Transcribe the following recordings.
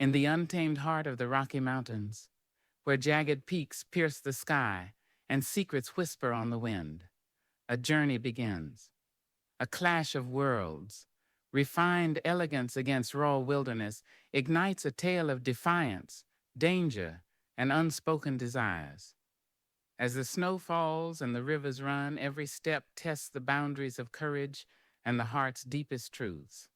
In the untamed heart of the Rocky Mountains, where jagged peaks pierce the sky and secrets whisper on the wind, a journey begins. A clash of worlds. Refined elegance against raw wilderness ignites a tale of defiance, danger, and unspoken desires. As the snow falls and the rivers run, every step tests the boundaries of courage and the heart's deepest truths.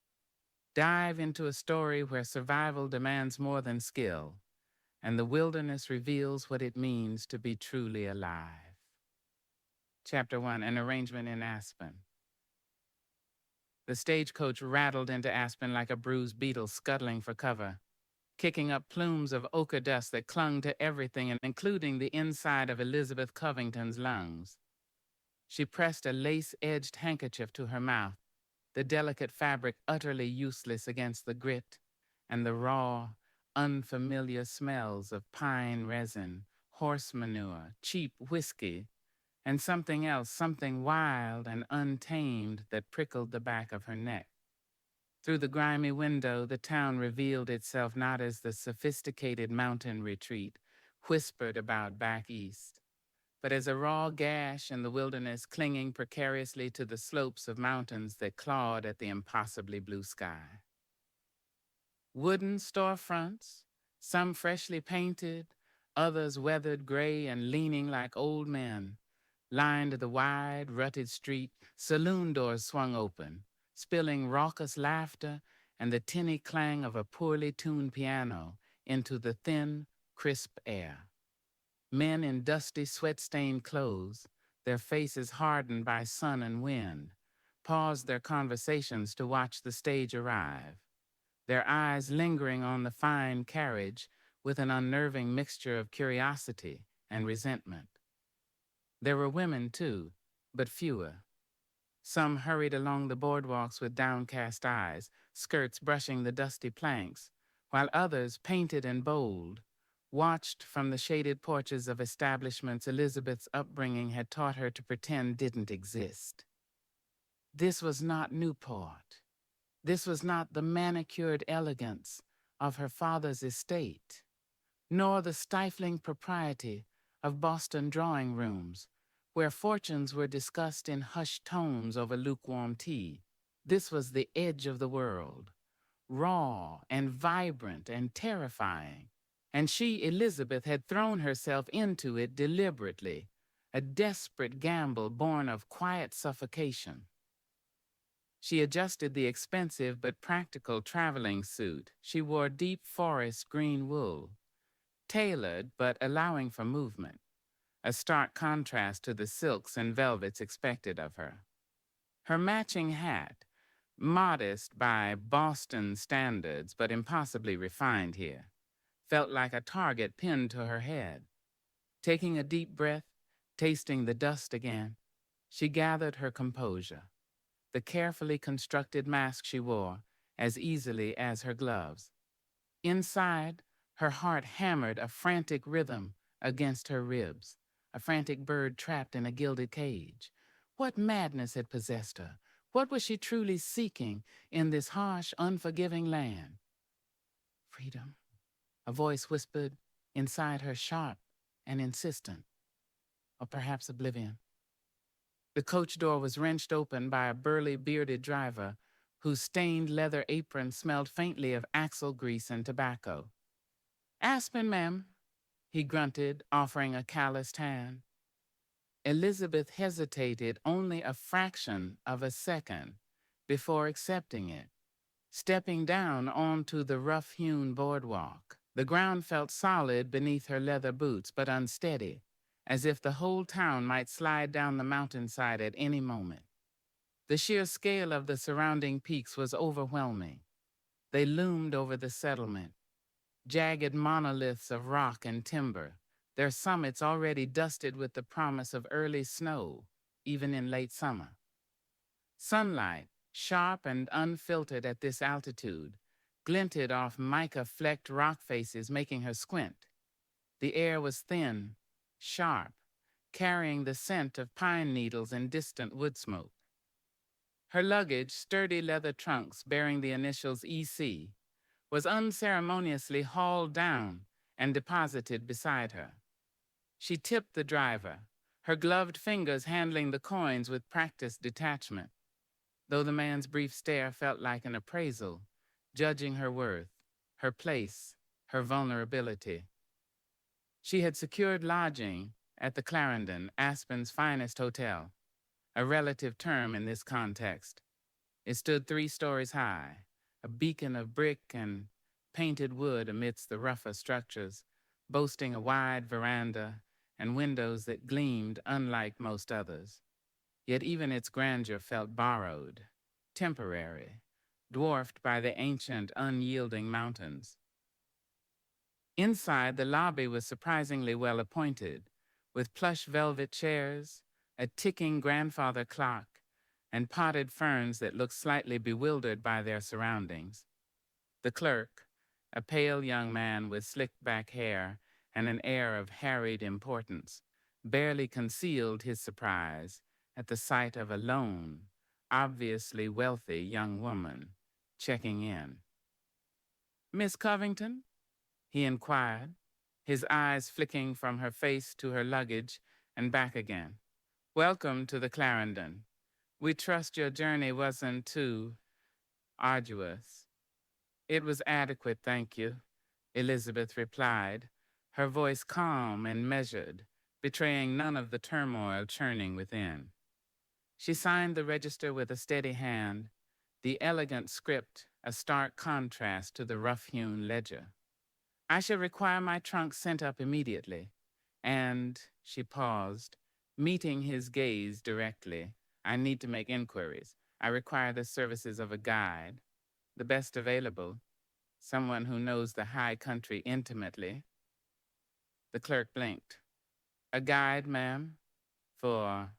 Dive into a story where survival demands more than skill, and the wilderness reveals what it means to be truly alive. Chapter 1, An Arrangement in Aspen. The stagecoach rattled into Aspen like a bruised beetle scuttling for cover, kicking up plumes of ochre dust that clung to everything, including the inside of Elizabeth Covington's lungs. She pressed a lace-edged handkerchief to her mouth, the delicate fabric utterly useless against the grit and the raw, unfamiliar smells of pine resin, horse manure, cheap whiskey, and something else, something wild and untamed that prickled the back of her neck. Through the grimy window, the town revealed itself not as the sophisticated mountain retreat whispered about back east, but as a raw gash in the wilderness clinging precariously to the slopes of mountains that clawed at the impossibly blue sky. Wooden storefronts, some freshly painted, others weathered gray and leaning like old men, lined the wide, rutted street. Saloon doors swung open, spilling raucous laughter and the tinny clang of a poorly tuned piano into the thin, crisp air. Men in dusty, sweat-stained clothes, their faces hardened by sun and wind, paused their conversations to watch the stage arrive, their eyes lingering on the fine carriage with an unnerving mixture of curiosity and resentment. There were women, too, but fewer. Some hurried along the boardwalks with downcast eyes, skirts brushing the dusty planks, while others, painted and bold, watched from the shaded porches of establishments Elizabeth's upbringing had taught her to pretend didn't exist. This was not Newport. This was not the manicured elegance of her father's estate, nor the stifling propriety of Boston drawing rooms, where fortunes were discussed in hushed tones over lukewarm tea. This was the edge of the world, raw and vibrant and terrifying, and she, Elizabeth, had thrown herself into it deliberately, a desperate gamble born of quiet suffocation. She adjusted the expensive but practical traveling suit. She wore deep forest green wool, tailored but allowing for movement, a stark contrast to the silks and velvets expected of her. Her matching hat, modest by Boston standards but impossibly refined here, felt like a target pinned to her head. Taking a deep breath, tasting the dust again, she gathered her composure. The carefully constructed mask she wore as easily as her gloves. Inside, her heart hammered a frantic rhythm against her ribs, a frantic bird trapped in a gilded cage. What madness had possessed her? What was she truly seeking in this harsh, unforgiving land? Freedom, a voice whispered inside her, sharp and insistent, or perhaps oblivion. The coach door was wrenched open by a burly, bearded driver whose stained leather apron smelled faintly of axle grease and tobacco. "Aspen, ma'am," he grunted, offering a calloused hand. Elizabeth hesitated only a fraction of a second before accepting it, stepping down onto the rough-hewn boardwalk. The ground felt solid beneath her leather boots, but unsteady, as if the whole town might slide down the mountainside at any moment. The sheer scale of the surrounding peaks was overwhelming. They loomed over the settlement, jagged monoliths of rock and timber, their summits already dusted with the promise of early snow, even in late summer. Sunlight, sharp and unfiltered at this altitude, glinted off mica-flecked rock faces, making her squint. The air was thin, sharp, carrying the scent of pine needles and distant wood smoke. Her luggage, sturdy leather trunks bearing the initials EC, was unceremoniously hauled down and deposited beside her. She tipped the driver, her gloved fingers handling the coins with practiced detachment, though the man's brief stare felt like an appraisal, judging her worth, her place, her vulnerability. She had secured lodging at the Clarendon, Aspen's finest hotel, a relative term in this context. It stood 3 stories high, a beacon of brick and painted wood amidst the rougher structures, boasting a wide veranda and windows that gleamed unlike most others. Yet even its grandeur felt borrowed, temporary, dwarfed by the ancient, unyielding mountains. Inside, the lobby was surprisingly well appointed, with plush velvet chairs, a ticking grandfather clock, and potted ferns that looked slightly bewildered by their surroundings. The clerk, a pale young man with slicked back hair and an air of harried importance, barely concealed his surprise at the sight of a lone, obviously wealthy young woman checking in. "Miss Covington?" he inquired, his eyes flicking from her face to her luggage and back again. "Welcome to the Clarendon. We trust your journey wasn't too arduous." "It was adequate, thank you," Elizabeth replied, her voice calm and measured, betraying none of the turmoil churning within. She signed the register with a steady hand, the elegant script a stark contrast to the rough-hewn ledger. "I shall require my trunk sent up immediately." And she paused, meeting his gaze directly. "I need to make inquiries. I require the services of a guide, the best available, someone who knows the high country intimately." The clerk blinked. "A guide, ma'am? For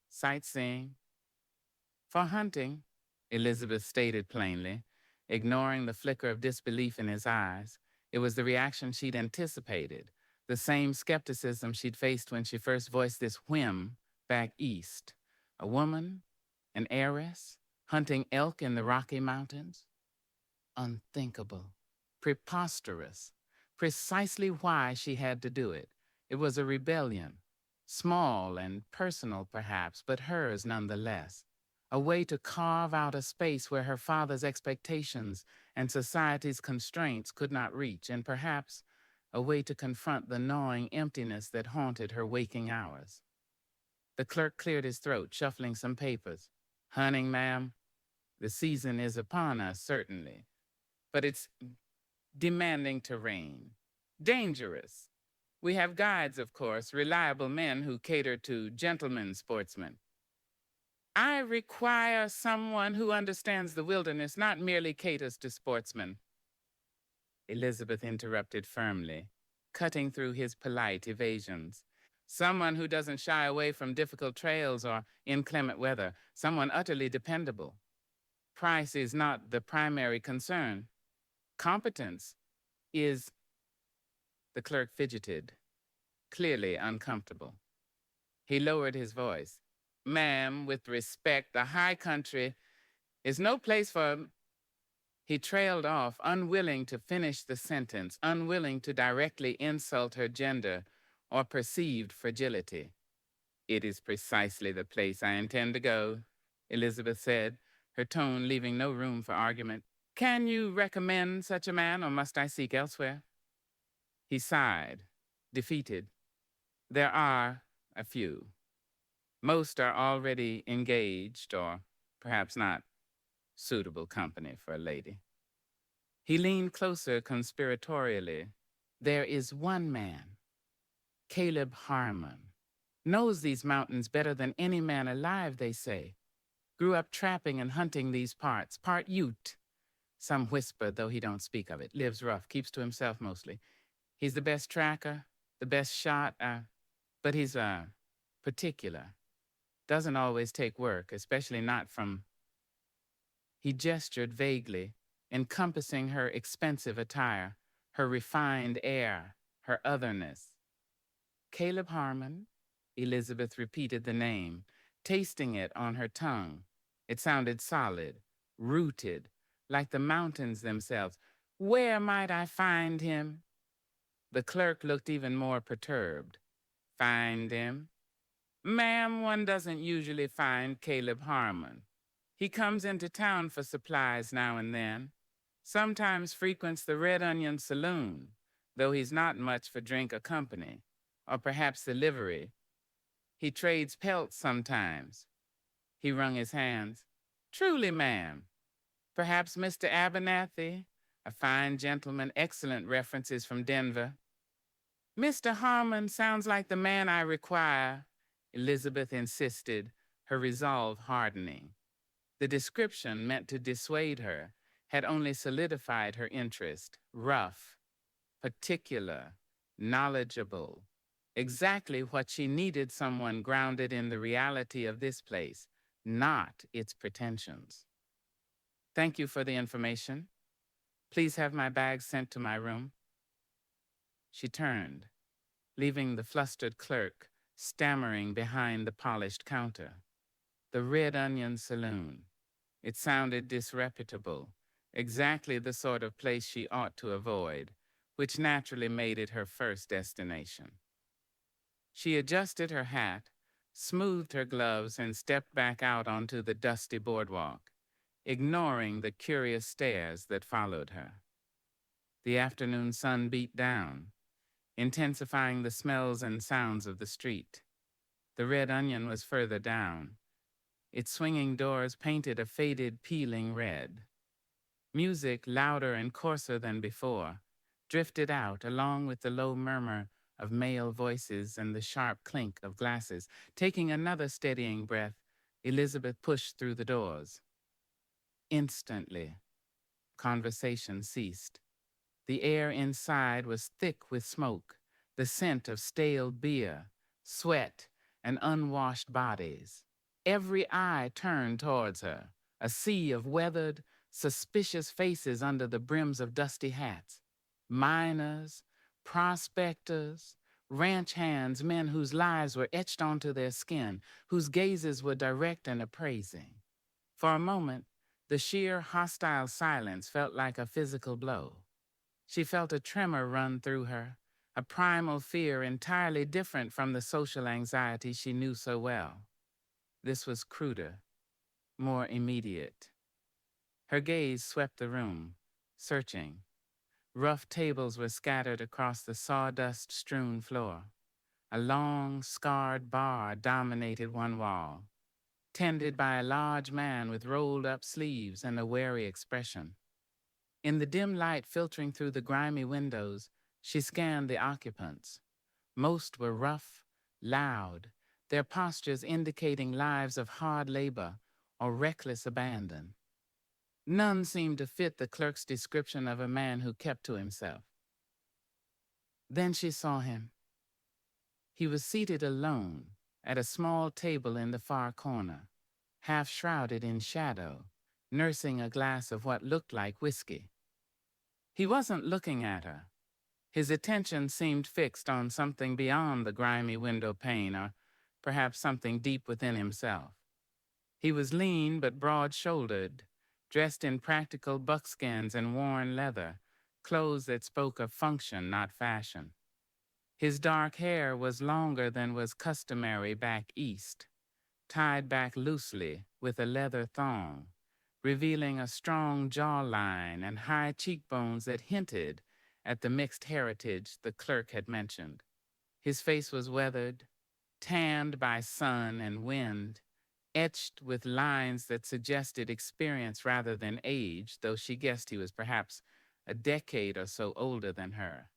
sightseeing?" "For hunting," Elizabeth stated plainly, ignoring the flicker of disbelief in his eyes. It was the reaction she'd anticipated, the same skepticism she'd faced when she first voiced this whim back east. A woman, an heiress, hunting elk in the Rocky Mountains? Unthinkable, preposterous, precisely why she had to do it. It was a rebellion, small and personal perhaps, but hers nonetheless. A way to carve out a space where her father's expectations and society's constraints could not reach, and perhaps a way to confront the gnawing emptiness that haunted her waking hours. The clerk cleared his throat, shuffling some papers. "Hunting, ma'am? The season is upon us, certainly, but it's demanding terrain, dangerous. We have guides, of course, reliable men who cater to gentlemen sportsmen. I require someone who understands the wilderness, not merely caters to sportsmen," Elizabeth interrupted firmly, cutting through his polite evasions. "Someone who doesn't shy away from difficult trails or inclement weather. Someone utterly dependable. Price is not the primary concern. Competence is—" The clerk fidgeted, clearly uncomfortable. He lowered his voice. "Ma'am, with respect, the high country is no place for—" He trailed off, unwilling to finish the sentence, unwilling to directly insult her gender or perceived fragility. "It is precisely the place I intend to go," Elizabeth said, her tone leaving no room for argument. "Can you recommend such a man, or must I seek elsewhere?" He sighed, defeated. "There are a few. Most are already engaged, or perhaps not suitable company for a lady." He leaned closer conspiratorially. "There is one man, Caleb Harmon. Knows these mountains better than any man alive, they say. Grew up trapping and hunting these parts, part Ute. Some whisper, though he don't speak of it. Lives rough, keeps to himself mostly. He's the best tracker, the best shot, but he's particular. Doesn't always take work, especially not from—" He gestured vaguely, encompassing her expensive attire, her refined air, her otherness. "Caleb Harmon," Elizabeth repeated the name, tasting it on her tongue. It sounded solid, rooted, like the mountains themselves. Where might I find him? The clerk looked even more perturbed. Find him? Ma'am, one doesn't usually find Caleb Harmon. He comes into town for supplies now and then. Sometimes frequents the Red Onion Saloon, though he's not much for drink or company, or perhaps the livery. He trades pelts sometimes. He wrung his hands. Truly, ma'am. Perhaps Mr. Abernathy, a fine gentleman, excellent references from Denver. Mr. Harmon sounds like the man I require, Elizabeth insisted, her resolve hardening. The description, meant to dissuade her, had only solidified her interest. Rough, particular, knowledgeable. Exactly what she needed, someone grounded in the reality of this place, not its pretensions. Thank you for the information. Please have my bags sent to my room. She turned, leaving the flustered clerk stammering behind the polished counter. The Red Onion Saloon. It sounded disreputable, exactly the sort of place she ought to avoid, which naturally made it her first destination. She adjusted her hat, smoothed her gloves, and stepped back out onto the dusty boardwalk, ignoring the curious stares that followed her. The afternoon sun beat down, intensifying the smells and sounds of the street. The Red Onion was further down, its swinging doors painted a faded, peeling red. Music, louder and coarser than before, drifted out along with the low murmur of male voices and the sharp clink of glasses. Taking another steadying breath, Elizabeth pushed through the doors. Instantly, conversation ceased. The air inside was thick with smoke, the scent of stale beer, sweat, and unwashed bodies. Every eye turned towards her, a sea of weathered, suspicious faces under the brims of dusty hats. Miners, prospectors, ranch hands, men whose lives were etched onto their skin, whose gazes were direct and appraising. For a moment, the sheer hostile silence felt like a physical blow. She felt a tremor run through her, a primal fear entirely different from the social anxiety she knew so well. This was cruder, more immediate. Her gaze swept the room, searching. Rough tables were scattered across the sawdust-strewn floor. A long, scarred bar dominated one wall, tended by a large man with rolled-up sleeves and a wary expression. In the dim light filtering through the grimy windows, she scanned the occupants. Most were rough, loud, their postures indicating lives of hard labor or reckless abandon. None seemed to fit the clerk's description of a man who kept to himself. Then she saw him. He was seated alone at a small table in the far corner, half shrouded in shadow, nursing a glass of what looked like whiskey. He wasn't looking at her. His attention seemed fixed on something beyond the grimy window pane, or perhaps something deep within himself. He was lean but broad-shouldered, dressed in practical buckskins and worn leather, clothes that spoke of function, not fashion. His dark hair was longer than was customary back east, tied back loosely with a leather thong, revealing a strong jawline and high cheekbones that hinted at the mixed heritage the clerk had mentioned. His face was weathered, tanned by sun and wind, etched with lines that suggested experience rather than age, though she guessed he was perhaps a decade or so older than her,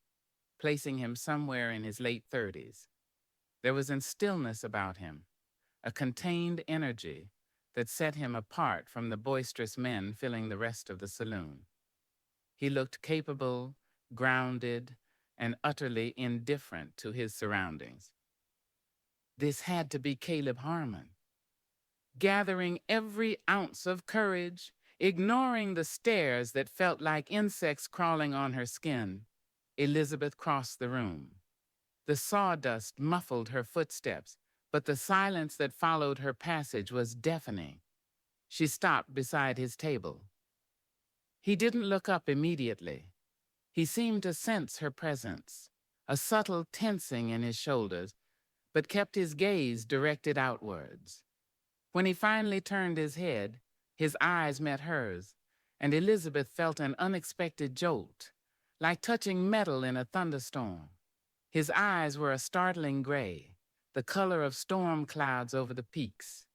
placing him somewhere in his late 30s. There was a stillness about him, a contained energy that set him apart from the boisterous men filling the rest of the saloon. He looked capable, grounded, and utterly indifferent to his surroundings. This had to be Caleb Harmon. Gathering every ounce of courage, ignoring the stares that felt like insects crawling on her skin, Elizabeth crossed the room. The sawdust muffled her footsteps, but the silence that followed her passage was deafening. She stopped beside his table. He didn't look up immediately. He seemed to sense her presence, a subtle tensing in his shoulders, but kept his gaze directed outwards. When he finally turned his head, his eyes met hers, and Elizabeth felt an unexpected jolt, like touching metal in a thunderstorm. His eyes were a startling gray, the color of storm clouds over the peaks,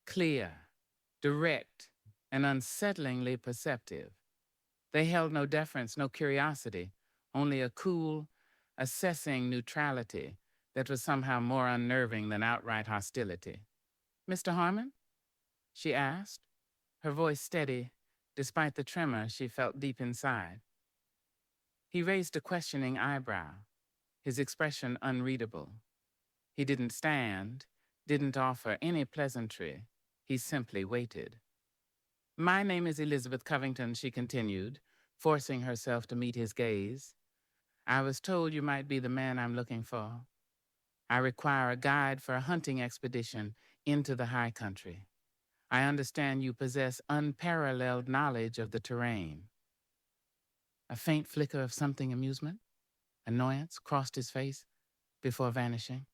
clear, direct, and unsettlingly perceptive. They held no deference, no curiosity, only a cool, assessing neutrality that was somehow more unnerving than outright hostility. "Mr. Harmon?" she asked, her voice steady, despite the tremor she felt deep inside. He raised a questioning eyebrow, his expression unreadable. He didn't stand, didn't offer any pleasantry. He simply waited. "My name is Elizabeth Covington," she continued, forcing herself to meet his gaze. "I was told you might be the man I'm looking for. I require a guide for a hunting expedition into the high country. I understand you possess unparalleled knowledge of the terrain." A faint flicker of something amusement, annoyance crossed his face before vanishing.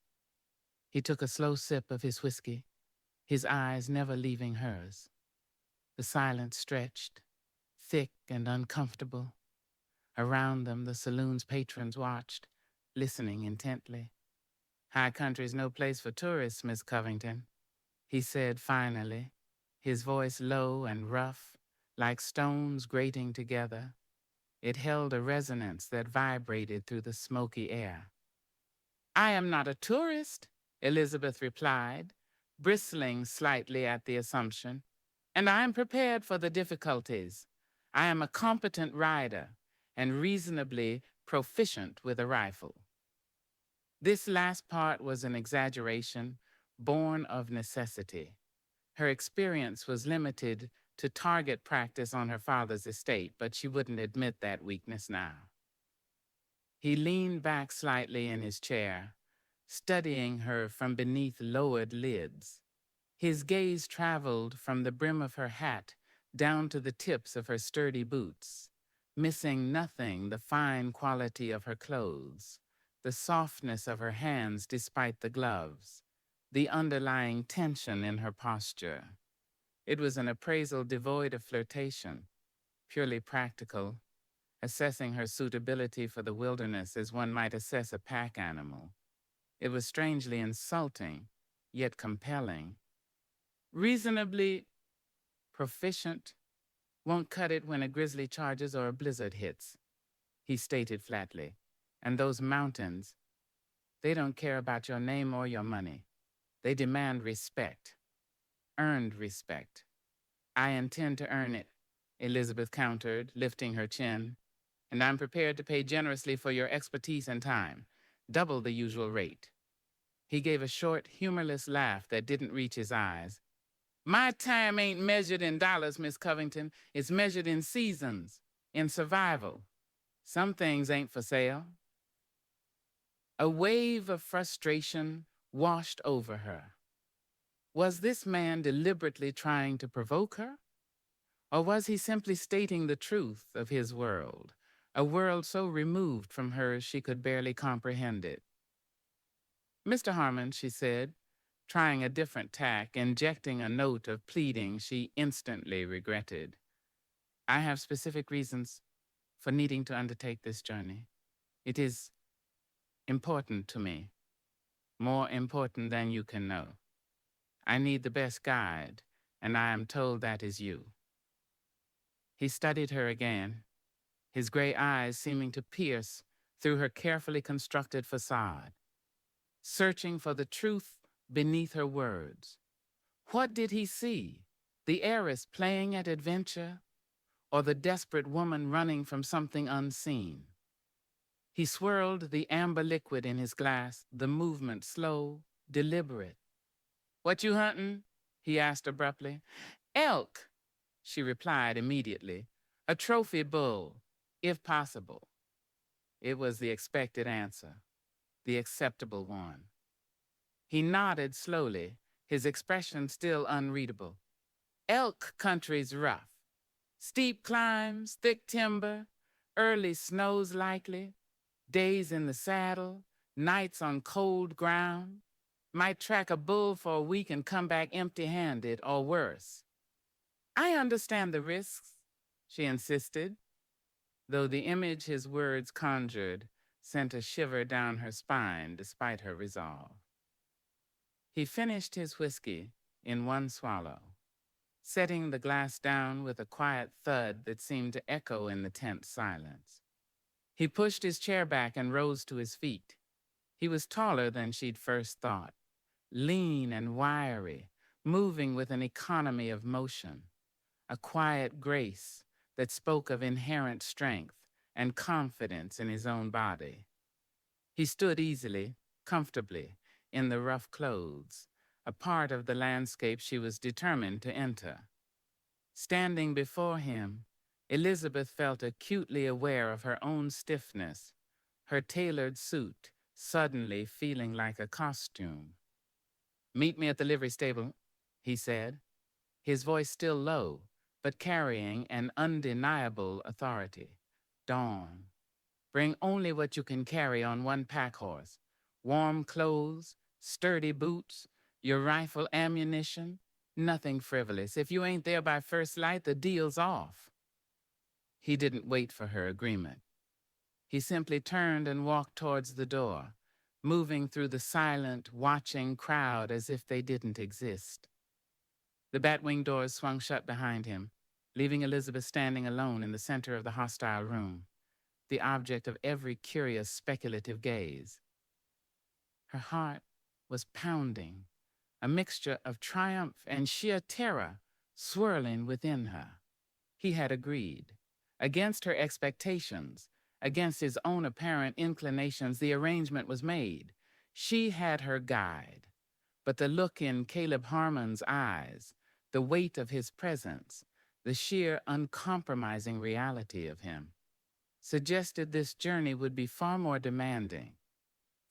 He took a slow sip of his whiskey, his eyes never leaving hers. The silence stretched, thick and uncomfortable. Around them, the saloon's patrons watched, listening intently. "High country's no place for tourists, Miss Covington," he said finally, his voice low and rough, like stones grating together. It held a resonance that vibrated through the smoky air. "I am not a tourist," Elizabeth replied, bristling slightly at the assumption, "and I am prepared for the difficulties. I am a competent rider and reasonably proficient with a rifle." This last part was an exaggeration, born of necessity. Her experience was limited to target practice on her father's estate, but she wouldn't admit that weakness now. He leaned back slightly in his chair, studying her from beneath lowered lids. His gaze traveled from the brim of her hat down to the tips of her sturdy boots, missing nothing: the fine quality of her clothes, the softness of her hands despite the gloves, the underlying tension in her posture. It was an appraisal devoid of flirtation, purely practical, assessing her suitability for the wilderness as one might assess a pack animal. It was strangely insulting, yet compelling. "Reasonably proficient won't cut it when a grizzly charges or a blizzard hits," he stated flatly. "And those mountains, they don't care about your name or your money. They demand respect, earned respect." "I intend to earn it," Elizabeth countered, lifting her chin. "And I'm prepared to pay generously for your expertise and time, double the usual rate." He gave a short, humorless laugh that didn't reach his eyes. "My time ain't measured in dollars, Miss Covington. It's measured in seasons, in survival. Some things ain't for sale." A wave of frustration washed over her. Was this man deliberately trying to provoke her? Or was he simply stating the truth of his world, a world so removed from hers she could barely comprehend it? "Mr. Harmon," she said, trying a different tack, injecting a note of pleading she instantly regretted. "I have specific reasons for needing to undertake this journey. It is important to me, more important than you can know. I need the best guide, and I am told that is you." He studied her again, his gray eyes seeming to pierce through her carefully constructed facade, searching for the truth beneath her words. What did he see? The heiress playing at adventure, or the desperate woman running from something unseen? He swirled the amber liquid in his glass, the movement slow, deliberate. "What you hunting?" he asked abruptly. "Elk," she replied immediately. "A trophy bull, if possible." It was the expected answer, the acceptable one. He nodded slowly, his expression still unreadable. "Elk country's rough. Steep climbs, thick timber, Early snows likely, days in the saddle, nights on cold ground. Might track a bull for a week and come back empty-handed or worse. I understand the risks, she insisted, though the image his words conjured sent a shiver down her spine despite her resolve. He finished his whiskey in one swallow, setting the glass down with a quiet thud that seemed to echo in the tense silence. He pushed his chair back and rose to his feet. He was taller than she'd first thought, lean and wiry, moving with an economy of motion, a quiet grace that spoke of inherent strength and confidence in his own body. He stood easily, comfortably, in the rough clothes, a part of the landscape she was determined to enter. Standing before him, Elizabeth felt acutely aware of her own stiffness, her tailored suit suddenly feeling like a costume. "Meet me at the livery stable," he said, his voice still low, but carrying an undeniable authority. "Dawn. Bring only what you can carry on one pack horse. Warm clothes, sturdy boots, your rifle ammunition, nothing frivolous. If you ain't there by first light, the deal's off." He didn't wait for her agreement. He simply turned and walked towards the door, moving through the silent, watching crowd as if they didn't exist. The batwing doors swung shut behind him, leaving Elizabeth standing alone in the center of the hostile room, the object of every curious, speculative gaze. Her heart was pounding, a mixture of triumph and sheer terror swirling within her. He had agreed. Against her expectations, against his own apparent inclinations, the arrangement was made. She had her guide, but the look in Caleb Harmon's eyes, the weight of his presence, the sheer uncompromising reality of him, suggested this journey would be far more demanding,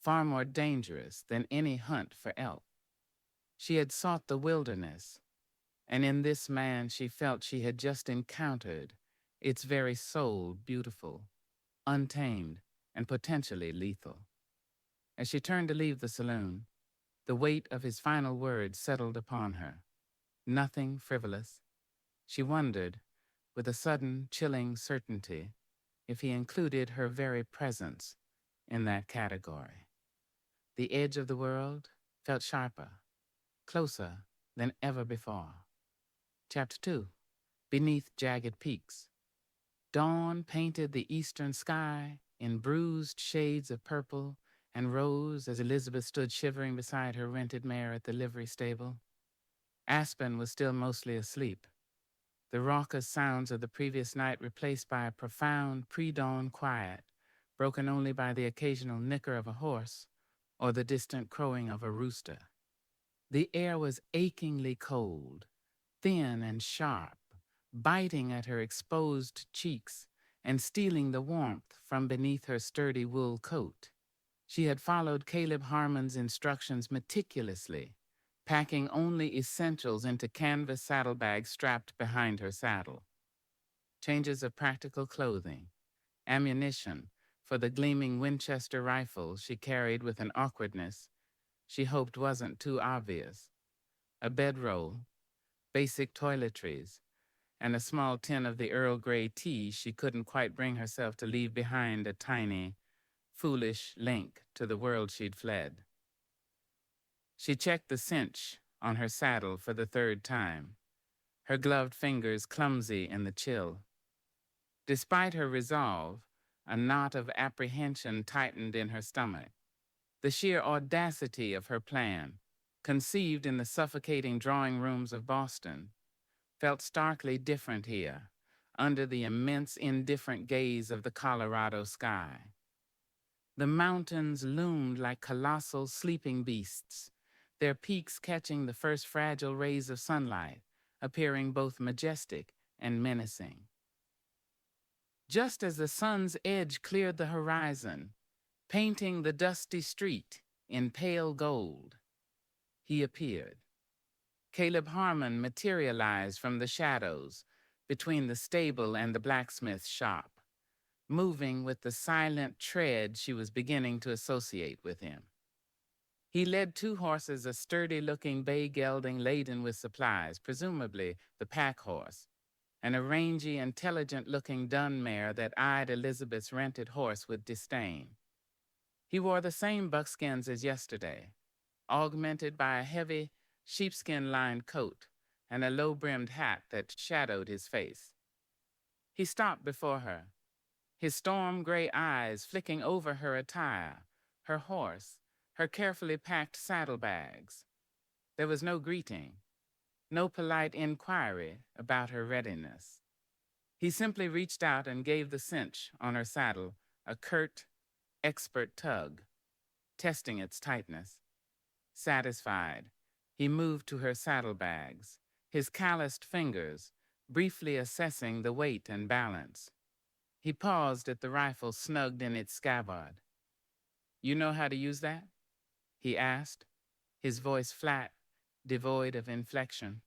far more dangerous than any hunt for elk. She had sought the wilderness, and in this man she felt she had just encountered its very soul beautiful, untamed, and potentially lethal. As she turned to leave the saloon, the weight of his final words settled upon her. Nothing frivolous. She wondered, with a sudden, chilling certainty, if he included her very presence in that category. The edge of the world felt sharper, closer than ever before. Chapter 2. Beneath Jagged Peaks. Dawn painted the eastern sky in bruised shades of purple and rose as Elizabeth stood shivering beside her rented mare at the livery stable. Aspen was still mostly asleep, the raucous sounds of the previous night replaced by a profound pre-dawn quiet, broken only by the occasional nicker of a horse or the distant crowing of a rooster. The air was achingly cold, thin and sharp, biting at her exposed cheeks and stealing the warmth from beneath her sturdy wool coat. She had followed Caleb Harmon's instructions meticulously, packing only essentials into canvas saddlebags strapped behind her saddle. Changes of practical clothing, ammunition for the gleaming Winchester rifle she carried with an awkwardness she hoped wasn't too obvious, a bedroll, basic toiletries, and a small tin of the Earl Grey tea she couldn't quite bring herself to leave behind a tiny, foolish link to the world she'd fled. She checked the cinch on her saddle for the third time, her gloved fingers clumsy in the chill. Despite her resolve, a knot of apprehension tightened in her stomach. The sheer audacity of her plan, conceived in the suffocating drawing rooms of Boston, felt starkly different here, under the immense indifferent gaze of the Colorado sky. The mountains loomed like colossal sleeping beasts, their peaks catching the first fragile rays of sunlight, appearing both majestic and menacing. Just as the sun's edge cleared the horizon, painting the dusty street in pale gold, he appeared. Caleb Harmon materialized from the shadows between the stable and the blacksmith shop, moving with the silent tread she was beginning to associate with him. He led 2 horses, a sturdy-looking bay gelding laden with supplies, presumably the pack horse, and a rangy, intelligent-looking dun mare that eyed Elizabeth's rented horse with disdain. He wore the same buckskins as yesterday, augmented by a heavy, sheepskin-lined coat and a low-brimmed hat that shadowed his face. He stopped before her, his storm-gray eyes flicking over her attire, her horse, her carefully packed saddlebags. There was no greeting, no polite inquiry about her readiness. He simply reached out and gave the cinch on her saddle a curt, expert tug, testing its tightness. Satisfied, he moved to her saddlebags, his calloused fingers briefly assessing the weight and balance. He paused at the rifle snugged in its scabbard. "You know how to use that?" he asked, his voice flat, devoid of inflection.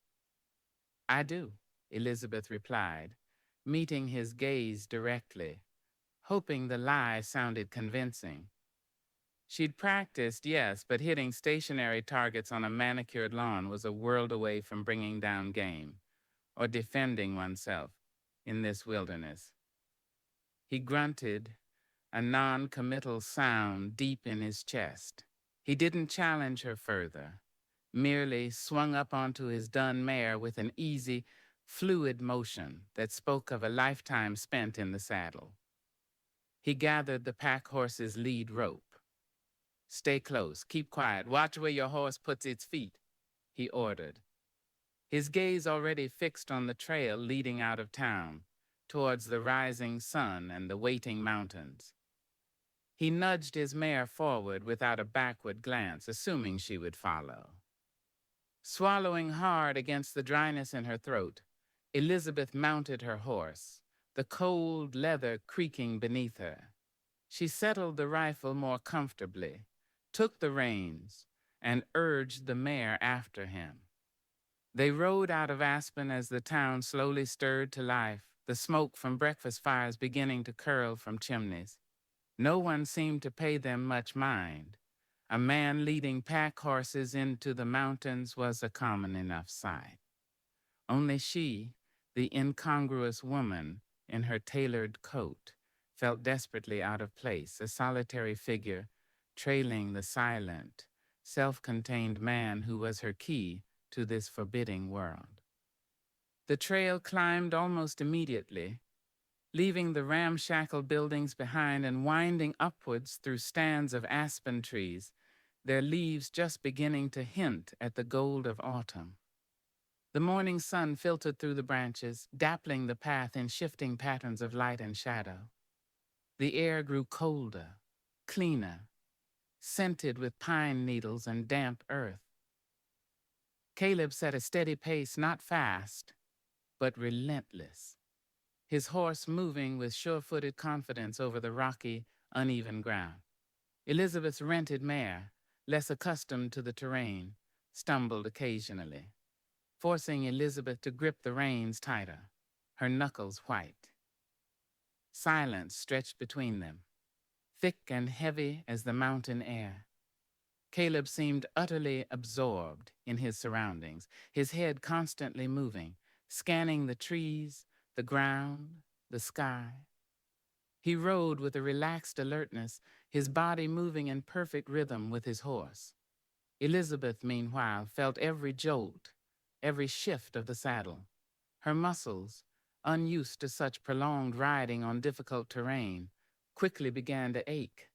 "I do," Elizabeth replied, meeting his gaze directly, hoping the lie sounded convincing. She'd practiced, yes, but hitting stationary targets on a manicured lawn was a world away from bringing down game or defending oneself in this wilderness. He grunted, a non-committal sound deep in his chest. He didn't challenge her further, merely swung up onto his dun mare with an easy, fluid motion that spoke of a lifetime spent in the saddle. He gathered the pack horse's lead rope. "Stay close, keep quiet, watch where your horse puts its feet," he ordered, his gaze already fixed on the trail leading out of town, towards the rising sun and the waiting mountains. He nudged his mare forward without a backward glance, assuming she would follow. Swallowing hard against the dryness in her throat, Elizabeth mounted her horse, the cold leather creaking beneath her. She settled the rifle more comfortably, took the reins, and urged the mare after him. They rode out of Aspen as the town slowly stirred to life, the smoke from breakfast fires beginning to curl from chimneys. No one seemed to pay them much mind. A man leading pack horses into the mountains was a common enough sight. Only she, the incongruous woman in her tailored coat, felt desperately out of place, a solitary figure trailing the silent, self-contained man who was her key to this forbidding world. The trail climbed almost immediately, leaving the ramshackle buildings behind and winding upwards through stands of aspen trees, their leaves just beginning to hint at the gold of autumn. The morning sun filtered through the branches, dappling the path in shifting patterns of light and shadow. The air grew colder, cleaner, scented with pine needles and damp earth. Caleb set a steady pace, not fast, but relentless, his horse moving with sure-footed confidence over the rocky, uneven ground. Elizabeth's rented mare, less accustomed to the terrain, stumbled occasionally, forcing Elizabeth to grip the reins tighter, her knuckles white. Silence stretched between them, thick and heavy as the mountain air. Caleb seemed utterly absorbed in his surroundings, his head constantly moving, scanning the trees, the ground, the sky. He rode with a relaxed alertness, his body moving in perfect rhythm with his horse. Elizabeth, meanwhile, felt every jolt, every shift of the saddle. Her muscles, unused to such prolonged riding on difficult terrain, quickly began to ache.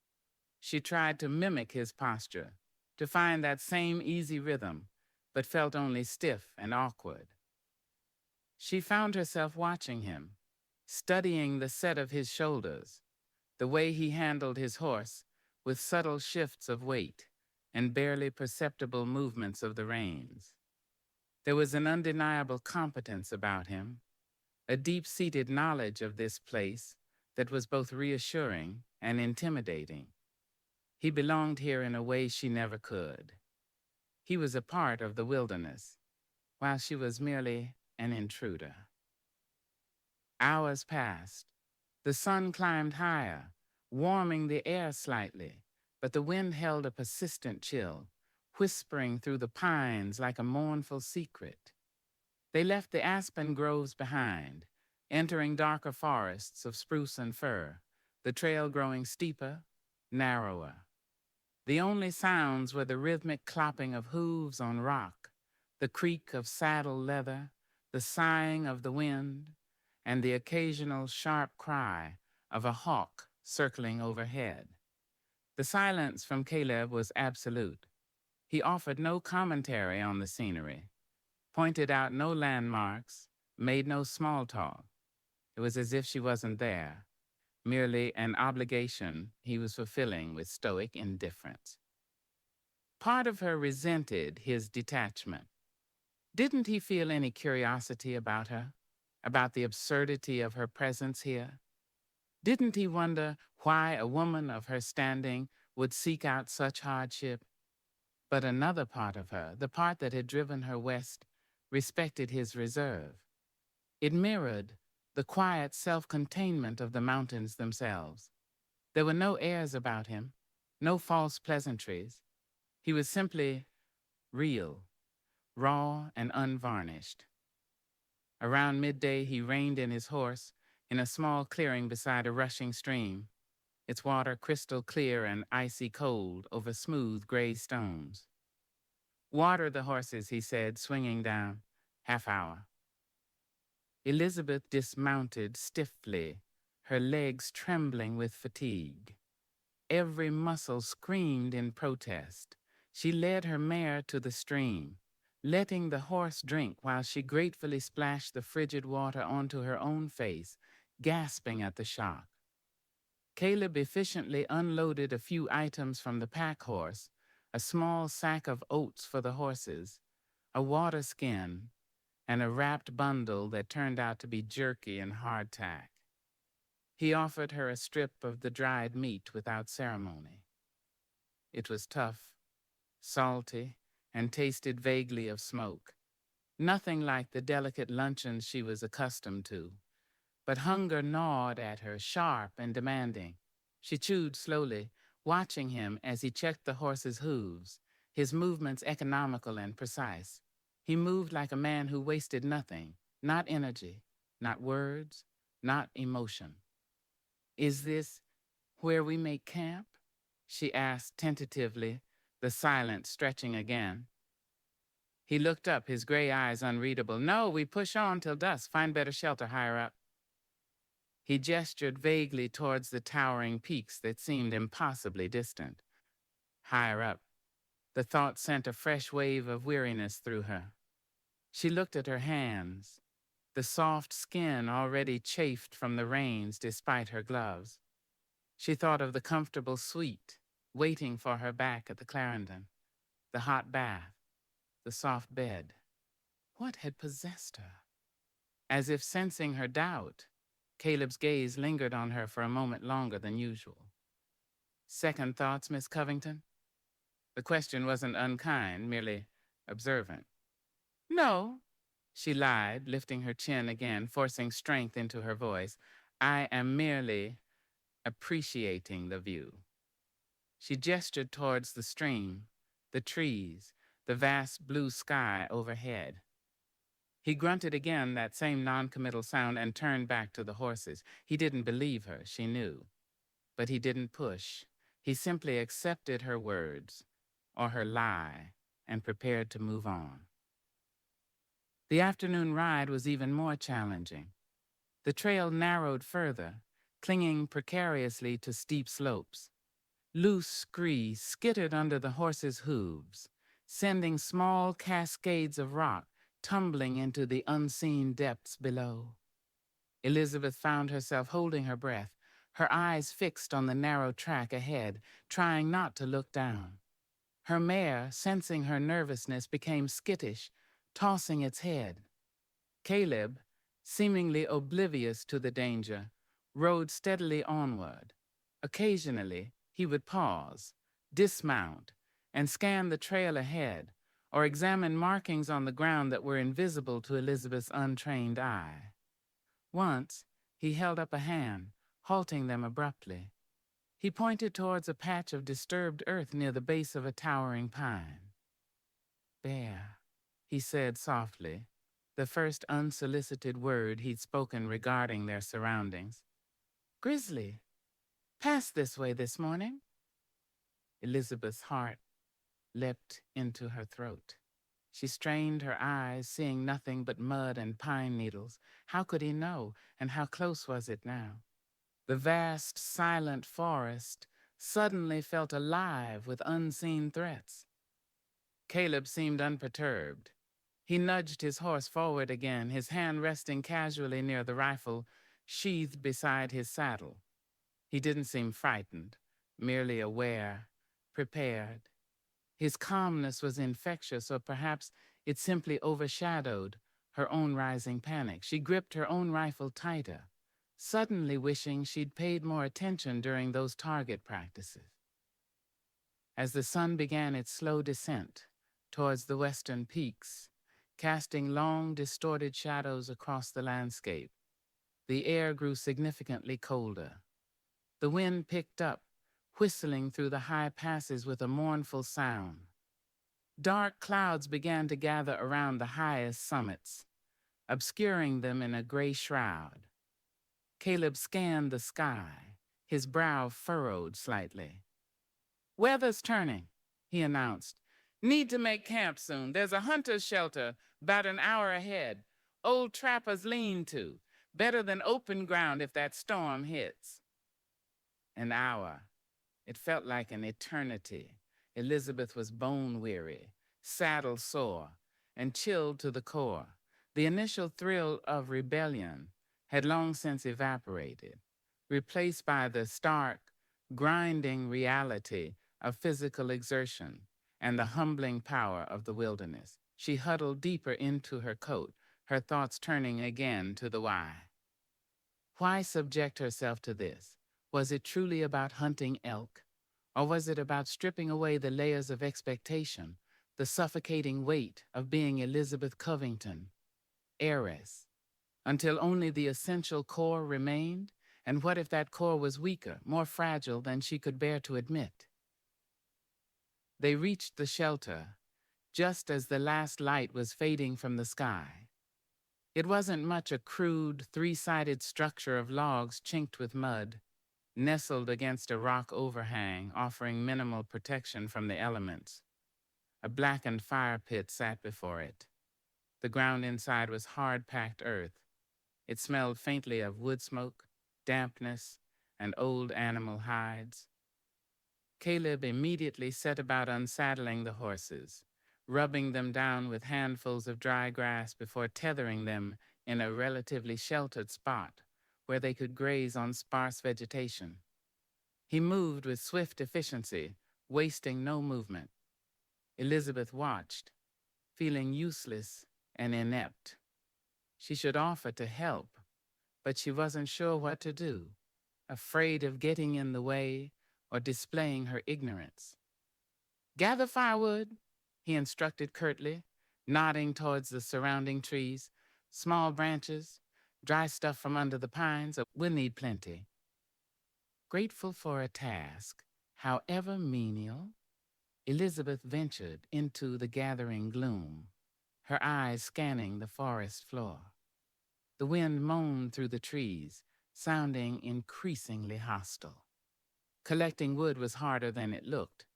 She tried to mimic his posture, to find that same easy rhythm, but felt only stiff and awkward. She found herself watching him, studying the set of his shoulders, the way he handled his horse with subtle shifts of weight and barely perceptible movements of the reins. There was an undeniable competence about him, a deep-seated knowledge of this place that was both reassuring and intimidating. He belonged here in a way she never could. He was a part of the wilderness, while she was merely an intruder. Hours passed, The sun climbed higher, warming the air slightly, but the wind held a persistent chill, whispering through the pines like a mournful secret. They left the aspen groves behind, entering darker forests of spruce and fir, the trail growing steeper, narrower. The only sounds were the rhythmic clopping of hooves on rock, the creak of saddle leather, the sighing of the wind, and the occasional sharp cry of a hawk circling overhead. The silence from Caleb was absolute. He offered no commentary on the scenery, pointed out no landmarks, made no small talk. It was as if she wasn't there, merely an obligation he was fulfilling with stoic indifference. Part of her resented his detachment. Didn't he feel any curiosity about her, about the absurdity of her presence here? Didn't he wonder why a woman of her standing would seek out such hardship? But another part of her, the part that had driven her west, respected his reserve. It mirrored the quiet self-containment of the mountains themselves. There were no airs about him, no false pleasantries. He was simply real, raw and unvarnished. Around midday, he reined in his horse in a small clearing beside a rushing stream, its water crystal clear and icy cold over smooth gray stones. "Water the horses," he said, swinging down. "Half hour." Elizabeth dismounted stiffly, her legs trembling with fatigue. Every muscle screamed in protest. She led her mare to the stream, letting the horse drink while she gratefully splashed the frigid water onto her own face, gasping at the shock. Caleb efficiently unloaded a few items from the pack horse, a small sack of oats for the horses, a water skin, and a wrapped bundle that turned out to be jerky and hardtack. He offered her a strip of the dried meat without ceremony. It was tough, salty, and tasted vaguely of smoke. Nothing like the delicate luncheons she was accustomed to. But hunger gnawed at her, sharp and demanding. She chewed slowly, watching him as he checked the horse's hooves, his movements economical and precise. He moved like a man who wasted nothing, not energy, not words, not emotion. "Is this where we make camp?" she asked tentatively, the silence stretching again. He looked up, his gray eyes unreadable. "No, we push on till dusk, find better shelter higher up." He gestured vaguely towards the towering peaks that seemed impossibly distant. Higher up. The thought sent a fresh wave of weariness through her. She looked at her hands, the soft skin already chafed from the rains despite her gloves. She thought of the comfortable suite waiting for her back at the Clarendon, the hot bath, the soft bed. What had possessed her? As if sensing her doubt, Caleb's gaze lingered on her for a moment longer than usual. "Second thoughts, Miss Covington?" The question wasn't unkind, merely observant. "No," she lied, lifting her chin again, forcing strength into her voice. "I am merely appreciating the view." She gestured towards the stream, the trees, the vast blue sky overhead. He grunted again, that same non-committal sound, and turned back to the horses. He didn't believe her, she knew. But he didn't push. He simply accepted her words, or her lie, and prepared to move on. The afternoon ride was even more challenging. The trail narrowed further, clinging precariously to steep slopes. Loose scree skittered under the horses' hooves, sending small cascades of rock tumbling into the unseen depths below. Elizabeth found herself holding her breath, her eyes fixed on the narrow track ahead, trying not to look down. Her mare, sensing her nervousness, became skittish, tossing its head. Caleb, seemingly oblivious to the danger, rode steadily onward. Occasionally, he would pause, dismount, and scan the trail ahead, or examine markings on the ground that were invisible to Elizabeth's untrained eye. Once, he held up a hand, halting them abruptly. He pointed towards a patch of disturbed earth near the base of a towering pine. "Bear," he said softly, the first unsolicited word he'd spoken regarding their surroundings. "Grizzly, passed this way this morning." Elizabeth's heart leapt into her throat. She strained her eyes, seeing nothing but mud and pine needles. How could he know, and how close was it now? The vast, silent forest suddenly felt alive with unseen threats. Caleb seemed unperturbed. He nudged his horse forward again, his hand resting casually near the rifle sheathed beside his saddle. He didn't seem frightened, merely aware, prepared. His calmness was infectious, or perhaps it simply overshadowed her own rising panic. She gripped her own rifle tighter, suddenly wishing she'd paid more attention during those target practices. As the sun began its slow descent towards the western peaks, casting long, distorted shadows across the landscape, the air grew significantly colder. The wind picked up, whistling through the high passes with a mournful sound. Dark clouds began to gather around the highest summits, obscuring them in a gray shroud. Caleb scanned the sky, his brow furrowed slightly. "Weather's turning," he announced. "Need to make camp soon. There's a hunter's shelter about an hour ahead. Old trapper's lean-to. Better than open ground if that storm hits." An hour. It felt like an eternity. Elizabeth was bone-weary, saddle-sore, and chilled to the core. The initial thrill of rebellion had long since evaporated, replaced by the stark, grinding reality of physical exertion and the humbling power of the wilderness. She huddled deeper into her coat, her thoughts turning again to the why. Why subject herself to this? Was it truly about hunting elk? Or was it about stripping away the layers of expectation, the suffocating weight of being Elizabeth Covington, heiress, until only the essential core remained? And what if that core was weaker, more fragile than she could bear to admit? They reached the shelter just as the last light was fading from the sky. It wasn't much a crude, three-sided structure of logs chinked with mud, nestled against a rock overhang, offering minimal protection from the elements. A blackened fire pit sat before it. The ground inside was hard-packed earth. It smelled faintly of wood smoke, dampness, and old animal hides. Caleb immediately set about unsaddling the horses, rubbing them down with handfuls of dry grass before tethering them in a relatively sheltered spot where they could graze on sparse vegetation. He moved with swift efficiency, wasting no movement. Elizabeth watched, feeling useless and inept. She should offer to help, but she wasn't sure what to do, afraid of getting in the way or displaying her ignorance. "Gather firewood," he instructed curtly, nodding towards the surrounding trees. "Small branches, dry stuff from under the pines, we'll need plenty." Grateful for a task, however menial, Elizabeth ventured into the gathering gloom, her eyes scanning the forest floor. The wind moaned through the trees, sounding increasingly hostile. Collecting wood was harder than it looked.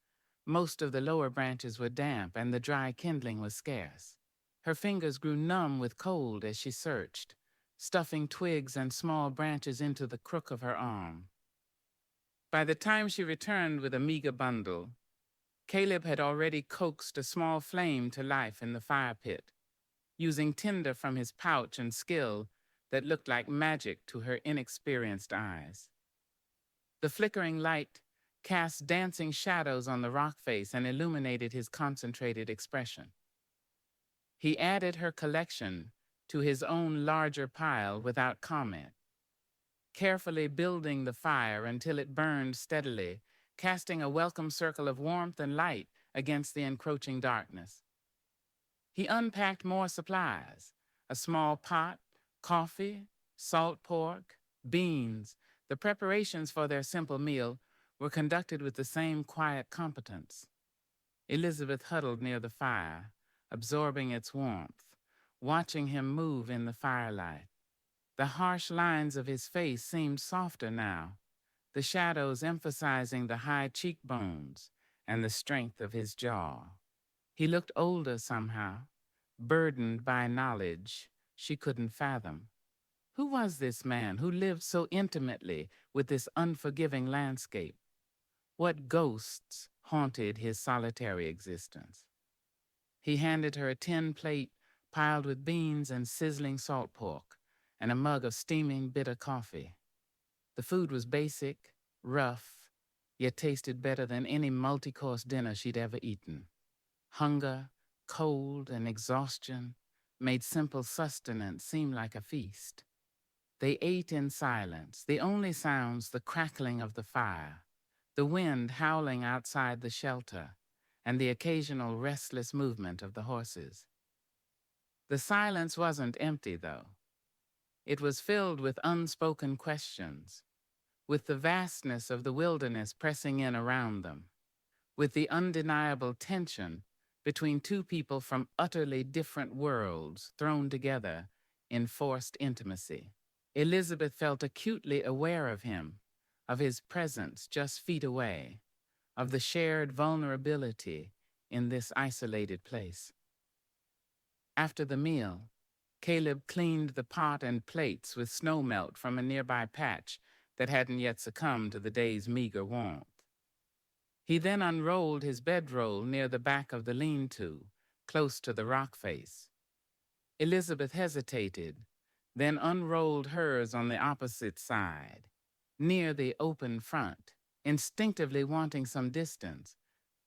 Most of the lower branches were damp, and the dry kindling was scarce. Her fingers grew numb with cold as she searched, stuffing twigs and small branches into the crook of her arm. By the time she returned with a meager bundle, Caleb had already coaxed a small flame to life in the fire pit, using tinder from his pouch and skill that looked like magic to her inexperienced eyes. The flickering light cast dancing shadows on the rock face and illuminated his concentrated expression. He added her collection to his own larger pile without comment, carefully building the fire until it burned steadily, casting a welcome circle of warmth and light against the encroaching darkness. He unpacked more supplies, a small pot, coffee, salt pork, beans, The preparations for their simple meal were conducted with the same quiet competence. Elizabeth huddled near the fire, absorbing its warmth, watching him move in the firelight. The harsh lines of his face seemed softer now, the shadows emphasizing the high cheekbones and the strength of his jaw. He looked older somehow, burdened by knowledge she couldn't fathom. Who was this man who lived so intimately with this unforgiving landscape? What ghosts haunted his solitary existence? He handed her a tin plate piled with beans and sizzling salt pork, and a mug of steaming bitter coffee. The food was basic, rough, yet tasted better than any multi-course dinner she'd ever eaten. Hunger, cold, and exhaustion made simple sustenance seem like a feast. They ate in silence, the only sounds the crackling of the fire, the wind howling outside the shelter, and the occasional restless movement of the horses. The silence wasn't empty, though. It was filled with unspoken questions, with the vastness of the wilderness pressing in around them, with the undeniable tension between two people from utterly different worlds thrown together in forced intimacy. Elizabeth felt acutely aware of him, of his presence just feet away, of the shared vulnerability in this isolated place. After the meal, Caleb cleaned the pot and plates with snow melt from a nearby patch that hadn't yet succumbed to the day's meager warmth. He then unrolled his bedroll near the back of the lean-to, close to the rock face. Elizabeth hesitated, then unrolled hers on the opposite side, near the open front, instinctively wanting some distance,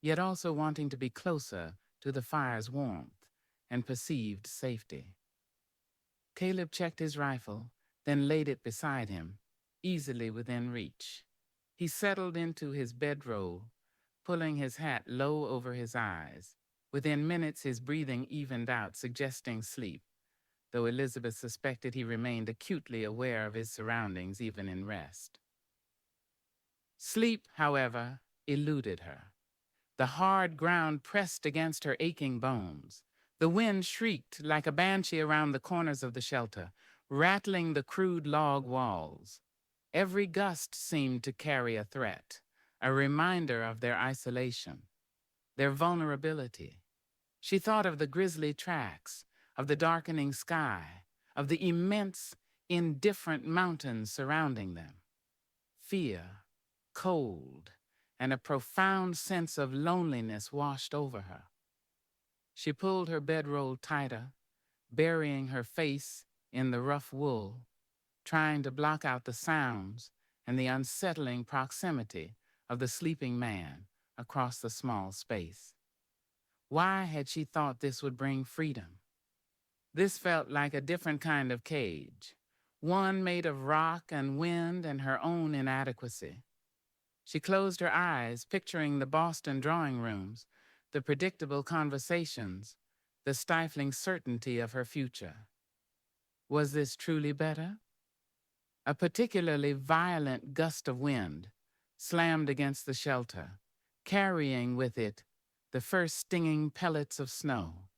yet also wanting to be closer to the fire's warmth and perceived safety. Caleb checked his rifle, then laid it beside him, easily within reach. He settled into his bedroll, pulling his hat low over his eyes. Within minutes, his breathing evened out, suggesting sleep, though Elizabeth suspected he remained acutely aware of his surroundings even in rest. Sleep, however, eluded her. The hard ground pressed against her aching bones. The wind shrieked like a banshee around the corners of the shelter, rattling the crude log walls. Every gust seemed to carry a threat, a reminder of their isolation, their vulnerability. She thought of the grisly tracks, of the darkening sky, of the immense, indifferent mountains surrounding them. Fear, cold, and a profound sense of loneliness washed over her. She pulled her bedroll tighter, burying her face in the rough wool, trying to block out the sounds and the unsettling proximity of the sleeping man across the small space. Why had she thought this would bring freedom? This felt like a different kind of cage, one made of rock and wind and her own inadequacy. She closed her eyes, picturing the Boston drawing rooms, the predictable conversations, the stifling certainty of her future. Was this truly better? A particularly violent gust of wind slammed against the shelter, carrying with it the first stinging pellets of snow.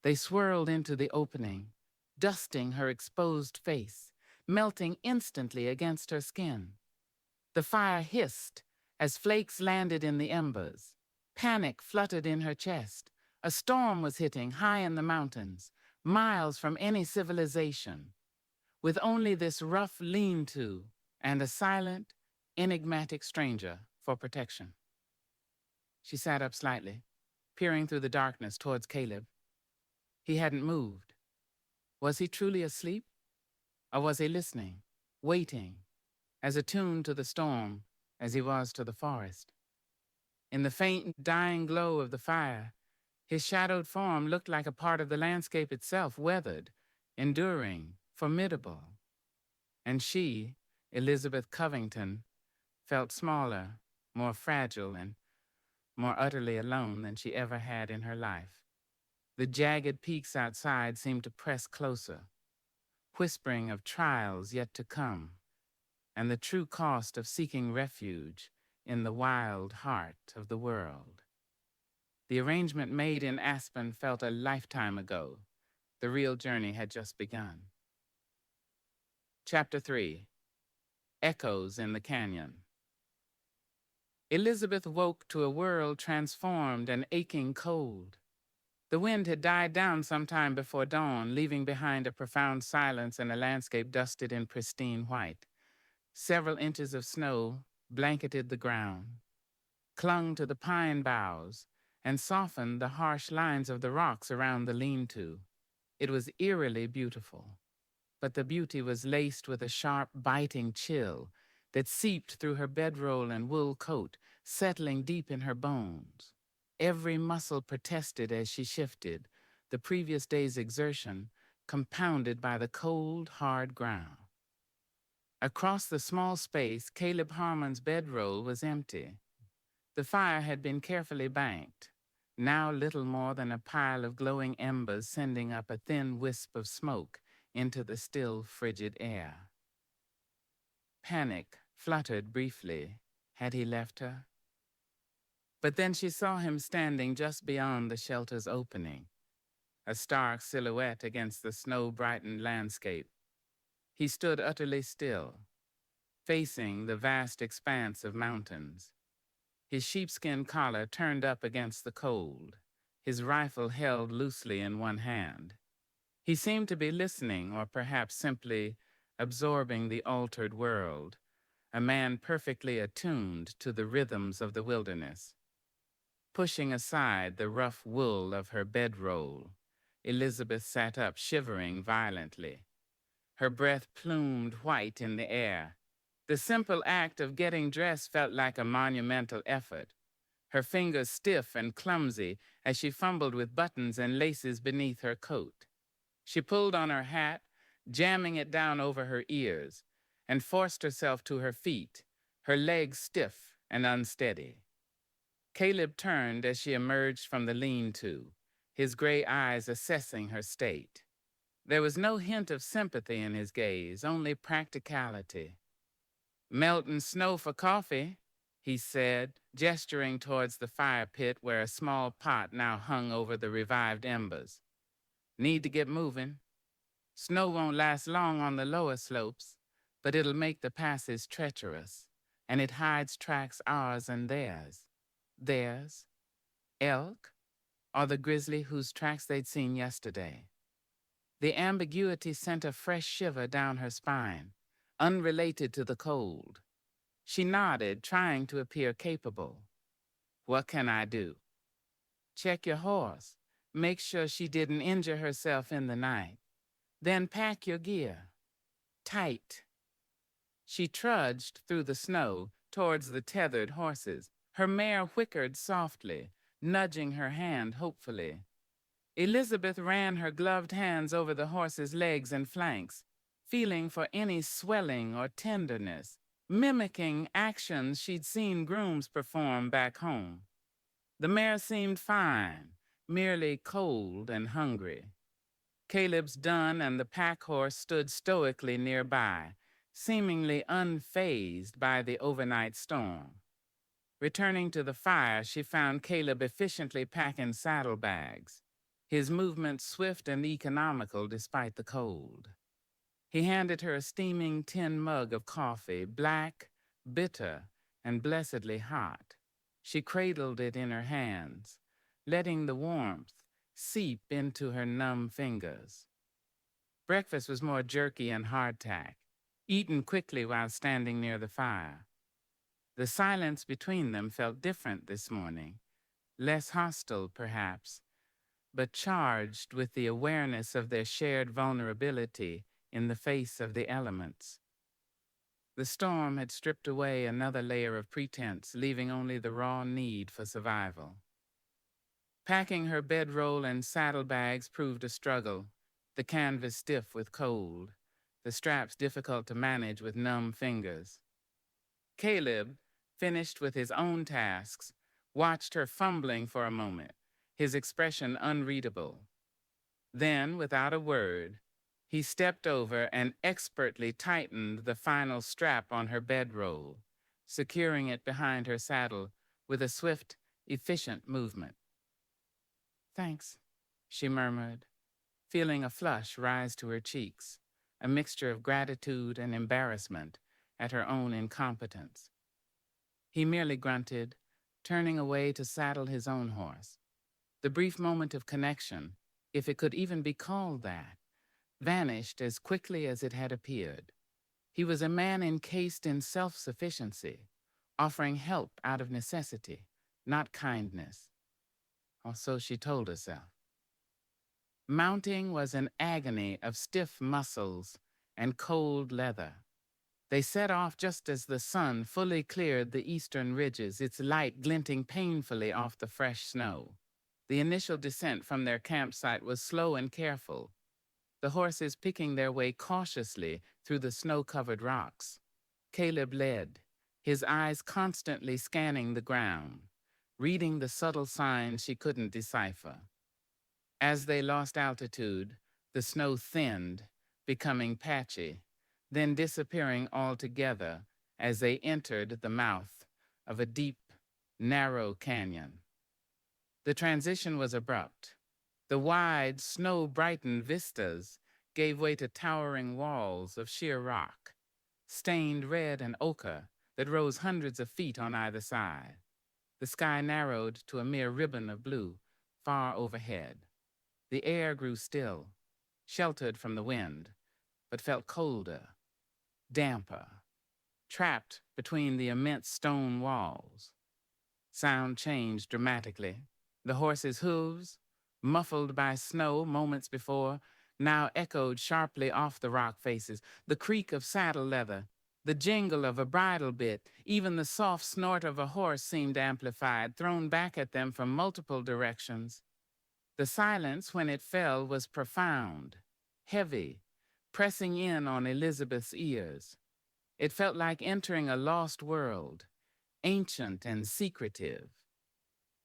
They swirled into the opening, dusting her exposed face, melting instantly against her skin. The fire hissed as flakes landed in the embers. Panic fluttered in her chest. A storm was hitting high in the mountains, miles from any civilization, with only this rough lean-to and a silent, enigmatic stranger for protection. She sat up slightly, peering through the darkness towards Caleb. He hadn't moved. Was he truly asleep? Or was he listening, waiting, as attuned to the storm as he was to the forest? In the faint, dying glow of the fire, his shadowed form looked like a part of the landscape itself, weathered, enduring, formidable. And she, Elizabeth Covington, felt smaller, more fragile, and more utterly alone than she ever had in her life. The jagged peaks outside seemed to press closer, whispering of trials yet to come, and the true cost of seeking refuge in the wild heart of the world. The arrangement made in Aspen felt a lifetime ago. The real journey had just begun. Chapter 3. Echoes in the Canyon. Elizabeth woke to a world transformed and aching cold. The wind had died down some time before dawn, leaving behind a profound silence and a landscape dusted in pristine white. Several inches of snow blanketed the ground, clung to the pine boughs, and softened the harsh lines of the rocks around the lean-to. It was eerily beautiful, but the beauty was laced with a sharp, biting chill that seeped through her bedroll and wool coat, settling deep in her bones. Every muscle protested as she shifted, the previous day's exertion compounded by the cold, hard ground. Across the small space, Caleb Harmon's bedroll was empty. The fire had been carefully banked, now little more than a pile of glowing embers sending up a thin wisp of smoke into the still, frigid air. Panic fluttered briefly. Had he left her? But then she saw him standing just beyond the shelter's opening, a stark silhouette against the snow-brightened landscape. He stood utterly still, facing the vast expanse of mountains, his sheepskin collar turned up against the cold, his rifle held loosely in one hand. He seemed to be listening, or perhaps simply absorbing the altered world, a man perfectly attuned to the rhythms of the wilderness. Pushing aside the rough wool of her bedroll, Elizabeth sat up, shivering violently. Her breath plumed white in the air. The simple act of getting dressed felt like a monumental effort, her fingers stiff and clumsy as she fumbled with buttons and laces beneath her coat. She pulled on her hat, jamming it down over her ears, and forced herself to her feet, her legs stiff and unsteady. Caleb turned as she emerged from the lean-to, his gray eyes assessing her state. There was no hint of sympathy in his gaze, only practicality. "Melting snow for coffee," he said, gesturing towards the fire pit where a small pot now hung over the revived embers. "Need to get moving. Snow won't last long on the lower slopes, but it'll make the passes treacherous, and it hides tracks ours and theirs. Theirs? Elk? Or the grizzly whose tracks they'd seen yesterday?" The ambiguity sent a fresh shiver down her spine, unrelated to the cold. She nodded, trying to appear capable. "What can I do?" "Check your horse. Make sure she didn't injure herself in the night. Then pack your gear. Tight." She trudged through the snow towards the tethered horses. Her mare whickered softly, nudging her hand hopefully. Elizabeth ran her gloved hands over the horse's legs and flanks, feeling for any swelling or tenderness, mimicking actions she'd seen grooms perform back home. The mare seemed fine, merely cold and hungry. Caleb's dun and the pack horse stood stoically nearby, seemingly unfazed by the overnight storm. Returning to the fire, she found Caleb efficiently packing saddlebags, his movements swift and economical despite the cold. He handed her a steaming tin mug of coffee, black, bitter, and blessedly hot. She cradled it in her hands, letting the warmth seep into her numb fingers. Breakfast was more jerky and hardtack, eaten quickly while standing near the fire. The silence between them felt different this morning, less hostile, perhaps, but charged with the awareness of their shared vulnerability in the face of the elements. The storm had stripped away another layer of pretense, leaving only the raw need for survival. Packing her bedroll and saddlebags proved a struggle, the canvas stiff with cold, the straps difficult to manage with numb fingers. Caleb, finished with his own tasks, watched her fumbling for a moment, his expression unreadable. Then, without a word, He stepped over and expertly tightened the final strap on her bedroll, securing it behind her saddle with a swift, efficient movement. "Thanks," she murmured, feeling a flush rise to her cheeks, a mixture of gratitude and embarrassment at her own incompetence. He merely grunted, turning away to saddle his own horse. The brief moment of connection, if it could even be called that, vanished as quickly as it had appeared. He was a man encased in self-sufficiency, offering help out of necessity, not kindness. Or so she told herself. Mounting was an agony of stiff muscles and cold leather. They set off just as the sun fully cleared the eastern ridges, its light glinting painfully off the fresh snow. The initial descent from their campsite was slow and careful, the horses picking their way cautiously through the snow-covered rocks. Caleb led, his eyes constantly scanning the ground, reading the subtle signs she couldn't decipher. As they lost altitude, the snow thinned, becoming patchy, then disappearing altogether as they entered the mouth of a deep, narrow canyon. The transition was abrupt. The wide, snow-brightened vistas gave way to towering walls of sheer rock, stained red and ochre that rose hundreds of feet on either side. The sky narrowed to a mere ribbon of blue far overhead. The air grew still, sheltered from the wind, but felt colder, damper, trapped between the immense stone walls. Sound changed dramatically. The horses' hooves, muffled by snow moments before, now echoed sharply off the rock faces. The creak of saddle leather, the jingle of a bridle bit, even the soft snort of a horse seemed amplified, thrown back at them from multiple directions. The silence, when it fell, was profound, heavy, pressing in on Elizabeth's ears. It felt like entering a lost world, ancient and secretive.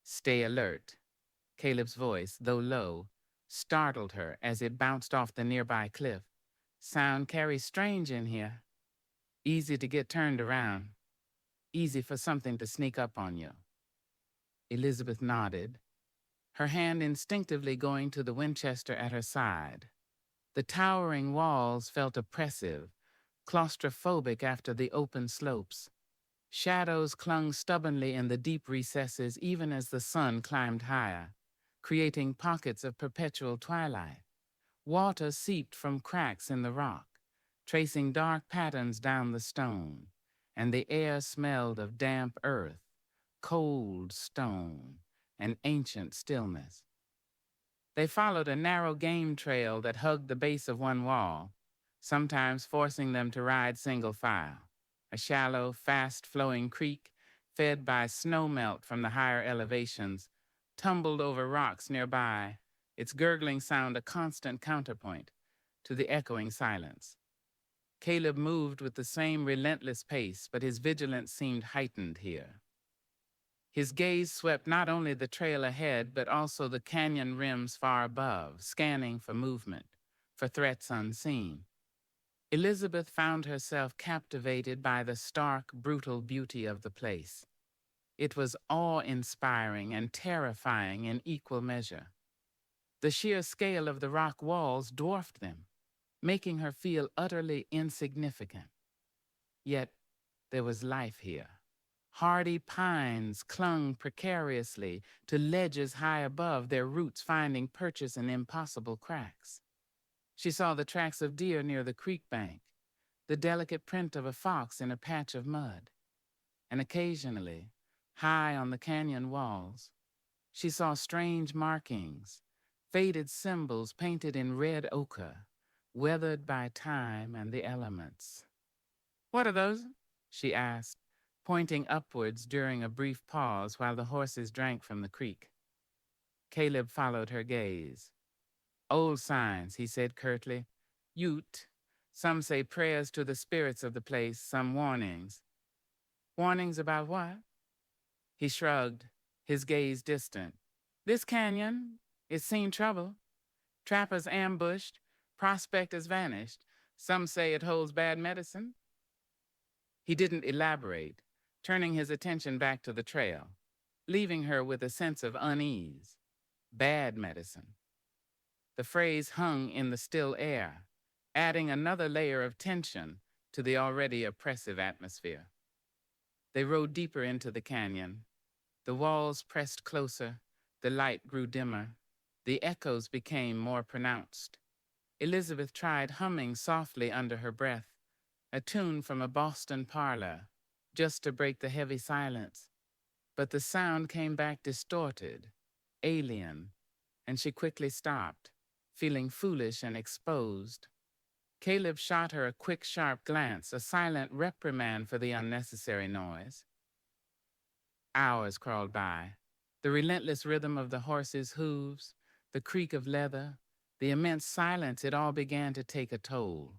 "Stay alert." Caleb's voice, though low, startled her as it bounced off the nearby cliff. "Sound carries strange in here. Easy to get turned around. Easy for something to sneak up on you." Elizabeth nodded, her hand instinctively going to the Winchester at her side. The towering walls felt oppressive, claustrophobic after the open slopes. Shadows clung stubbornly in the deep recesses even as the sun climbed higher, creating pockets of perpetual twilight. Water seeped from cracks in the rock, tracing dark patterns down the stone, and the air smelled of damp earth, cold stone, and ancient stillness. They followed a narrow game trail that hugged the base of one wall, sometimes forcing them to ride single file. A shallow, fast-flowing creek, fed by snowmelt from the higher elevations, tumbled over rocks nearby, its gurgling sound a constant counterpoint to the echoing silence. Caleb moved with the same relentless pace, but his vigilance seemed heightened here. His gaze swept not only the trail ahead, but also the canyon rims far above, scanning for movement, for threats unseen. Elizabeth found herself captivated by the stark, brutal beauty of the place. It was awe-inspiring and terrifying in equal measure. The sheer scale of the rock walls dwarfed them, making her feel utterly insignificant. Yet there was life here. Hardy pines clung precariously to ledges high above, their roots finding purchase in impossible cracks. She saw the tracks of deer near the creek bank, the delicate print of a fox in a patch of mud, and occasionally, high on the canyon walls, she saw strange markings, faded symbols painted in red ochre, weathered by time and the elements. "What are those?" she asked, pointing upwards during a brief pause while the horses drank from the creek. Caleb followed her gaze. "Old signs," he said curtly. "Ute. Some say prayers to the spirits of the place, some warnings." "Warnings about what?" He shrugged, his gaze distant. "This canyon, it's seen trouble. Trappers ambushed, Prospect has vanished. Some say it holds bad medicine. He didn't elaborate, turning his attention back to the trail, leaving her with a sense of unease. Bad medicine. The phrase hung in the still air, adding another layer of tension to the already oppressive atmosphere. They rode deeper into the canyon. The walls pressed closer, the light grew dimmer, the echoes became more pronounced. Elizabeth tried humming softly under her breath, a tune from a Boston parlor, just to break the heavy silence. But the sound came back distorted, alien, and she quickly stopped, feeling foolish and exposed. Caleb shot her a quick, sharp glance, a silent reprimand for the unnecessary noise. Hours crawled by. The relentless rhythm of the horses' hooves, the creak of leather, the immense silence, it all began to take a toll.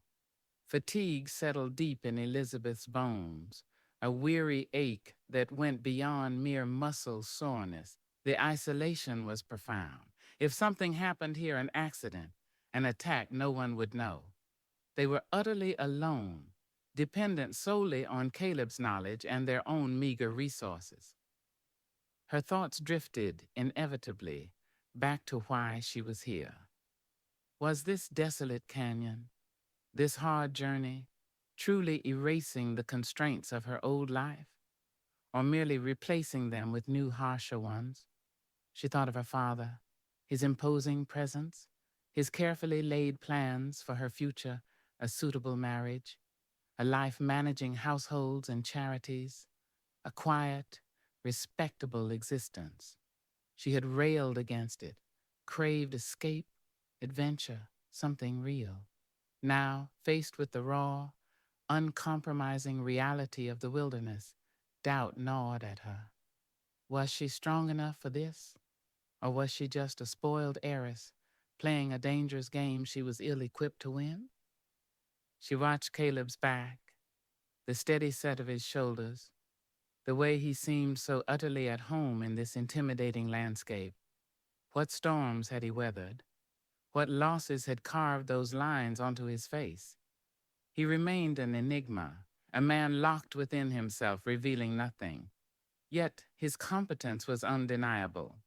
Fatigue settled deep in Elizabeth's bones, a weary ache that went beyond mere muscle soreness. The isolation was profound. If something happened here, an accident, an attack, no one would know. They were utterly alone, dependent solely on Caleb's knowledge and their own meager resources. Her thoughts drifted, inevitably, back to why she was here. Was this desolate canyon, this hard journey, truly erasing the constraints of her old life, or merely replacing them with new, harsher ones? She thought of her father, his imposing presence, his carefully laid plans for her future, a suitable marriage, a life managing households and charities, a quiet, respectable existence. She had railed against it, craved escape, adventure, something real. Now, faced with the raw, uncompromising reality of the wilderness, doubt gnawed at her. Was she strong enough for this? Or was she just a spoiled heiress, playing a dangerous game she was ill-equipped to win? She watched Caleb's back, the steady set of his shoulders, the way he seemed so utterly at home in this intimidating landscape. What storms had he weathered? What losses had carved those lines onto his face? He remained an enigma, a man locked within himself, revealing nothing. Yet his competence was undeniable.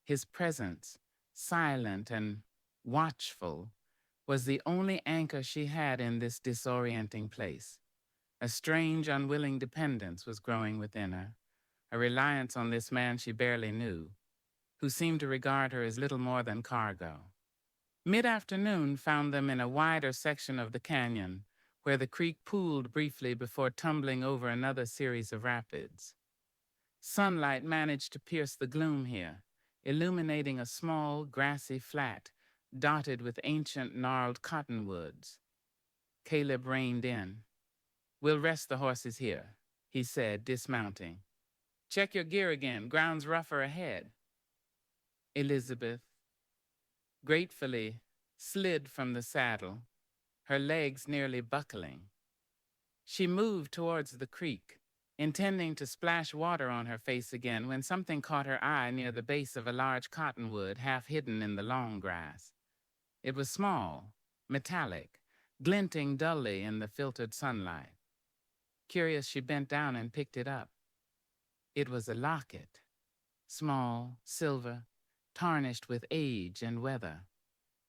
His presence, silent and watchful, was the only anchor she had in this disorienting place. A strange, unwilling dependence was growing within her, a reliance on this man she barely knew, who seemed to regard her as little more than cargo. Mid-afternoon found them in a wider section of the canyon, where the creek pooled briefly before tumbling over another series of rapids. Sunlight managed to pierce the gloom here, illuminating a small, grassy flat dotted with ancient, gnarled cottonwoods. Caleb reined in. "We'll rest the horses here," he said, dismounting. "Check your gear again. Ground's rougher ahead." Elizabeth gratefully slid from the saddle, her legs nearly buckling. She moved towards the creek, intending to splash water on her face again when something caught her eye near the base of a large cottonwood half hidden in the long grass. It was small, metallic, glinting dully in the filtered sunlight. Curious, she bent down and picked it up. It was a locket, small, silver, tarnished with age and weather.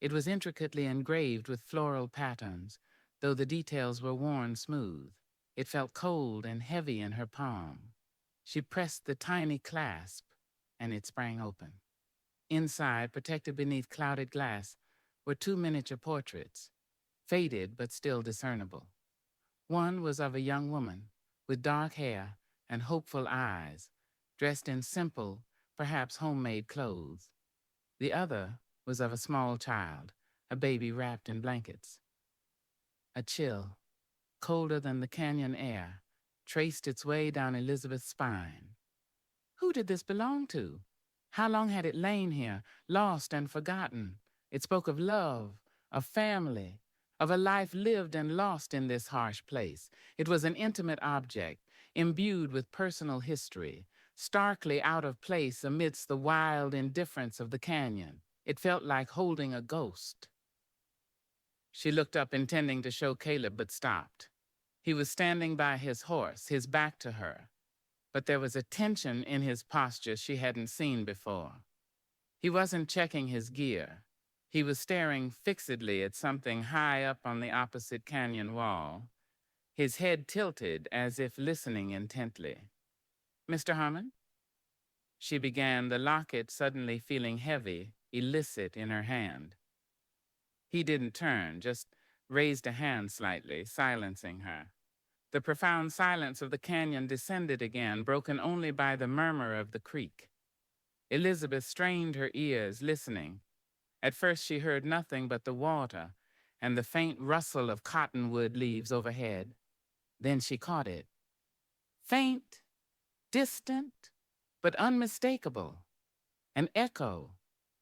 It was intricately engraved with floral patterns, though the details were worn smooth. It felt cold and heavy in her palm. She pressed the tiny clasp, and it sprang open. Inside, protected beneath clouded glass, were two miniature portraits, faded but still discernible. One was of a young woman, with dark hair and hopeful eyes, dressed in simple, perhaps homemade clothes. The other was of a small child, a baby wrapped in blankets. A chill, colder than the canyon air, traced its way down Elizabeth's spine. Who did this belong to? How long had it lain here, lost and forgotten? It spoke of love, of family, of a life lived and lost in this harsh place. It was an intimate object, imbued with personal history, starkly out of place amidst the wild indifference of the canyon. It felt like holding a ghost. She looked up, intending to show Caleb, but stopped. He was standing by his horse, his back to her, but there was a tension in his posture she hadn't seen before. He wasn't checking his gear. He was staring fixedly at something high up on the opposite canyon wall, his head tilted as if listening intently. "Mr. Harmon?" She began, the locket suddenly feeling heavy, illicit in her hand. He didn't turn, just raised a hand slightly, silencing her. The profound silence of the canyon descended again, broken only by the murmur of the creek. Elizabeth strained her ears, listening. At first she heard nothing but the water and the faint rustle of cottonwood leaves overhead. Then she caught it. Faint, distant, but unmistakable. An echo,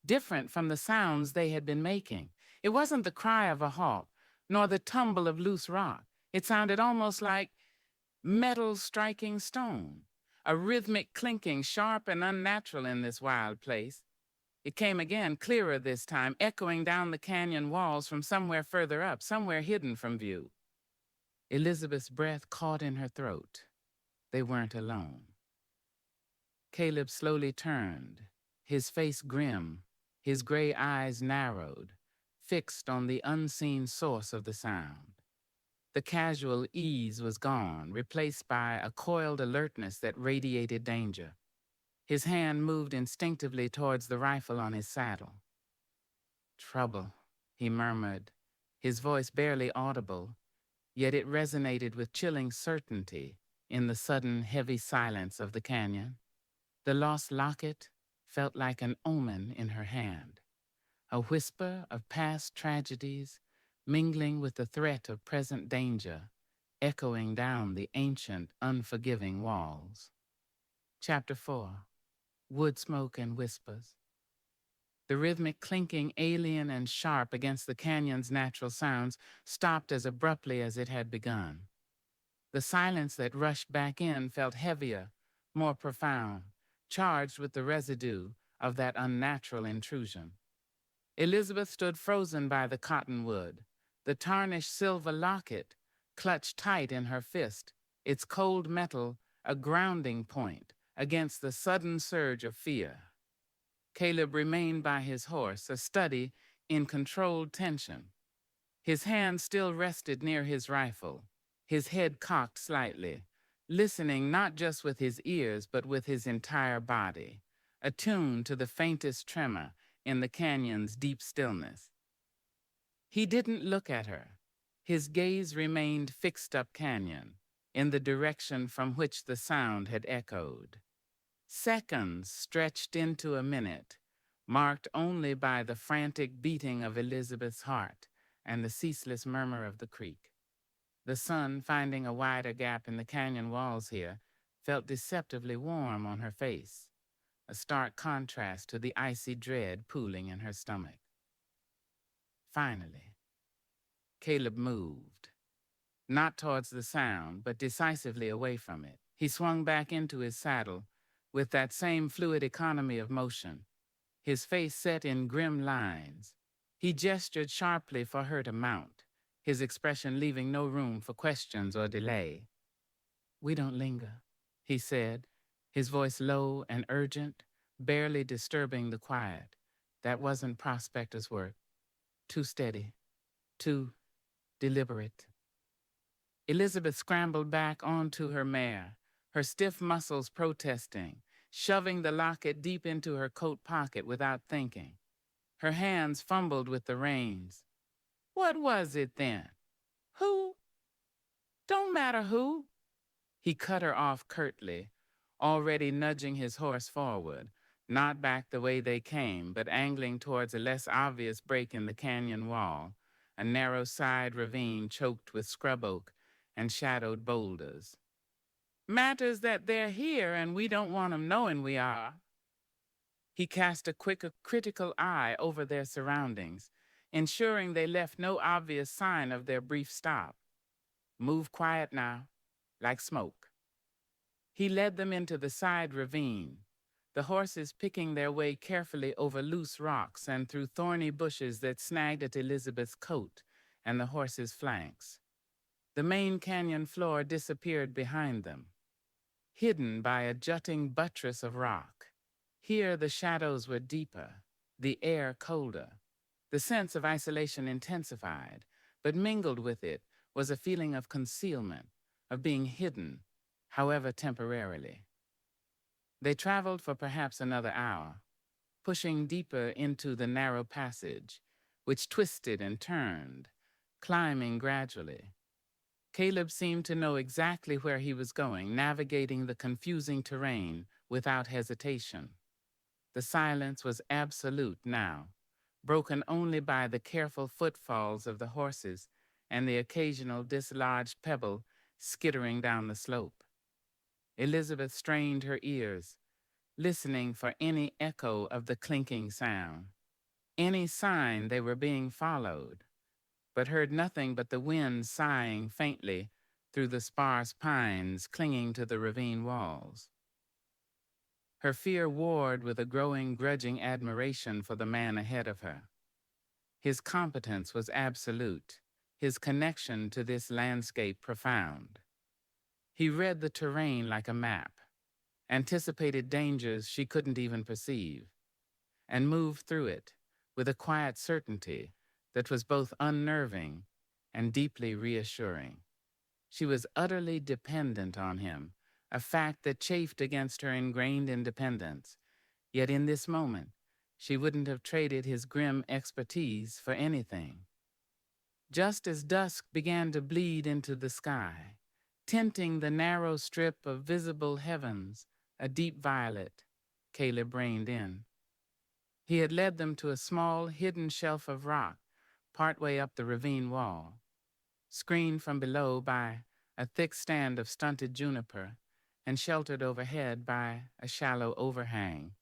different from the sounds they had been making. It wasn't the cry of a hawk, nor the tumble of loose rock. It sounded almost like metal striking stone, a rhythmic clinking, sharp and unnatural in this wild place. It came again, clearer this time, echoing down the canyon walls from somewhere further up, somewhere hidden from view. Elizabeth's breath caught in her throat. They weren't alone. Caleb slowly turned, his face grim, his gray eyes narrowed, fixed on the unseen source of the sound. The casual ease was gone, replaced by a coiled alertness that radiated danger. His hand moved instinctively towards the rifle on his saddle. "Trouble," he murmured, his voice barely audible, yet it resonated with chilling certainty in the sudden, heavy silence of the canyon. The lost locket felt like an omen in her hand, a whisper of past tragedies mingling with the threat of present danger, echoing down the ancient, unforgiving walls. Chapter 4. Wood Smoke and Whispers. The rhythmic clinking, alien and sharp against the canyon's natural sounds, stopped as abruptly as it had begun. The silence that rushed back in felt heavier, more profound, charged with the residue of that unnatural intrusion. Elizabeth stood frozen by the cottonwood, the tarnished silver locket clutched tight in her fist, its cold metal a grounding point against the sudden surge of fear. Caleb remained by his horse, a study in controlled tension. His hand still rested near his rifle, his head cocked slightly, listening not just with his ears but with his entire body, attuned to the faintest tremor in the canyon's deep stillness. He didn't look at her. His gaze remained fixed up canyon, in the direction from which the sound had echoed. Seconds stretched into a minute, marked only by the frantic beating of Elizabeth's heart and the ceaseless murmur of the creek. The sun, finding a wider gap in the canyon walls here, felt deceptively warm on her face, a stark contrast to the icy dread pooling in her stomach. Finally, Caleb moved, not towards the sound, but decisively away from it. He swung back into his saddle with that same fluid economy of motion, his face set in grim lines. He gestured sharply for her to mount, his expression leaving no room for questions or delay. "We don't linger," he said, his voice low and urgent, barely disturbing the quiet. That wasn't prospector's work. Too steady, too deliberate. Elizabeth scrambled back onto her mare, her stiff muscles protesting, shoving the locket deep into her coat pocket without thinking. Her hands fumbled with the reins. "What was it then? Who? Don't matter who." He cut her off curtly, already nudging his horse forward, not back the way they came, but angling towards a less obvious break in the canyon wall, a narrow side ravine choked with scrub oak and shadowed boulders. "Matters that they're here and we don't want 'em knowing we are." He cast a quick, critical eye over their surroundings, ensuring they left no obvious sign of their brief stop. "Move quiet now, like smoke." He led them into the side ravine, the horses picking their way carefully over loose rocks and through thorny bushes that snagged at Elizabeth's coat and the horses' flanks. The main canyon floor disappeared behind them, hidden by a jutting buttress of rock. Here the shadows were deeper, the air colder. The sense of isolation intensified, but mingled with it was a feeling of concealment, of being hidden, however temporarily. They traveled for perhaps another hour, pushing deeper into the narrow passage, which twisted and turned, climbing gradually. Caleb seemed to know exactly where he was going, navigating the confusing terrain without hesitation. The silence was absolute now, broken only by the careful footfalls of the horses and the occasional dislodged pebble skittering down the slope. Elizabeth strained her ears, listening for any echo of the clinking sound, any sign they were being followed, but heard nothing but the wind sighing faintly through the sparse pines clinging to the ravine walls. Her fear warred with a growing grudging admiration for the man ahead of her. His competence was absolute, his connection to this landscape profound. He read the terrain like a map, anticipated dangers she couldn't even perceive, and moved through it with a quiet certainty that was both unnerving and deeply reassuring. She was utterly dependent on him, a fact that chafed against her ingrained independence. Yet in this moment, she wouldn't have traded his grim expertise for anything. Just as dusk began to bleed into the sky, tinting the narrow strip of visible heavens a deep violet, Caleb reined in. He had led them to a small, hidden shelf of rock partway up the ravine wall, screened from below by a thick stand of stunted juniper and sheltered overhead by a shallow overhang.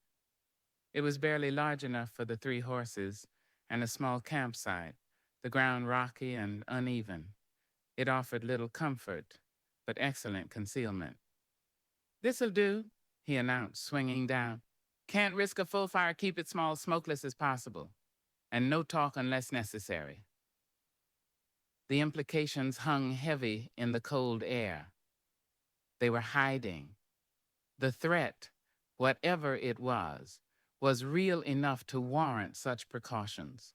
It was barely large enough for the 3 horses and a small campsite, the ground rocky and uneven. It offered little comfort, but excellent concealment. "This'll do," he announced, swinging down. "Can't risk a full fire, keep it small, smokeless as possible. And no talk unless necessary." The implications hung heavy in the cold air. They were hiding. The threat, whatever it was real enough to warrant such precautions.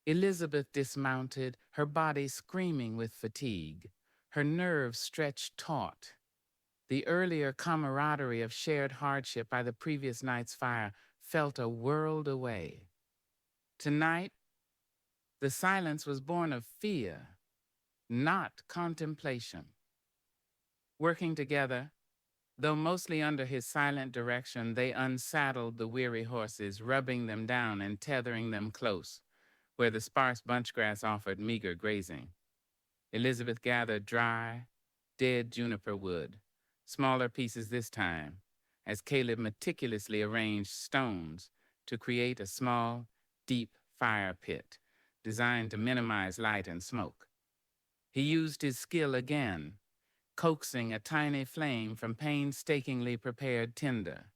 Elizabeth dismounted, her body screaming with fatigue, her nerves stretched taut. The earlier camaraderie of shared hardship by the previous night's fire felt a world away. Tonight, the silence was born of fear, not contemplation. Working together, though mostly under his silent direction, they unsaddled the weary horses, rubbing them down and tethering them close, where the sparse bunchgrass offered meager grazing. Elizabeth gathered dry, dead juniper wood, smaller pieces this time, as Caleb meticulously arranged stones to create a small, deep fire pit designed to minimize light and smoke. He used his skill again, coaxing a tiny flame from painstakingly prepared tinder.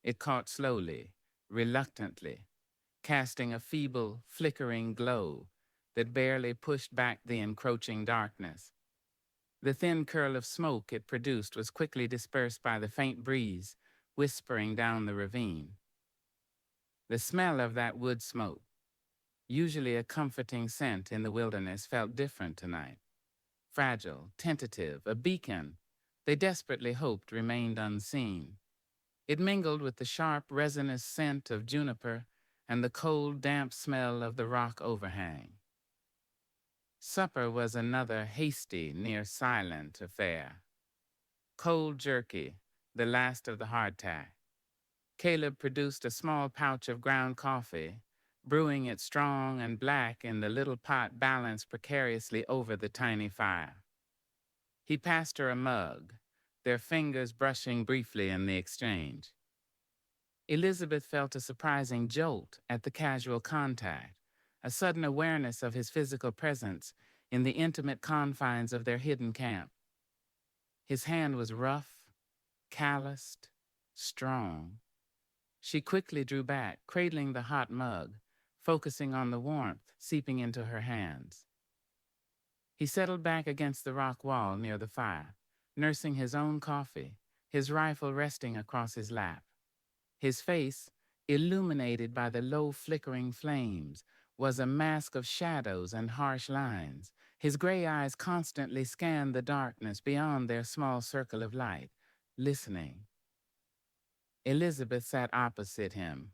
It caught slowly, reluctantly, casting a feeble, flickering glow that barely pushed back the encroaching darkness. The thin curl of smoke it produced was quickly dispersed by the faint breeze whispering down the ravine. The smell of that wood smoke, usually a comforting scent in the wilderness, felt different tonight. Fragile, tentative, a beacon they desperately hoped remained unseen. It mingled with the sharp, resinous scent of juniper and the cold, damp smell of the rock overhang. Supper was another hasty, near-silent affair. Cold jerky, the last of the hardtack. Caleb produced a small pouch of ground coffee, brewing it strong and black in the little pot balanced precariously over the tiny fire. He passed her a mug, their fingers brushing briefly in the exchange. Elizabeth felt a surprising jolt at the casual contact, a sudden awareness of his physical presence in the intimate confines of their hidden camp. His hand was rough, calloused, strong. She quickly drew back, cradling the hot mug, focusing on the warmth seeping into her hands. He settled back against the rock wall near the fire, nursing his own coffee, his rifle resting across his lap. His face, illuminated by the low flickering flames, was a mask of shadows and harsh lines. His gray eyes constantly scanned the darkness beyond their small circle of light, listening. Elizabeth sat opposite him,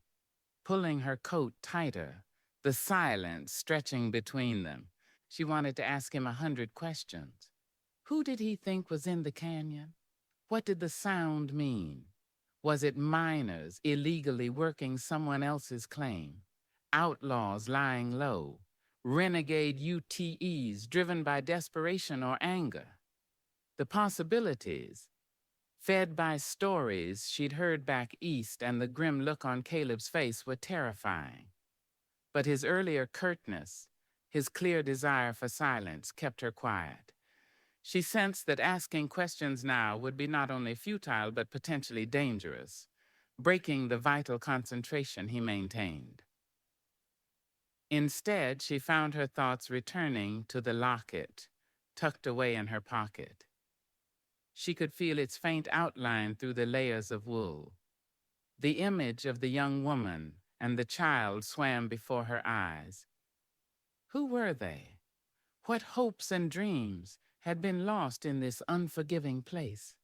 pulling her coat tighter, the silence stretching between them. She wanted to ask him 100 questions. Who did he think was in the canyon? What did the sound mean? Was it miners illegally working someone else's claim? Outlaws lying low? Renegade UTEs driven by desperation or anger? The possibilities, fed by stories she'd heard back east and the grim look on Caleb's face, were terrifying. But his earlier curtness, his clear desire for silence, kept her quiet. She sensed that asking questions now would be not only futile but potentially dangerous, breaking the vital concentration he maintained. Instead, she found her thoughts returning to the locket, tucked away in her pocket. She could feel its faint outline through the layers of wool. The image of the young woman and the child swam before her eyes. Who were they? What hopes and dreams had been lost in this unforgiving place?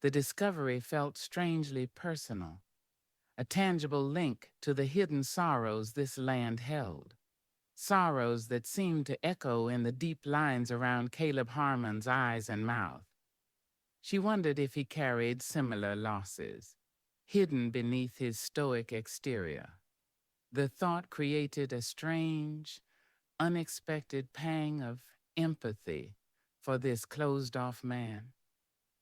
The discovery felt strangely personal, a tangible link to the hidden sorrows this land held, sorrows that seemed to echo in the deep lines around Caleb Harmon's eyes and mouth. She wondered if he carried similar losses, hidden beneath his stoic exterior. The thought created a strange, unexpected pang of empathy for this closed-off man.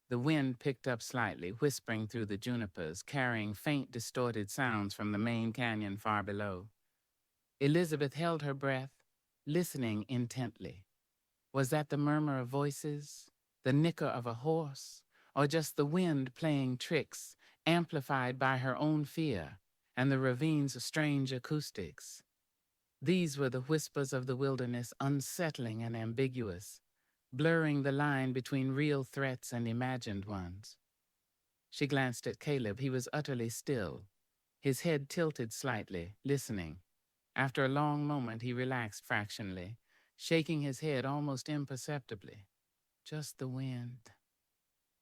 The wind picked up slightly, whispering through the junipers, carrying faint, distorted sounds from the main canyon far below. Elizabeth held her breath, listening intently. Was that the murmur of voices, the nicker of a horse, or just the wind playing tricks, amplified by her own fear and the ravine's strange acoustics? These were the whispers of the wilderness, unsettling and ambiguous, blurring the line between real threats and imagined ones. She glanced at Caleb. He was utterly still, his head tilted slightly, listening. After a long moment, he relaxed fractionally, shaking his head almost imperceptibly. Just the wind.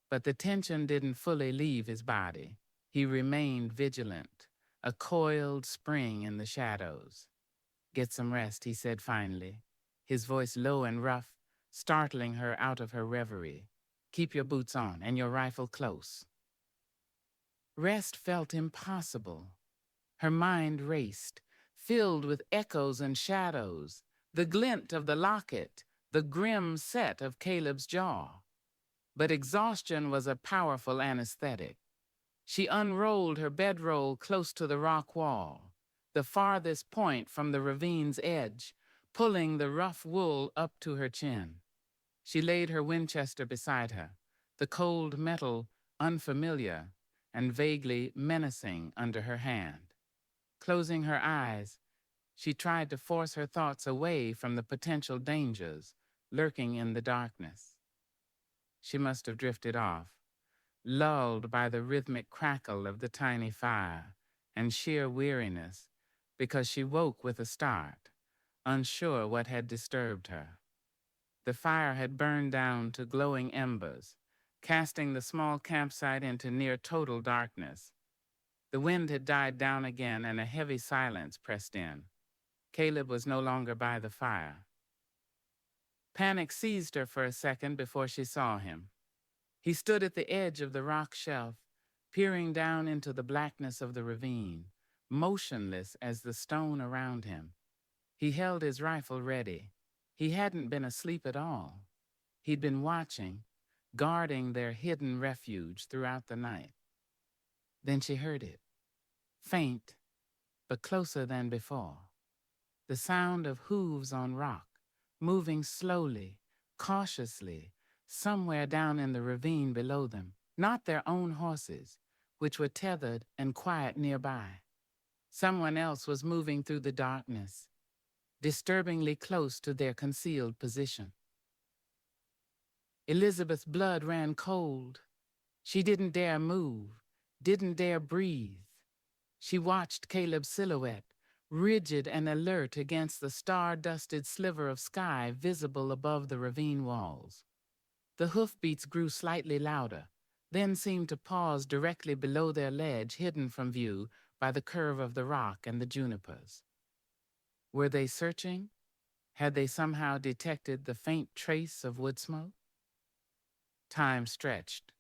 But the tension didn't fully leave his body. He remained vigilant, a coiled spring in the shadows. Get some rest, he said finally, his voice low and rough, startling her out of her reverie. Keep your boots on and your rifle close. Rest felt impossible. Her mind raced, filled with echoes and shadows, the glint of the locket, the grim set of Caleb's jaw. But exhaustion was a powerful anesthetic. She unrolled her bedroll close to the rock wall, the farthest point from the ravine's edge, pulling the rough wool up to her chin. She laid her Winchester beside her, the cold metal unfamiliar and vaguely menacing under her hand. Closing her eyes, she tried to force her thoughts away from the potential dangers lurking in the darkness. She must have drifted off, lulled by the rhythmic crackle of the tiny fire and sheer weariness, because she woke with a start, unsure what had disturbed her. The fire had burned down to glowing embers, casting the small campsite into near total darkness. The wind had died down again and a heavy silence pressed in. Caleb was no longer by the fire. Panic seized her for a second before she saw him. He stood at the edge of the rock shelf, peering down into the blackness of the ravine, motionless as the stone around him. He held his rifle ready. He hadn't been asleep at all. He'd been watching, guarding their hidden refuge throughout the night. Then she heard it, faint, but closer than before. The sound of hooves on rock, moving slowly, cautiously, somewhere down in the ravine below them, not their own horses, which were tethered and quiet nearby. Someone else was moving through the darkness, disturbingly close to their concealed position. Elizabeth's blood ran cold. She didn't dare move, didn't dare breathe. She watched Caleb's silhouette, rigid and alert against the star-dusted sliver of sky visible above the ravine walls. The hoofbeats grew slightly louder, then seemed to pause directly below their ledge, hidden from view by the curve of the rock and the junipers. Were they searching? Had they somehow detected the faint trace of wood smoke? Time stretched,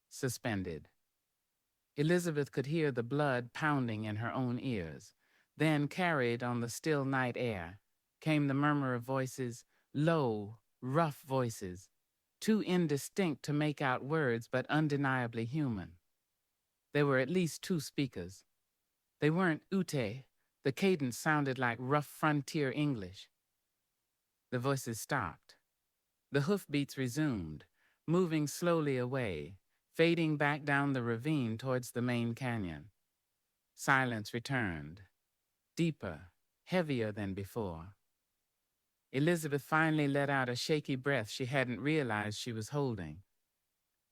suspended. Elizabeth could hear the blood pounding in her own ears. Then, carried on the still night air, came the murmur of voices, low, rough voices, too indistinct to make out words but undeniably human. There were at least two speakers. They weren't Ute. The cadence sounded like rough frontier English. The voices stopped. The hoofbeats resumed, moving slowly away, fading back down the ravine towards the main canyon. Silence returned, deeper, heavier than before. Elizabeth finally let out a shaky breath she hadn't realized she was holding.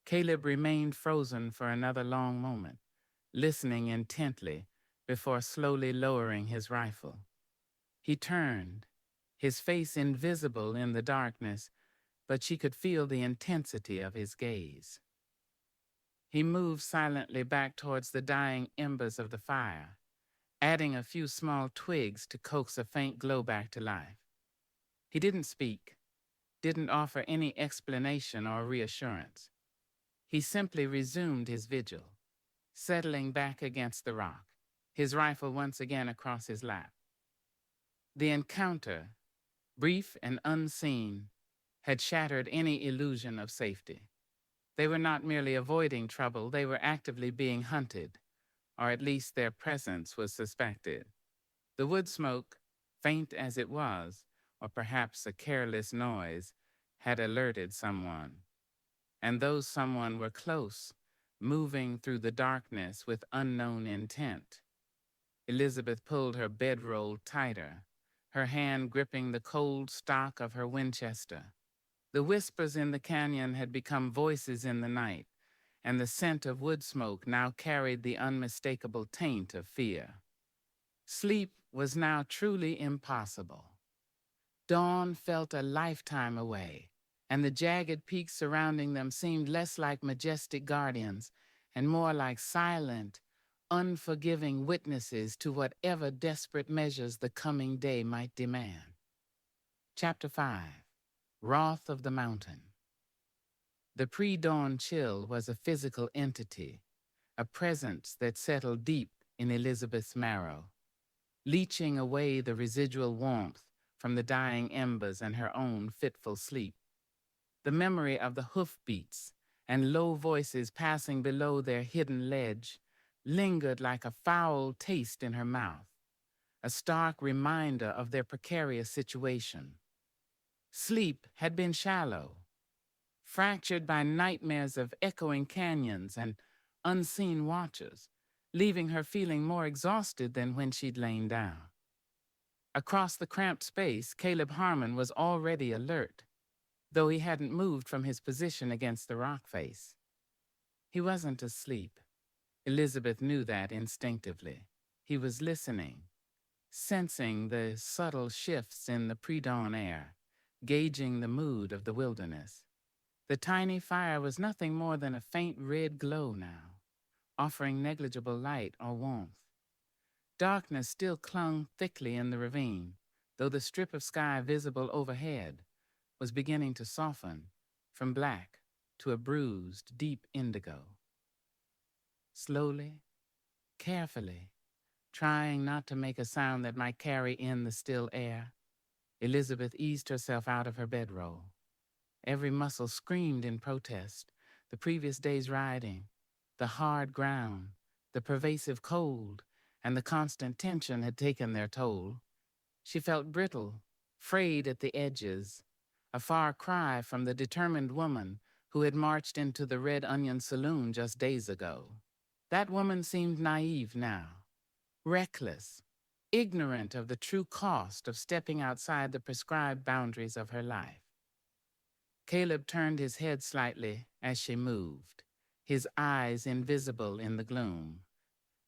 Caleb remained frozen for another long moment, listening intently before slowly lowering his rifle. He turned, his face invisible in the darkness, but she could feel the intensity of his gaze. He moved silently back towards the dying embers of the fire, adding a few small twigs to coax a faint glow back to life. He didn't speak, didn't offer any explanation or reassurance. He simply resumed his vigil, settling back against the rock, his rifle once again across his lap. The encounter, brief and unseen, had shattered any illusion of safety. They were not merely avoiding trouble, they were actively being hunted, or at least their presence was suspected. The wood smoke, faint as it was, or perhaps a careless noise, had alerted someone. And those someone were close, moving through the darkness with unknown intent. Elizabeth pulled her bedroll tighter, her hand gripping the cold stock of her Winchester. The whispers in the canyon had become voices in the night, and the scent of wood smoke now carried the unmistakable taint of fear. Sleep was now truly impossible. Dawn felt a lifetime away, and the jagged peaks surrounding them seemed less like majestic guardians and more like silent, unforgiving witnesses to whatever desperate measures the coming day might demand. Chapter 5. Wrath of the Mountain. The pre-dawn chill was a physical entity, a presence that settled deep in Elizabeth's marrow, leaching away the residual warmth from the dying embers and her own fitful sleep. The memory of the hoofbeats and low voices passing below their hidden ledge lingered like a foul taste in her mouth, a stark reminder of their precarious situation. Sleep had been shallow, fractured by nightmares of echoing canyons and unseen watchers, leaving her feeling more exhausted than when she'd lain down. Across the cramped space, Caleb Harmon was already alert, though he hadn't moved from his position against the rock face. He wasn't asleep. Elizabeth knew that instinctively. He was listening, sensing the subtle shifts in the pre-dawn air, gauging the mood of the wilderness. The tiny fire was nothing more than a faint red glow now, offering negligible light or warmth. Darkness still clung thickly in the ravine, though the strip of sky visible overhead was beginning to soften from black to a bruised, deep indigo. Slowly, carefully, trying not to make a sound that might carry in the still air, Elizabeth eased herself out of her bedroll. Every muscle screamed in protest. The previous day's riding, the hard ground, the pervasive cold, and the constant tension had taken their toll. She felt brittle, frayed at the edges, a far cry from the determined woman who had marched into the Red Onion Saloon just days ago. That woman seemed naive now, reckless, ignorant of the true cost of stepping outside the prescribed boundaries of her life. Caleb turned his head slightly as she moved, his eyes invisible in the gloom,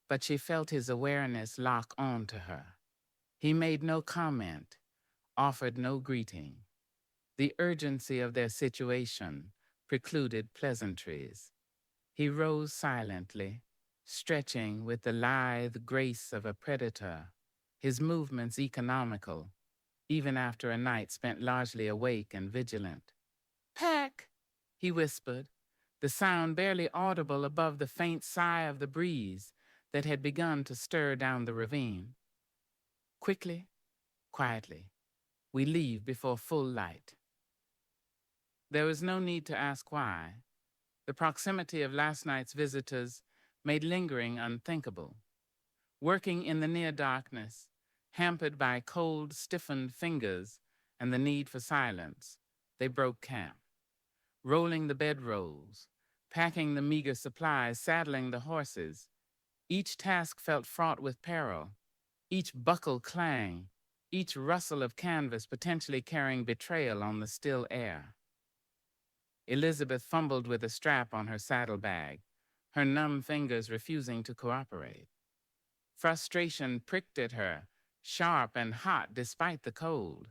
but she felt his awareness lock on to her. He made no comment, offered no greeting. The urgency of their situation precluded pleasantries. He rose silently, stretching with the lithe grace of a predator, his movements economical, even after a night spent largely awake and vigilant. "Pack," he whispered, the sound barely audible above the faint sigh of the breeze that had begun to stir down the ravine. Quickly, quietly, we leave before full light. There was no need to ask why. The proximity of last night's visitors made lingering unthinkable. Working in the near darkness, hampered by cold, stiffened fingers and the need for silence, they broke camp, rolling the bedrolls, packing the meager supplies, saddling the horses. Each task felt fraught with peril, each buckle clang, each rustle of canvas potentially carrying betrayal on the still air. Elizabeth fumbled with a strap on her saddlebag, her numb fingers refusing to cooperate. Frustration pricked at her, sharp and hot despite the cold.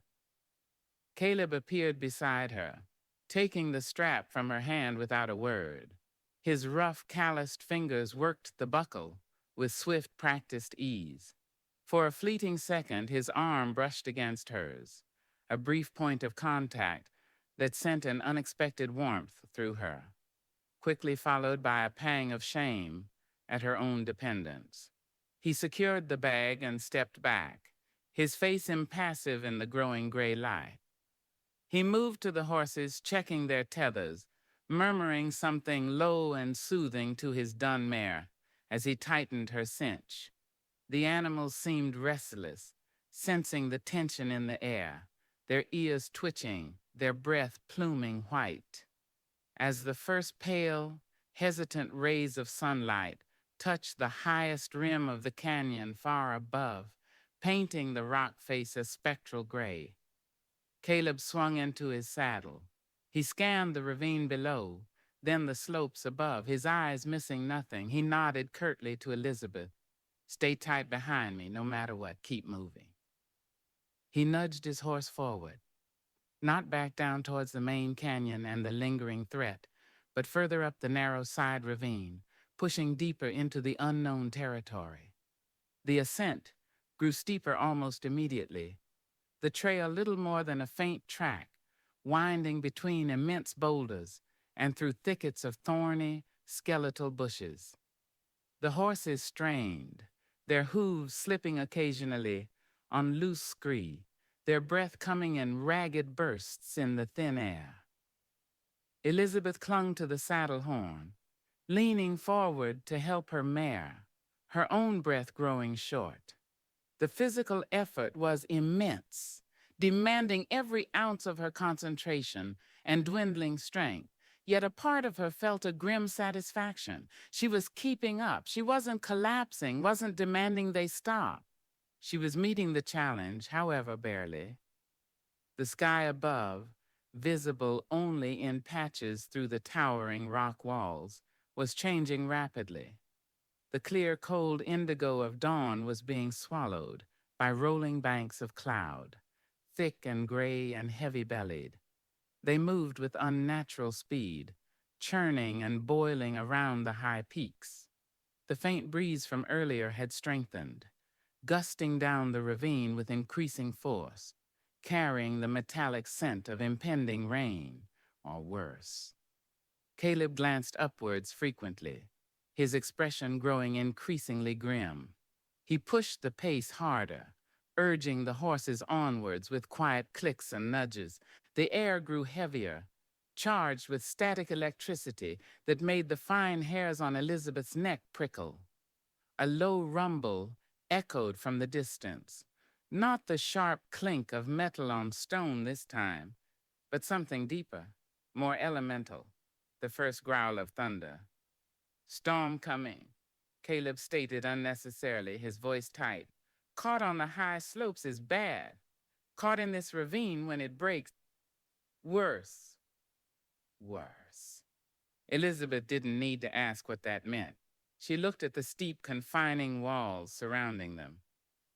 Caleb appeared beside her, taking the strap from her hand without a word. His rough, calloused fingers worked the buckle with swift, practiced ease. For a fleeting second, his arm brushed against hers, a brief point of contact that sent an unexpected warmth through her, quickly followed by a pang of shame at her own dependence. He secured the bag and stepped back, his face impassive in the growing gray light. He moved to the horses, checking their tethers, murmuring something low and soothing to his dun mare as he tightened her cinch. The animals seemed restless, sensing the tension in the air, their ears twitching, their breath pluming white. As the first pale, hesitant rays of sunlight touched the highest rim of the canyon far above, painting the rock face a spectral gray, Caleb swung into his saddle. He scanned the ravine below, then the slopes above, his eyes missing nothing. He nodded curtly to Elizabeth. "Stay tight behind me, no matter what. Keep moving." He nudged his horse forward, not back down towards the main canyon and the lingering threat, but further up the narrow side ravine, pushing deeper into the unknown territory. The ascent grew steeper almost immediately, the trail little more than a faint track, winding between immense boulders and through thickets of thorny, skeletal bushes. The horses strained, their hooves slipping occasionally on loose scree, their breath coming in ragged bursts in the thin air. Elizabeth clung to the saddle horn, leaning forward to help her mare, her own breath growing short. The physical effort was immense, demanding every ounce of her concentration and dwindling strength. Yet a part of her felt a grim satisfaction. She was keeping up. She wasn't collapsing, wasn't demanding they stop. She was meeting the challenge, however barely. The sky above, visible only in patches through the towering rock walls, was changing rapidly. The clear, cold indigo of dawn was being swallowed by rolling banks of cloud, thick and gray and heavy-bellied. They moved with unnatural speed, churning and boiling around the high peaks. The faint breeze from earlier had strengthened, gusting down the ravine with increasing force, carrying the metallic scent of impending rain, or worse. Caleb glanced upwards frequently, his expression growing increasingly grim. He pushed the pace harder, urging the horses onwards with quiet clicks and nudges. The air grew heavier, charged with static electricity that made the fine hairs on Elizabeth's neck prickle. A low rumble echoed from the distance, not the sharp clink of metal on stone this time, but something deeper, more elemental, the first growl of thunder. "Storm coming," Caleb stated unnecessarily, his voice tight. Caught on the high slopes is bad. Caught in this ravine when it breaks, worse. Worse. Elizabeth didn't need to ask what that meant. She looked at the steep, confining walls surrounding them,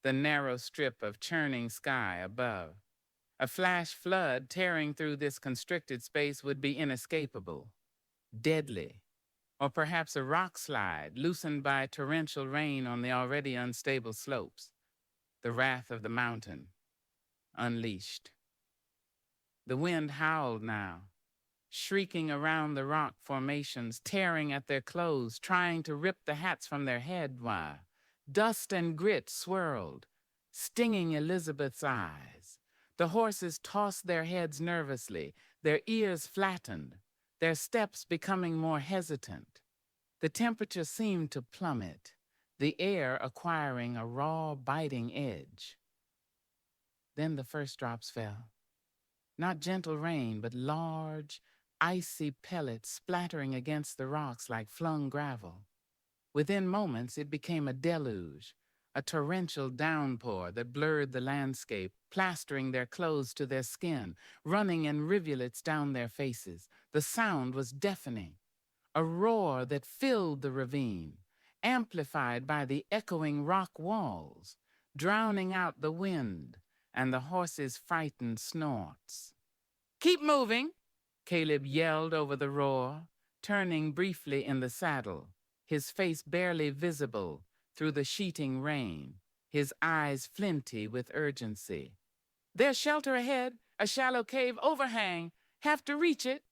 the narrow strip of churning sky above. A flash flood tearing through this constricted space would be inescapable, deadly, or perhaps a rock slide loosened by torrential rain on the already unstable slopes, the wrath of the mountain, unleashed. The wind howled now, shrieking around the rock formations, tearing at their clothes, trying to rip the hats from their head while dust and grit swirled, stinging Elizabeth's eyes. The horses tossed their heads nervously, their ears flattened, their steps becoming more hesitant. The temperature seemed to plummet, the air acquiring a raw, biting edge. Then the first drops fell. Not gentle rain, but large, icy pellets splattering against the rocks like flung gravel. Within moments, it became a deluge, a torrential downpour that blurred the landscape, plastering their clothes to their skin, running in rivulets down their faces. The sound was deafening, a roar that filled the ravine, amplified by the echoing rock walls, drowning out the wind and the horses' frightened snorts. "Keep moving," Caleb yelled over the roar, turning briefly in the saddle, his face barely visible through the sheeting rain, his eyes flinty with urgency. "There's shelter ahead, a shallow cave overhang. Have to reach it."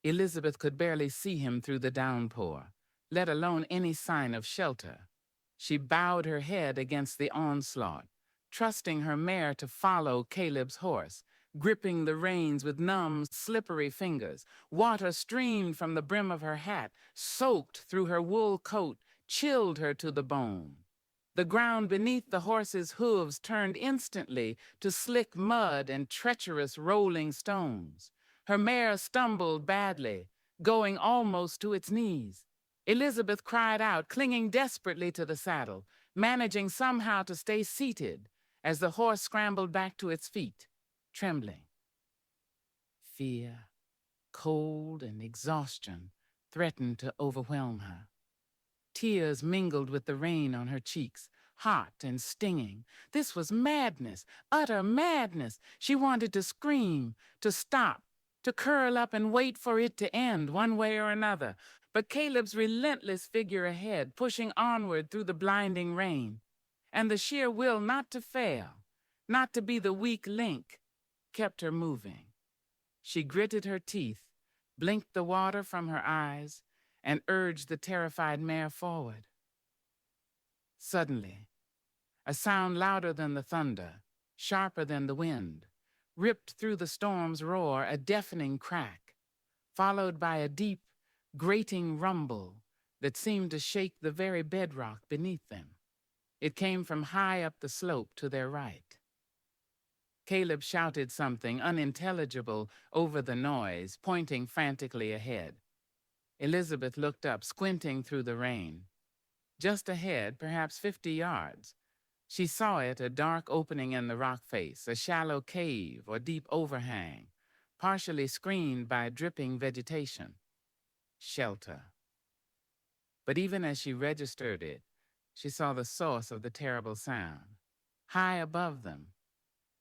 Elizabeth could barely see him through the downpour, let alone any sign of shelter. She bowed her head against the onslaught, trusting her mare to follow Caleb's horse, gripping the reins with numb, slippery fingers. Water streamed from the brim of her hat, soaked through her wool coat, chilled her to the bone. The ground beneath the horse's hooves turned instantly to slick mud and treacherous rolling stones. Her mare stumbled badly, going almost to its knees. Elizabeth cried out, clinging desperately to the saddle, managing somehow to stay seated as the horse scrambled back to its feet, trembling. Fear, cold, and exhaustion threatened to overwhelm her. Tears mingled with the rain on her cheeks, hot and stinging. This was madness, utter madness. She wanted to scream, to stop, to curl up and wait for it to end one way or another. But Caleb's relentless figure ahead, pushing onward through the blinding rain, and the sheer will not to fail, not to be the weak link, kept her moving. She gritted her teeth, blinked the water from her eyes, and urged the terrified mare forward. Suddenly, a sound louder than the thunder, sharper than the wind, ripped through the storm's roar, a deafening crack, followed by a deep, grating rumble that seemed to shake the very bedrock beneath them. It came from high up the slope to their right. Caleb shouted something unintelligible over the noise, pointing frantically ahead. Elizabeth looked up, squinting through the rain. Just ahead, perhaps 50 yards, she saw it, a dark opening in the rock face, a shallow cave or deep overhang, partially screened by dripping vegetation. Shelter. But even as she registered it, she saw the source of the terrible sound. High above them,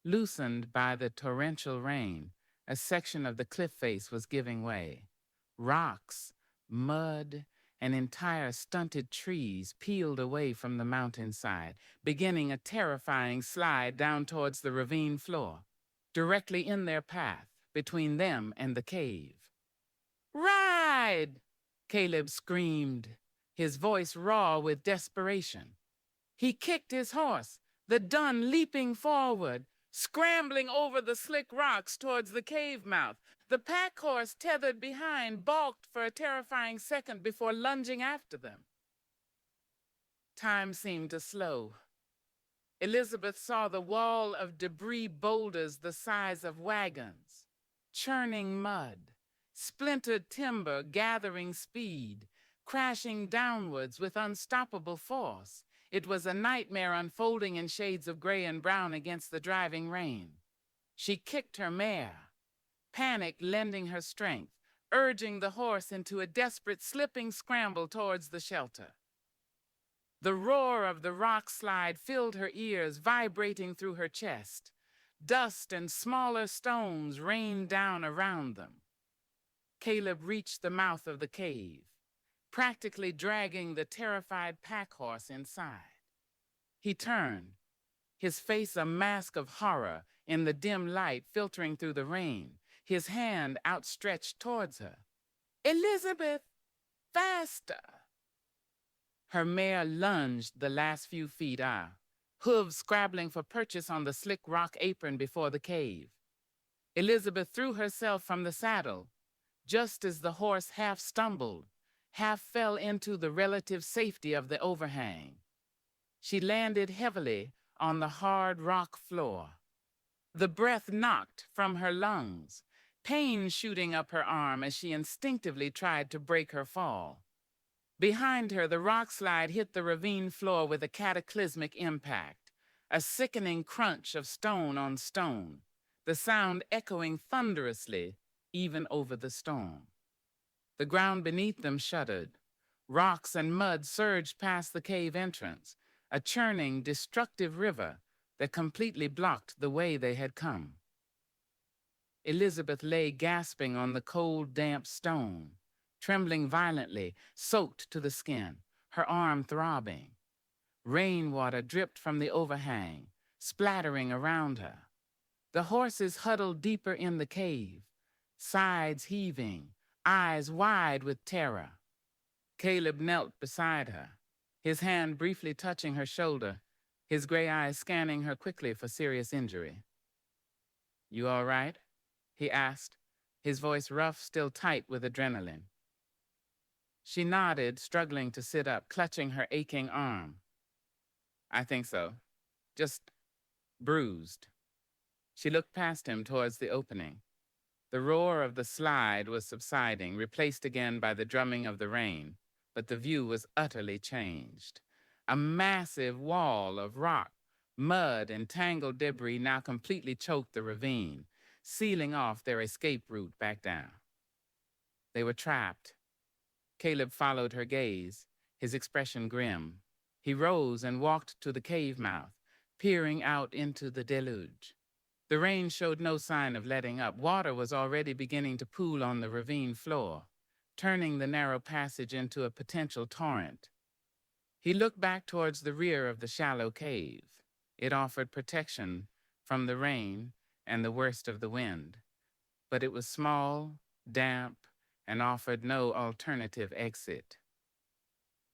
loosened by the torrential rain, a section of the cliff face was giving way. Rocks, mud, and entire stunted trees peeled away from the mountainside, beginning a terrifying slide down towards the ravine floor, directly in their path, between them and the cave. "Ride!" Caleb screamed, his voice raw with desperation. He kicked his horse, the dun leaping forward, scrambling over the slick rocks towards the cave mouth. The pack horse tethered behind balked for a terrifying second before lunging after them. Time seemed to slow. Elizabeth saw the wall of debris boulders the size of wagons, churning mud, splintered timber gathering speed, crashing downwards with unstoppable force. It was a nightmare unfolding in shades of gray and brown against the driving rain. She kicked her mare, panic lending her strength, urging the horse into a desperate slipping scramble towards the shelter. The roar of the rock slide filled her ears, vibrating through her chest. Dust and smaller stones rained down around them. Caleb reached the mouth of the cave, practically dragging the terrified pack horse inside. He turned, his face a mask of horror in the dim light filtering through the rain, his hand outstretched towards her. "Elizabeth, faster!" Her mare lunged the last few feet hooves scrabbling for purchase on the slick rock apron before the cave. Elizabeth threw herself from the saddle, just as the horse half stumbled, half fell into the relative safety of the overhang. She landed heavily on the hard rock floor. The breath knocked from her lungs, pain shooting up her arm as she instinctively tried to break her fall. Behind her, the rock slide hit the ravine floor with a cataclysmic impact, a sickening crunch of stone on stone, the sound echoing thunderously even over the storm. The ground beneath them shuddered. Rocks and mud surged past the cave entrance, a churning, destructive river that completely blocked the way they had come. Elizabeth lay gasping on the cold, damp stone, trembling violently, soaked to the skin, her arm throbbing. Rainwater dripped from the overhang, splattering around her. The horses huddled deeper in the cave, sides heaving, eyes wide with terror. Caleb knelt beside her, his hand briefly touching her shoulder, his gray eyes scanning her quickly for serious injury. "You all right?" he asked, his voice rough, still tight with adrenaline. She nodded, struggling to sit up, clutching her aching arm. "I think so. Just bruised." She looked past him towards the opening. The roar of the slide was subsiding, replaced again by the drumming of the rain, but the view was utterly changed. A massive wall of rock, mud, and tangled debris now completely choked the ravine, sealing off their escape route back down. They were trapped. Caleb followed her gaze, his expression grim. He rose and walked to the cave mouth, peering out into the deluge. The rain showed no sign of letting up. Water was already beginning to pool on the ravine floor, turning the narrow passage into a potential torrent. He looked back towards the rear of the shallow cave. It offered protection from the rain and the worst of the wind, but it was small, damp, and offered no alternative exit.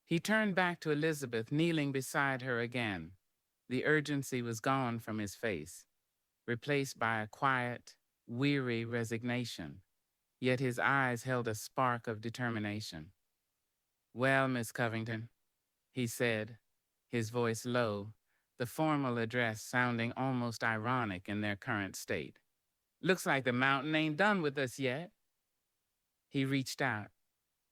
He turned back to Elizabeth, kneeling beside her again. The urgency was gone from his face, replaced by a quiet, weary resignation, yet his eyes held a spark of determination. "Well, Miss Covington," he said, his voice low, the formal address sounding almost ironic in their current state. "Looks like the mountain ain't done with us yet." He reached out,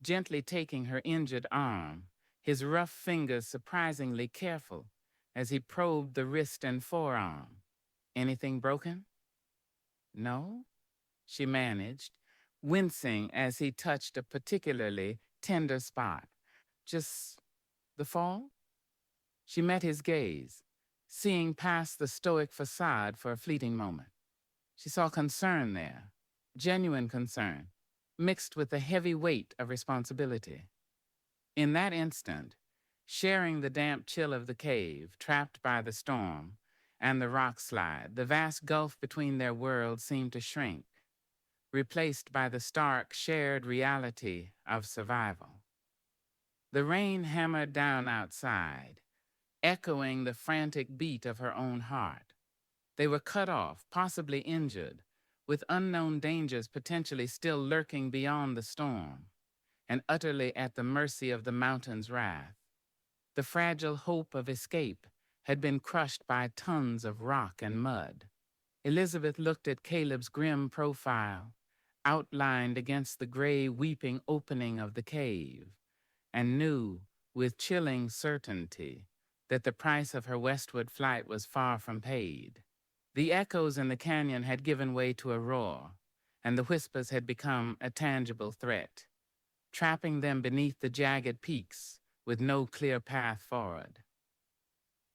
gently taking her injured arm, his rough fingers surprisingly careful as he probed the wrist and forearm. "Anything broken?" "No," she managed, wincing as he touched a particularly tender spot. "Just the fall?" She met his gaze, seeing past the stoic facade for a fleeting moment. She saw concern there, genuine concern, mixed with the heavy weight of responsibility. In that instant, sharing the damp chill of the cave, trapped by the storm, and the rock slide, the vast gulf between their worlds seemed to shrink, replaced by the stark, shared reality of survival. The rain hammered down outside, echoing the frantic beat of her own heart. They were cut off, possibly injured, with unknown dangers potentially still lurking beyond the storm, and utterly at the mercy of the mountain's wrath. The fragile hope of escape had been crushed by tons of rock and mud. Elizabeth looked at Caleb's grim profile, outlined against the gray, weeping opening of the cave, and knew with chilling certainty that the price of her westward flight was far from paid. The echoes in the canyon had given way to a roar, and the whispers had become a tangible threat, trapping them beneath the jagged peaks with no clear path forward.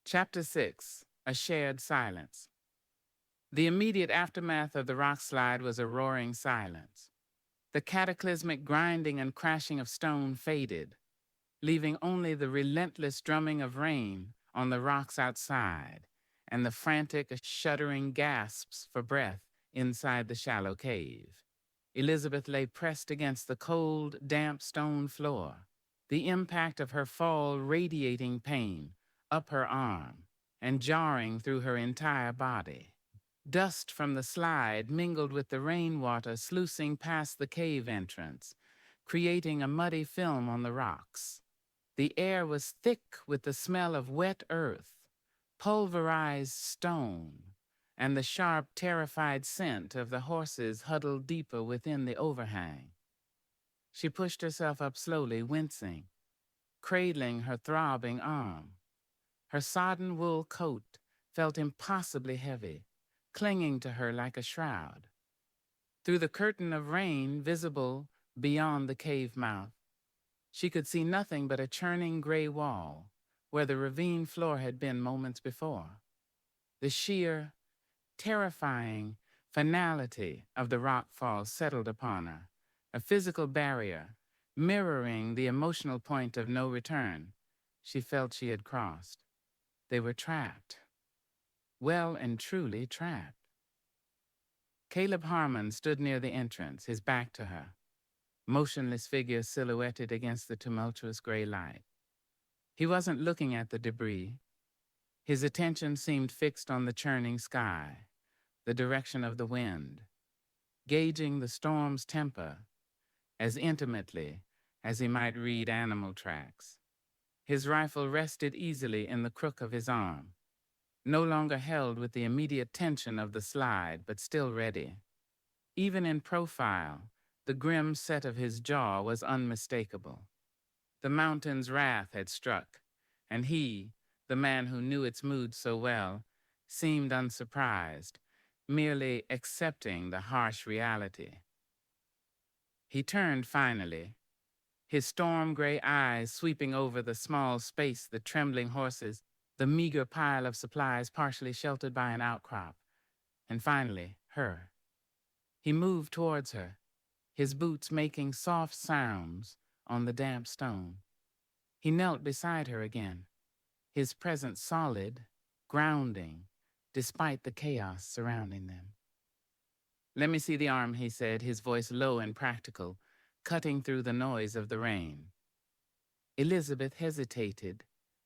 Chapter 6: A Shared Silence. The immediate aftermath of the rock slide was a roaring silence. The cataclysmic grinding and crashing of stone faded, leaving only the relentless drumming of rain on the rocks outside and the frantic, shuddering gasps for breath inside the shallow cave. Elizabeth lay pressed against the cold, damp stone floor, the impact of her fall radiating pain up her arm and jarring through her entire body. Dust from the slide mingled with the rainwater sluicing past the cave entrance, creating a muddy film on the rocks. The air was thick with the smell of wet earth, pulverized stone, and the sharp, terrified scent of the horses huddled deeper within the overhang. She pushed herself up slowly, wincing, cradling her throbbing arm. Her sodden wool coat felt impossibly heavy, clinging to her like a shroud. Through the curtain of rain visible beyond the cave mouth, she could see nothing but a churning gray wall where the ravine floor had been moments before. The sheer, terrifying finality of the rock fall settled upon her, a physical barrier mirroring the emotional point of no return she felt she had crossed. They were trapped. Well and truly trapped. Caleb Harmon stood near the entrance, his back to her, motionless figure silhouetted against the tumultuous gray light. He wasn't looking at the debris. His attention seemed fixed on the churning sky, the direction of the wind, gauging the storm's temper as intimately as he might read animal tracks. His rifle rested easily in the crook of his arm, no longer held with the immediate tension of the slide, but still ready. Even in profile, the grim set of his jaw was unmistakable. The mountain's wrath had struck, and he, the man who knew its mood so well, seemed unsurprised, merely accepting the harsh reality. He turned finally, his storm-gray eyes sweeping over the small space, the trembling horses, the meager pile of supplies partially sheltered by an outcrop, and finally, her. He moved towards her, his boots making soft sounds on the damp stone. He knelt beside her again, his presence solid, grounding, despite the chaos surrounding them. "Let me see the arm," he said, his voice low and practical, cutting through the noise of the rain. Elizabeth hesitated,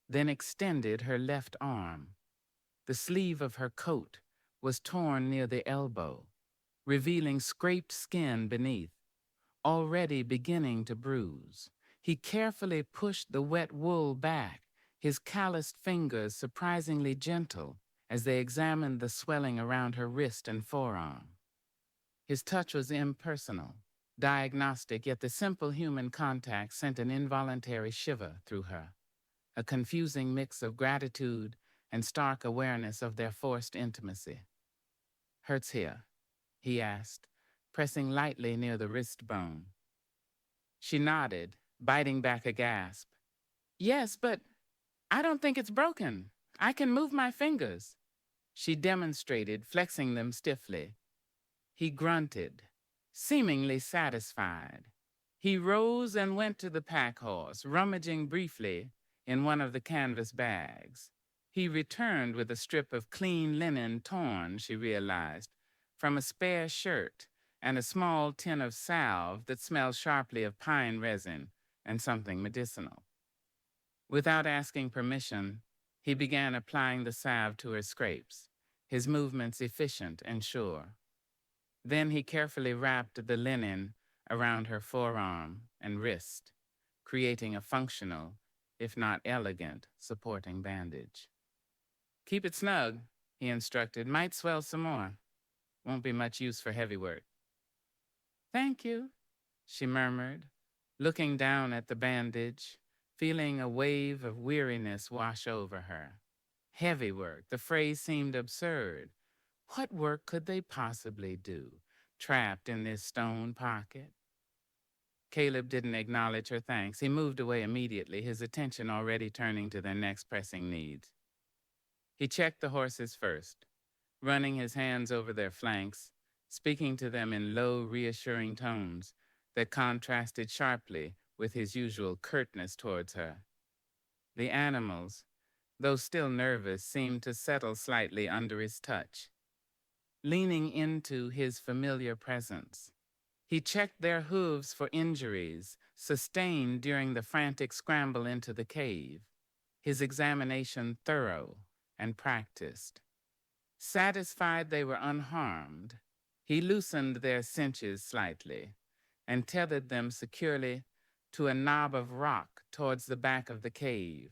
then extended her left arm. The sleeve of her coat was torn near the elbow, revealing scraped skin beneath, already beginning to bruise. He carefully pushed the wet wool back, his calloused fingers surprisingly gentle as they examined the swelling around her wrist and forearm. His touch was impersonal, diagnostic, yet the simple human contact sent an involuntary shiver through her, a confusing mix of gratitude and stark awareness of their forced intimacy. "Hurts here?" he asked, pressing lightly near the wrist bone. She nodded, biting back a gasp. "Yes, but I don't think it's broken. I can move my fingers." She demonstrated, flexing them stiffly. He grunted, seemingly satisfied. He rose and went to the pack horse, rummaging briefly in one of the canvas bags. He returned with a strip of clean linen torn, she realized, from a spare shirt and a small tin of salve that smelled sharply of pine resin and something medicinal. Without asking permission, he began applying the salve to her scrapes, his movements efficient and sure. Then he carefully wrapped the linen around her forearm and wrist, creating a functional, if not elegant, supporting bandage. "Keep it snug," he instructed. "Might swell some more. Won't be much use for heavy work." "Thank you," she murmured, looking down at the bandage, feeling a wave of weariness wash over her. Heavy work, the phrase seemed absurd. What work could they possibly do, trapped in this stone pocket? Caleb didn't acknowledge her thanks. He moved away immediately, his attention already turning to their next pressing needs. He checked the horses first, running his hands over their flanks, speaking to them in low, reassuring tones that contrasted sharply with his usual curtness towards her. The animals, though still nervous, seemed to settle slightly under his touch, leaning into his familiar presence. He checked their hooves for injuries sustained during the frantic scramble into the cave, his examination thorough and practiced. Satisfied they were unharmed, he loosened their cinches slightly and tethered them securely to a knob of rock towards the back of the cave,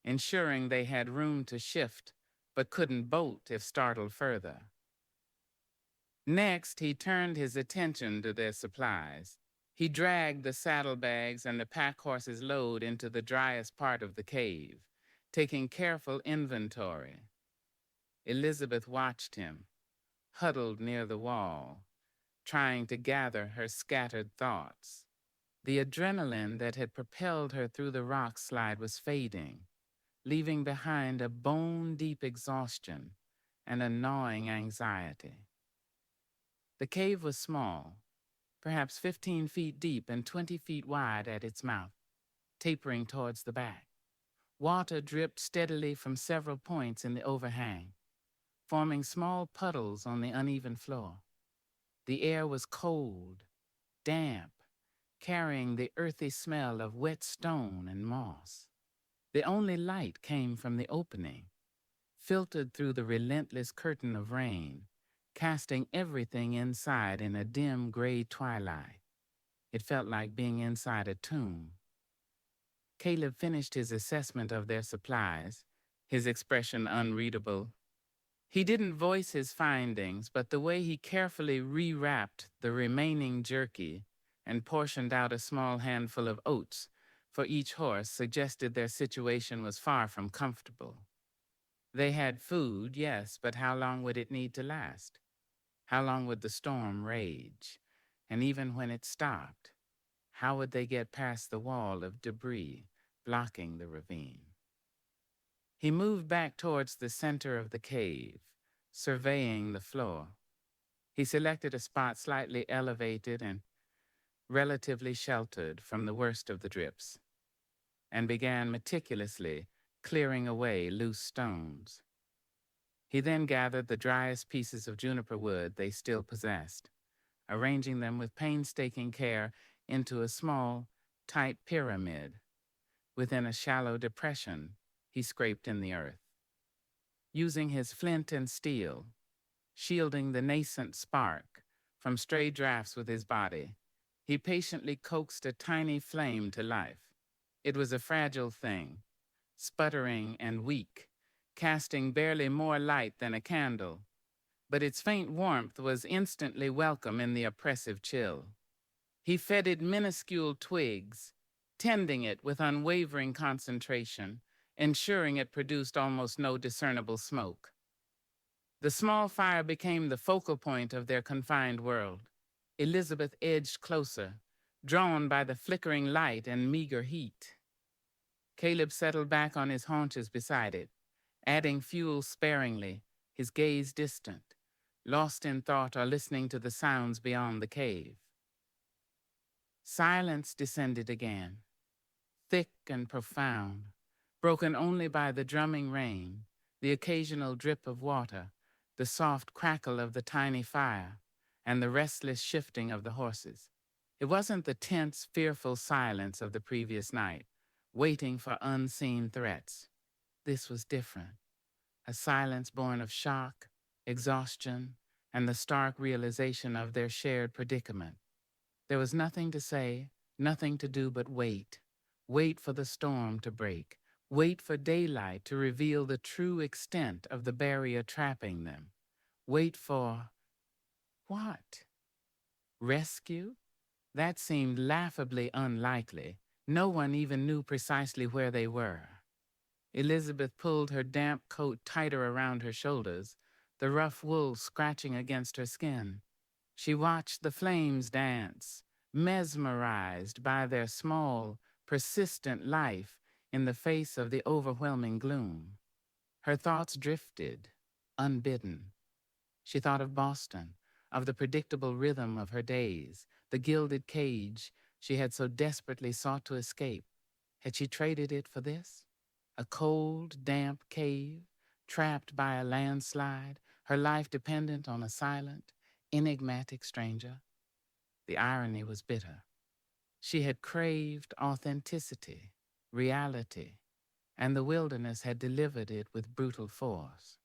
ensuring they had room to shift but couldn't bolt if startled further. Next, he turned his attention to their supplies. He dragged the saddlebags and the pack horse's load into the driest part of the cave, taking careful inventory. Elizabeth watched him, huddled near the wall, trying to gather her scattered thoughts. The adrenaline that had propelled her through the rock slide was fading, leaving behind a bone-deep exhaustion and a gnawing anxiety. The cave was small, perhaps 15 feet deep and 20 feet wide at its mouth, tapering towards the back. Water dripped steadily from several points in the overhang, forming small puddles on the uneven floor. The air was cold, damp, carrying the earthy smell of wet stone and moss. The only light came from the opening, filtered through the relentless curtain of rain, casting everything inside in a dim gray twilight. It felt like being inside a tomb. Caleb finished his assessment of their supplies, his expression unreadable. He didn't voice his findings, but the way he carefully rewrapped the remaining jerky and portioned out a small handful of oats for each horse suggested their situation was far from comfortable. They had food, yes, but how long would it need to last? How long would the storm rage? And even when it stopped, how would they get past the wall of debris blocking the ravine? He moved back towards the center of the cave, surveying the floor. He selected a spot slightly elevated and relatively sheltered from the worst of the drips, and began meticulously clearing away loose stones. He then gathered the driest pieces of juniper wood they still possessed, arranging them with painstaking care into a small, tight pyramid. Within a shallow depression, he scraped in the earth. Using his flint and steel, shielding the nascent spark from stray drafts with his body, he patiently coaxed a tiny flame to life. It was a fragile thing, sputtering and weak, casting barely more light than a candle, but its faint warmth was instantly welcome in the oppressive chill. He fed it minuscule twigs, tending it with unwavering concentration, ensuring it produced almost no discernible smoke. The small fire became the focal point of their confined world. Elizabeth edged closer, drawn by the flickering light and meager heat. Caleb settled back on his haunches beside it, adding fuel sparingly, his gaze distant, lost in thought or listening to the sounds beyond the cave. Silence descended again, thick and profound, broken only by the drumming rain, the occasional drip of water, the soft crackle of the tiny fire, and the restless shifting of the horses. It wasn't the tense, fearful silence of the previous night, waiting for unseen threats. This was different, a silence born of shock, exhaustion, and the stark realization of their shared predicament. There was nothing to say, nothing to do but wait. Wait for the storm to break. Wait for daylight to reveal the true extent of the barrier trapping them. Wait for... what? Rescue? That seemed laughably unlikely, No one even knew precisely where they were. Elizabeth pulled her damp coat tighter around her shoulders, the rough wool scratching against her skin. She watched the flames dance, mesmerized by their small, persistent life in the face of the overwhelming gloom. Her thoughts drifted, unbidden. She thought of Boston, of the predictable rhythm of her days, the gilded cage she had so desperately sought to escape. Had she traded it for this? A cold, damp cave, trapped by a landslide, her life dependent on a silent, enigmatic stranger. The irony was bitter. She had craved authenticity, reality, and the wilderness had delivered it with brutal force.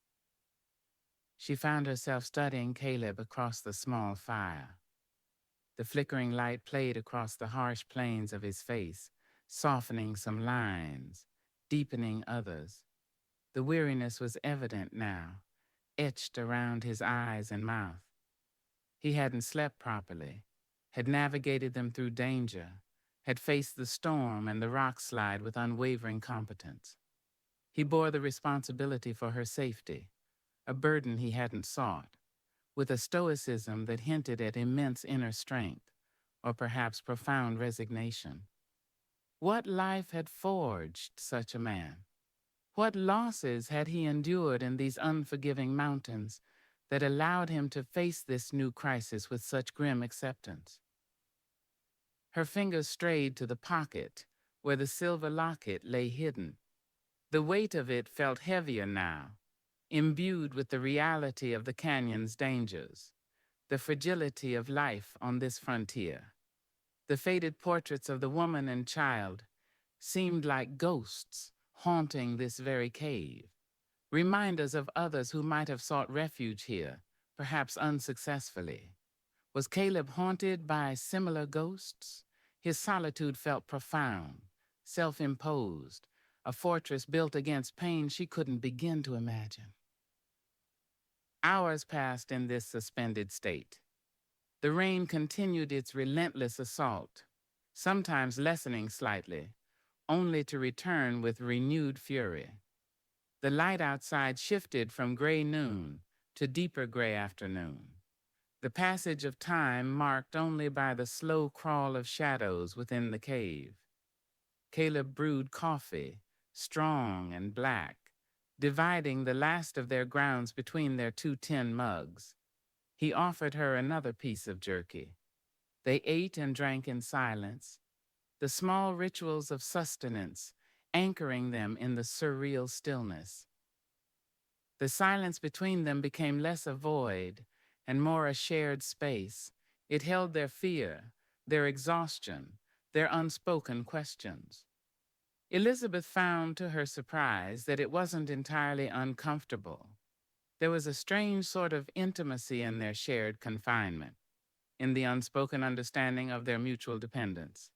She found herself studying Caleb across the small fire. The flickering light played across the harsh planes of his face, softening some lines, deepening others. The weariness was evident now, etched around his eyes and mouth. He hadn't slept properly, had navigated them through danger, had faced the storm and the rock slide with unwavering competence. He bore the responsibility for her safety, a burden he hadn't sought, with a stoicism that hinted at immense inner strength, or perhaps profound resignation. What life had forged such a man? What losses had he endured in these unforgiving mountains that allowed him to face this new crisis with such grim acceptance? Her fingers strayed to the pocket where the silver locket lay hidden. The weight of it felt heavier now, imbued with the reality of the canyon's dangers, the fragility of life on this frontier. The faded portraits of the woman and child seemed like ghosts haunting this very cave, reminders of others who might have sought refuge here, perhaps unsuccessfully. Was Caleb haunted by similar ghosts? His solitude felt profound, self-imposed, a fortress built against pain she couldn't begin to imagine. Hours passed in this suspended state. The rain continued its relentless assault, sometimes lessening slightly, only to return with renewed fury. The light outside shifted from gray noon to deeper gray afternoon, the passage of time marked only by the slow crawl of shadows within the cave. Caleb brewed coffee, strong and black, dividing the last of their grounds between their 2 tin mugs. He offered her another piece of jerky. They ate and drank in silence, the small rituals of sustenance anchoring them in the surreal stillness. The silence between them became less a void and more a shared space. It held their fear, their exhaustion, their unspoken questions. Elizabeth found, to her surprise, that it wasn't entirely uncomfortable. There was a strange sort of intimacy in their shared confinement, in the unspoken understanding of their mutual dependence.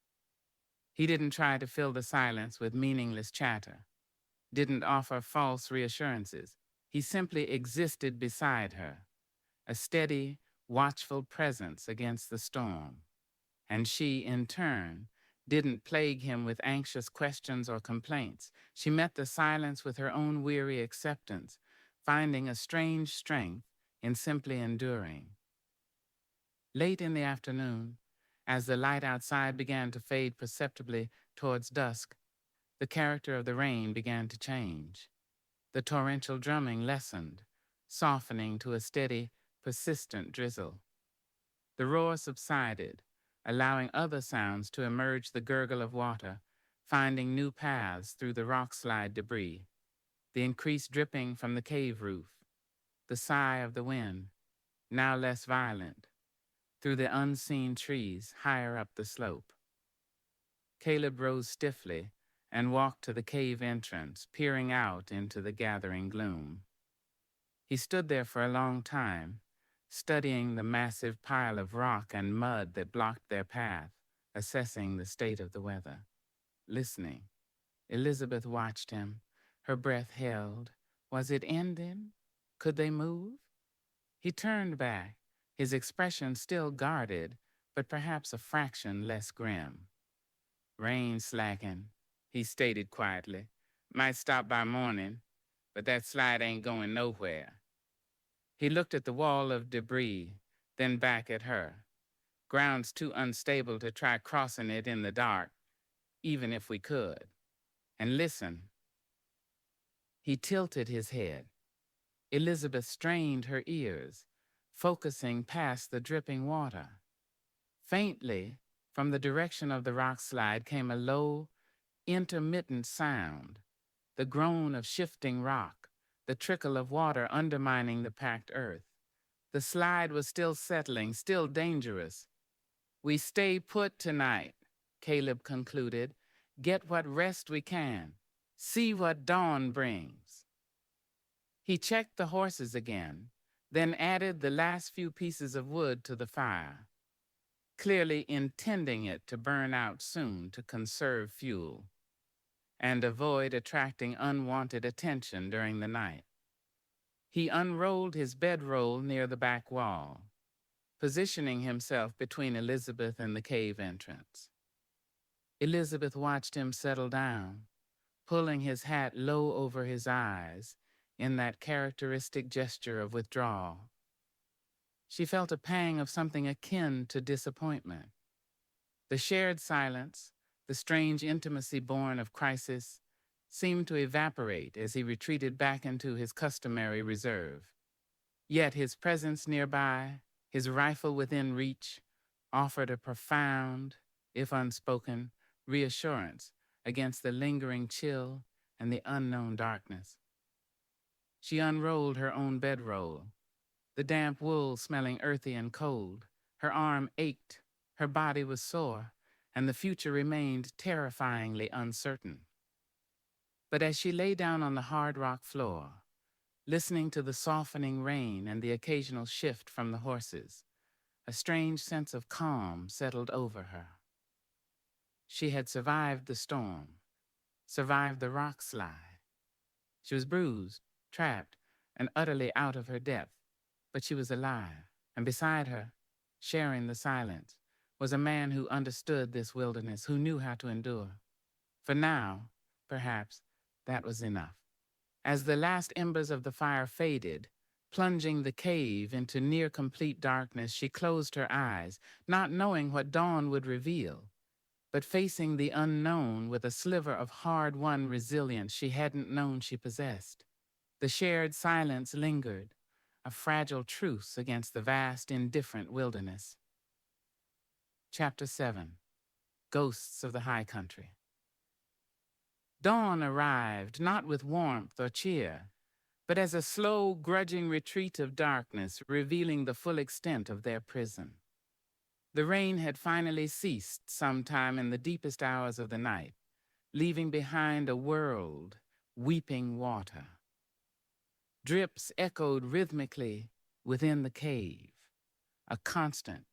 He didn't try to fill the silence with meaningless chatter, didn't offer false reassurances. He simply existed beside her, a steady, watchful presence against the storm. And she, in turn, didn't plague him with anxious questions or complaints. She met the silence with her own weary acceptance, finding a strange strength in simply enduring. Late in the afternoon, as the light outside began to fade perceptibly towards dusk, the character of the rain began to change. The torrential drumming lessened, softening to a steady, persistent drizzle. The roar subsided, allowing other sounds to emerge, the gurgle of water, finding new paths through the rock slide debris, the increased dripping from the cave roof, the sigh of the wind, now less violent, through the unseen trees higher up the slope. Caleb rose stiffly and walked to the cave entrance, peering out into the gathering gloom. He stood there for a long time, studying the massive pile of rock and mud that blocked their path, assessing the state of the weather. Listening, Elizabeth watched him, her breath held. Was it ending? Could they move? He turned back, his expression still guarded, but perhaps a fraction less grim. Rain slacking, he stated quietly. Might stop by morning, but that slide ain't going nowhere. He looked at the wall of debris, then back at her. Ground's too unstable to try crossing it in the dark, even if we could. And listen. He tilted his head. Elizabeth strained her ears, focusing past the dripping water. Faintly, from the direction of the rock slide came a low, intermittent sound, the groan of shifting rock, the trickle of water undermining the packed earth. The slide was still settling, still dangerous. We stay put tonight, Caleb concluded. Get what rest we can. See what dawn brings. He checked the horses again, then added the last few pieces of wood to the fire, clearly intending it to burn out soon to conserve fuel and avoid attracting unwanted attention during the night. He unrolled his bedroll near the back wall, positioning himself between Elizabeth and the cave entrance. Elizabeth watched him settle down, pulling his hat low over his eyes in that characteristic gesture of withdrawal. She felt a pang of something akin to disappointment. The shared silence, the strange intimacy born of crisis, seemed to evaporate as he retreated back into his customary reserve. Yet his presence nearby, his rifle within reach, offered a profound, if unspoken, reassurance against the lingering chill and the unknown darkness. She unrolled her own bedroll, the damp wool smelling earthy and cold. Her arm ached, her body was sore, and the future remained terrifyingly uncertain. But as she lay down on the hard rock floor, listening to the softening rain and the occasional shift from the horses, a strange sense of calm settled over her. She had survived the storm, survived the rock slide. She was bruised, trapped, and utterly out of her depth, but she was alive, and beside her, sharing the silence, was a man who understood this wilderness, who knew how to endure. For now, perhaps, that was enough. As the last embers of the fire faded, plunging the cave into near-complete darkness, she closed her eyes, not knowing what dawn would reveal, but facing the unknown with a sliver of hard-won resilience she hadn't known she possessed. The shared silence lingered, a fragile truce against the vast, indifferent wilderness. Chapter 7. Ghosts of the High Country. Dawn arrived not with warmth or cheer, but as a slow, grudging retreat of darkness revealing the full extent of their prison. The rain had finally ceased sometime in the deepest hours of the night, leaving behind a world weeping water. Drips echoed rhythmically within the cave, a constant,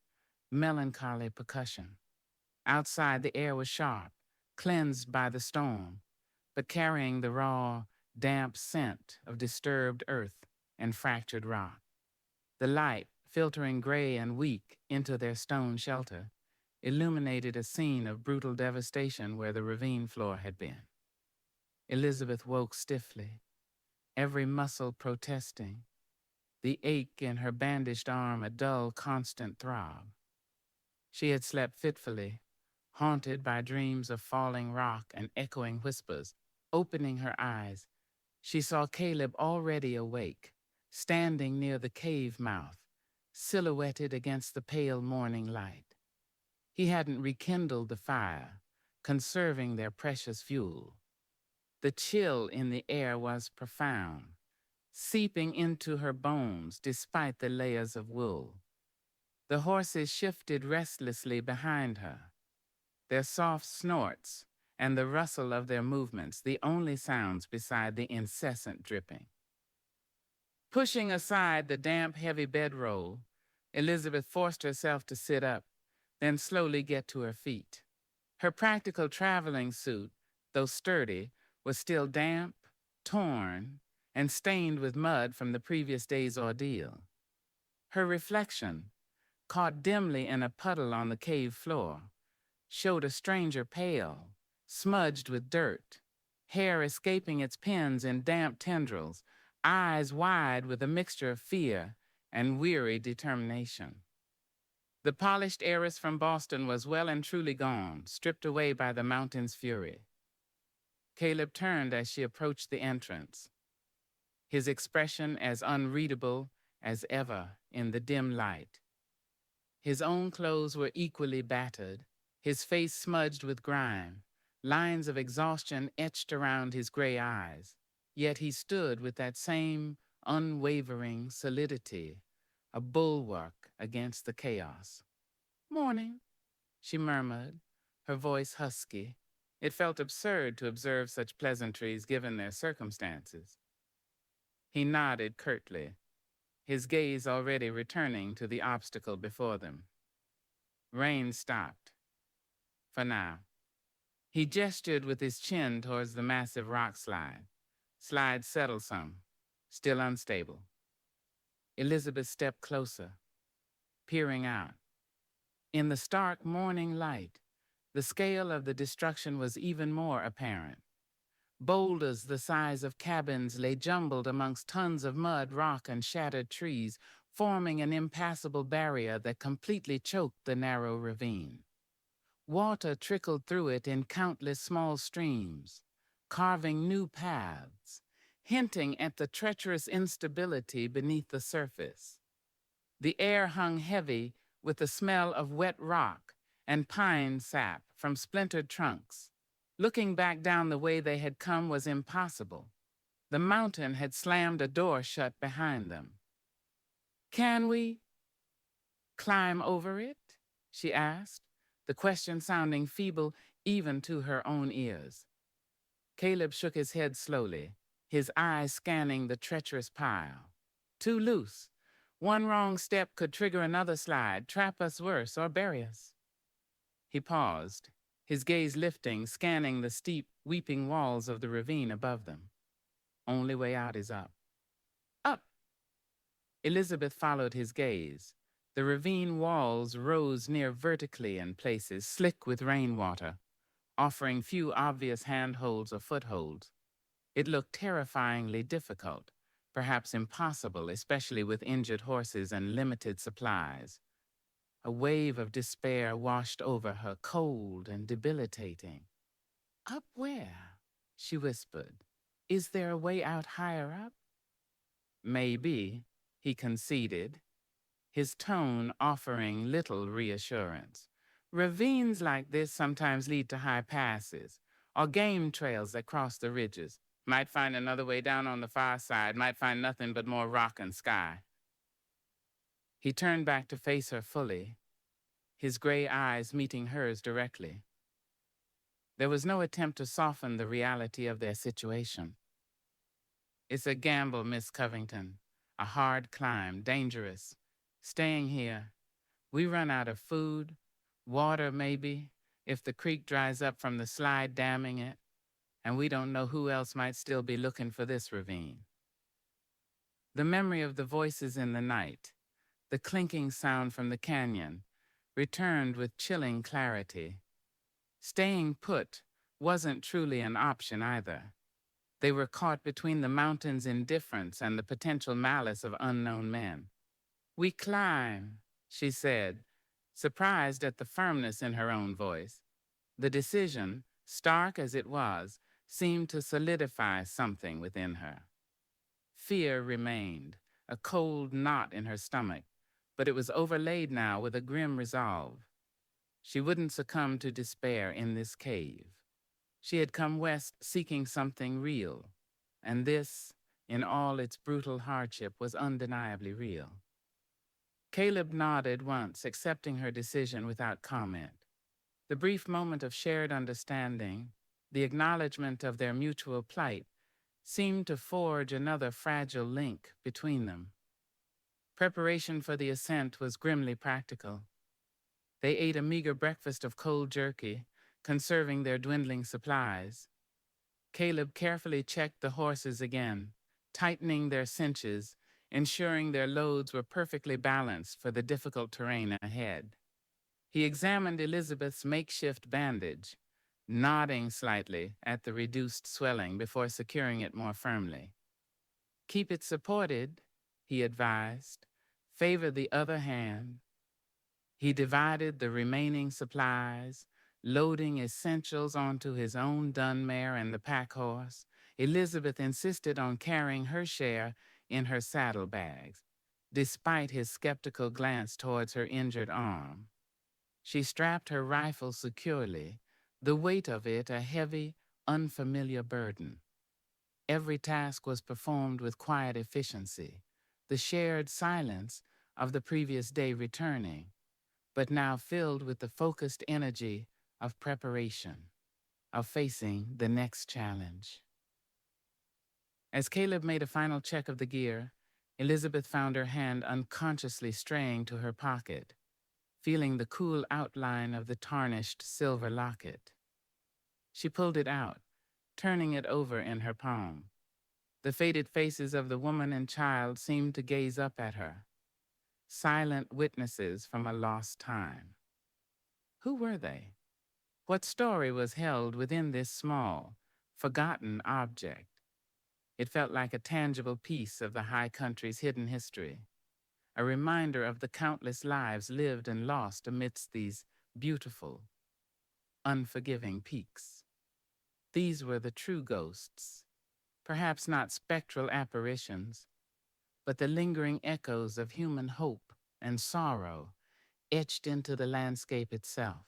melancholy percussion. Outside, the air was sharp, cleansed by the storm, but carrying the raw, damp scent of disturbed earth and fractured rock. The light, filtering gray and weak into their stone shelter, illuminated a scene of brutal devastation where the ravine floor had been. Elizabeth woke stiffly, every muscle protesting, the ache in her bandaged arm a dull, constant throb. She had slept fitfully, haunted by dreams of falling rock and echoing whispers. Opening her eyes, she saw Caleb already awake, standing near the cave mouth, silhouetted against the pale morning light. He hadn't rekindled the fire, conserving their precious fuel. The chill in the air was profound, seeping into her bones despite the layers of wool. The horses shifted restlessly behind her, their soft snorts and the rustle of their movements the only sounds beside the incessant dripping. Pushing aside the damp, heavy bedroll, Elizabeth forced herself to sit up, then slowly get to her feet. Her practical traveling suit, though sturdy, was still damp, torn, and stained with mud from the previous day's ordeal. Her reflection, caught dimly in a puddle on the cave floor, showed a stranger pale, smudged with dirt, hair escaping its pins in damp tendrils, eyes wide with a mixture of fear and weary determination. The polished heiress from Boston was well and truly gone, stripped away by the mountain's fury. Caleb turned as she approached the entrance, his expression as unreadable as ever in the dim light. His own clothes were equally battered, his face smudged with grime, lines of exhaustion etched around his gray eyes. Yet he stood with that same unwavering solidity, a bulwark against the chaos. "Morning," she murmured, her voice husky. It felt absurd to observe such pleasantries given their circumstances. He nodded curtly, his gaze already returning to the obstacle before them. Rain stopped. For now. He gestured with his chin towards the massive rock slide. Slide settled some, still unstable. Elizabeth stepped closer, peering out. In the stark morning light, the scale of the destruction was even more apparent. Boulders the size of cabins lay jumbled amongst tons of mud, rock, and shattered trees, forming an impassable barrier that completely choked the narrow ravine. Water trickled through it in countless small streams, carving new paths, hinting at the treacherous instability beneath the surface. The air hung heavy with the smell of wet rock and pine sap from splintered trunks. Looking back down the way they had come was impossible. The mountain had slammed a door shut behind them. "Can we climb over it?" she asked, the question sounding feeble even to her own ears. Caleb shook his head slowly, his eyes scanning the treacherous pile. "Too loose. One wrong step could trigger another slide, trap us worse, or bury us." He paused, his gaze lifting, scanning the steep, weeping walls of the ravine above them. "Only way out is up." "Up!" Elizabeth followed his gaze. The ravine walls rose near vertically in places, slick with rainwater, offering few obvious handholds or footholds. It looked terrifyingly difficult, perhaps impossible, especially with injured horses and limited supplies. A wave of despair washed over her, cold and debilitating. "Up where?" she whispered. "Is there a way out higher up?" "Maybe," he conceded, his tone offering little reassurance. "Ravines like this sometimes lead to high passes, or game trails that cross the ridges. Might find another way down on the far side, might find nothing but more rock and sky." He turned back to face her fully, his gray eyes meeting hers directly. There was no attempt to soften the reality of their situation. "It's a gamble, Miss Covington. A hard climb, dangerous. Staying here. We run out of food, water maybe, if the creek dries up from the slide damming it, and we don't know who else might still be looking for this ravine." The memory of the voices in the night, the clinking sound from the canyon, returned with chilling clarity. Staying put wasn't truly an option either. They were caught between the mountain's indifference and the potential malice of unknown men. "We climb," she said, surprised at the firmness in her own voice. The decision, stark as it was, seemed to solidify something within her. Fear remained, a cold knot in her stomach, but it was overlaid now with a grim resolve. She wouldn't succumb to despair in this cave. She had come west seeking something real, and this, in all its brutal hardship, was undeniably real. Caleb nodded once, accepting her decision without comment. The brief moment of shared understanding, the acknowledgement of their mutual plight, seemed to forge another fragile link between them. Preparation for the ascent was grimly practical. They ate a meager breakfast of cold jerky, conserving their dwindling supplies. Caleb carefully checked the horses again, tightening their cinches, ensuring their loads were perfectly balanced for the difficult terrain ahead. He examined Elizabeth's makeshift bandage, nodding slightly at the reduced swelling before securing it more firmly. Keep it supported, he advised. Favor the other hand. He divided the remaining supplies, loading essentials onto his own dun mare and the pack horse. Elizabeth insisted on carrying her share in her saddlebags, despite his skeptical glance towards her injured arm. She strapped her rifle securely, the weight of it a heavy, unfamiliar burden. Every task was performed with quiet efficiency, the shared silence of the previous day returning, but now filled with the focused energy of preparation, of facing the next challenge. As Caleb made a final check of the gear, Elizabeth found her hand unconsciously straying to her pocket, feeling the cool outline of the tarnished silver locket. She pulled it out, turning it over in her palm. The faded faces of the woman and child seemed to gaze up at her, silent witnesses from a lost time. Who were they? What story was held within this small, forgotten object? It felt like a tangible piece of the high country's hidden history, a reminder of the countless lives lived and lost amidst these beautiful, unforgiving peaks. These were the true ghosts, perhaps not spectral apparitions, but the lingering echoes of human hope and sorrow etched into the landscape itself.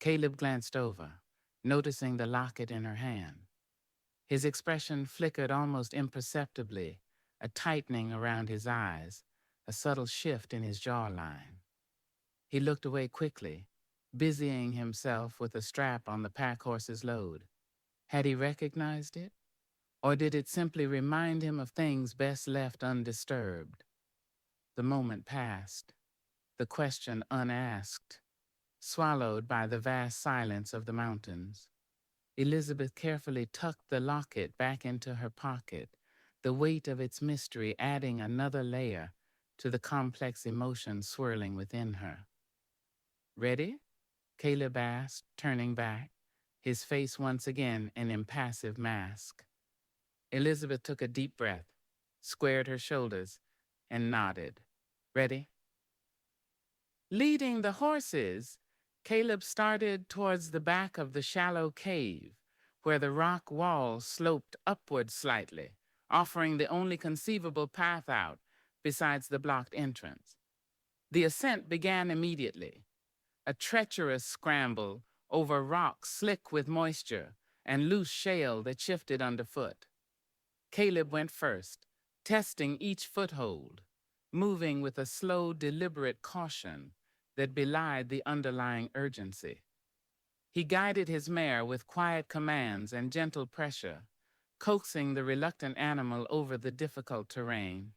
Caleb glanced over, noticing the locket in her hand. His expression flickered almost imperceptibly, a tightening around his eyes, a subtle shift in his jawline. He looked away quickly, busying himself with a strap on the pack horse's load. Had he recognized it? Or did it simply remind him of things best left undisturbed? The moment passed, the question unasked, swallowed by the vast silence of the mountains. Elizabeth carefully tucked the locket back into her pocket, the weight of its mystery adding another layer to the complex emotions swirling within her. Ready? Caleb asked, turning back, his face once again an impassive mask. Elizabeth took a deep breath, squared her shoulders, and nodded. Ready? Leading the horses, Caleb started towards the back of the shallow cave, where the rock wall sloped upward slightly, offering the only conceivable path out besides the blocked entrance. The ascent began immediately, a treacherous scramble over rock slick with moisture and loose shale that shifted underfoot. Caleb went first, testing each foothold, moving with a slow, deliberate caution that belied the underlying urgency. He guided his mare with quiet commands and gentle pressure, coaxing the reluctant animal over the difficult terrain.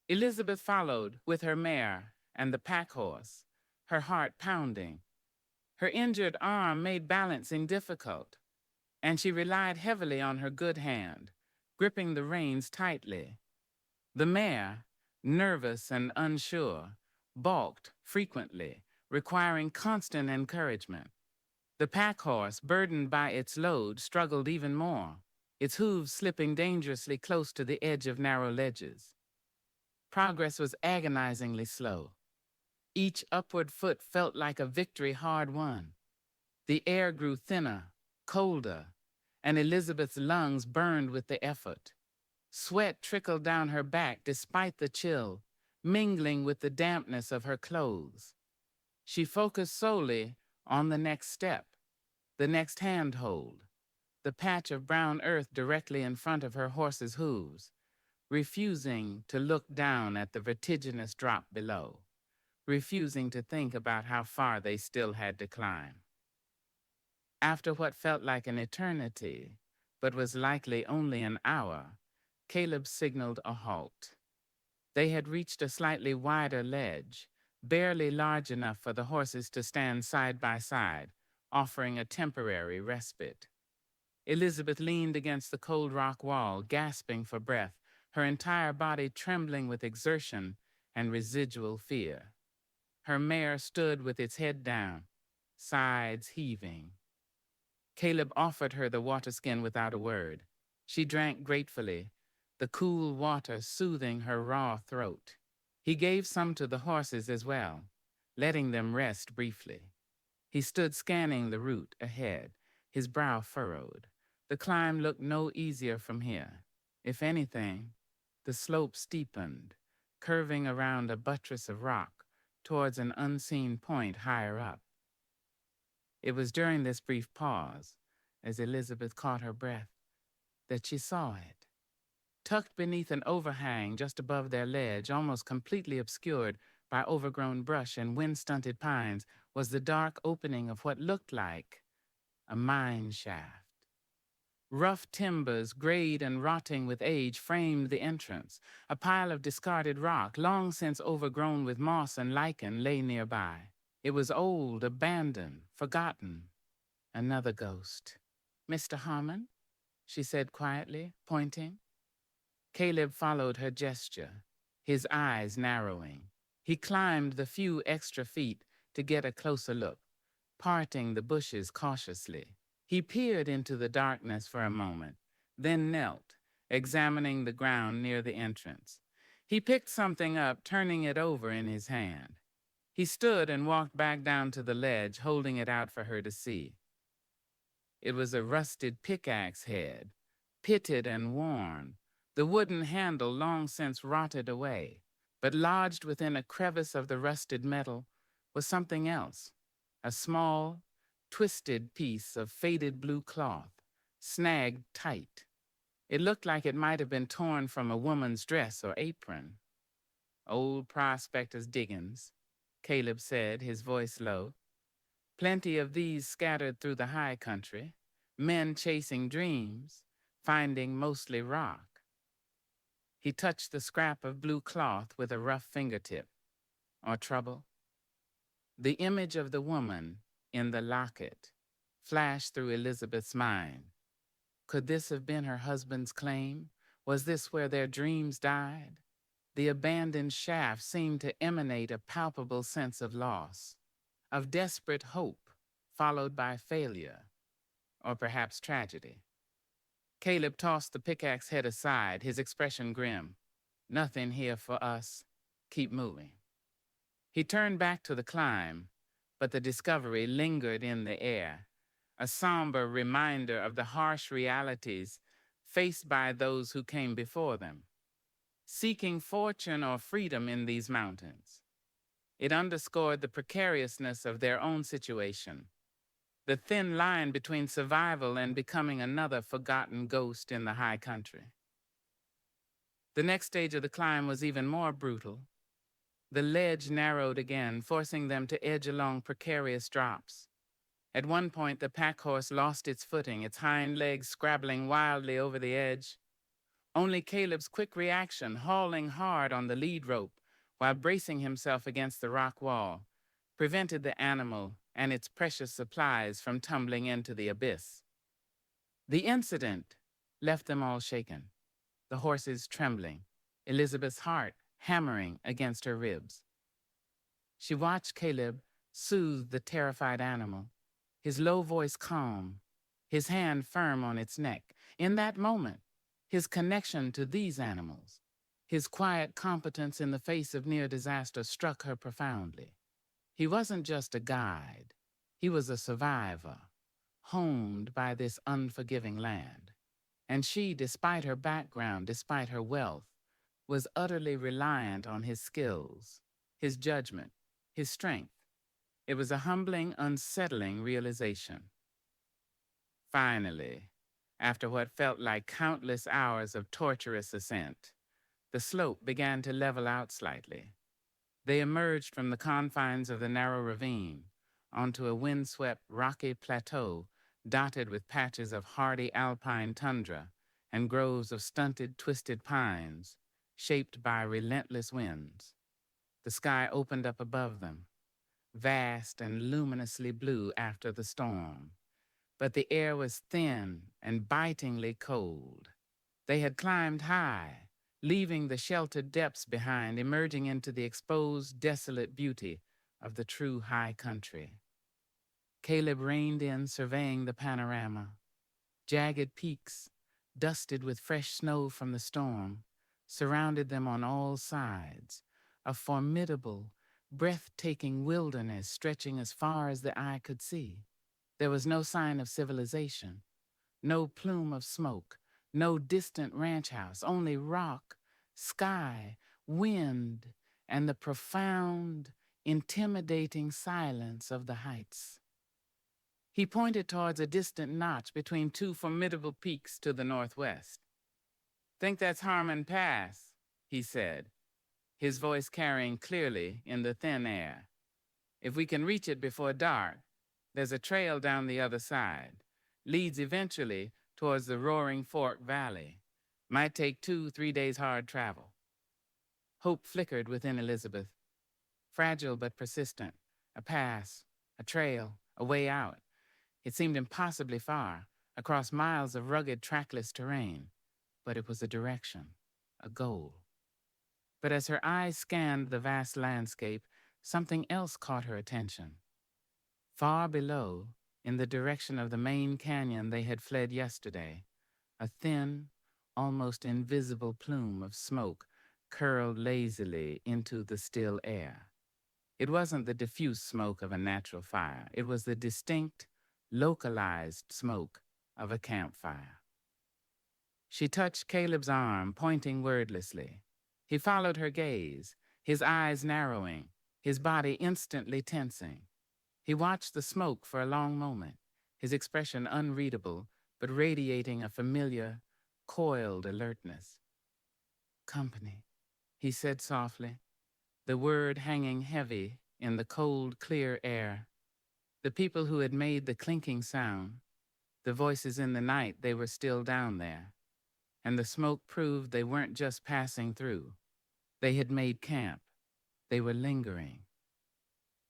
Elizabeth followed with her mare and the pack horse, her heart pounding. Her injured arm made balancing difficult, and she relied heavily on her good hand, gripping the reins tightly. The mare, nervous and unsure, balked frequently, requiring constant encouragement. The pack horse, burdened by its load, struggled even more, its hooves slipping dangerously close to the edge of narrow ledges. Progress was agonizingly slow. Each upward foot felt like a victory hard won. The air grew thinner, colder, and Elizabeth's lungs burned with the effort. Sweat trickled down her back despite the chill, mingling with the dampness of her clothes. She focused solely on the next step, the next handhold, the patch of brown earth directly in front of her horse's hooves, refusing to look down at the vertiginous drop below, refusing to think about how far they still had to climb. After what felt like an eternity, but was likely only an hour, Caleb signaled a halt. They had reached a slightly wider ledge, barely large enough for the horses to stand side by side, offering a temporary respite. Elizabeth leaned against the cold rock wall, gasping for breath, her entire body trembling with exertion and residual fear. Her mare stood with its head down, sides heaving. Caleb offered her the water skin without a word. She drank gratefully, the cool water soothing her raw throat. He gave some to the horses as well, letting them rest briefly. He stood scanning the route ahead, his brow furrowed. The climb looked no easier from here. If anything, the slope steepened, curving around a buttress of rock towards an unseen point higher up. It was during this brief pause, as Elizabeth caught her breath, that she saw it. Tucked beneath an overhang just above their ledge, almost completely obscured by overgrown brush and wind-stunted pines, was the dark opening of what looked like a mine shaft. Rough timbers, grayed and rotting with age, framed the entrance. A pile of discarded rock, long since overgrown with moss and lichen, lay nearby. It was old, abandoned, forgotten. Another ghost. "Mr. Harmon?" she said quietly, pointing. Caleb followed her gesture, his eyes narrowing. He climbed the few extra feet to get a closer look, parting the bushes cautiously. He peered into the darkness for a moment, then knelt, examining the ground near the entrance. He picked something up, turning it over in his hand. He stood and walked back down to the ledge, holding it out for her to see. It was a rusted pickaxe head, pitted and worn, the wooden handle long since rotted away. But lodged within a crevice of the rusted metal was something else, a small, twisted piece of faded blue cloth, snagged tight. It looked like it might have been torn from a woman's dress or apron. "Old prospector's diggings," Caleb said, his voice low. "Plenty of these scattered through the high country, men chasing dreams, finding mostly rock." He touched the scrap of blue cloth with a rough fingertip. "Or trouble?" The image of the woman in the locket flashed through Elizabeth's mind. Could this have been her husband's claim? Was this where their dreams died? The abandoned shaft seemed to emanate a palpable sense of loss, of desperate hope, followed by failure, or perhaps tragedy. Caleb tossed the pickaxe head aside, his expression grim. "Nothing here for us. Keep moving." He turned back to the climb, but the discovery lingered in the air, a somber reminder of the harsh realities faced by those who came before them, seeking fortune or freedom in these mountains. It underscored the precariousness of their own situation, the thin line between survival and becoming another forgotten ghost in the high country. The next stage of the climb was even more brutal. The ledge narrowed again, forcing them to edge along precarious drops. At one point, the pack horse lost its footing, its hind legs scrabbling wildly over the edge. Only Caleb's quick reaction, hauling hard on the lead rope while bracing himself against the rock wall, prevented the animal and its precious supplies from tumbling into the abyss. The incident left them all shaken, the horses trembling, Elizabeth's heart hammering against her ribs. She watched Caleb soothe the terrified animal, his low voice calm, his hand firm on its neck. In that moment, his connection to these animals, his quiet competence in the face of near disaster struck her profoundly. He wasn't just a guide, he was a survivor, honed by this unforgiving land. And she, despite her background, despite her wealth, was utterly reliant on his skills, his judgment, his strength. It was a humbling, unsettling realization. Finally, after what felt like countless hours of torturous ascent, the slope began to level out slightly. They emerged from the confines of the narrow ravine onto a windswept, rocky plateau dotted with patches of hardy alpine tundra and groves of stunted, twisted pines shaped by relentless winds. The sky opened up above them, vast and luminously blue after the storm, but the air was thin and bitingly cold. They had climbed high, leaving the sheltered depths behind, emerging into the exposed, desolate beauty of the true high country. Caleb reined in, surveying the panorama. Jagged peaks, dusted with fresh snow from the storm, surrounded them on all sides, a formidable, breathtaking wilderness stretching as far as the eye could see. There was no sign of civilization, no plume of smoke, no distant ranch house, only rock, sky, wind, and the profound, intimidating silence of the heights. He pointed towards a distant notch between two formidable peaks to the northwest. "Think that's Harmon Pass," he said, his voice carrying clearly in the thin air. "If we can reach it before dark, there's a trail down the other side. Leads eventually towards the Roaring Fork Valley. Might take 2-3 days hard travel." Hope flickered within Elizabeth. Fragile but persistent. A pass, a trail, a way out. It seemed impossibly far, across miles of rugged, trackless terrain. But it was a direction, a goal. But as her eyes scanned the vast landscape, something else caught her attention. Far below, in the direction of the main canyon they had fled yesterday, a thin, almost invisible plume of smoke curled lazily into the still air. It wasn't the diffuse smoke of a natural fire. It was the distinct, localized smoke of a campfire. She touched Caleb's arm, pointing wordlessly. He followed her gaze, his eyes narrowing, his body instantly tensing. He watched the smoke for a long moment, his expression unreadable, but radiating a familiar, coiled alertness. "Company," he said softly, the word hanging heavy in the cold, clear air. The people who had made the clinking sound, the voices in the night, they were still down there. And the smoke proved they weren't just passing through. They had made camp. They were lingering.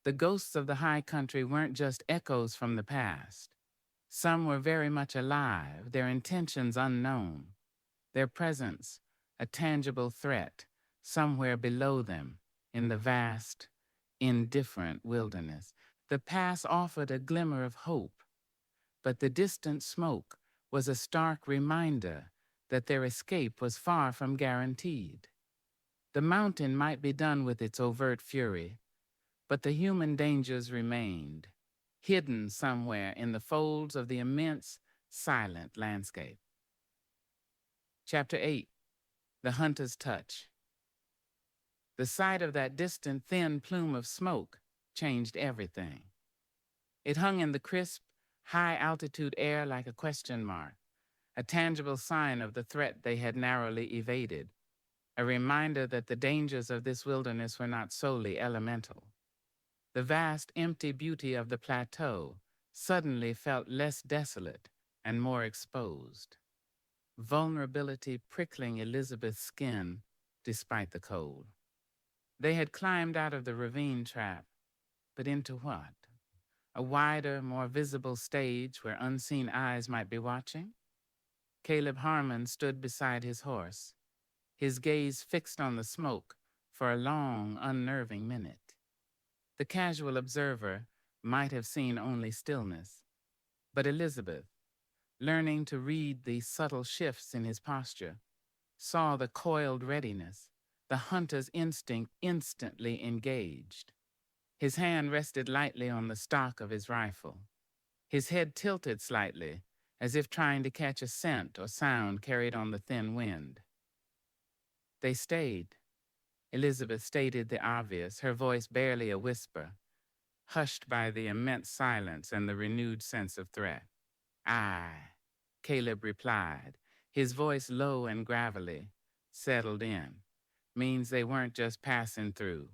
The ghosts of the high country weren't just echoes from the past. Some were very much alive, their intentions unknown, their presence a tangible threat somewhere below them in the vast, indifferent wilderness. The pass offered a glimmer of hope, but the distant smoke was a stark reminder that their escape was far from guaranteed. The mountain might be done with its overt fury, but the human dangers remained, hidden somewhere in the folds of the immense, silent landscape. Chapter 8. The Hunter's Touch. The sight of that distant, thin plume of smoke changed everything. It hung in the crisp, high-altitude air like a question mark, a tangible sign of the threat they had narrowly evaded, a reminder that the dangers of this wilderness were not solely elemental. The vast, empty beauty of the plateau suddenly felt less desolate and more exposed. Vulnerability prickling Elizabeth's skin despite the cold. They had climbed out of the ravine trap, but into what? A wider, more visible stage where unseen eyes might be watching? Caleb Harmon stood beside his horse, his gaze fixed on the smoke for a long, unnerving minute. The casual observer might have seen only stillness, but Elizabeth, learning to read the subtle shifts in his posture, saw the coiled readiness, the hunter's instinct instantly engaged. His hand rested lightly on the stock of his rifle. His head tilted slightly, as if trying to catch a scent or sound carried on the thin wind. They stayed. Elizabeth stated the obvious, her voice barely a whisper, hushed by the immense silence and the renewed sense of threat. "Aye," Caleb replied, his voice low and gravelly, settled in. "Means they weren't just passing through,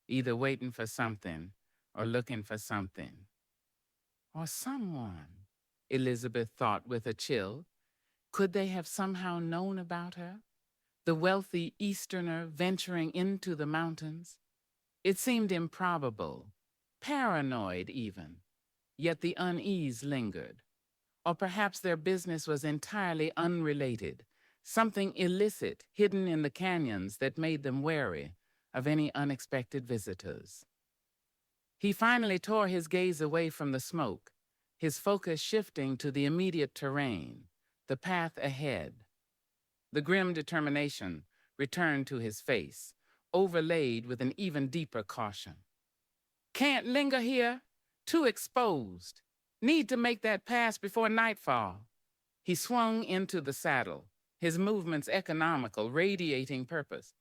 either waiting for something or looking for something. Or someone," Elizabeth thought with a chill. Could they have somehow known about her? The wealthy Easterner venturing into the mountains? It seemed improbable, paranoid even, yet the unease lingered. Or perhaps their business was entirely unrelated, something illicit hidden in the canyons that made them wary of any unexpected visitors. He finally tore his gaze away from the smoke, his focus shifting to the immediate terrain, the path ahead. The grim determination returned to his face, overlaid with an even deeper caution. Can't linger here. Too exposed. Need to make that pass before nightfall. He swung into the saddle, his movements economical, radiating purpose.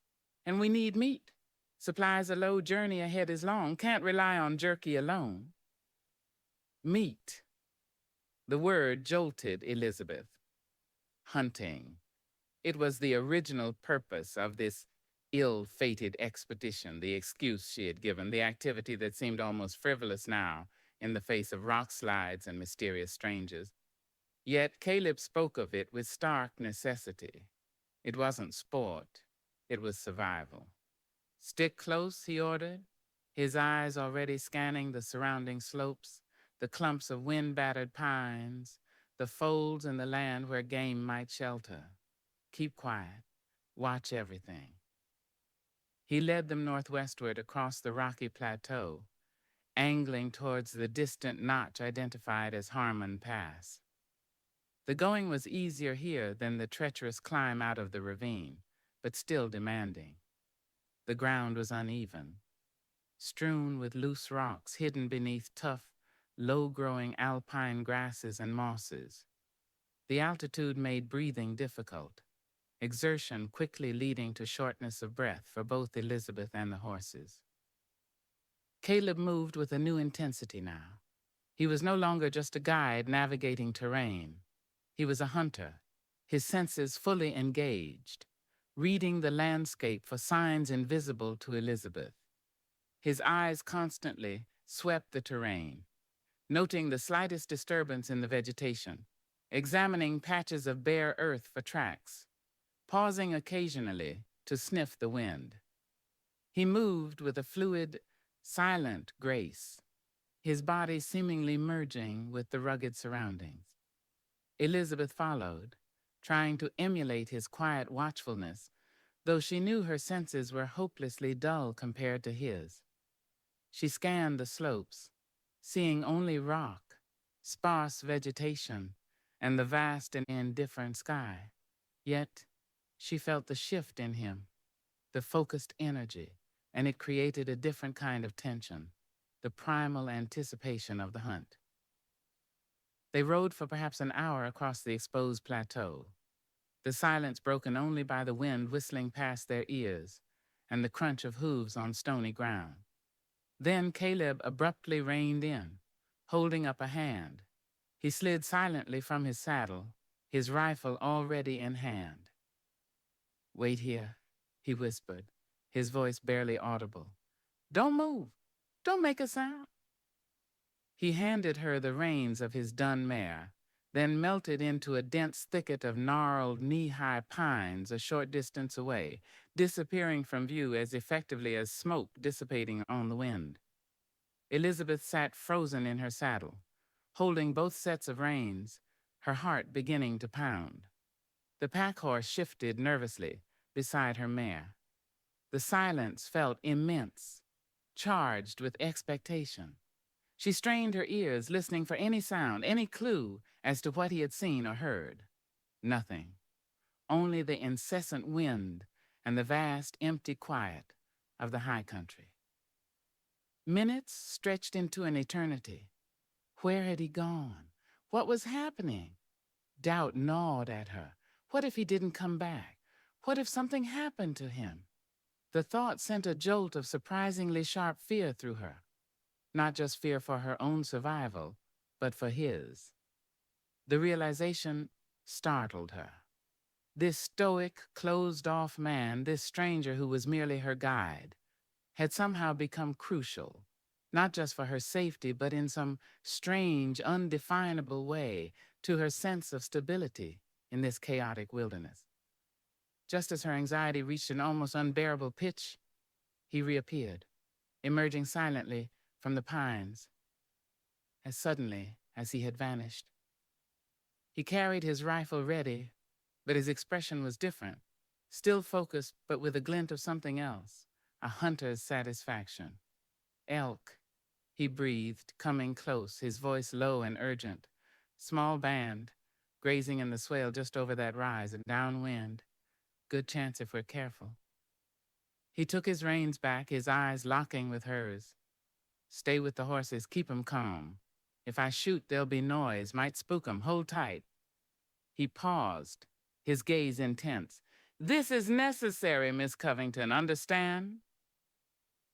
And we need meat. Supplies are low, journey ahead is long. Can't rely on jerky alone. Meat. The word jolted Elizabeth. Hunting. It was the original purpose of this ill-fated expedition, the excuse she had given, the activity that seemed almost frivolous now in the face of rock slides and mysterious strangers. Yet Caleb spoke of it with stark necessity. It wasn't sport, it was survival. Stick close, he ordered, his eyes already scanning the surrounding slopes, the clumps of wind-battered pines, the folds in the land where game might shelter. Keep quiet. Watch everything. He led them northwestward across the rocky plateau, angling towards the distant notch identified as Harmon Pass. The going was easier here than the treacherous climb out of the ravine, but still demanding. The ground was uneven, strewn with loose rocks hidden beneath tough, low-growing alpine grasses and mosses. The altitude made breathing difficult, exertion quickly leading to shortness of breath for both Elizabeth and the horses. Caleb moved with a new intensity now. He was no longer just a guide navigating terrain. He was a hunter, his senses fully engaged, reading the landscape for signs invisible to Elizabeth. His eyes constantly swept the terrain, noting the slightest disturbance in the vegetation, examining patches of bare earth for tracks, pausing occasionally to sniff the wind. He moved with a fluid, silent grace, his body seemingly merging with the rugged surroundings. Elizabeth followed, trying to emulate his quiet watchfulness, though she knew her senses were hopelessly dull compared to his. She scanned the slopes, seeing only rock, sparse vegetation, and the vast and indifferent sky. Yet, she felt the shift in him, the focused energy, and it created a different kind of tension, the primal anticipation of the hunt. They rode for perhaps an hour across the exposed plateau, the silence broken only by the wind whistling past their ears and the crunch of hooves on stony ground. Then Caleb abruptly reined in, holding up a hand. He slid silently from his saddle, his rifle already in hand. "Wait here," he whispered, his voice barely audible. "Don't move. Don't make a sound." He handed her the reins of his dun mare, then melted into a dense thicket of gnarled, knee-high pines a short distance away, disappearing from view as effectively as smoke dissipating on the wind. Elizabeth sat frozen in her saddle, holding both sets of reins, her heart beginning to pound. The pack horse shifted nervously beside her mare. The silence felt immense, charged with expectation. She strained her ears, listening for any sound, any clue as to what he had seen or heard. Nothing. Only the incessant wind and the vast, empty quiet of the high country. Minutes stretched into an eternity. Where had he gone? What was happening? Doubt gnawed at her. What if he didn't come back? What if something happened to him? The thought sent a jolt of surprisingly sharp fear through her. Not just fear for her own survival, but for his. The realization startled her. This stoic, closed-off man, this stranger who was merely her guide, had somehow become crucial, not just for her safety, but in some strange, undefinable way, to her sense of stability in this chaotic wilderness. Just as her anxiety reached an almost unbearable pitch, he reappeared, emerging silently from the pines, as suddenly as he had vanished. He carried his rifle ready, but his expression was different, still focused but with a glint of something else, a hunter's satisfaction. Elk, he breathed, coming close, his voice low and urgent. Small band, grazing in the swale just over that rise, and downwind. Good chance if we're careful. He took his reins back, his eyes locking with hers. Stay with the horses, keep 'em calm. If I shoot, there'll be noise, might spook 'em, hold tight. He paused, his gaze intense. This is necessary, Miss Covington, understand?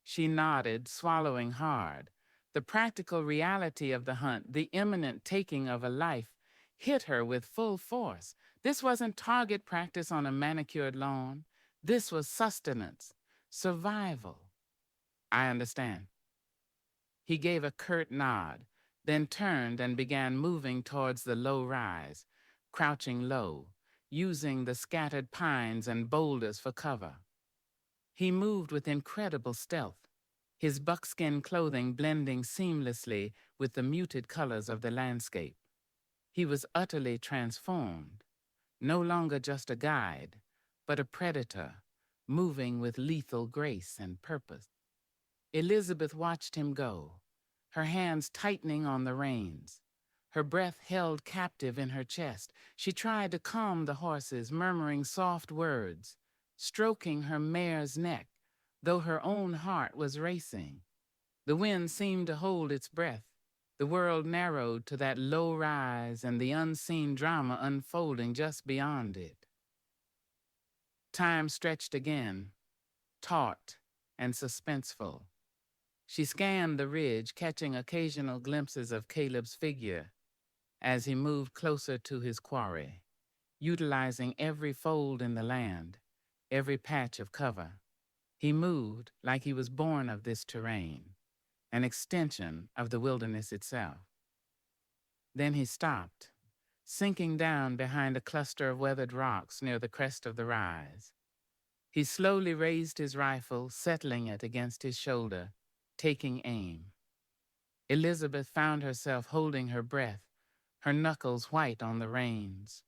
She nodded, swallowing hard. The practical reality of the hunt, the imminent taking of a life, hit her with full force. This wasn't target practice on a manicured lawn. This was sustenance, survival. I understand. He gave a curt nod, then turned and began moving towards the low rise, crouching low, using the scattered pines and boulders for cover. He moved with incredible stealth, his buckskin clothing blending seamlessly with the muted colors of the landscape. He was utterly transformed, no longer just a guide, but a predator, moving with lethal grace and purpose. Elizabeth watched him go, her hands tightening on the reins, her breath held captive in her chest. She tried to calm the horses, murmuring soft words, stroking her mare's neck, though her own heart was racing. The wind seemed to hold its breath. The world narrowed to that low rise and the unseen drama unfolding just beyond it. Time stretched again, taut and suspenseful. She scanned the ridge, catching occasional glimpses of Caleb's figure as he moved closer to his quarry, utilizing every fold in the land, every patch of cover. He moved like he was born of this terrain, an extension of the wilderness itself. Then he stopped, sinking down behind a cluster of weathered rocks near the crest of the rise. He slowly raised his rifle, settling it against his shoulder, taking aim. Elizabeth found herself holding her breath, her knuckles white on the reins.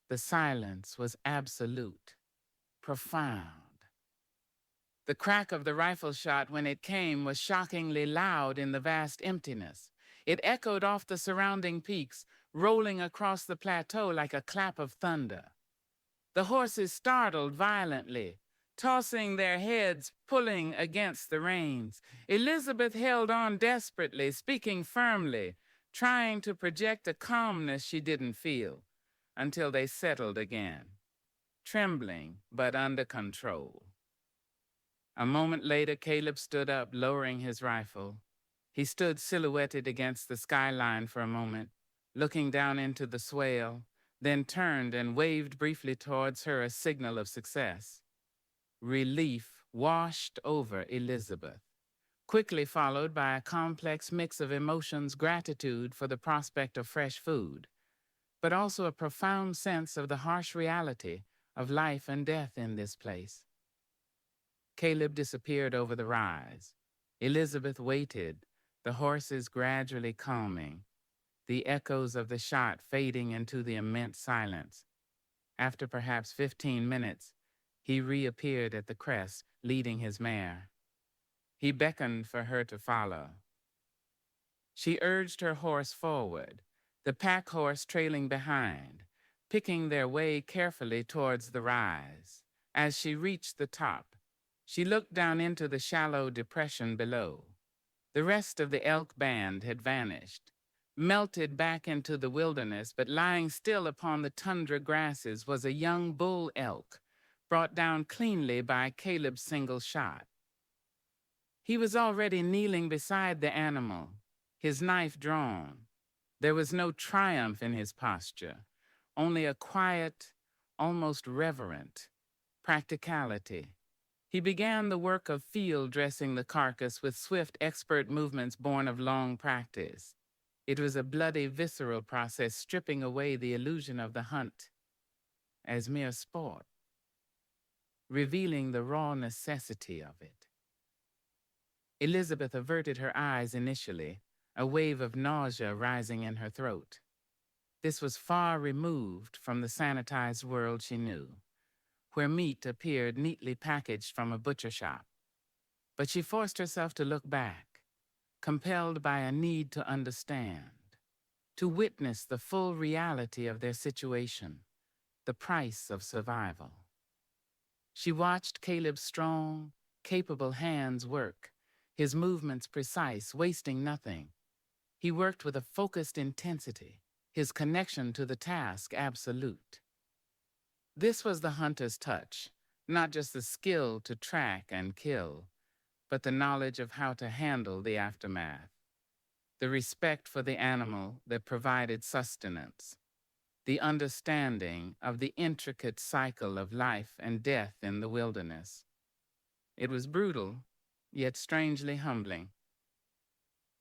The silence was absolute, profound. The crack of the rifle shot when it came was shockingly loud in the vast emptiness. It echoed off the surrounding peaks, rolling across the plateau like a clap of thunder. The horses startled violently, tossing their heads, pulling against the reins. Elizabeth held on desperately, speaking firmly, trying to project a calmness she didn't feel, until they settled again, trembling but under control. A moment later, Caleb stood up, lowering his rifle. He stood silhouetted against the skyline for a moment, looking down into the swale, then turned and waved briefly towards her a signal of success. Relief washed over Elizabeth, quickly followed by a complex mix of emotions, gratitude for the prospect of fresh food, but also a profound sense of the harsh reality of life and death in this place. Caleb disappeared over the rise. Elizabeth waited, the horses gradually calming, the echoes of the shot fading into the immense silence. After perhaps 15 minutes, he reappeared at the crest, leading his mare. He beckoned for her to follow. She urged her horse forward, the pack horse trailing behind, picking their way carefully towards the rise. As she reached the top, she looked down into the shallow depression below. The rest of the elk band had vanished, melted back into the wilderness, but lying still upon the tundra grasses was a young bull elk, brought down cleanly by Caleb's single shot. He was already kneeling beside the animal, his knife drawn. There was no triumph in his posture, only a quiet, almost reverent practicality. He began the work of field dressing the carcass with swift, expert movements born of long practice. It was a bloody, visceral process, stripping away the illusion of the hunt as mere sport, revealing the raw necessity of it. Elizabeth averted her eyes initially, a wave of nausea rising in her throat. This was far removed from the sanitized world she knew, where meat appeared neatly packaged from a butcher shop. But she forced herself to look back. compelled by a need to understand, to witness the full reality of their situation, the price of survival. She watched Caleb's strong, capable hands work, his movements precise, wasting nothing. He worked with a focused intensity, his connection to the task absolute. This was the hunter's touch, not just the skill to track and kill, but the knowledge of how to handle the aftermath, the respect for the animal that provided sustenance, the understanding of the intricate cycle of life and death in the wilderness. It was brutal, yet strangely humbling.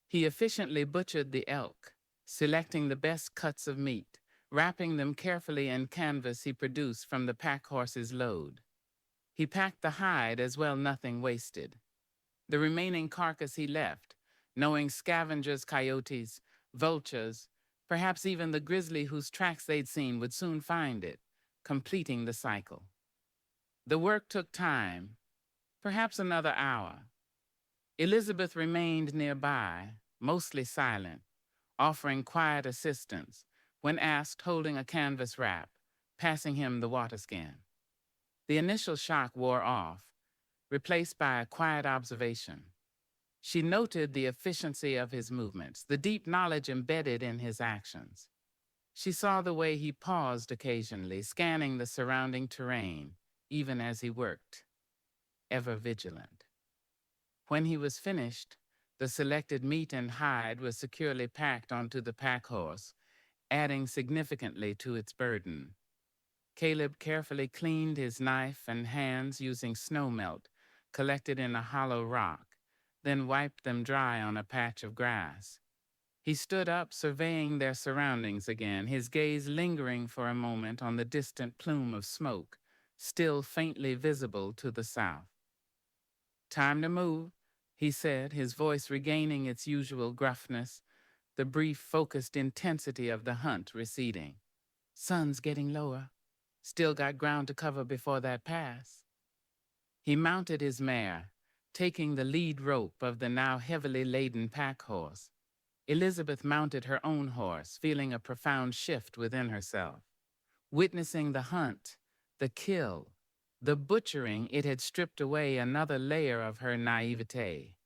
He efficiently butchered the elk, selecting the best cuts of meat, wrapping them carefully in canvas he produced from the pack horse's load. He packed the hide as well, nothing wasted. The remaining carcass he left, knowing scavengers, coyotes, vultures, perhaps even the grizzly whose tracks they'd seen would soon find it, completing the cycle. The work took time, perhaps another hour. Elizabeth remained nearby, mostly silent, offering quiet assistance when asked, holding a canvas wrap, passing him the water skin. The initial shock wore off, replaced by a quiet observation. She noted the efficiency of his movements, the deep knowledge embedded in his actions. She saw the way he paused occasionally, scanning the surrounding terrain, even as he worked, ever vigilant. When he was finished, the selected meat and hide was securely packed onto the pack horse, adding significantly to its burden. Caleb carefully cleaned his knife and hands using snow melt collected in a hollow rock, then wiped them dry on a patch of grass. He stood up, surveying their surroundings again, his gaze lingering for a moment on the distant plume of smoke, still faintly visible to the south. "Time to move," he said, his voice regaining its usual gruffness, the brief, focused intensity of the hunt receding. "Sun's getting lower. Still got ground to cover before that pass." He mounted his mare, taking the lead rope of the now heavily laden pack horse. Elizabeth mounted her own horse, feeling a profound shift within herself. Witnessing the hunt, the kill, the butchering, it had stripped away another layer of her naivete.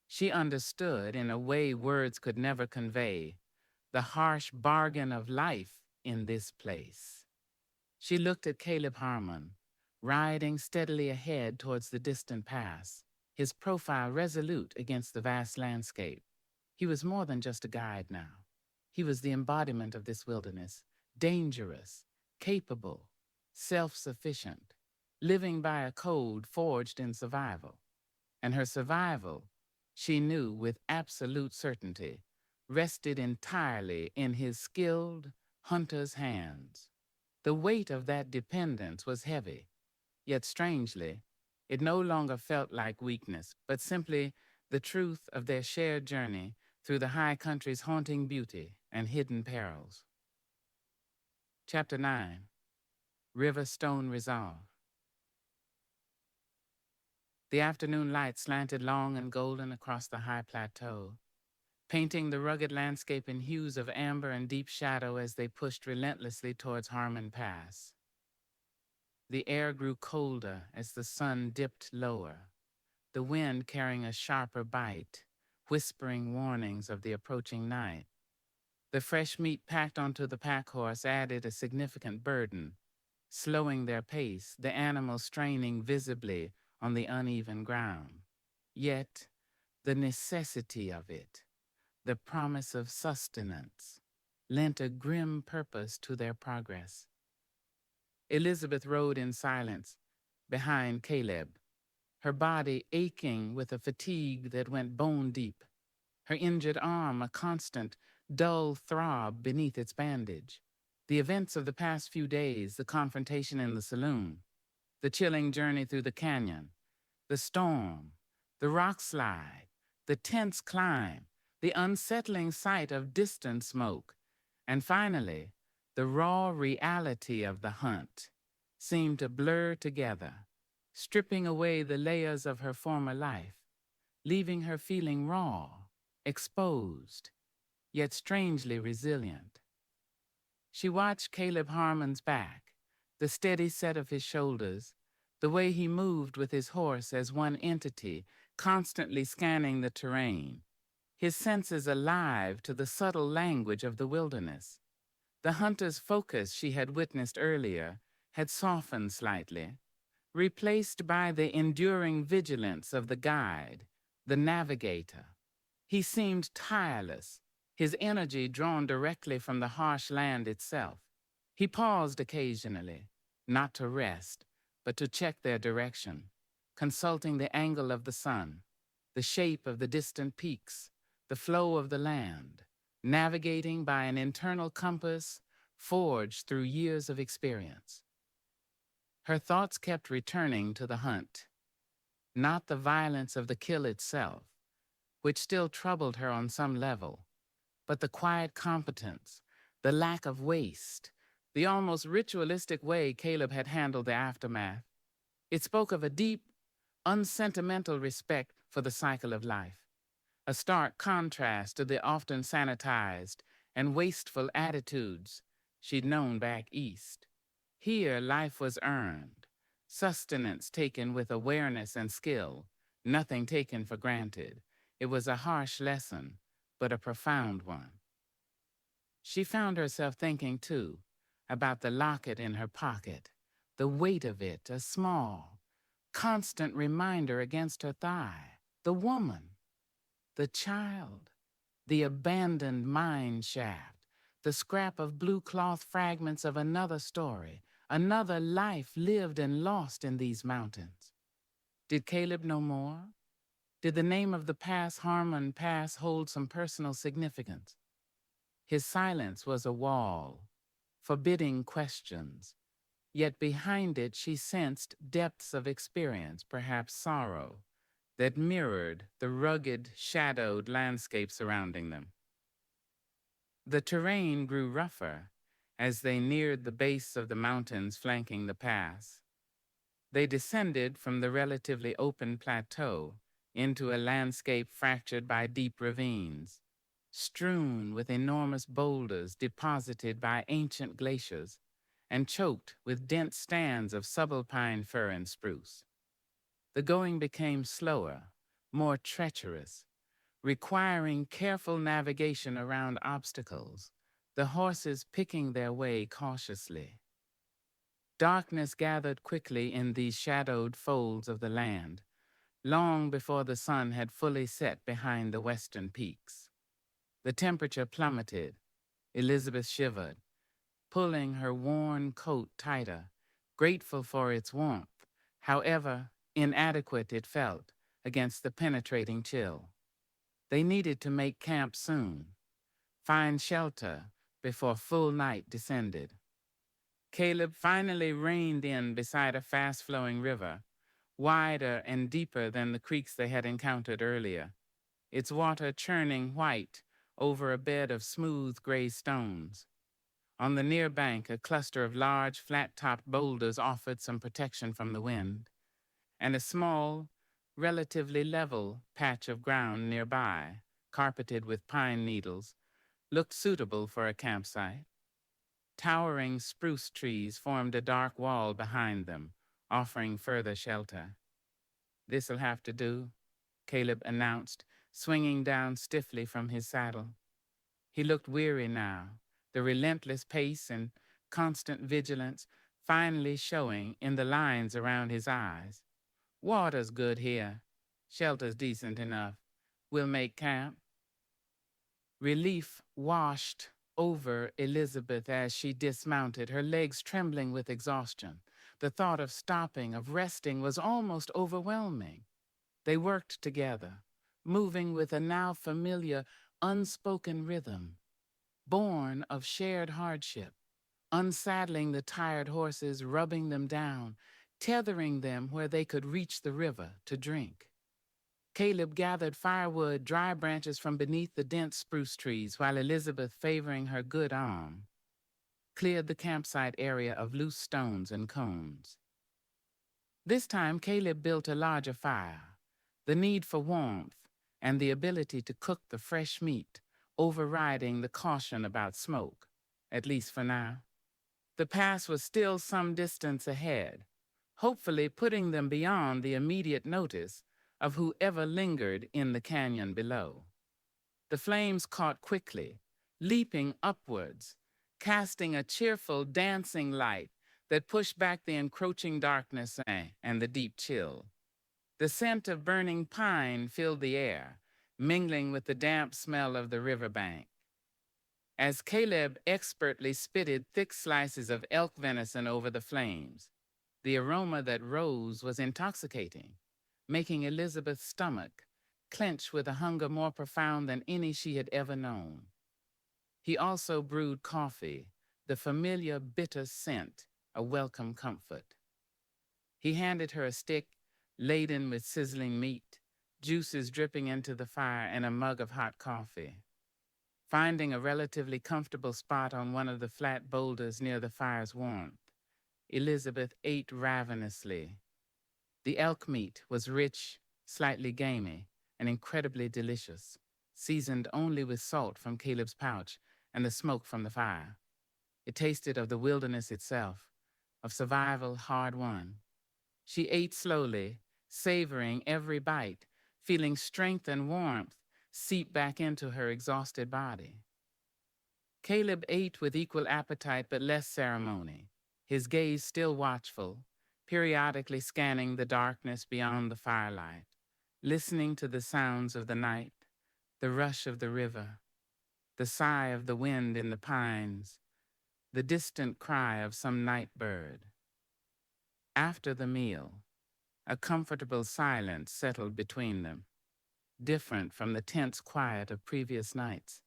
She understood, in a way words could never convey, the harsh bargain of life in this place. She looked at Caleb Harmon, riding steadily ahead towards the distant pass, his profile resolute against the vast landscape. He was more than just a guide now. He was the embodiment of this wilderness, dangerous, capable, self-sufficient, living by a code forged in survival. And her survival, she knew with absolute certainty, rested entirely in his skilled hunter's hands. The weight of that dependence was heavy, yet strangely, it no longer felt like weakness, but simply the truth of their shared journey through the high country's haunting beauty and hidden perils. Chapter 9. River Stone Resolve. The afternoon light slanted long and golden across the high plateau, painting the rugged landscape in hues of amber and deep shadow as they pushed relentlessly towards Harmon Pass. The air grew colder as the sun dipped lower, the wind carrying a sharper bite, whispering warnings of the approaching night. The fresh meat packed onto the pack horse added a significant burden, slowing their pace, the animals straining visibly on the uneven ground. Yet, the necessity of it, the promise of sustenance, lent a grim purpose to their progress. Elizabeth rode in silence, behind Caleb, her body aching with a fatigue that went bone deep, her injured arm a constant, dull throb beneath its bandage. The events of the past few days, the confrontation in the saloon, the chilling journey through the canyon, the storm, the rock slide, the tense climb, the unsettling sight of distant smoke, and finally, the raw reality of the hunt seemed to blur together, stripping away the layers of her former life, leaving her feeling raw, exposed, yet strangely resilient. She watched Caleb Harmon's back, the steady set of his shoulders, the way he moved with his horse as one entity, constantly scanning the terrain, his senses alive to the subtle language of the wilderness. The hunter's focus she had witnessed earlier had softened slightly, replaced by the enduring vigilance of the guide, the navigator. He seemed tireless, his energy drawn directly from the harsh land itself. He paused occasionally, not to rest, but to check their direction, consulting the angle of the sun, the shape of the distant peaks, the flow of the land, navigating by an internal compass forged through years of experience. Her thoughts kept returning to the hunt, not the violence of the kill itself, which still troubled her on some level, but the quiet competence, the lack of waste, the almost ritualistic way Caleb had handled the aftermath. It spoke of a deep, unsentimental respect for the cycle of life, a stark contrast to the often sanitized and wasteful attitudes she'd known back east. Here, life was earned, sustenance taken with awareness and skill, nothing taken for granted. It was a harsh lesson, but a profound one. She found herself thinking, too, about the locket in her pocket, the weight of it, a small, constant reminder against her thigh, the woman, the child, the abandoned mine shaft, the scrap of blue cloth fragments of another story, another life lived and lost in these mountains. Did Caleb know more? Did the name of the pass, Harmon Pass, hold some personal significance? His silence was a wall, forbidding questions, yet behind it she sensed depths of experience, perhaps sorrow, that mirrored the rugged, shadowed landscape surrounding them. The terrain grew rougher as they neared the base of the mountains flanking the pass. They descended from the relatively open plateau into a landscape fractured by deep ravines, strewn with enormous boulders deposited by ancient glaciers and choked with dense stands of subalpine fir and spruce. The going became slower, more treacherous, requiring careful navigation around obstacles, the horses picking their way cautiously. Darkness gathered quickly in these shadowed folds of the land, long before the sun had fully set behind the western peaks. The temperature plummeted. Elizabeth shivered, pulling her worn coat tighter, grateful for its warmth, however inadequate it felt against the penetrating chill. They needed to make camp soon, find shelter before full night descended. Caleb finally reined in beside a fast-flowing river, wider and deeper than the creeks they had encountered earlier, its water churning white over a bed of smooth gray stones. On the near bank, a cluster of large, flat-topped boulders offered some protection from the wind, and a small, relatively level patch of ground nearby, carpeted with pine needles, looked suitable for a campsite. Towering spruce trees formed a dark wall behind them, offering further shelter. "This'll have to do," Caleb announced, swinging down stiffly from his saddle. He looked weary now, the relentless pace and constant vigilance finally showing in the lines around his eyes. "Water's good here. Shelter's decent enough. We'll make camp." Relief washed over Elizabeth as she dismounted, her legs trembling with exhaustion. The thought of stopping, of resting, was almost overwhelming. They worked together, moving with a now familiar, unspoken rhythm, born of shared hardship, unsaddling the tired horses, rubbing them down, tethering them where they could reach the river to drink. Caleb gathered firewood, dry branches from beneath the dense spruce trees, while Elizabeth, favoring her good arm, cleared the campsite area of loose stones and cones. This time, Caleb built a larger fire. The need for warmth, and the ability to cook the fresh meat, overriding the caution about smoke, at least for now. The pass was still some distance ahead, hopefully putting them beyond the immediate notice of whoever lingered in the canyon below. The flames caught quickly, leaping upwards, casting a cheerful, dancing light that pushed back the encroaching darkness and the deep chill. The scent of burning pine filled the air, mingling with the damp smell of the riverbank. As Caleb expertly spitted thick slices of elk venison over the flames, the aroma that rose was intoxicating, making Elizabeth's stomach clench with a hunger more profound than any she had ever known. He also brewed coffee, the familiar bitter scent, a welcome comfort. He handed her a stick laden with sizzling meat, juices dripping into the fire, and a mug of hot coffee. Finding a relatively comfortable spot on one of the flat boulders near the fire's warmth, Elizabeth ate ravenously. The elk meat was rich, slightly gamey, and incredibly delicious, seasoned only with salt from Caleb's pouch and the smoke from the fire. It tasted of the wilderness itself, of survival hard won. She ate slowly, savoring every bite, feeling strength and warmth seep back into her exhausted body. Caleb ate with equal appetite but less ceremony, his gaze still watchful, periodically scanning the darkness beyond the firelight, listening to the sounds of the night, the rush of the river, the sigh of the wind in the pines, the distant cry of some night bird. After the meal, a comfortable silence settled between them, different from the tense quiet of previous nights.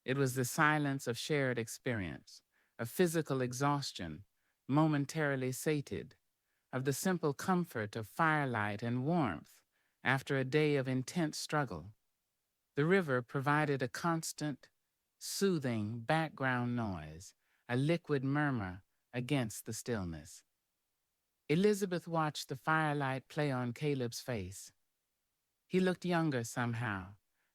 It was the silence of shared experience, of physical exhaustion, momentarily sated, of the simple comfort of firelight and warmth after a day of intense struggle. The river provided a constant, soothing background noise, a liquid murmur against the stillness. Elizabeth watched the firelight play on Caleb's face. He looked younger somehow,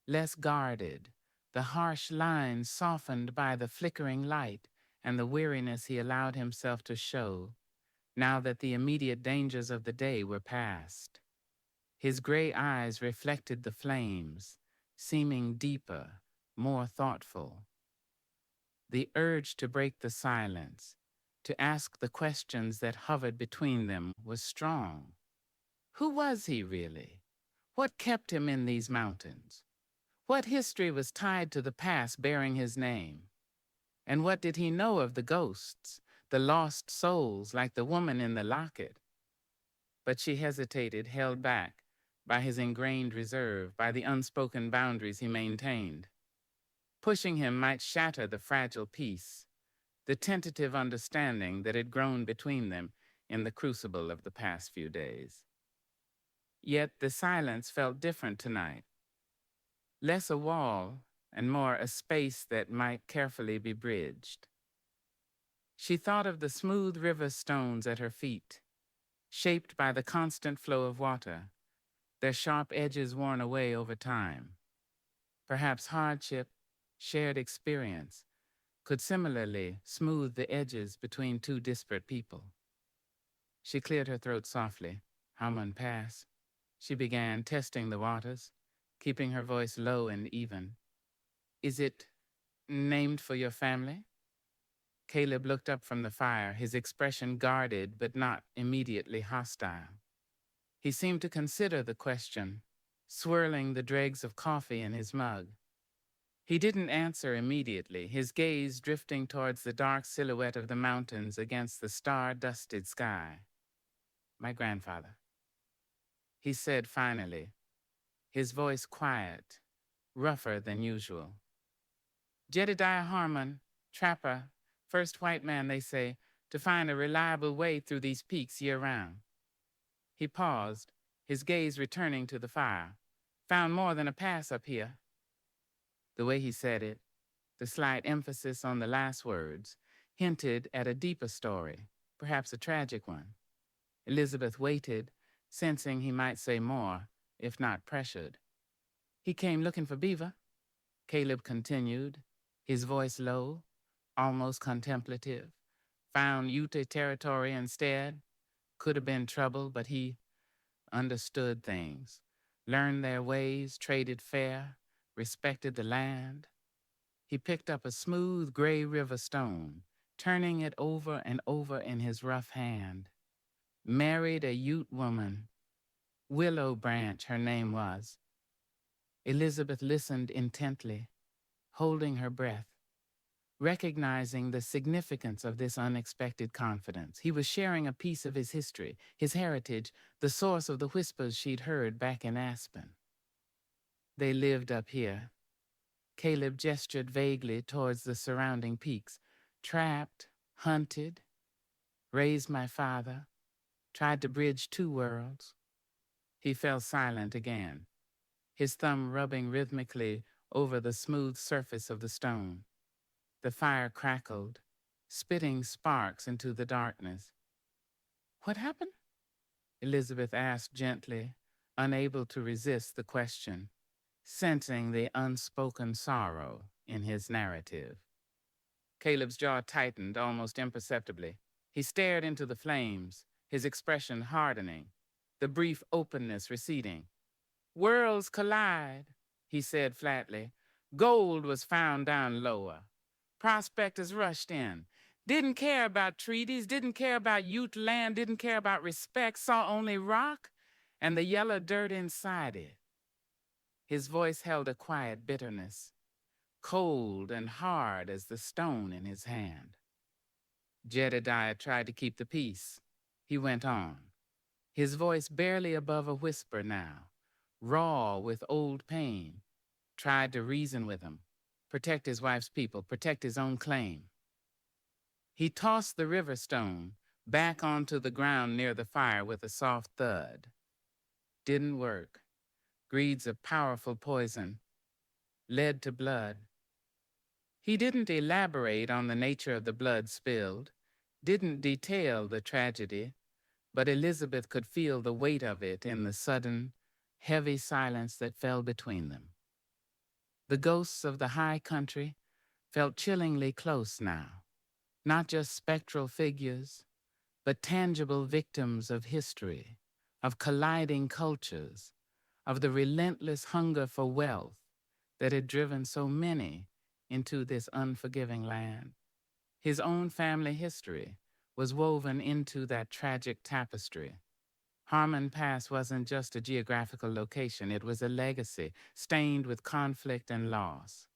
less guarded, the harsh lines softened by the flickering light and the weariness he allowed himself to show, now that the immediate dangers of the day were past. His gray eyes reflected the flames, seeming deeper, more thoughtful. The urge to break the silence, to ask the questions that hovered between them, was strong. Who was he really? What kept him in these mountains? What history was tied to the past bearing his name? And what did he know of the ghosts, the lost souls like the woman in the locket? But she hesitated, held back by his ingrained reserve, by the unspoken boundaries he maintained. Pushing him might shatter the fragile peace, the tentative understanding that had grown between them in the crucible of the past few days. Yet the silence felt different tonight. Less a wall and more a space that might carefully be bridged. She thought of the smooth river stones at her feet, shaped by the constant flow of water, their sharp edges worn away over time. Perhaps hardship, shared experience, could similarly smooth the edges between two disparate people. She cleared her throat softly. Harmon Pass. She began testing the waters, keeping her voice low and even. Is it named for your family? Caleb looked up from the fire, his expression guarded but not immediately hostile. He seemed to consider the question, swirling the dregs of coffee in his mug. He didn't answer immediately, his gaze drifting towards the dark silhouette of the mountains against the star-dusted sky. My grandfather, he said finally, his voice quiet, rougher than usual. Jedediah Harmon, trapper, first white man, they say, to find a reliable way through these peaks year-round. He paused, his gaze returning to the fire. Found more than a pass up here. The way he said it, the slight emphasis on the last words, hinted at a deeper story, perhaps a tragic one. Elizabeth waited, sensing he might say more, if not pressured. He came looking for beaver, Caleb continued, his voice low, almost contemplative. Found Ute territory instead. Could have been trouble, but he understood things, learned their ways, traded fair, respected the land. He picked up a smooth gray river stone, turning it over and over in his rough hand. Married a Ute woman. Willow Branch, her name was. Elizabeth listened intently, holding her breath, recognizing the significance of this unexpected confidence. He was sharing a piece of his history, his heritage, the source of the whispers she'd heard back in Aspen. They lived up here. Caleb gestured vaguely towards the surrounding peaks. Trapped, hunted, raised my father, tried to bridge two worlds. He fell silent again, his thumb rubbing rhythmically over the smooth surface of the stone. The fire crackled, spitting sparks into the darkness. What happened? Elizabeth asked gently, unable to resist the question, sensing the unspoken sorrow in his narrative. Caleb's jaw tightened almost imperceptibly. He stared into the flames, his expression hardening, the brief openness receding. Worlds collide, he said flatly. Gold was found down lower. Prospectors rushed in. Didn't care about treaties, didn't care about Ute land, didn't care about respect, saw only rock and the yellow dirt inside it. His voice held a quiet bitterness, cold and hard as the stone in his hand. Jedediah tried to keep the peace. He went on, his voice barely above a whisper now, raw with old pain. Tried to reason with him, protect his wife's people, protect his own claim. He tossed the river stone back onto the ground near the fire with a soft thud. Didn't work. Greed's a powerful poison. Led to blood. He didn't elaborate on the nature of the blood spilled, didn't detail the tragedy, but Elizabeth could feel the weight of it in the sudden, heavy silence that fell between them. The ghosts of the high country felt chillingly close now, not just spectral figures, but tangible victims of history, of colliding cultures, of the relentless hunger for wealth that had driven so many into this unforgiving land. His own family history was woven into that tragic tapestry. Harmon Pass wasn't just a geographical location, it was a legacy stained with conflict and loss.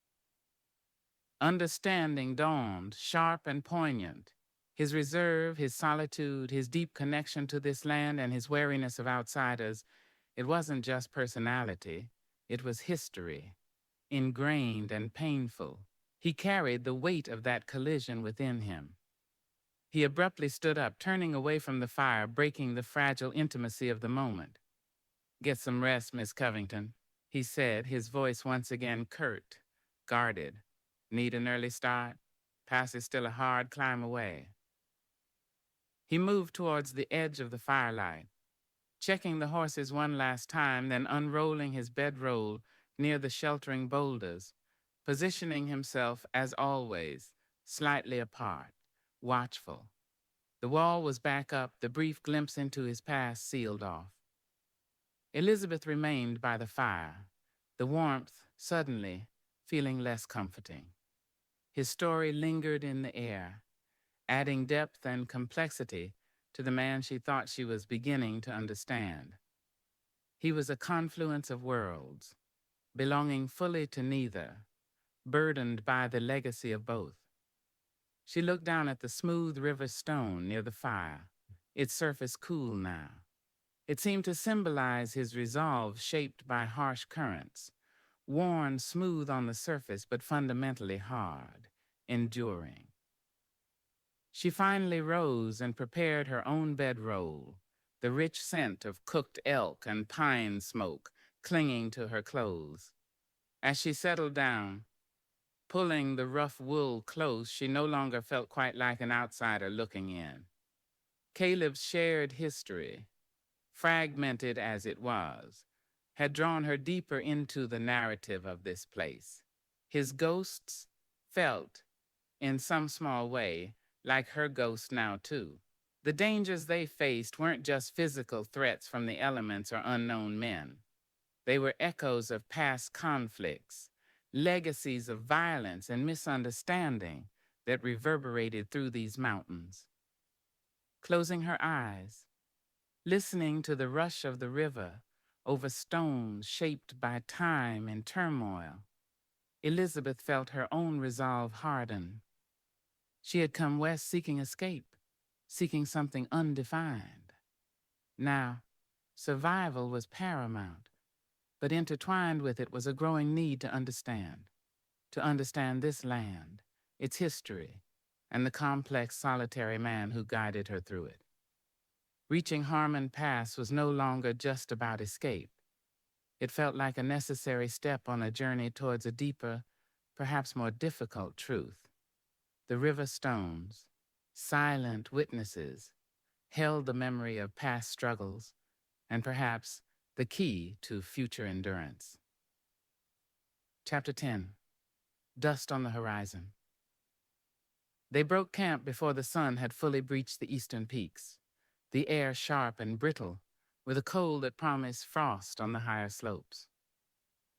Understanding dawned, sharp and poignant. His reserve, his solitude, his deep connection to this land and his wariness of outsiders, it wasn't just personality, it was history, ingrained and painful. He carried the weight of that collision within him. He abruptly stood up, turning away from the fire, breaking the fragile intimacy of the moment. "Get some rest, Miss Covington," he said, his voice once again curt, guarded. "Need an early start? Pass is still a hard climb away." He moved towards the edge of the firelight, checking the horses one last time, then unrolling his bedroll near the sheltering boulders, positioning himself, as always, slightly apart, watchful. The wall was back up, the brief glimpse into his past sealed off. Elizabeth remained by the fire, the warmth suddenly feeling less comforting. His story lingered in the air, adding depth and complexity to the man she thought she was beginning to understand. He was a confluence of worlds, belonging fully to neither, burdened by the legacy of both. She looked down at the smooth river stone near the fire, its surface cool now. It seemed to symbolize his resolve shaped by harsh currents, worn smooth on the surface but fundamentally hard, enduring. She finally rose and prepared her own bedroll, the rich scent of cooked elk and pine smoke clinging to her clothes. As she settled down, pulling the rough wool close, she no longer felt quite like an outsider looking in. Caleb's shared history, fragmented as it was, had drawn her deeper into the narrative of this place. His ghosts felt, in some small way, like her ghost now too. The dangers they faced weren't just physical threats from the elements or unknown men. They were echoes of past conflicts, legacies of violence and misunderstanding that reverberated through these mountains. Closing her eyes, listening to the rush of the river over stones shaped by time and turmoil, Elizabeth felt her own resolve harden. She had come west seeking escape, seeking something undefined. Now, survival was paramount, but intertwined with it was a growing need to understand this land, its history, and the complex, solitary man who guided her through it. Reaching Harmon Pass was no longer just about escape. It felt like a necessary step on a journey towards a deeper, perhaps more difficult truth. The river stones, silent witnesses, held the memory of past struggles and perhaps the key to future endurance. Chapter 10. Dust on the Horizon. They broke camp before the sun had fully breached the eastern peaks, the air sharp and brittle, with a cold that promised frost on the higher slopes.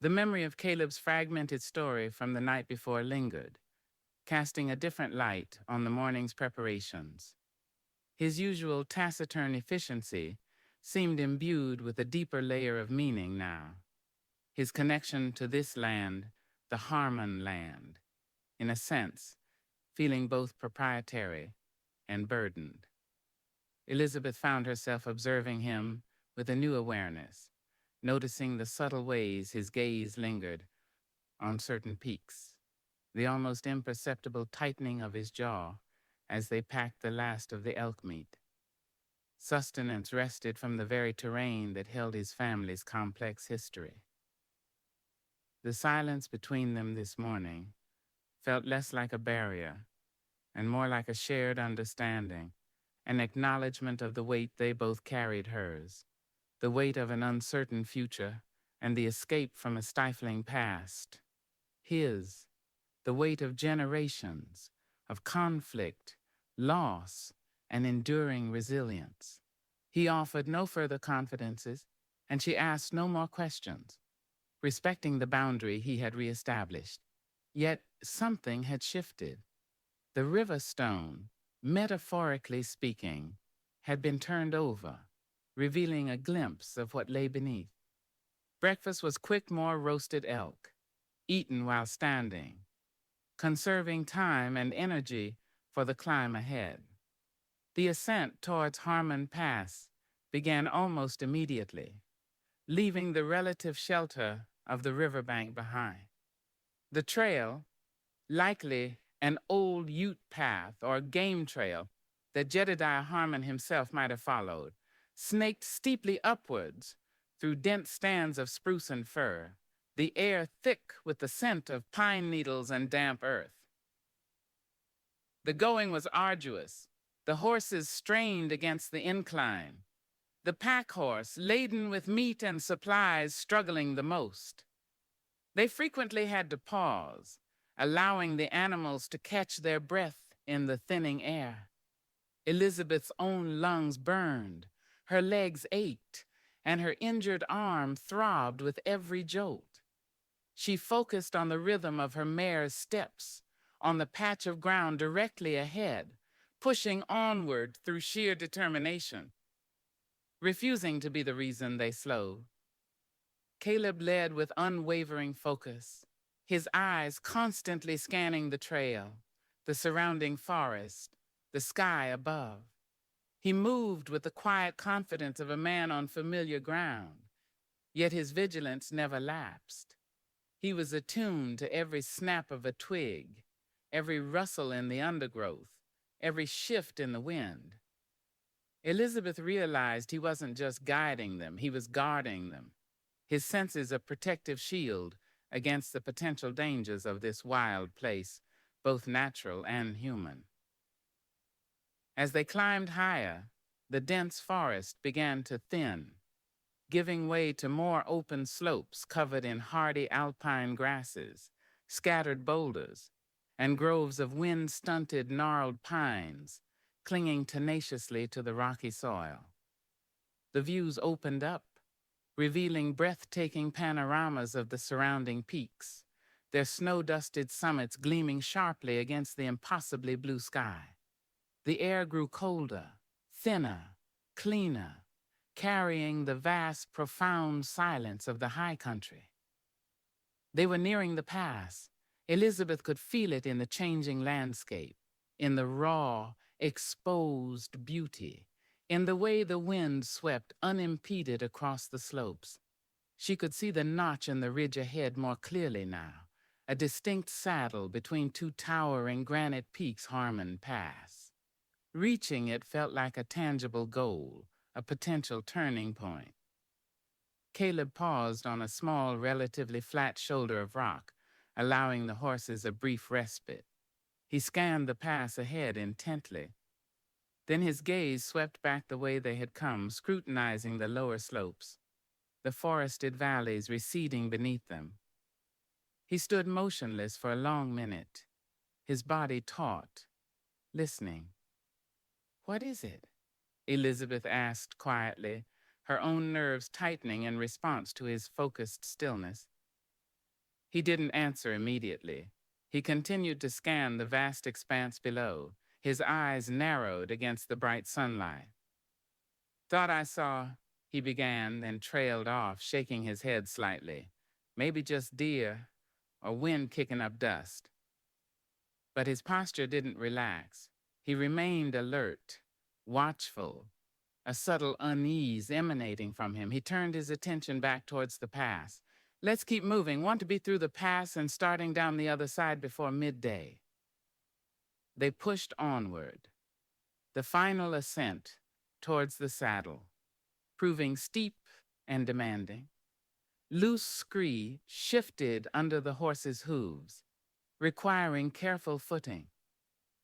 The memory of Caleb's fragmented story from the night before lingered, casting a different light on the morning's preparations. His usual taciturn efficiency seemed imbued with a deeper layer of meaning now. His connection to this land, the Harmon land, in a sense, feeling both proprietary and burdened. Elizabeth found herself observing him with a new awareness, noticing the subtle ways his gaze lingered on certain peaks, the almost imperceptible tightening of his jaw as they packed the last of the elk meat. Sustenance wrested from the very terrain that held his family's complex history. The silence between them this morning felt less like a barrier and more like a shared understanding, an acknowledgement of the weight they both carried hers, the weight of an uncertain future and the escape from a stifling past. His, the weight of generations, of conflict, loss, and enduring resilience. He offered no further confidences, and she asked no more questions, respecting the boundary he had reestablished. Yet something had shifted. The river stone, metaphorically speaking, had been turned over, revealing a glimpse of what lay beneath. Breakfast was Quickmore roasted elk, eaten while standing, conserving time and energy for the climb ahead. The ascent towards Harmon Pass began almost immediately, leaving the relative shelter of the riverbank behind. The trail, likely an old Ute path or game trail that Jedediah Harmon himself might have followed, snaked steeply upwards through dense stands of spruce and fir, the air thick with the scent of pine needles and damp earth. The going was arduous. The horses strained against the incline, the pack horse, laden with meat and supplies, struggling the most. They frequently had to pause, allowing the animals to catch their breath in the thinning air. Elizabeth's own lungs burned, her legs ached, and her injured arm throbbed with every jolt. She focused on the rhythm of her mare's steps, on the patch of ground directly ahead, pushing onward through sheer determination, refusing to be the reason they slowed. Caleb led with unwavering focus, his eyes constantly scanning the trail, the surrounding forest, the sky above. He moved with the quiet confidence of a man on familiar ground, yet his vigilance never lapsed. He was attuned to every snap of a twig, every rustle in the undergrowth, every shift in the wind. Elizabeth realized he wasn't just guiding them, he was guarding them, his senses a protective shield against the potential dangers of this wild place, both natural and human. As they climbed higher, the dense forest began to thin, giving way to more open slopes covered in hardy alpine grasses, scattered boulders, and groves of wind-stunted gnarled pines clinging tenaciously to the rocky soil. The views opened up, revealing breathtaking panoramas of the surrounding peaks, their snow-dusted summits gleaming sharply against the impossibly blue sky. The air grew colder, thinner, cleaner, carrying the vast, profound silence of the high country. They were nearing the pass. Elizabeth could feel it in the changing landscape, in the raw, exposed beauty, in the way the wind swept unimpeded across the slopes. She could see the notch in the ridge ahead more clearly now, a distinct saddle between two towering granite peaks Harmon Pass. Reaching it felt like a tangible goal, a potential turning point. Caleb paused on a small, relatively flat shoulder of rock, allowing the horses a brief respite. He scanned the pass ahead intently. Then his gaze swept back the way they had come, scrutinizing the lower slopes, the forested valleys receding beneath them. He stood motionless for a long minute, his body taut, listening. "What is it?" Elizabeth asked quietly, her own nerves tightening in response to his focused stillness. He didn't answer immediately. He continued to scan the vast expanse below, his eyes narrowed against the bright sunlight. "Thought I saw," he began, then trailed off, shaking his head slightly. "Maybe just deer, or wind kicking up dust." But his posture didn't relax. He remained alert, watchful, a subtle unease emanating from him. He turned his attention back towards the pass. "Let's keep moving. Want to be through the pass and starting down the other side before midday." They pushed onward, the final ascent towards the saddle, proving steep and demanding. Loose scree shifted under the horses' hooves, requiring careful footing.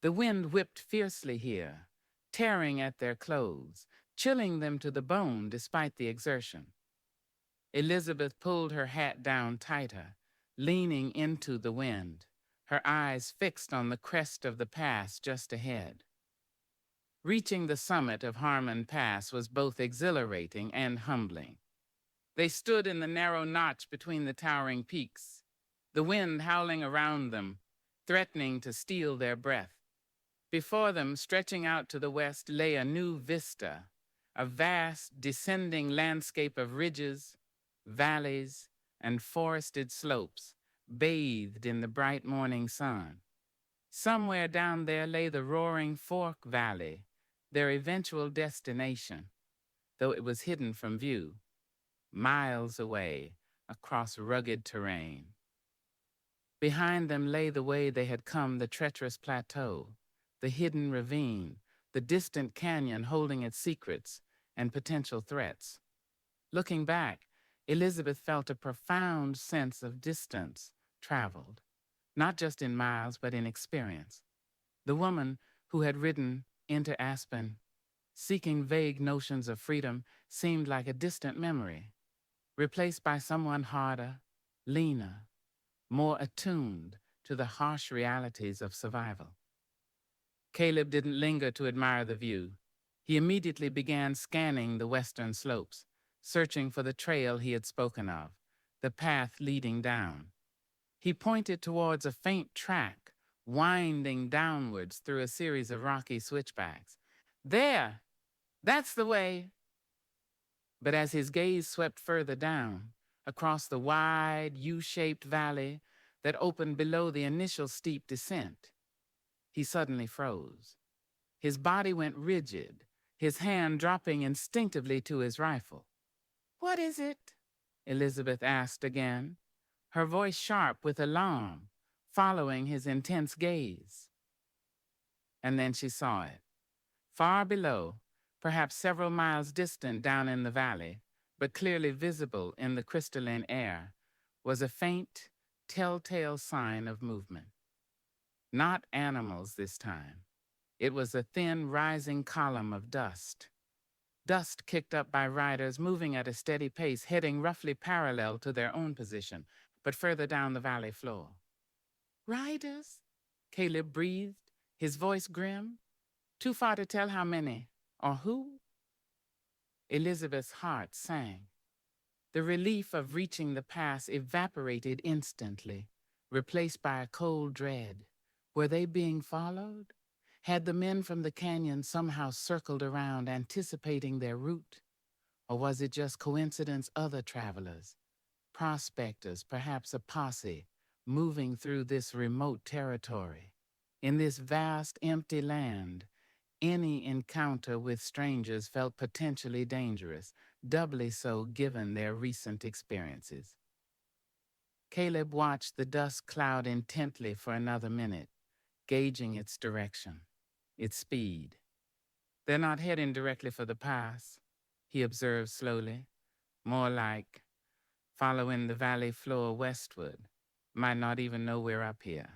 The wind whipped fiercely here, tearing at their clothes, chilling them to the bone despite the exertion. Elizabeth pulled her hat down tighter, leaning into the wind, her eyes fixed on the crest of the pass just ahead. Reaching the summit of Harmon Pass was both exhilarating and humbling. They stood in the narrow notch between the towering peaks, the wind howling around them, threatening to steal their breath. Before them, stretching out to the west, lay a new vista, a vast, descending landscape of ridges, valleys, and forested slopes, bathed in the bright morning sun. Somewhere down there lay the roaring Fork Valley, their eventual destination, though it was hidden from view, miles away across rugged terrain. Behind them lay the way they had come, the treacherous plateau, the hidden ravine, the distant canyon holding its secrets and potential threats. Looking back, Elizabeth felt a profound sense of distance traveled, not just in miles, but in experience. The woman who had ridden into Aspen, seeking vague notions of freedom, seemed like a distant memory, replaced by someone harder, leaner, more attuned to the harsh realities of survival. Caleb didn't linger to admire the view. He immediately began scanning the western slopes, searching for the trail he had spoken of, the path leading down. He pointed towards a faint track, winding downwards through a series of rocky switchbacks. "There! That's the way!" But as his gaze swept further down, across the wide, U-shaped valley that opened below the initial steep descent, he suddenly froze. His body went rigid, his hand dropping instinctively to his rifle. "What is it?" Elizabeth asked again, her voice sharp with alarm, following his intense gaze. And then she saw it. Far below, perhaps several miles distant down in the valley, but clearly visible in the crystalline air, was a faint, telltale sign of movement. Not animals this time. It was a thin, rising column of dust. dust kicked up by riders moving at a steady pace, heading roughly parallel to their own position, but further down the valley floor. Riders? Caleb breathed, his voice grim. Too far to tell how many, or who? Elizabeth's heart sank. The relief of reaching the pass evaporated instantly, replaced by a cold dread. Were they being followed? Had the men from the canyon somehow circled around, anticipating their route? Or was it just coincidence other travelers, prospectors, perhaps a posse, moving through this remote territory? In this vast, empty land, any encounter with strangers felt potentially dangerous, doubly so given their recent experiences. Caleb watched the dust cloud intently for another minute, gauging its direction, its speed. They're not heading directly for the pass, he observed slowly, more like following the valley floor westward. Might not even know we're up here.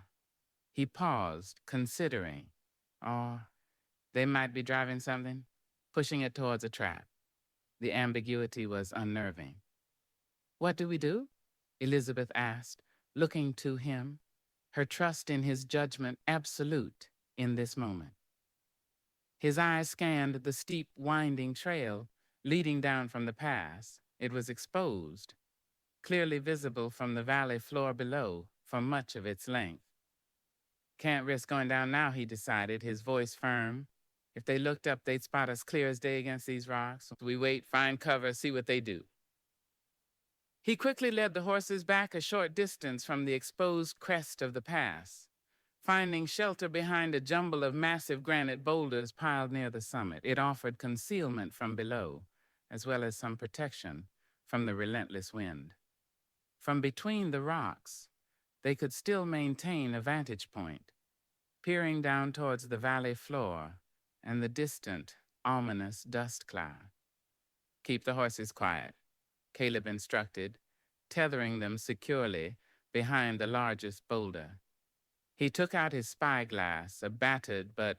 He paused, considering, or they might be driving something, pushing it towards a trap. The ambiguity was unnerving. What do we do? Elizabeth asked, looking to him, her trust in his judgment absolute in this moment. His eyes scanned the steep, winding trail leading down from the pass. It was exposed, clearly visible from the valley floor below for much of its length. Can't risk going down now, he decided, his voice firm. If they looked up, they'd spot us clear as day against these rocks. We wait, find cover, see what they do. He quickly led the horses back a short distance from the exposed crest of the pass, finding shelter behind a jumble of massive granite boulders piled near the summit. It offered concealment from below, as well as some protection from the relentless wind. From between the rocks, they could still maintain a vantage point, peering down towards the valley floor and the distant, ominous dust cloud. Keep the horses quiet, Caleb instructed, tethering them securely behind the largest boulder. He took out his spyglass, a battered but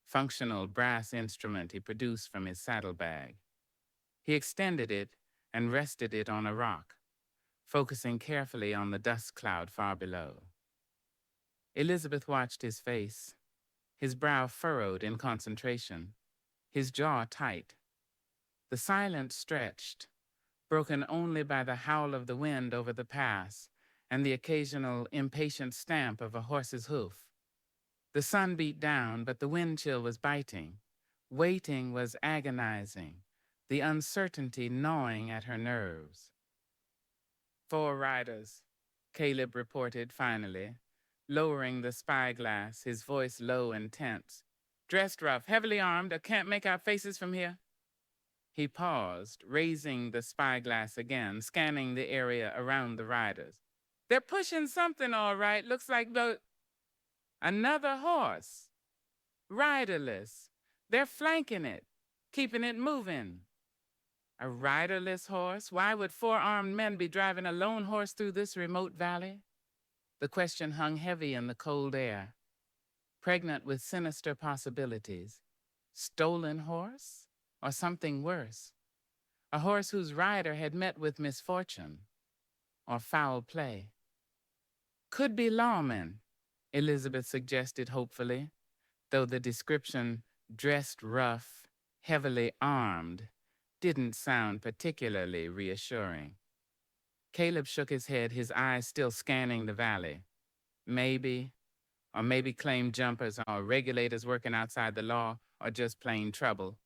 functional brass instrument he produced from his saddlebag. He extended it and rested it on a rock, focusing carefully on the dust cloud far below. Elizabeth watched his face, his brow furrowed in concentration, his jaw tight. The silence stretched, broken only by the howl of the wind over the pass and the occasional impatient stamp of a horse's hoof. The sun beat down, but the wind chill was biting. Waiting was agonizing, the uncertainty gnawing at her nerves. 4 riders, Caleb reported finally, lowering the spyglass, his voice low and tense. Dressed rough, heavily armed, I can't make out faces from here. He paused, raising the spyglass again, scanning the area around the riders. They're pushing something all right, looks like another horse. Riderless. They're flanking it, keeping it moving. A riderless horse? Why would 4 armed men be driving a lone horse through this remote valley? The question hung heavy in the cold air, pregnant with sinister possibilities. Stolen horse? Or something worse? A horse whose rider had met with misfortune or foul play. Could be lawmen, Elizabeth suggested hopefully, though the description, dressed rough, heavily armed, didn't sound particularly reassuring. Caleb shook his head, his eyes still scanning the valley. Maybe, or maybe claim jumpers or regulators working outside the law, or just plain trouble.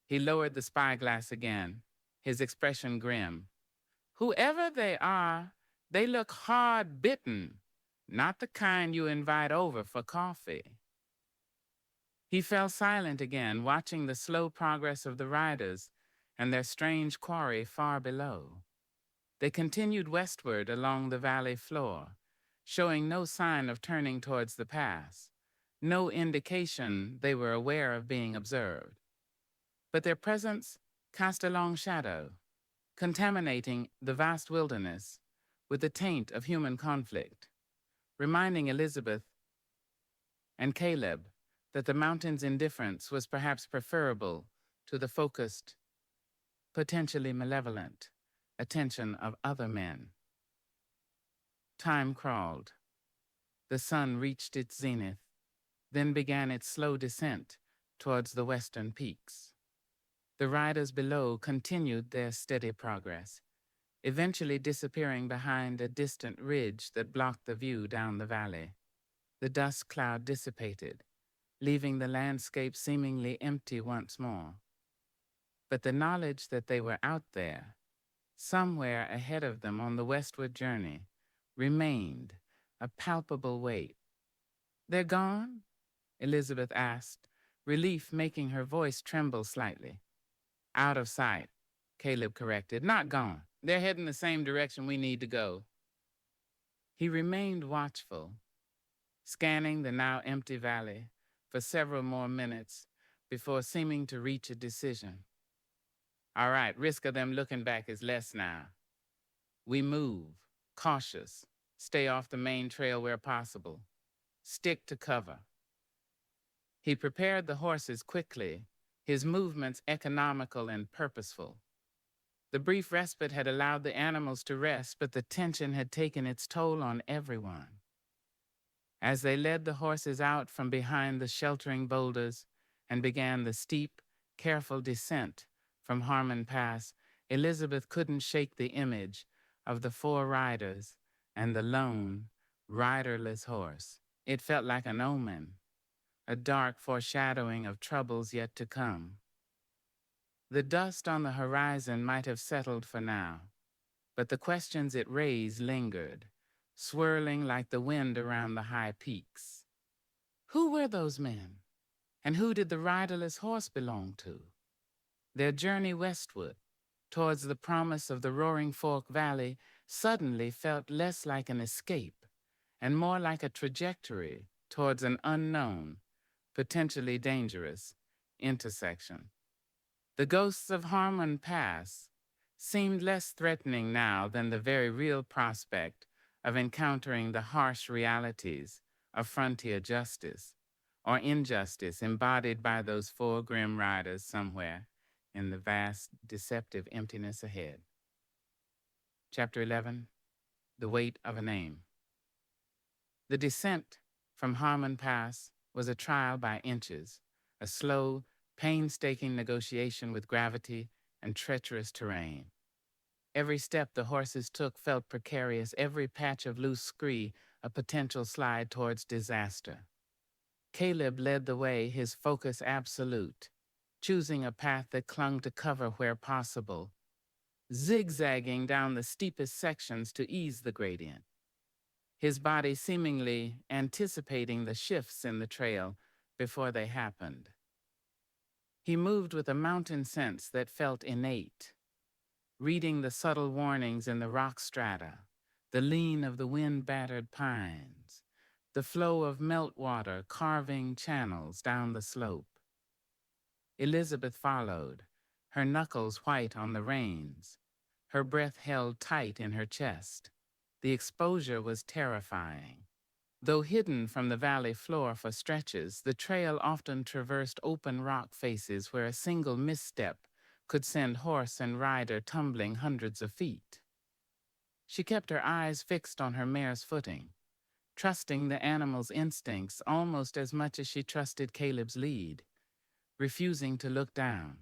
He lowered the spyglass again, his expression grim. Whoever they are, they look hard-bitten, not the kind you invite over for coffee. He fell silent again, watching the slow progress of the riders and their strange quarry far below. They continued westward along the valley floor, showing no sign of turning towards the pass, no indication they were aware of being observed. But their presence cast a long shadow, contaminating the vast wilderness with the taint of human conflict, reminding Elizabeth and Caleb that the mountain's indifference was perhaps preferable to the focused, potentially malevolent attention of other men. Time crawled. The sun reached its zenith, then began its slow descent towards the western peaks. The riders below continued their steady progress, eventually disappearing behind a distant ridge that blocked the view down the valley. The dust cloud dissipated, leaving the landscape seemingly empty once more. But the knowledge that they were out there, somewhere ahead of them on the westward journey, remained, a palpable weight. "They're gone?" Elizabeth asked, relief making her voice tremble slightly. "Out of sight," Caleb corrected. "Not gone. They're heading the same direction we need to go." He remained watchful, scanning the now empty valley for several more minutes before seeming to reach a decision. "All right, risk of them looking back is less now. We move, cautious, stay off the main trail where possible, stick to cover." He prepared the horses quickly, his movements economical and purposeful. The brief respite had allowed the animals to rest, but the tension had taken its toll on everyone. As they led the horses out from behind the sheltering boulders and began the steep, careful descent from Harmon Pass, Elizabeth couldn't shake the image of the 4 riders and the lone, riderless horse. It felt like an omen, a dark foreshadowing of troubles yet to come. The dust on the horizon might have settled for now, but the questions it raised lingered, swirling like the wind around the high peaks. Who were those men? And who did the riderless horse belong to? Their journey westward, towards the promise of the Roaring Fork Valley, suddenly felt less like an escape and more like a trajectory towards an unknown, potentially dangerous intersection. The ghosts of Harmon Pass seemed less threatening now than the very real prospect of encountering the harsh realities of frontier justice or injustice embodied by those 4 grim riders somewhere in the vast, deceptive emptiness ahead. Chapter 11, The Weight of a Name. The descent from Harmon Pass was a trial by inches, a slow, painstaking negotiation with gravity and treacherous terrain. Every step the horses took felt precarious, every patch of loose scree a potential slide towards disaster. Caleb led the way, his focus absolute, choosing a path that clung to cover where possible, zigzagging down the steepest sections to ease the gradient, his body seemingly anticipating the shifts in the trail before they happened. He moved with a mountain sense that felt innate, reading the subtle warnings in the rock strata, the lean of the wind-battered pines, the flow of meltwater carving channels down the slope. Elizabeth followed, her knuckles white on the reins, her breath held tight in her chest. The exposure was terrifying. Though hidden from the valley floor for stretches, the trail often traversed open rock faces where a single misstep could send horse and rider tumbling hundreds of feet. She kept her eyes fixed on her mare's footing, trusting the animal's instincts almost as much as she trusted Caleb's lead, refusing to look down,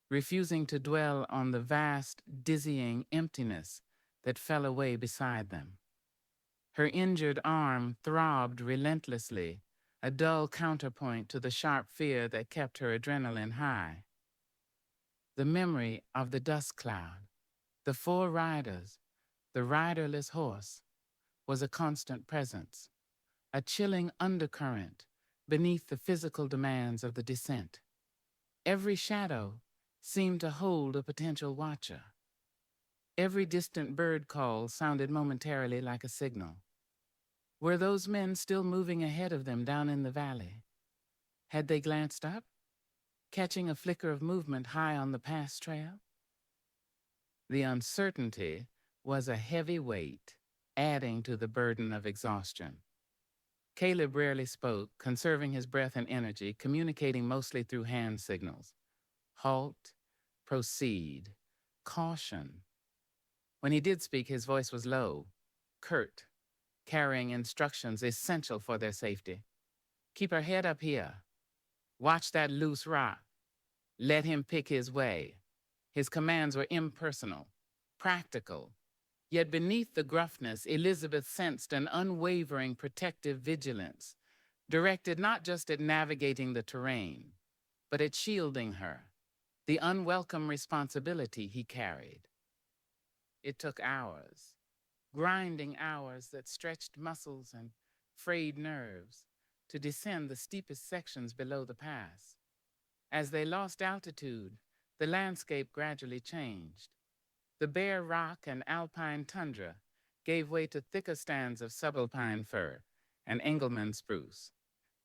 refusing to dwell on the vast, dizzying emptiness that fell away beside them. Her injured arm throbbed relentlessly, a dull counterpoint to the sharp fear that kept her adrenaline high. The memory of the dust cloud, the 4 riders, the riderless horse, was a constant presence, a chilling undercurrent beneath the physical demands of the descent. Every shadow seemed to hold a potential watcher. Every distant bird call sounded momentarily like a signal. Were those men still moving ahead of them down in the valley? Had they glanced up, catching a flicker of movement high on the pass trail? The uncertainty was a heavy weight, adding to the burden of exhaustion. Caleb rarely spoke, conserving his breath and energy, communicating mostly through hand signals. Halt, proceed, caution. When he did speak, his voice was low, curt, carrying instructions essential for their safety. Keep her head up here. Watch that loose rock. Let him pick his way. His commands were impersonal, practical. Yet beneath the gruffness, Elizabeth sensed an unwavering protective vigilance, directed not just at navigating the terrain, but at shielding her, the unwelcome responsibility he carried. It took hours, grinding hours that stretched muscles and frayed nerves, to descend the steepest sections below the pass. As they lost altitude, the landscape gradually changed. The bare rock and alpine tundra gave way to thicker stands of subalpine fir and Engelmann spruce,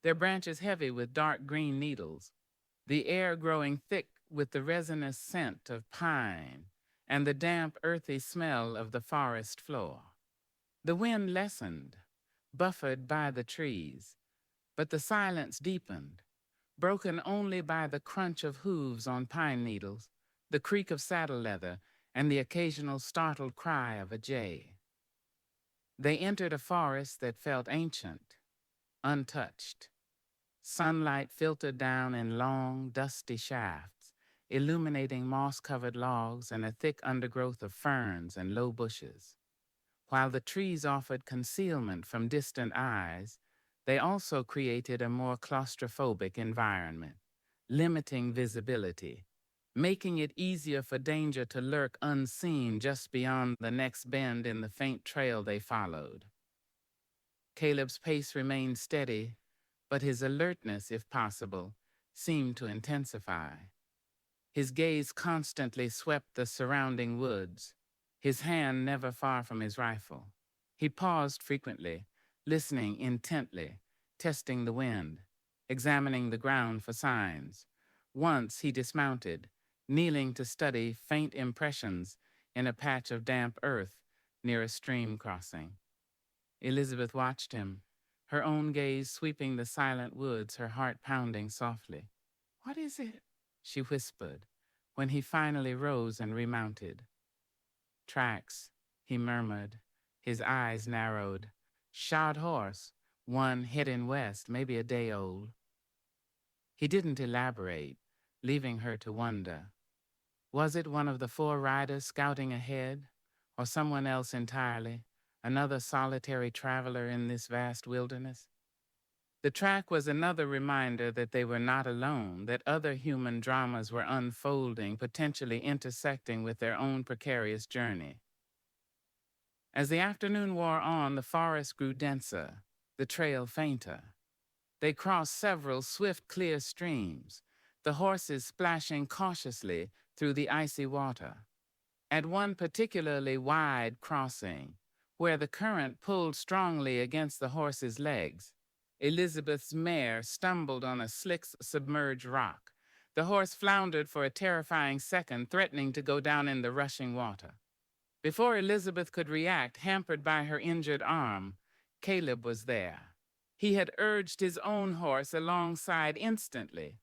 their branches heavy with dark green needles, the air growing thick with the resinous scent of pine and the damp, earthy smell of the forest floor. The wind lessened, buffered by the trees, but the silence deepened, broken only by the crunch of hooves on pine needles, the creak of saddle leather, and the occasional startled cry of a jay. They entered a forest that felt ancient, untouched. Sunlight filtered down in long, dusty shafts, illuminating moss-covered logs and a thick undergrowth of ferns and low bushes. While the trees offered concealment from distant eyes, they also created a more claustrophobic environment, limiting visibility, making it easier for danger to lurk unseen just beyond the next bend in the faint trail they followed. Caleb's pace remained steady, but his alertness, if possible, seemed to intensify. His gaze constantly swept the surrounding woods, his hand never far from his rifle. He paused frequently, listening intently, testing the wind, examining the ground for signs. Once he dismounted, kneeling to study faint impressions in a patch of damp earth near a stream crossing. Elizabeth watched him, her own gaze sweeping the silent woods, her heart pounding softly. "What is it?" she whispered, when he finally rose and remounted. "Tracks," he murmured, his eyes narrowed. "Shod horse, one heading west, maybe a day old." He didn't elaborate, leaving her to wonder. Was it one of the four riders scouting ahead, or someone else entirely, another solitary traveler in this vast wilderness? The track was another reminder that they were not alone, that other human dramas were unfolding, potentially intersecting with their own precarious journey. As the afternoon wore on, the forest grew denser, the trail fainter. They crossed several swift, clear streams, the horses splashing cautiously through the icy water. At one particularly wide crossing, where the current pulled strongly against the horse's legs, Elizabeth's mare stumbled on a slick, submerged rock. The horse floundered for a terrifying second, threatening to go down in the rushing water. Before Elizabeth could react, hampered by her injured arm, Caleb was there. He had urged his own horse alongside instantly,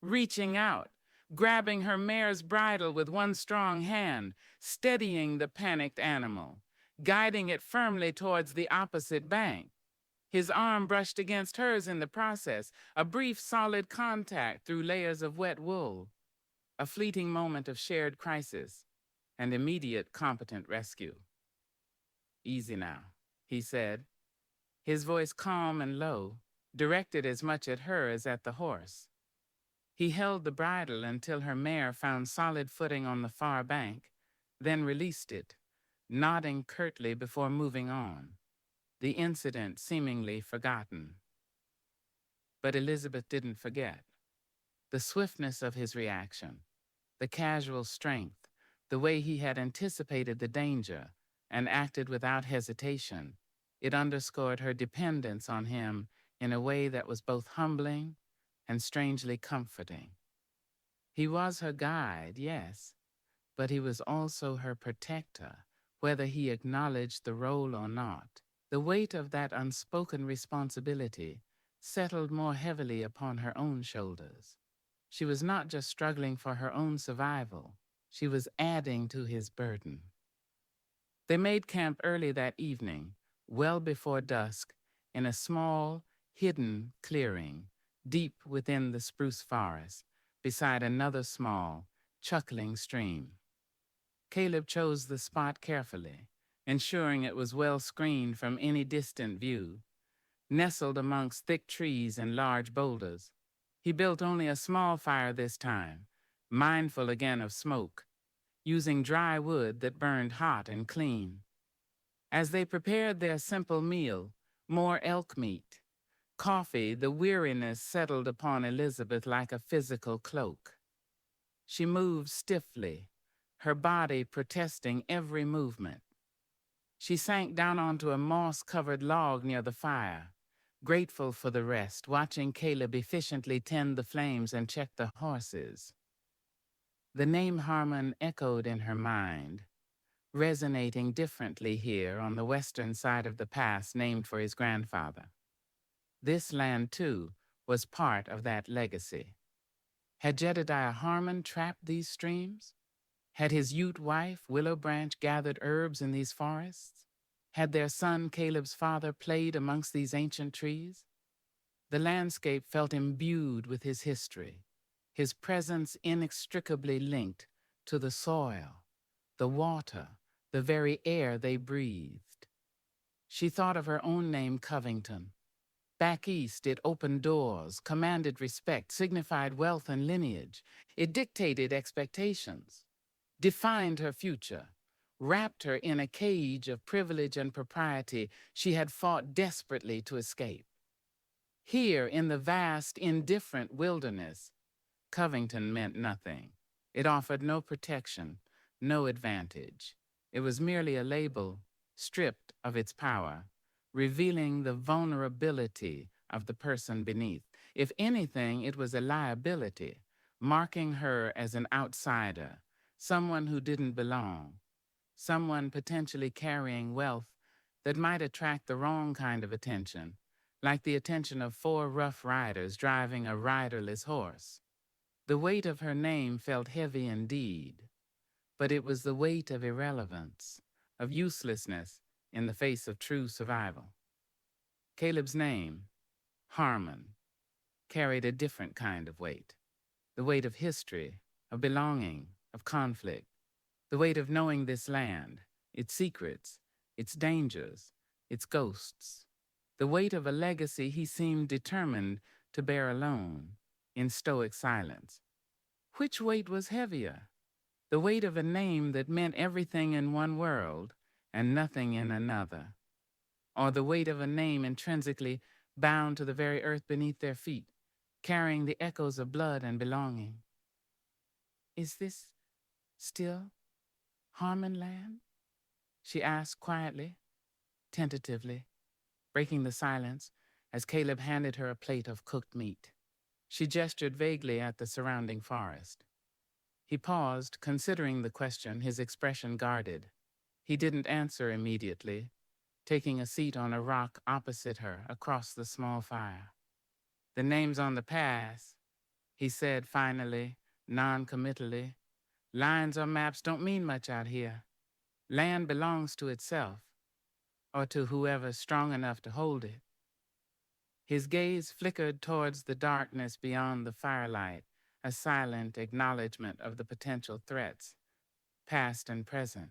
reaching out, grabbing her mare's bridle with one strong hand, steadying the panicked animal, guiding it firmly towards the opposite bank. His arm brushed against hers in the process, a brief, solid contact through layers of wet wool, a fleeting moment of shared crisis, and immediate competent rescue. "Easy now," he said, his voice calm and low, directed as much at her as at the horse. He held the bridle until her mare found solid footing on the far bank, then released it, nodding curtly before moving on, the incident seemingly forgotten. But Elizabeth didn't forget. The swiftness of his reaction, the casual strength, the way he had anticipated the danger and acted without hesitation, it underscored her dependence on him in a way that was both humbling and strangely comforting. He was her guide, yes, but he was also her protector, whether he acknowledged the role or not. The weight of that unspoken responsibility settled more heavily upon her own shoulders. She was not just struggling for her own survival, she was adding to his burden. They made camp early that evening, well before dusk, in a small, hidden clearing, deep within the spruce forest, beside another small, chuckling stream. Caleb chose the spot carefully, ensuring it was well screened from any distant view. Nestled amongst thick trees and large boulders, he built only a small fire this time, mindful again of smoke, using dry wood that burned hot and clean. As they prepared their simple meal, more elk meat, coffee, the weariness settled upon Elizabeth like a physical cloak. She moved stiffly, her body protesting every movement. She sank down onto a moss-covered log near the fire, grateful for the rest, watching Caleb efficiently tend the flames and check the horses. The name Harmon echoed in her mind, resonating differently here on the western side of the pass named for his grandfather. This land, too, was part of that legacy. Had Jedediah Harmon trapped these streams? Had his Ute wife, Willow Branch, gathered herbs in these forests? Had their son, Caleb's father, played amongst these ancient trees? The landscape felt imbued with his history, his presence inextricably linked to the soil, the water, the very air they breathed. She thought of her own name, Covington. Back east, it opened doors, commanded respect, signified wealth and lineage. It dictated expectations, defined her future, wrapped her in a cage of privilege and propriety she had fought desperately to escape. Here, in the vast, indifferent wilderness, Covington meant nothing. It offered no protection, no advantage. It was merely a label, stripped of its power, revealing the vulnerability of the person beneath. If anything, it was a liability, marking her as an outsider, someone who didn't belong, someone potentially carrying wealth that might attract the wrong kind of attention, like the attention of 4 rough riders driving a riderless horse. The weight of her name felt heavy indeed, but it was the weight of irrelevance, of uselessness in the face of true survival. Caleb's name, Harmon, carried a different kind of weight, the weight of history, of belonging, of conflict, the weight of knowing this land, its secrets, its dangers, its ghosts, the weight of a legacy he seemed determined to bear alone, in stoic silence. Which weight was heavier? The weight of a name that meant everything in one world and nothing in another, or the weight of a name intrinsically bound to the very earth beneath their feet, carrying the echoes of blood and belonging? Is this still Harmon land? She asked quietly, tentatively, breaking the silence as Caleb handed her a plate of cooked meat. She gestured vaguely at the surrounding forest. He paused, considering the question, his expression guarded. He didn't answer immediately, taking a seat on a rock opposite her across the small fire. The name's on the pass, he said finally, non-committally. Lines or maps don't mean much out here. Land belongs to itself, or to whoever's strong enough to hold it. His gaze flickered towards the darkness beyond the firelight, a silent acknowledgement of the potential threats, past and present.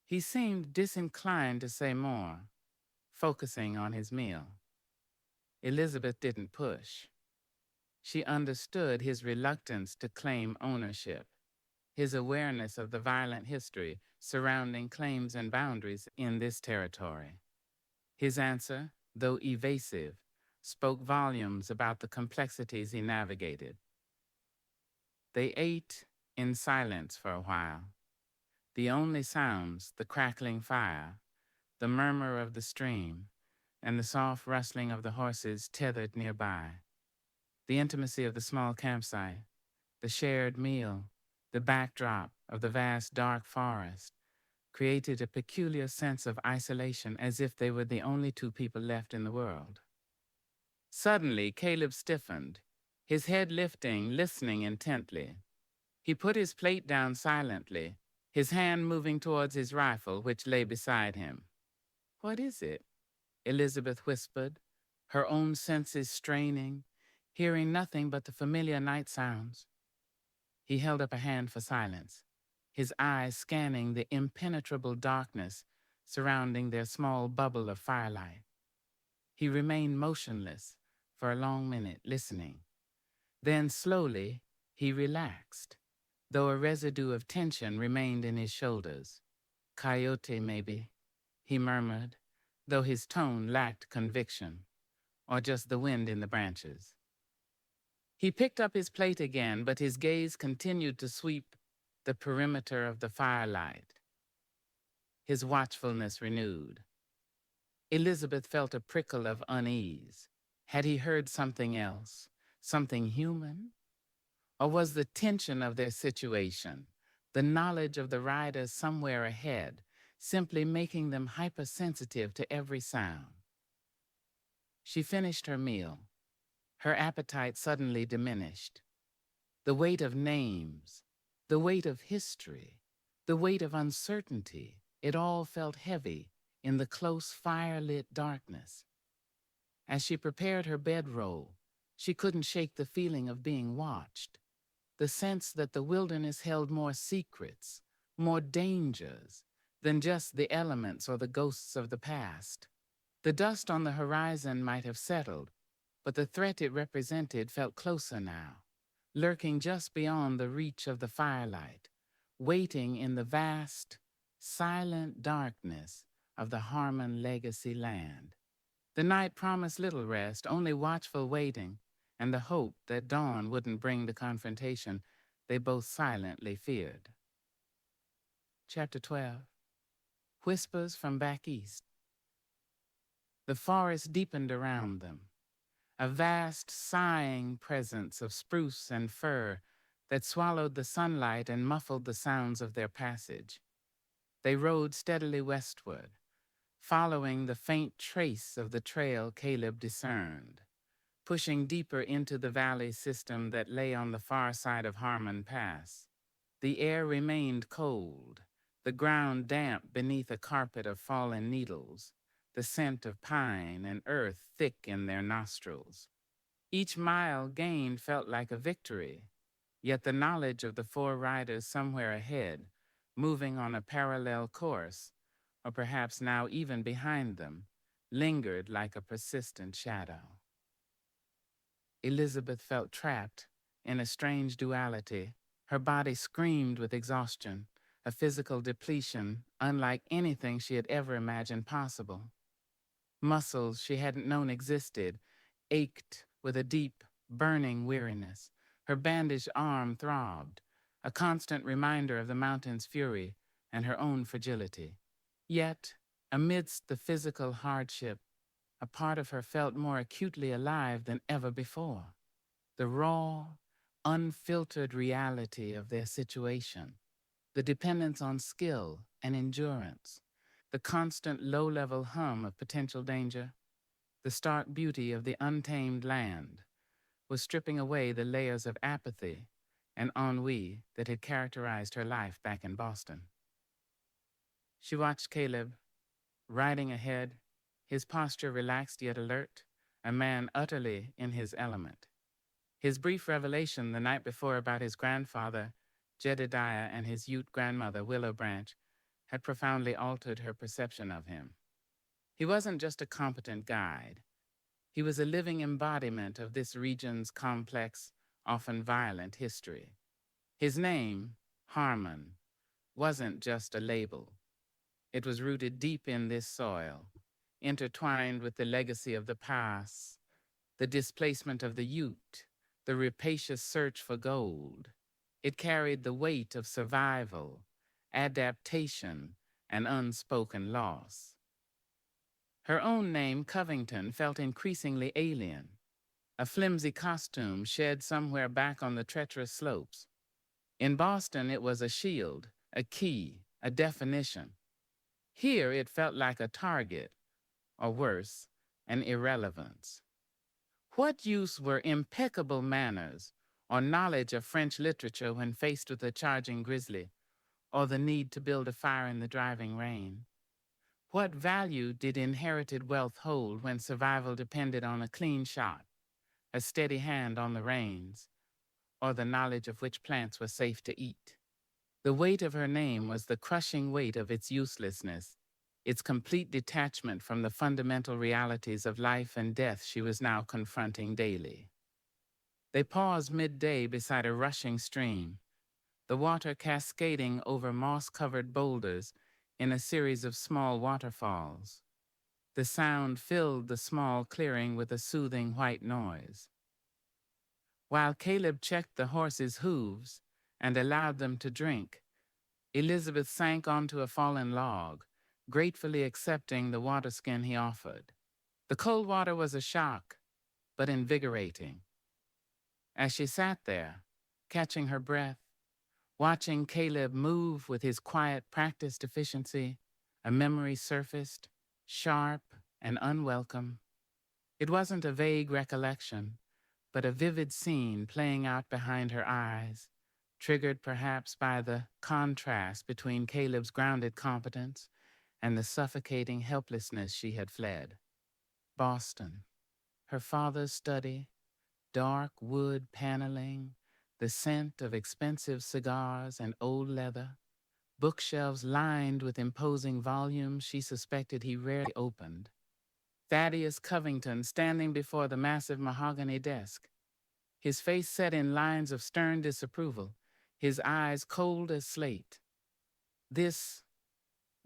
He seemed disinclined to say more, focusing on his meal. Elizabeth didn't push. She understood his reluctance to claim ownership, his awareness of the violent history surrounding claims and boundaries in this territory. His answer, though evasive, spoke volumes about the complexities he navigated. They ate in silence for a while. The only sounds, the crackling fire, the murmur of the stream, and the soft rustling of the horses tethered nearby. The intimacy of the small campsite, the shared meal, the backdrop of the vast dark forest, created a peculiar sense of isolation, as if they were the only 2 people left in the world. Suddenly, Caleb stiffened. his head lifting, listening intently. He put his plate down silently, his hand moving towards his rifle, which lay beside him. "What is it?" Elizabeth whispered, her own senses straining, hearing nothing but the familiar night sounds. He held up a hand for silence, his eyes scanning the impenetrable darkness surrounding their small bubble of firelight. He remained motionless for a long minute, listening. Then slowly, he relaxed, though a residue of tension remained in his shoulders. "Coyote, maybe," he murmured, though his tone lacked conviction, or just the wind in the branches. He picked up his plate again, but his gaze continued to sweep the perimeter of the firelight, his watchfulness renewed. Elizabeth felt a prickle of unease. Had he heard something else, something human? Or was the tension of their situation, the knowledge of the riders somewhere ahead, simply making them hypersensitive to every sound? She finished her meal. Her appetite suddenly diminished. The weight of names, the weight of history, the weight of uncertainty, it all felt heavy in the close fire-lit darkness. As she prepared her bedroll, she couldn't shake the feeling of being watched, the sense that the wilderness held more secrets, more dangers than just the elements or the ghosts of the past. The dust on the horizon might have settled, but the threat it represented felt closer now, lurking just beyond the reach of the firelight, waiting in the vast, silent darkness of the Harmon Legacy land. The night promised little rest, only watchful waiting, and the hope that dawn wouldn't bring the confrontation they both silently feared. Chapter 12. Whispers from Back East. The forest deepened around them, a vast, sighing presence of spruce and fir that swallowed the sunlight and muffled the sounds of their passage. They rode steadily westward, following the faint trace of the trail Caleb discerned, pushing deeper into the valley system that lay on the far side of Harmon Pass. The air remained cold, the ground damp beneath a carpet of fallen needles, the scent of pine and earth thick in their nostrils. Each mile gained felt like a victory, yet the knowledge of the four riders somewhere ahead, moving on a parallel course, or perhaps now even behind them, lingered like a persistent shadow. Elizabeth felt trapped in a strange duality. Her body screamed with exhaustion, a physical depletion unlike anything she had ever imagined possible. Muscles she hadn't known existed ached with a deep, burning weariness. Her bandaged arm throbbed, a constant reminder of the mountain's fury and her own fragility. Yet, amidst the physical hardship, a part of her felt more acutely alive than ever before. The raw, unfiltered reality of their situation, the dependence on skill and endurance, the constant low-level hum of potential danger, the stark beauty of the untamed land, was stripping away the layers of apathy and ennui that had characterized her life back in Boston. She watched Caleb, riding ahead, his posture relaxed yet alert, a man utterly in his element. His brief revelation the night before about his grandfather, Jedediah, and his Ute grandmother, Willow Branch, had profoundly altered her perception of him. He wasn't just a competent guide. He was a living embodiment of this region's complex, often violent history. His name, Harmon, wasn't just a label. It was rooted deep in this soil, intertwined with the legacy of the past, the displacement of the Ute, the rapacious search for gold. It carried the weight of survival, adaptation, and unspoken loss. Her own name, Covington, felt increasingly alien, a flimsy costume shed somewhere back on the treacherous slopes. In Boston, it was a shield, a key, a definition. Here, it felt like a target, or worse, an irrelevance. What use were impeccable manners or knowledge of French literature when faced with a charging grizzly or the need to build a fire in the driving rain? What value did inherited wealth hold when survival depended on a clean shot, a steady hand on the reins, or the knowledge of which plants were safe to eat? The weight of her name was the crushing weight of its uselessness, its complete detachment from the fundamental realities of life and death she was now confronting daily. They paused midday beside a rushing stream, the water cascading over moss-covered boulders in a series of small waterfalls. The sound filled the small clearing with a soothing white noise. While Caleb checked the horses' hooves and allowed them to drink, Elizabeth sank onto a fallen log, gratefully accepting the waterskin he offered. The cold water was a shock, but invigorating. As she sat there, catching her breath, watching Caleb move with his quiet, practiced efficiency, a memory surfaced, sharp and unwelcome. It wasn't a vague recollection, but a vivid scene playing out behind her eyes, triggered perhaps by the contrast between Caleb's grounded competence and the suffocating helplessness she had fled. Boston, her father's study, dark wood paneling, the scent of expensive cigars and old leather, bookshelves lined with imposing volumes she suspected he rarely opened. Thaddeus Covington standing before the massive mahogany desk, his face set in lines of stern disapproval, his eyes cold as slate. "This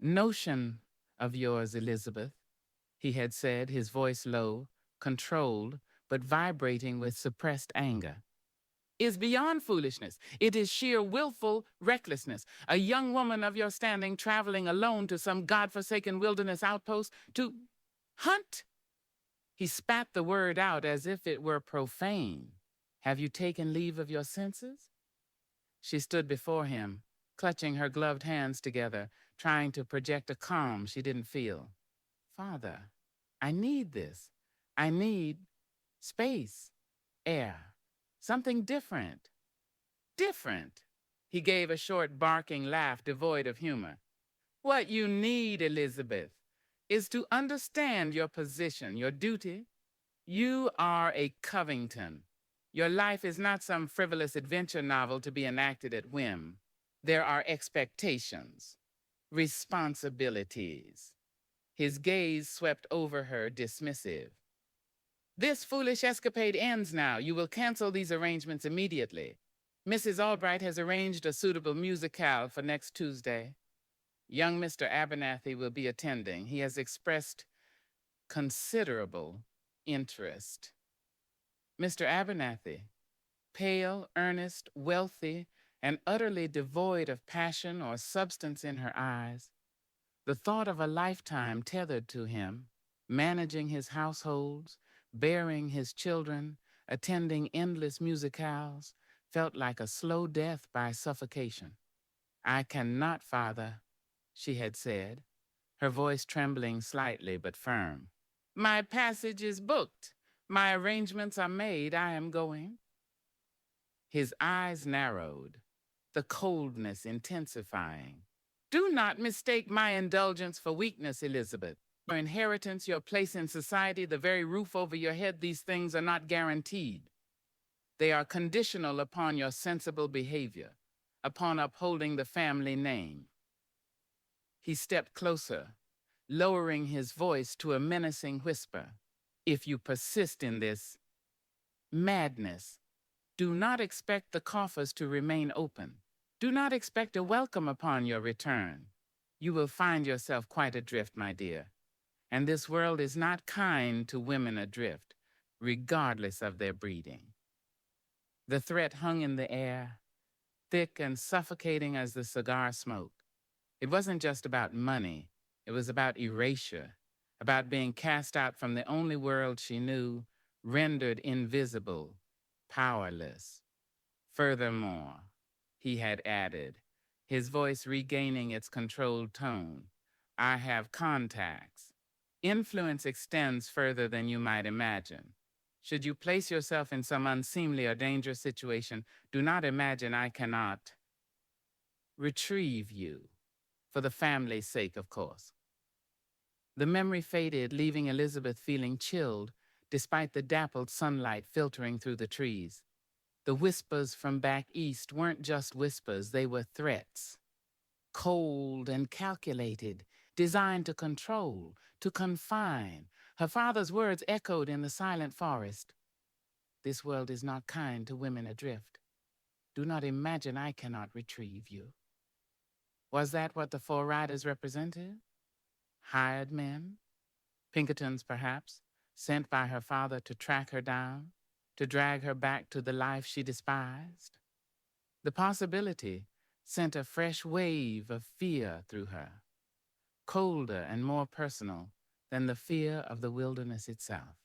notion of yours, Elizabeth," he had said, his voice low, controlled, but vibrating with suppressed anger, "is beyond foolishness. It is sheer willful recklessness. A young woman of your standing traveling alone to some godforsaken wilderness outpost to hunt." He spat the word out as if it were profane. "Have you taken leave of your senses?" She stood before him, clutching her gloved hands together, trying to project a calm she didn't feel. "Father, I need this. I need space, air, something different." "Different?" He gave a short barking laugh devoid of humor. "What you need, Elizabeth, is to understand your position, your duty. You are a Covington. Your life is not some frivolous adventure novel to be enacted at whim. There are expectations, responsibilities." His gaze swept over her, dismissive. "This foolish escapade ends now. You will cancel these arrangements immediately. Mrs. Albright has arranged a suitable musicale for next Tuesday. Young Mr. Abernathy will be attending. He has expressed considerable interest." Mr. Abernathy, pale, earnest, wealthy, and utterly devoid of passion or substance in her eyes, the thought of a lifetime tethered to him, managing his households, bearing his children, attending endless musicales, felt like a slow death by suffocation. "I cannot, Father," she had said, her voice trembling slightly but firm. "My passage is booked. My arrangements are made. I am going." His eyes narrowed, the coldness intensifying. "Do not mistake my indulgence for weakness, Elizabeth. Your inheritance, your place in society, the very roof over your head, these things are not guaranteed. They are conditional upon your sensible behavior, upon upholding the family name." He stepped closer, lowering his voice to a menacing whisper. "If you persist in this madness, do not expect the coffers to remain open. Do not expect a welcome upon your return. You will find yourself quite adrift, my dear. And this world is not kind to women adrift, regardless of their breeding." The threat hung in the air, thick and suffocating as the cigar smoke. It wasn't just about money. It was about erasure, about being cast out from the only world she knew, rendered invisible, powerless. "Furthermore," he had added, his voice regaining its controlled tone, "I have contacts. Influence extends further than you might imagine. Should you place yourself in some unseemly or dangerous situation, do not imagine I cannot retrieve you, for the family's sake, of course. The memory faded, leaving Elizabeth feeling chilled, despite the dappled sunlight filtering through the trees. The whispers from back east weren't just whispers, they were threats. Cold and calculated, designed to control, to confine. Her father's words echoed in the silent forest. This world is not kind to women adrift. Do not imagine I cannot retrieve you. Was that what the four riders represented? Hired men? Pinkertons, perhaps, sent by her father to track her down, to drag her back to the life she despised? The possibility sent a fresh wave of fear through her, colder and more personal than the fear of the wilderness itself.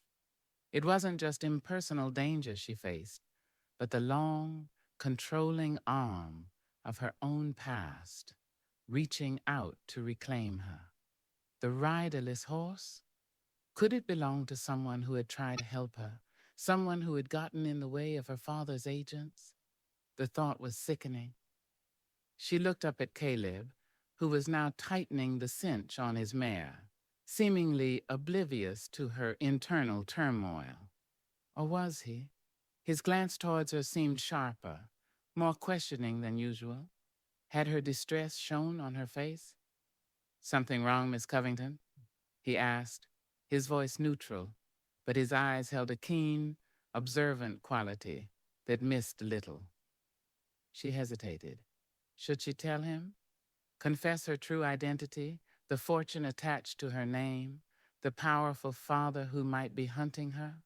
It wasn't just impersonal danger she faced, but the long, controlling arm of her own past, reaching out to reclaim her. The riderless horse? Could it belong to someone who had tried to help her, someone who had gotten in the way of her father's agents? The thought was sickening. She looked up at Caleb, who was now tightening the cinch on his mare, seemingly oblivious to her internal turmoil. Or was he? His glance towards her seemed sharper, more questioning than usual. Had her distress shown on her face? "Something wrong, Miss Covington?" he asked, his voice neutral, but his eyes held a keen, observant quality that missed little. She hesitated. Should she tell him? Confess her true identity, the fortune attached to her name, the powerful father who might be hunting her?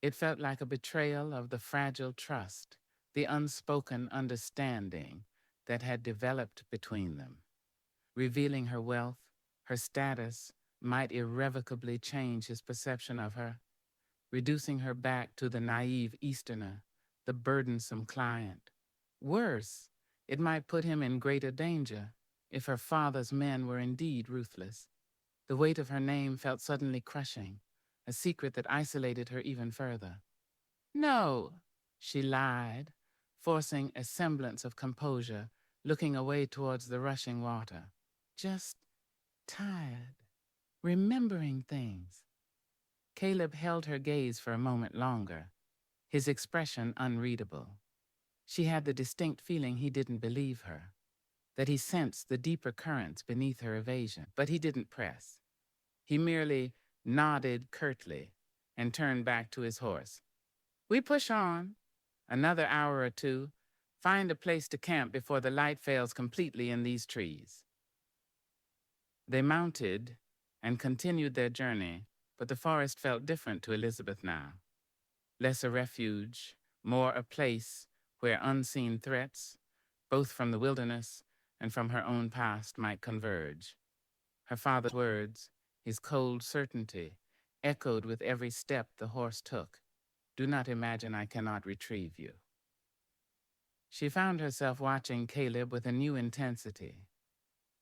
It felt like a betrayal of the fragile trust, the unspoken understanding that had developed between them. Revealing her wealth, her status, might irrevocably change his perception of her, reducing her back to the naive Easterner, the burdensome client. Worse, it might put him in greater danger if her father's men were indeed ruthless. The weight of her name felt suddenly crushing, a secret that isolated her even further. "No," she lied, forcing a semblance of composure, looking away towards the rushing water. "Just tired, remembering things." Caleb held her gaze for a moment longer, his expression unreadable. She had the distinct feeling he didn't believe her, that he sensed the deeper currents beneath her evasion, but he didn't press. He merely nodded curtly and turned back to his horse. "We push on. Another hour or two. Find a place to camp before the light fails completely in these trees." They mounted and continued their journey, but the forest felt different to Elizabeth now. Less a refuge, more a place where unseen threats, both from the wilderness and from her own past, might converge. Her father's words, his cold certainty, echoed with every step the horse took. "Do not imagine I cannot retrieve you." She found herself watching Caleb with a new intensity.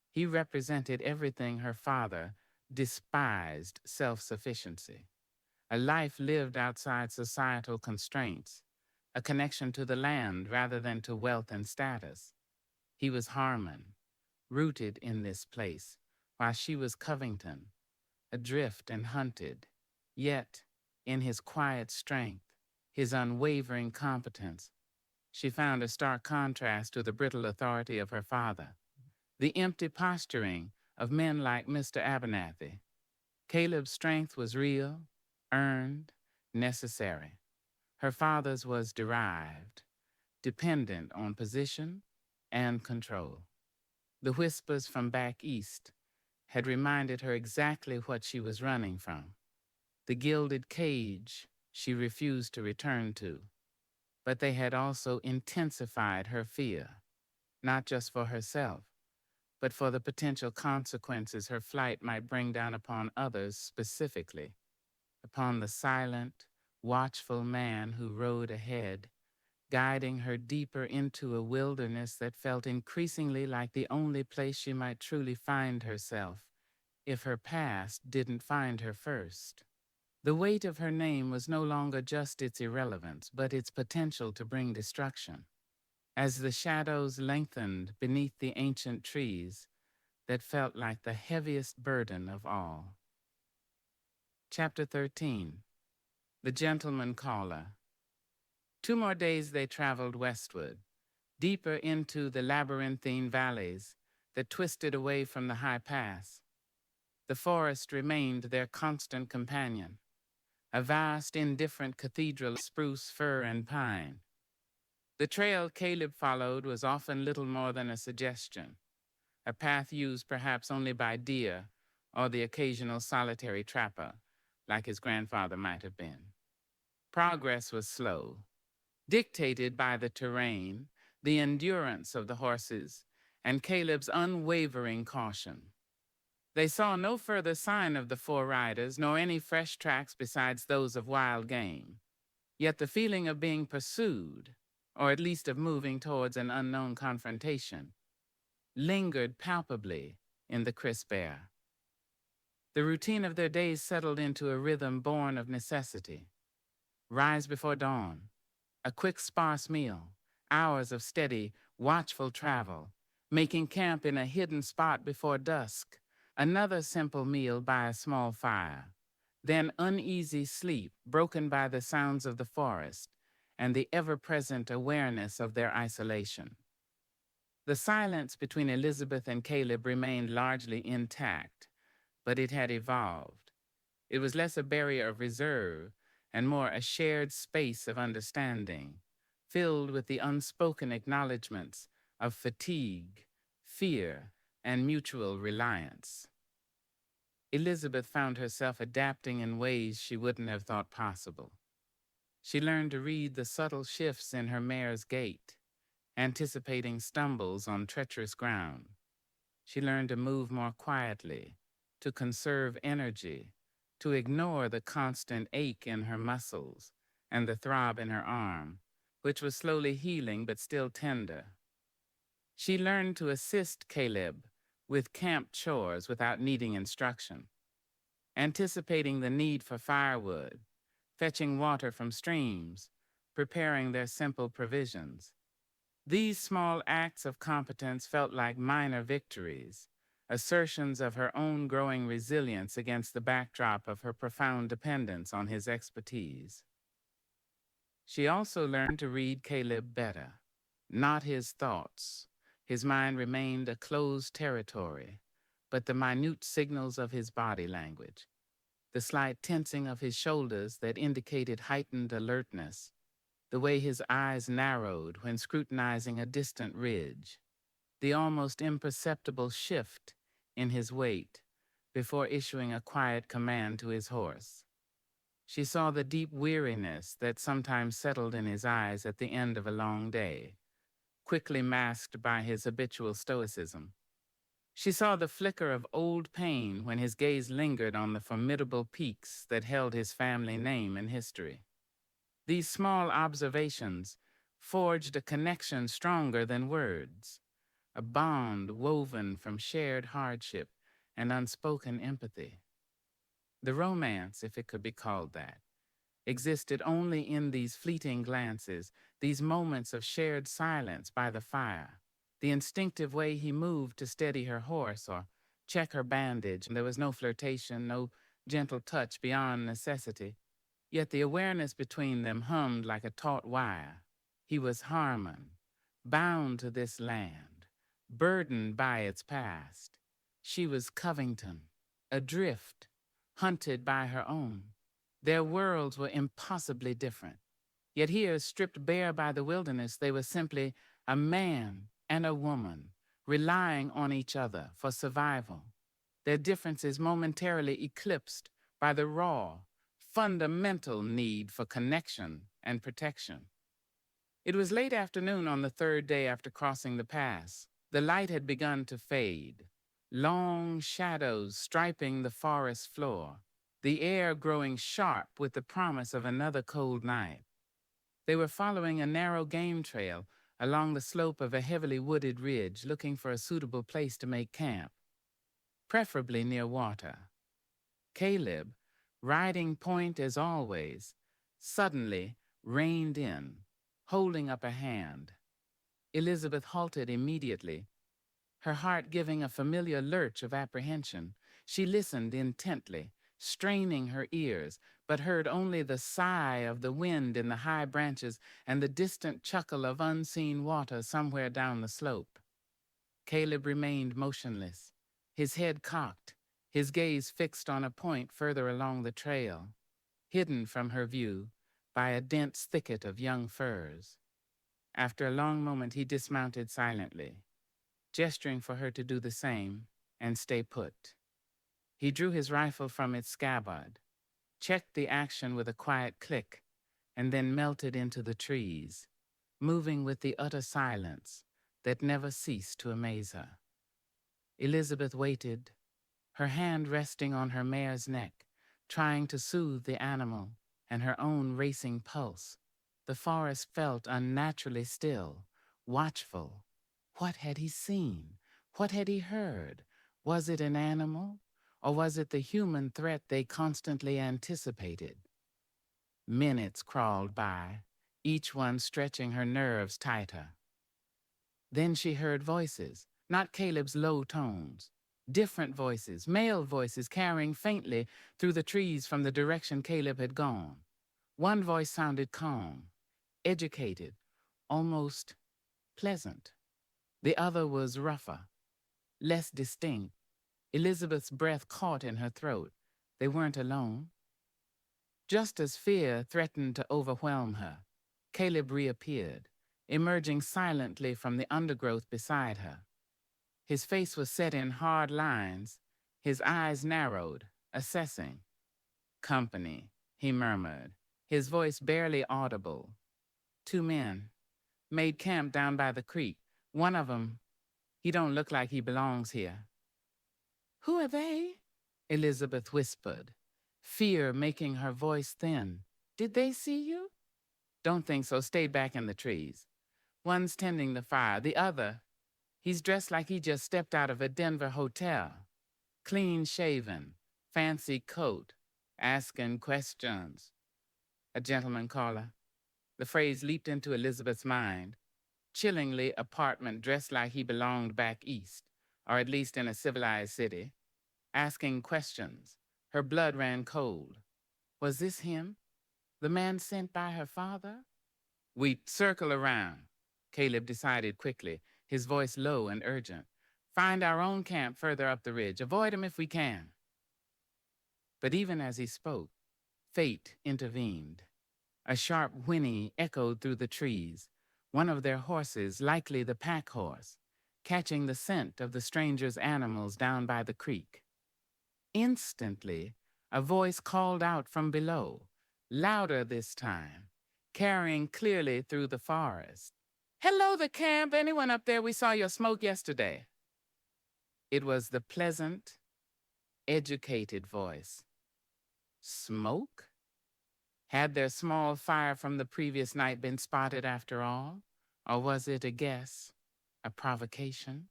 He represented everything her father despised: self-sufficiency, a life lived outside societal constraints, a connection to the land rather than to wealth and status. He was Harmon, rooted in this place, while she was Covington, adrift and hunted. Yet, in his quiet strength, his unwavering competence, she found a stark contrast to the brittle authority of her father, the empty posturing of men like Mr. Abernathy. Caleb's strength was real, earned, necessary. Her father's was derived, dependent on position and control. The whispers from back east had reminded her exactly what she was running from, the gilded cage she refused to return to. But they had also intensified her fear, not just for herself, but for the potential consequences her flight might bring down upon others, specifically upon the silent, watchful man who rode ahead, guiding her deeper into a wilderness that felt increasingly like the only place she might truly find herself, if her past didn't find her first. The weight of her name was no longer just its irrelevance, but its potential to bring destruction. As the shadows lengthened beneath the ancient trees that felt like the heaviest burden of all. Chapter 13. The Gentleman Caller. 2 more days they traveled westward, deeper into the labyrinthine valleys that twisted away from the high pass. The forest remained their constant companion, a vast, indifferent cathedral of spruce, fir, and pine. The trail Caleb followed was often little more than a suggestion, a path used perhaps only by deer or the occasional solitary trapper, like his grandfather might have been. Progress was slow, dictated by the terrain, the endurance of the horses, and Caleb's unwavering caution. They saw no further sign of the 4 riders, nor any fresh tracks besides those of wild game. Yet the feeling of being pursued, or at least of moving towards an unknown confrontation, lingered palpably in the crisp air. The routine of their days settled into a rhythm born of necessity. Rise before dawn, a quick, sparse meal, hours of steady, watchful travel, making camp in a hidden spot before dusk, another simple meal by a small fire, then uneasy sleep broken by the sounds of the forest and the ever-present awareness of their isolation. The silence between Elizabeth and Caleb remained largely intact, but it had evolved. It was less a barrier of reserve and more a shared space of understanding, filled with the unspoken acknowledgments of fatigue, fear, and mutual reliance. Elizabeth found herself adapting in ways she wouldn't have thought possible. She learned to read the subtle shifts in her mare's gait, anticipating stumbles on treacherous ground. She learned to move more quietly, to conserve energy, to ignore the constant ache in her muscles and the throb in her arm, which was slowly healing but still tender. She learned to assist Caleb with camp chores without needing instruction, anticipating the need for firewood, fetching water from streams, preparing their simple provisions. These small acts of competence felt like minor victories, assertions of her own growing resilience against the backdrop of her profound dependence on his expertise. She also learned to read Caleb better, not his thoughts. His mind remained a closed territory, but the minute signals of his body language, the slight tensing of his shoulders that indicated heightened alertness, the way his eyes narrowed when scrutinizing a distant ridge, the almost imperceptible shift in his weight before issuing a quiet command to his horse. She saw the deep weariness that sometimes settled in his eyes at the end of a long day, quickly masked by his habitual stoicism. She saw the flicker of old pain when his gaze lingered on the formidable peaks that held his family name and history. These small observations forged a connection stronger than words, a bond woven from shared hardship and unspoken empathy. The romance, if it could be called that, existed only in these fleeting glances, these moments of shared silence by the fire, the instinctive way he moved to steady her horse or check her bandage. There was no flirtation, no gentle touch beyond necessity. Yet the awareness between them hummed like a taut wire. He was Harmon, bound to this land, burdened by its past. She was Covington, adrift, hunted by her own. Their worlds were impossibly different. Yet here, stripped bare by the wilderness, they were simply a man and a woman, relying on each other for survival. Their differences momentarily eclipsed by the raw, fundamental need for connection and protection. It was late afternoon on the 3rd day after crossing the pass. The light had begun to fade, long shadows striping the forest floor, the air growing sharp with the promise of another cold night. They were following a narrow game trail along the slope of a heavily wooded ridge, looking for a suitable place to make camp, preferably near water. Caleb, riding point as always, suddenly reined in, holding up a hand. Elizabeth halted immediately, her heart giving a familiar lurch of apprehension. She listened intently, straining her ears, but heard only the sigh of the wind in the high branches and the distant chuckle of unseen water somewhere down the slope. Caleb remained motionless, his head cocked, his gaze fixed on a point further along the trail, hidden from her view by a dense thicket of young firs. After a long moment, he dismounted silently, gesturing for her to do the same and stay put. He drew his rifle from its scabbard, checked the action with a quiet click, and then melted into the trees, moving with the utter silence that never ceased to amaze her. Elizabeth waited, her hand resting on her mare's neck, trying to soothe the animal and her own racing pulse. The forest felt unnaturally still, watchful. What had he seen? What had he heard? Was it an animal, or was it the human threat they constantly anticipated? Minutes crawled by, each one stretching her nerves tighter. Then she heard voices, not Caleb's low tones. Different voices, male voices carrying faintly through the trees from the direction Caleb had gone. One voice sounded calm, educated, almost pleasant. The other was rougher, less distinct. Elizabeth's breath caught in her throat. They weren't alone. Just as fear threatened to overwhelm her, Caleb reappeared, emerging silently from the undergrowth beside her. His face was set in hard lines, his eyes narrowed, assessing. "Company," he murmured, his voice barely audible. "Two men. Made camp down by the creek. One of 'em, he don't look like he belongs here." "Who are they?" Elizabeth whispered, fear making her voice thin. "Did they see you?" "Don't think so. Stay back in the trees. One's tending the fire. The other, he's dressed like he just stepped out of a Denver hotel. Clean shaven, fancy coat, asking questions." A gentleman caller. The phrase leaped into Elizabeth's mind. Chillingly apartment dressed like he belonged back east, or at least in a civilized city. Asking questions. Her blood ran cold. Was this him? The man sent by her father? "We circle around," Caleb decided quickly, his voice low and urgent. "Find our own camp further up the ridge. Avoid him if we can." But even as he spoke, fate intervened. A sharp whinny echoed through the trees, one of their horses, likely the pack horse, catching the scent of the stranger's animals down by the creek. Instantly, a voice called out from below, louder this time, carrying clearly through the forest. "Hello, the camp! Anyone up there? We saw your smoke yesterday." It was the pleasant, educated voice. Smoke? Had their small fire from the previous night been spotted after all? Or was it a guess, a provocation?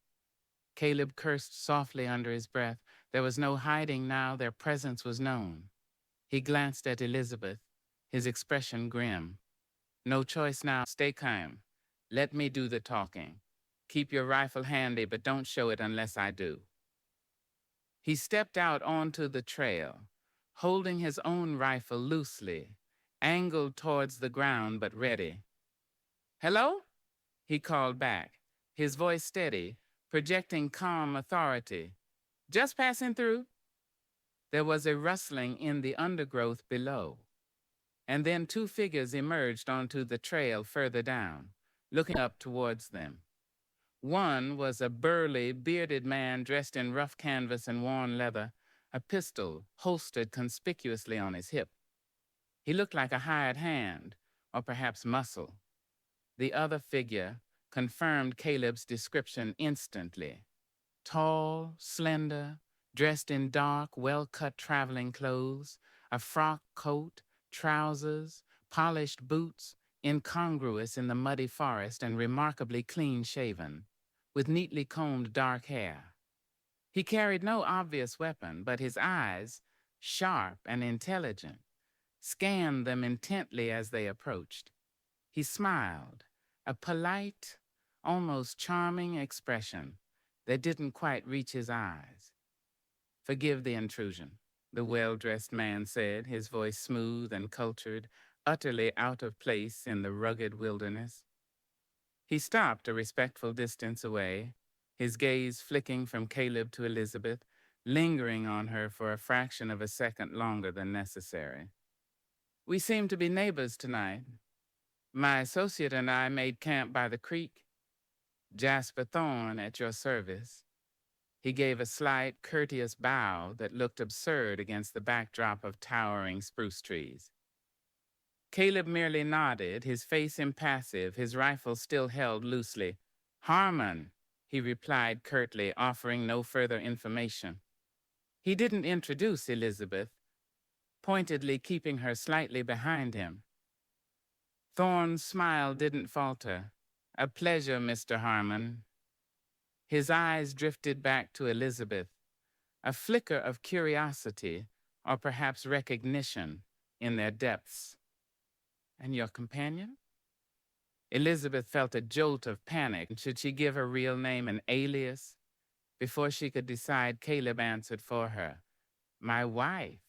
Caleb cursed softly under his breath. There was no hiding now, their presence was known. He glanced at Elizabeth, his expression grim. "No choice now. Stay calm. Let me do the talking. Keep your rifle handy, but don't show it unless I do." He stepped out onto the trail, holding his own rifle loosely, angled towards the ground but ready. "Hello?" he called back, his voice steady, projecting calm authority. "Just passing through." There was a rustling in the undergrowth below, and then two figures emerged onto the trail further down, looking up towards them. One was a burly, bearded man dressed in rough canvas and worn leather, a pistol holstered conspicuously on his hip. He looked like a hired hand, or perhaps muscle. The other figure confirmed Caleb's description instantly. Tall, slender, dressed in dark, well-cut traveling clothes, a frock coat, trousers, polished boots, incongruous in the muddy forest and remarkably clean-shaven, with neatly combed dark hair. He carried no obvious weapon, but his eyes, sharp and intelligent, scanned them intently as they approached. He smiled, a polite, almost charming expression that didn't quite reach his eyes. "Forgive the intrusion," the well-dressed man said, his voice smooth and cultured, utterly out of place in the rugged wilderness. He stopped a respectful distance away, his gaze flicking from Caleb to Elizabeth, lingering on her for a fraction of a second longer than necessary. "We seem to be neighbors tonight. My associate and I made camp by the creek. Jasper Thorne at your service." He gave a slight, courteous bow that looked absurd against the backdrop of towering spruce trees. Caleb merely nodded, his face impassive, his rifle still held loosely. "Harmon," he replied curtly, offering no further information. He didn't introduce Elizabeth, pointedly keeping her slightly behind him. Thorne's smile didn't falter. "A pleasure, Mr. Harmon." His eyes drifted back to Elizabeth, a flicker of curiosity, or perhaps recognition, in their depths. "And your companion?" Elizabeth felt a jolt of panic. Should she give her real name an alias? Before she could decide, Caleb answered for her. "My wife,"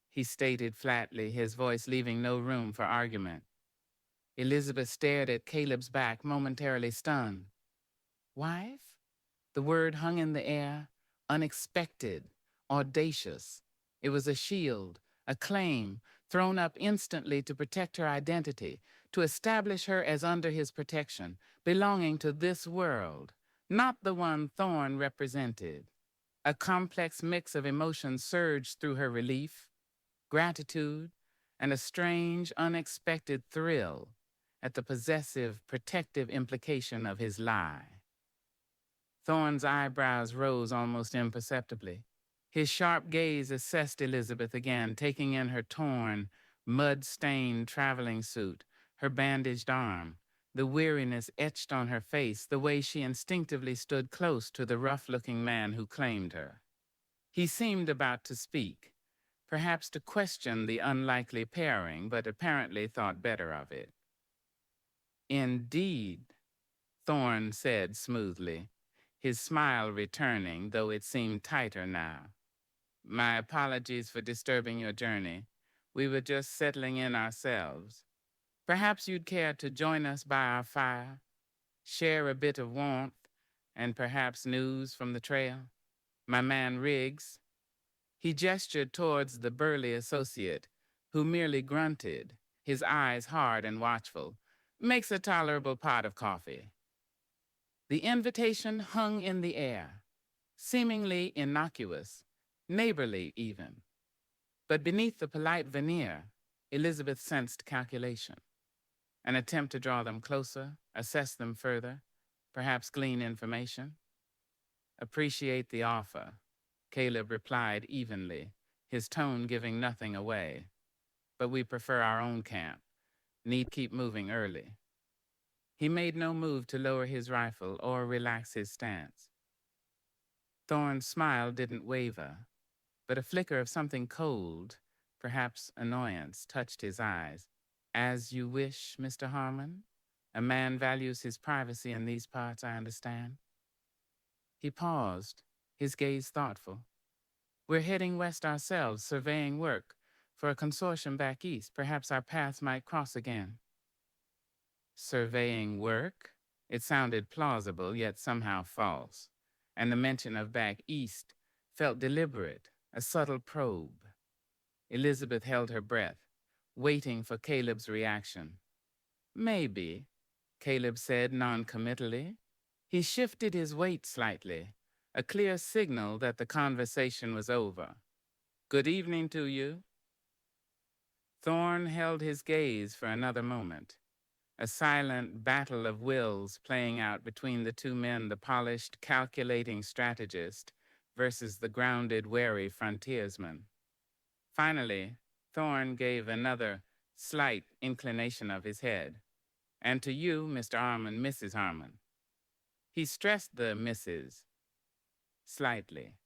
he stated flatly, his voice leaving no room for argument. Elizabeth stared at Caleb's back, momentarily stunned. "Wife?" The word hung in the air, unexpected, audacious. It was a shield, a claim, thrown up instantly to protect her identity, to establish her as under his protection, belonging to this world, not the one Thorne represented. A complex mix of emotions surged through her: relief, gratitude, and a strange, unexpected thrill at the possessive, protective implication of his lie. Thorne's eyebrows rose almost imperceptibly. His sharp gaze assessed Elizabeth again, taking in her torn, mud-stained traveling suit, her bandaged arm, the weariness etched on her face, the way she instinctively stood close to the rough-looking man who claimed her. He seemed about to speak, perhaps to question the unlikely pairing, but apparently thought better of it. "Indeed," Thorne said smoothly, his smile returning, though it seemed tighter now. "My apologies for disturbing your journey. We were just settling in ourselves. Perhaps you'd care to join us by our fire, share a bit of warmth, and perhaps news from the trail. My man Riggs," he gestured towards the burly associate, who merely grunted, his eyes hard and watchful, "makes a tolerable pot of coffee." The invitation hung in the air, seemingly innocuous, neighborly even. But beneath the polite veneer, Elizabeth sensed calculation. An attempt to draw them closer, assess them further, perhaps glean information. "Appreciate the offer," Caleb replied evenly, his tone giving nothing away. "But we prefer our own camp. Need keep moving early." He made no move to lower his rifle or relax his stance. Thorne's smile didn't waver, but a flicker of something cold, perhaps annoyance, touched his eyes. "As you wish, Mr. Harmon. A man values his privacy in these parts, I understand." He paused, his gaze thoughtful. "We're heading west ourselves, surveying work for a consortium back east. Perhaps our paths might cross again." Surveying work? It sounded plausible, yet somehow false, and the mention of back east felt deliberate, a subtle probe. Elizabeth held her breath, waiting for Caleb's reaction. "Maybe," Caleb said noncommittally. He shifted his weight slightly, a clear signal that the conversation was over. "Good evening to you." Thorne held his gaze for another moment, a silent battle of wills playing out between the two men, the polished, calculating strategist versus the grounded, wary frontiersman. Finally, Thorne gave another slight inclination of his head. "And to you, Mr. Harmon, Mrs. Harmon." He stressed the Mrs. slightly,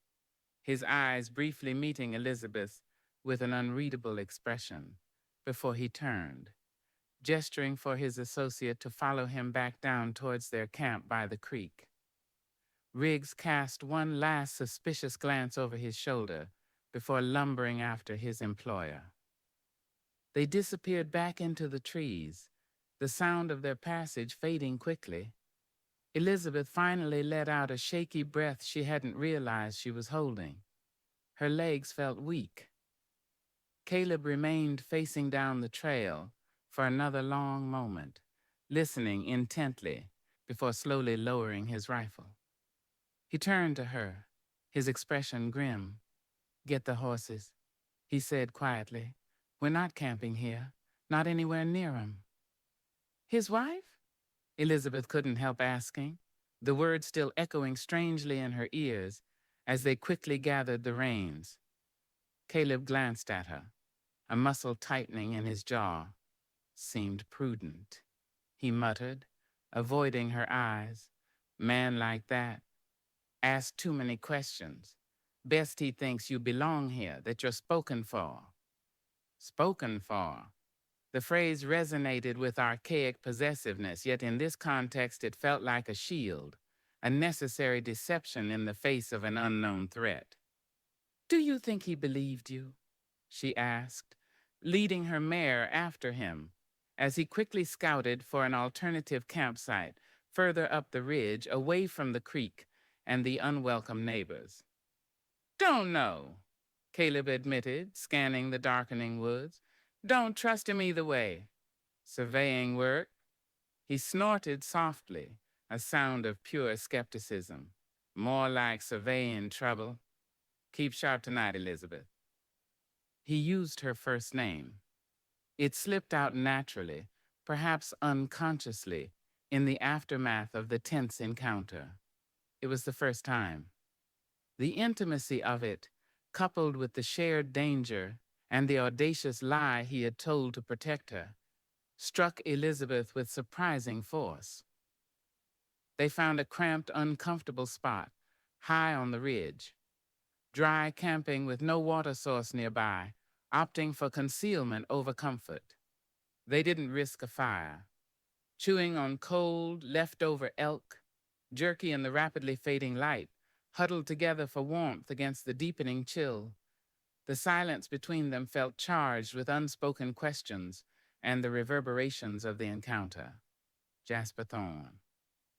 his eyes briefly meeting Elizabeth's, with an unreadable expression, before he turned, gesturing for his associate to follow him back down towards their camp by the creek. Riggs cast one last suspicious glance over his shoulder before lumbering after his employer. They disappeared back into the trees, the sound of their passage fading quickly. Elizabeth finally let out a shaky breath she hadn't realized she was holding. Her legs felt weak. Caleb remained facing down the trail for another long moment, listening intently before slowly lowering his rifle. He turned to her, his expression grim. "Get the horses," he said quietly. "We're not camping here, not anywhere near 'em." "His wife?" Elizabeth couldn't help asking, the words still echoing strangely in her ears as they quickly gathered the reins. Caleb glanced at her, a muscle tightening in his jaw. "Seemed prudent," he muttered, avoiding her eyes. "Man like that. Ask too many questions. Best he thinks you belong here, that you're spoken for." Spoken for. The phrase resonated with archaic possessiveness, yet in this context it felt like a shield, a necessary deception in the face of an unknown threat. "Do you think he believed you?" she asked, leading her mare after him, as he quickly scouted for an alternative campsite further up the ridge, away from the creek and the unwelcome neighbors. "Don't know," Caleb admitted, scanning the darkening woods. "Don't trust him either way. Surveying work." He snorted softly, a sound of pure skepticism. "More like surveying trouble. Keep sharp tonight, Elizabeth." He used her first name. It slipped out naturally, perhaps unconsciously, in the aftermath of the tense encounter. It was the first time. The intimacy of it, coupled with the shared danger and the audacious lie he had told to protect her, struck Elizabeth with surprising force. They found a cramped, uncomfortable spot, high on the ridge, dry camping with no water source nearby, opting for concealment over comfort. They didn't risk a fire. Chewing on cold, leftover elk, jerky in the rapidly fading light, huddled together for warmth against the deepening chill. The silence between them felt charged with unspoken questions and the reverberations of the encounter. Jasper Thorne.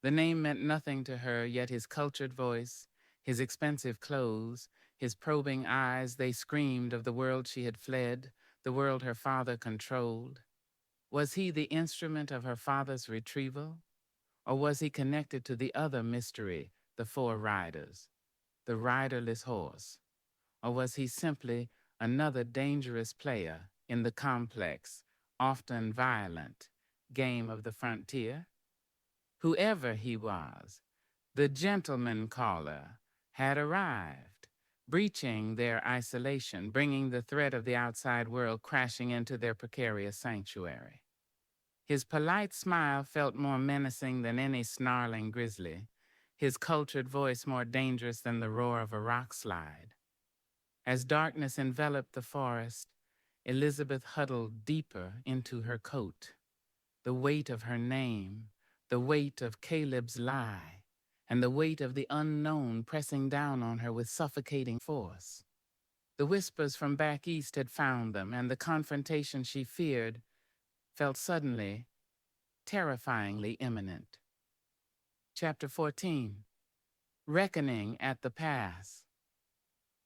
The name meant nothing to her, yet his cultured voice, his expensive clothes, his probing eyes, they screamed of the world she had fled, the world her father controlled. Was he the instrument of her father's retrieval? Or was he connected to the other mystery, the four riders, the riderless horse? Or was he simply another dangerous player in the complex, often violent, game of the frontier? Whoever he was, the gentleman caller had arrived, breaching their isolation, bringing the threat of the outside world crashing into their precarious sanctuary. His polite smile felt more menacing than any snarling grizzly, his cultured voice more dangerous than the roar of a rock slide. As darkness enveloped the forest, Elizabeth huddled deeper into her coat. The weight of her name, the weight of Caleb's lie, and the weight of the unknown pressing down on her with suffocating force. The whispers from back east had found them, and the confrontation she feared felt suddenly, terrifyingly imminent. Chapter 14. Reckoning at the Pass.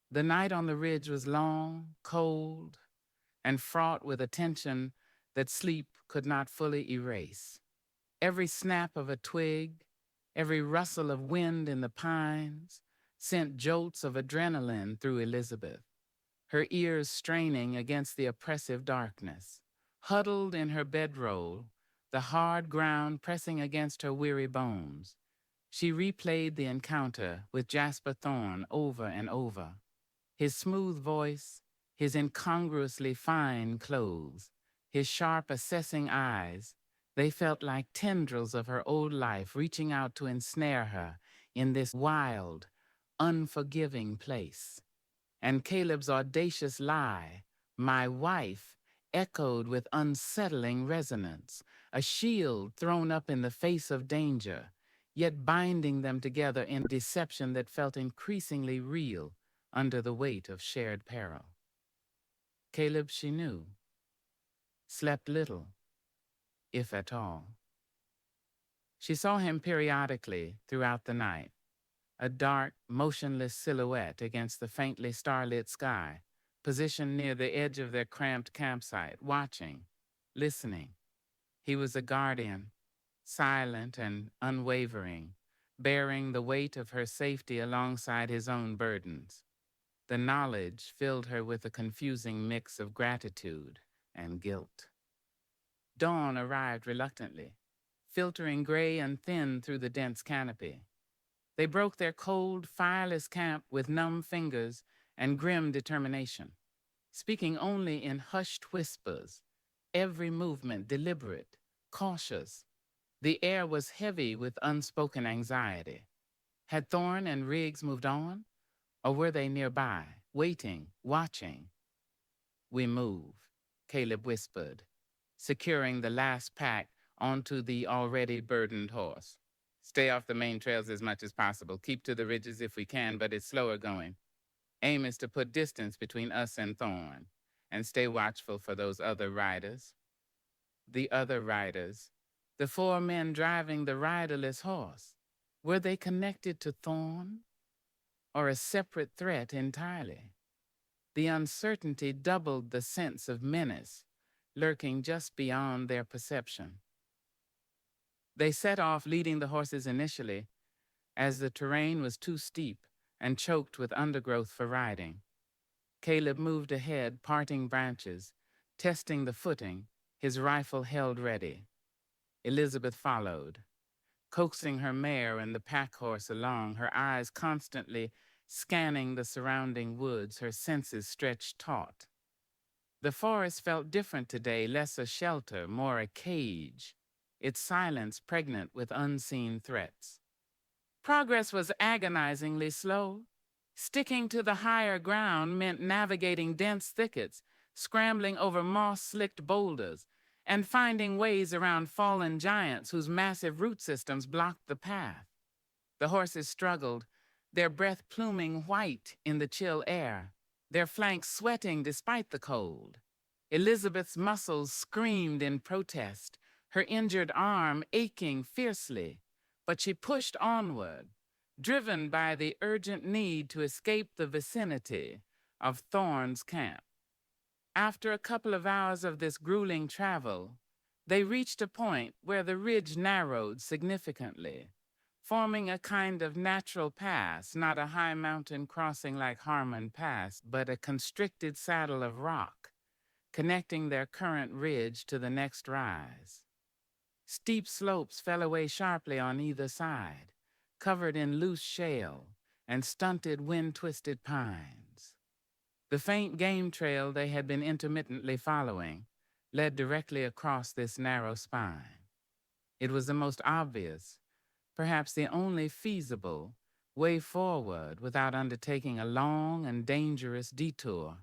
The night on the ridge was long, cold, and fraught with a tension that sleep could not fully erase. Every snap of a twig, every rustle of wind in the pines sent jolts of adrenaline through Elizabeth, her ears straining against the oppressive darkness. Huddled in her bedroll, the hard ground pressing against her weary bones, she replayed the encounter with Jasper Thorne over and over. His smooth voice, his incongruously fine clothes, his sharp assessing eyes, they felt like tendrils of her old life reaching out to ensnare her in this wild, unforgiving place. And Caleb's audacious lie, My wife echoed with unsettling resonance, a shield thrown up in the face of danger, yet binding them together in deception that felt increasingly real under the weight of shared peril. Caleb, she knew, slept little, if at all. She saw him periodically throughout the night, a dark, motionless silhouette against the faintly starlit sky, positioned near the edge of their cramped campsite, watching, listening. He was a guardian, silent and unwavering, bearing the weight of her safety alongside his own burdens. The knowledge filled her with a confusing mix of gratitude and guilt. Dawn arrived reluctantly, filtering gray and thin through the dense canopy. They broke their cold, fireless camp with numb fingers and grim determination, speaking only in hushed whispers, every movement deliberate, cautious. The air was heavy with unspoken anxiety. Had Thorne and Riggs moved on? Or were they nearby, waiting, watching? We move, Caleb whispered, securing the last pack onto the already burdened horse. Stay off the main trails as much as possible. Keep to the ridges if we can, but it's slower going. Aim is to put distance between us and Thorne, and stay watchful for those other riders. The other riders, the 4 men driving the riderless horse, were they connected to Thorne, or a separate threat entirely? The uncertainty doubled the sense of menace, lurking just beyond their perception. They set off, leading the horses initially, as the terrain was too steep and choked with undergrowth for riding. Caleb moved ahead, parting branches, testing the footing, his rifle held ready. Elizabeth followed, coaxing her mare and the pack horse along, her eyes constantly scanning the surrounding woods, her senses stretched taut. The forest felt different today, less a shelter, more a cage, its silence pregnant with unseen threats. Progress was agonizingly slow. Sticking to the higher ground meant navigating dense thickets, scrambling over moss-slicked boulders, and finding ways around fallen giants whose massive root systems blocked the path. The horses struggled, their breath pluming white in the chill air, their flanks sweating despite the cold. Elizabeth's muscles screamed in protest, her injured arm aching fiercely, but she pushed onward, driven by the urgent need to escape the vicinity of Thorne's camp. After a couple of hours of this grueling travel, they reached a point where the ridge narrowed significantly, forming a kind of natural pass, not a high mountain crossing like Harmon Pass, but a constricted saddle of rock, connecting their current ridge to the next rise. Steep slopes fell away sharply on either side, covered in loose shale and stunted wind-twisted pines. The faint game trail they had been intermittently following led directly across this narrow spine. It was the most obvious, perhaps the only feasible, way forward without undertaking a long and dangerous detour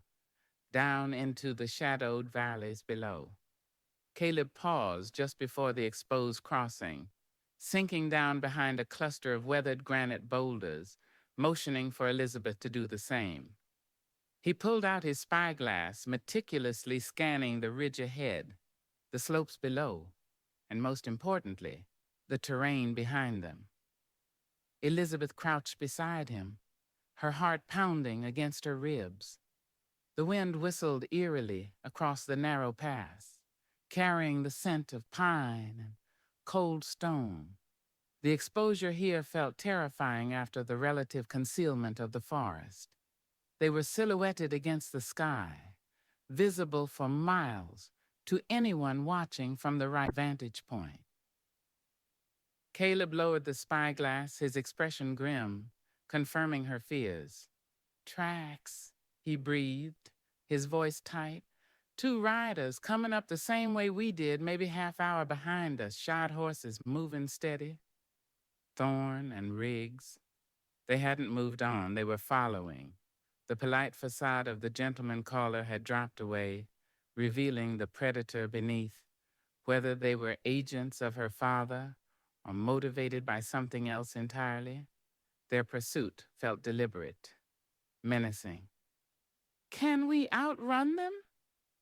down into the shadowed valleys below. Caleb paused just before the exposed crossing, sinking down behind a cluster of weathered granite boulders, motioning for Elizabeth to do the same. He pulled out his spyglass, meticulously scanning the ridge ahead, the slopes below, and most importantly, the terrain behind them. Elizabeth crouched beside him, her heart pounding against her ribs. The wind whistled eerily across the narrow pass, carrying the scent of pine and cold stone. The exposure here felt terrifying after the relative concealment of the forest. They were silhouetted against the sky, visible for miles to anyone watching from the right vantage point. Caleb lowered the spyglass, his expression grim, confirming her fears. "Tracks," he breathed, his voice tight. "2 riders coming up the same way we did, maybe half-hour behind us, shod horses moving steady." Thorne and Riggs. They hadn't moved on, they were following, The polite facade of the gentleman caller had dropped away, revealing the predator beneath, whether they were agents of her father or motivated by something else entirely. Their pursuit felt deliberate, menacing. "Can we outrun them?"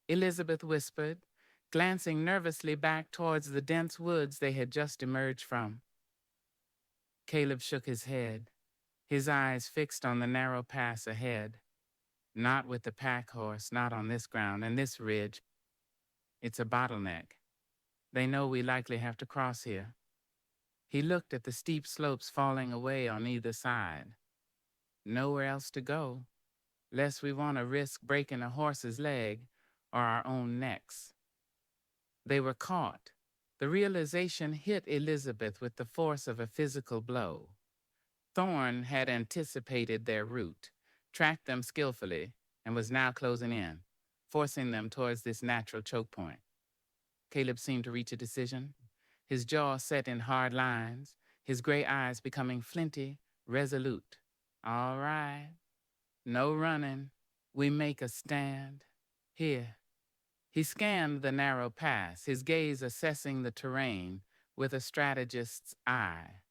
Elizabeth whispered, glancing nervously back towards the dense woods they had just emerged from. Caleb shook his head, his eyes fixed on the narrow pass ahead. "Not with the pack horse, not on this ground and this ridge. It's a bottleneck. They know we likely have to cross here." He looked at the steep slopes falling away on either side. "Nowhere else to go, lest we want to risk breaking a horse's leg or our own necks." They were caught. The realization hit Elizabeth with the force of a physical blow. Thorn had anticipated their route, tracked them skillfully, and was now closing in, forcing them towards this natural choke point. Caleb seemed to reach a decision, his jaw set in hard lines, his gray eyes becoming flinty, resolute. "All right. No running. We make a stand. Here." He scanned the narrow pass, his gaze assessing the terrain with a strategist's eye.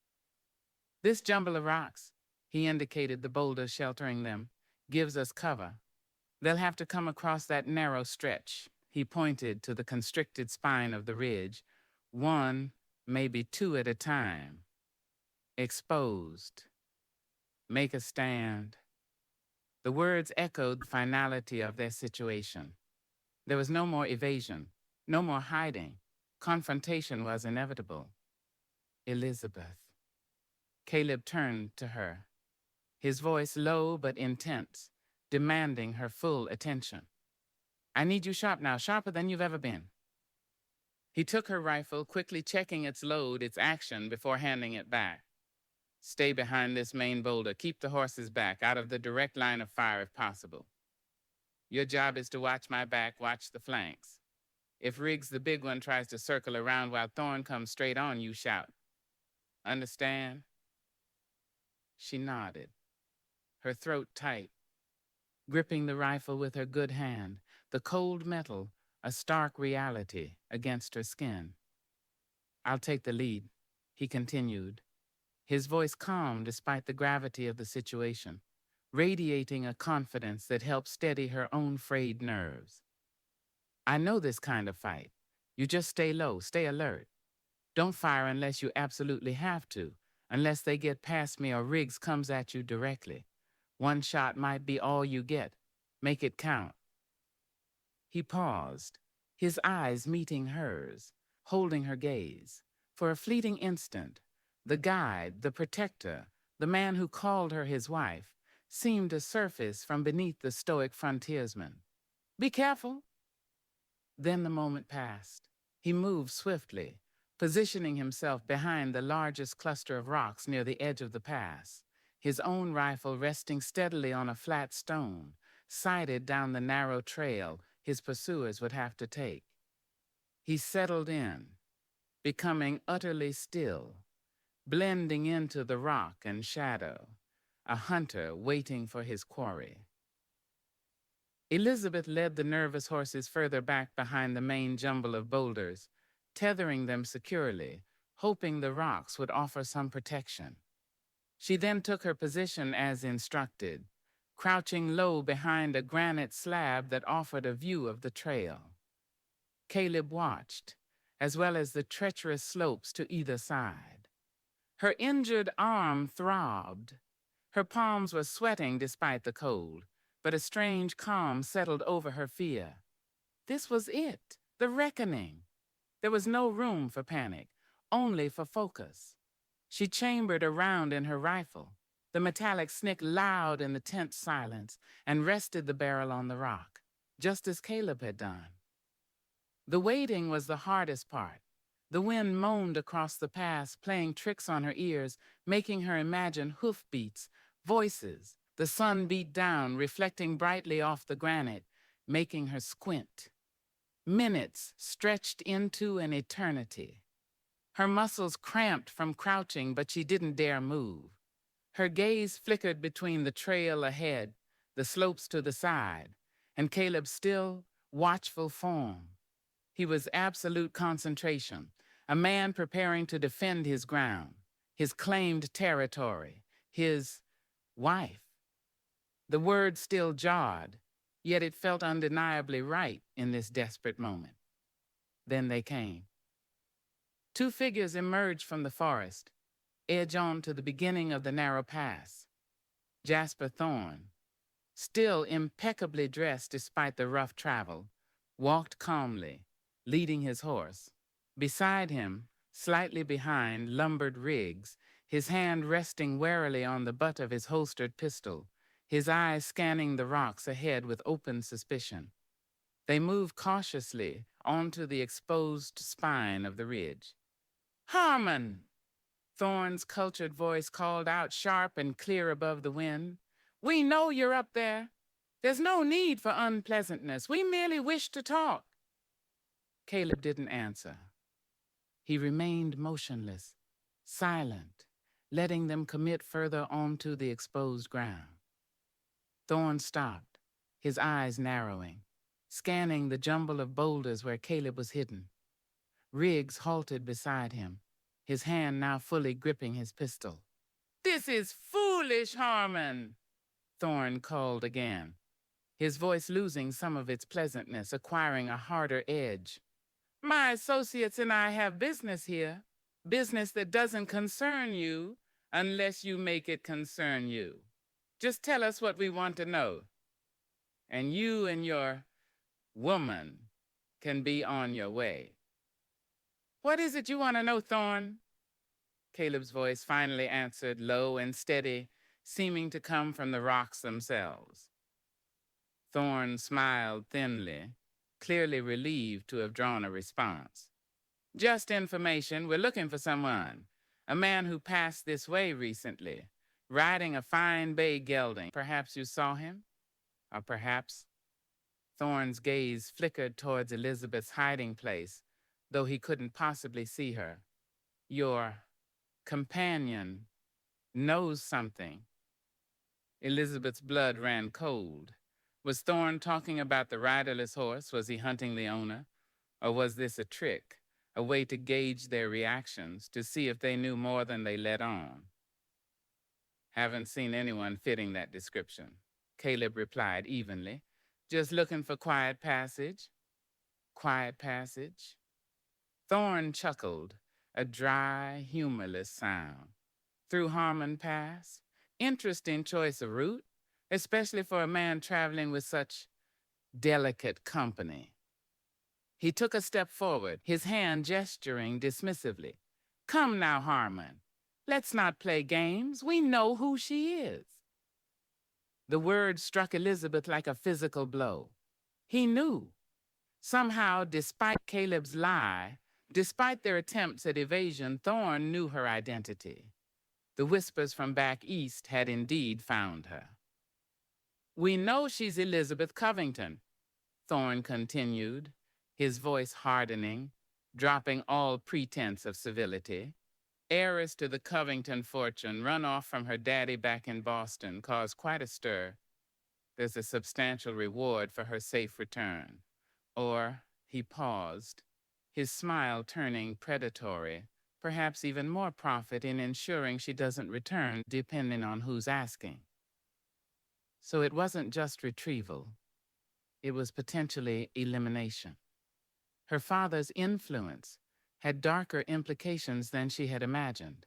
"This jumble of rocks," he indicated the boulders sheltering them, "gives us cover. They'll have to come across that narrow stretch." He pointed to the constricted spine of the ridge, one, maybe two at a time. "Exposed. Make a stand." The words echoed the finality of their situation. There was no more evasion, no more hiding. Confrontation was inevitable. "Elizabeth." Caleb turned to her, his voice low but intense, demanding her full attention. "I need you sharp now, sharper than you've ever been." He took her rifle, quickly checking its load, its action, before handing it back. "Stay behind this main boulder. Keep the horses back, out of the direct line of fire if possible. Your job is to watch my back, watch the flanks. If Riggs, the big one, tries to circle around while Thorn comes straight on, you shout. Understand?" She nodded, her throat tight, gripping the rifle with her good hand, the cold metal a stark reality against her skin. "I'll take the lead," he continued, his voice calm despite the gravity of the situation, radiating a confidence that helped steady her own frayed nerves. "I know this kind of fight. You just stay low, stay alert. Don't fire unless you absolutely have to, unless they get past me or Riggs comes at you directly. One shot might be all you get. Make it count." He paused, his eyes meeting hers, holding her gaze. For a fleeting instant, the guide, the protector, the man who called her his wife, seemed to surface from beneath the stoic frontiersman. "Be careful." Then the moment passed. He moved swiftly, positioning himself behind the largest cluster of rocks near the edge of the pass, his own rifle resting steadily on a flat stone, sighted down the narrow trail his pursuers would have to take. He settled in, becoming utterly still, blending into the rock and shadow, a hunter waiting for his quarry. Elizabeth led the nervous horses further back behind the main jumble of boulders, tethering them securely, hoping the rocks would offer some protection. She then took her position as instructed, crouching low behind a granite slab that offered a view of the trail. Caleb watched, as well as the treacherous slopes to either side. Her injured arm throbbed. Her palms were sweating despite the cold, but a strange calm settled over her fear. This was it, the reckoning. There was no room for panic, only for focus. She chambered a round in her rifle, the metallic snick loud in the tense silence, and rested the barrel on the rock, just as Caleb had done. The waiting was the hardest part. The wind moaned across the pass, playing tricks on her ears, making her imagine hoofbeats, voices. The sun beat down, reflecting brightly off the granite, making her squint. Minutes stretched into an eternity. Her muscles cramped from crouching, but she didn't dare move. Her gaze flickered between the trail ahead, the slopes to the side, and Caleb's still, watchful form. He was absolute concentration, a man preparing to defend his ground, his claimed territory, his wife. The word still jarred, yet it felt undeniably right in this desperate moment. Then they came. Two figures emerged from the forest, edge on to the beginning of the narrow pass. Jasper Thorne, still impeccably dressed despite the rough travel, walked calmly, leading his horse. Beside him, slightly behind, lumbered Riggs, his hand resting warily on the butt of his holstered pistol, his eyes scanning the rocks ahead with open suspicion. They moved cautiously onto the exposed spine of the ridge. "Harmon!" Thorne's cultured voice called out sharp and clear above the wind. "We know you're up there. There's no need for unpleasantness. We merely wish to talk." Caleb didn't answer. He remained motionless, silent, letting them commit further onto the exposed ground. Thorne stopped, his eyes narrowing, scanning the jumble of boulders where Caleb was hidden. Riggs halted beside him, his hand now fully gripping his pistol. "This is foolish, Harmon," Thorne called again, his voice losing some of its pleasantness, acquiring a harder edge. "My associates and I have business here, business that doesn't concern you unless you make it concern you. Just tell us what we want to know, and you and your woman can be on your way." "What is it you want to know, Thorne?" Caleb's voice finally answered, low and steady, seeming to come from the rocks themselves. Thorne smiled thinly, clearly relieved to have drawn a response. "Just information. We're looking for someone. A man who passed this way recently, riding a fine bay gelding. Perhaps you saw him? Or perhaps—" Thorne's gaze flickered towards Elizabeth's hiding place, though he couldn't possibly see her. "Your companion knows something." Elizabeth's blood ran cold. Was Thorne talking about the riderless horse? Was he hunting the owner? Or was this a trick, a way to gauge their reactions, to see if they knew more than they let on? "Haven't seen anyone fitting that description," Caleb replied evenly. "Just looking for quiet passage." "Quiet passage?" Thorne chuckled, a dry, humorless sound. "Through Harmon Pass? Interesting choice of route, especially for a man traveling with such delicate company." He took a step forward, his hand gesturing dismissively. "Come now, Harmon. Let's not play games. We know who she is." The word struck Elizabeth like a physical blow. He knew. Somehow, despite Caleb's lie, despite their attempts at evasion, Thorne knew her identity. The whispers from back east had indeed found her. "We know she's Elizabeth Covington," Thorne continued, his voice hardening, dropping all pretense of civility. "Heiress to the Covington fortune, run off from her daddy back in Boston, caused quite a stir. There's a substantial reward for her safe return. Or," he paused, his smile turning predatory, "perhaps even more profit in ensuring she doesn't return, depending on who's asking." So it wasn't just retrieval. It was potentially elimination. Her father's influence had darker implications than she had imagined.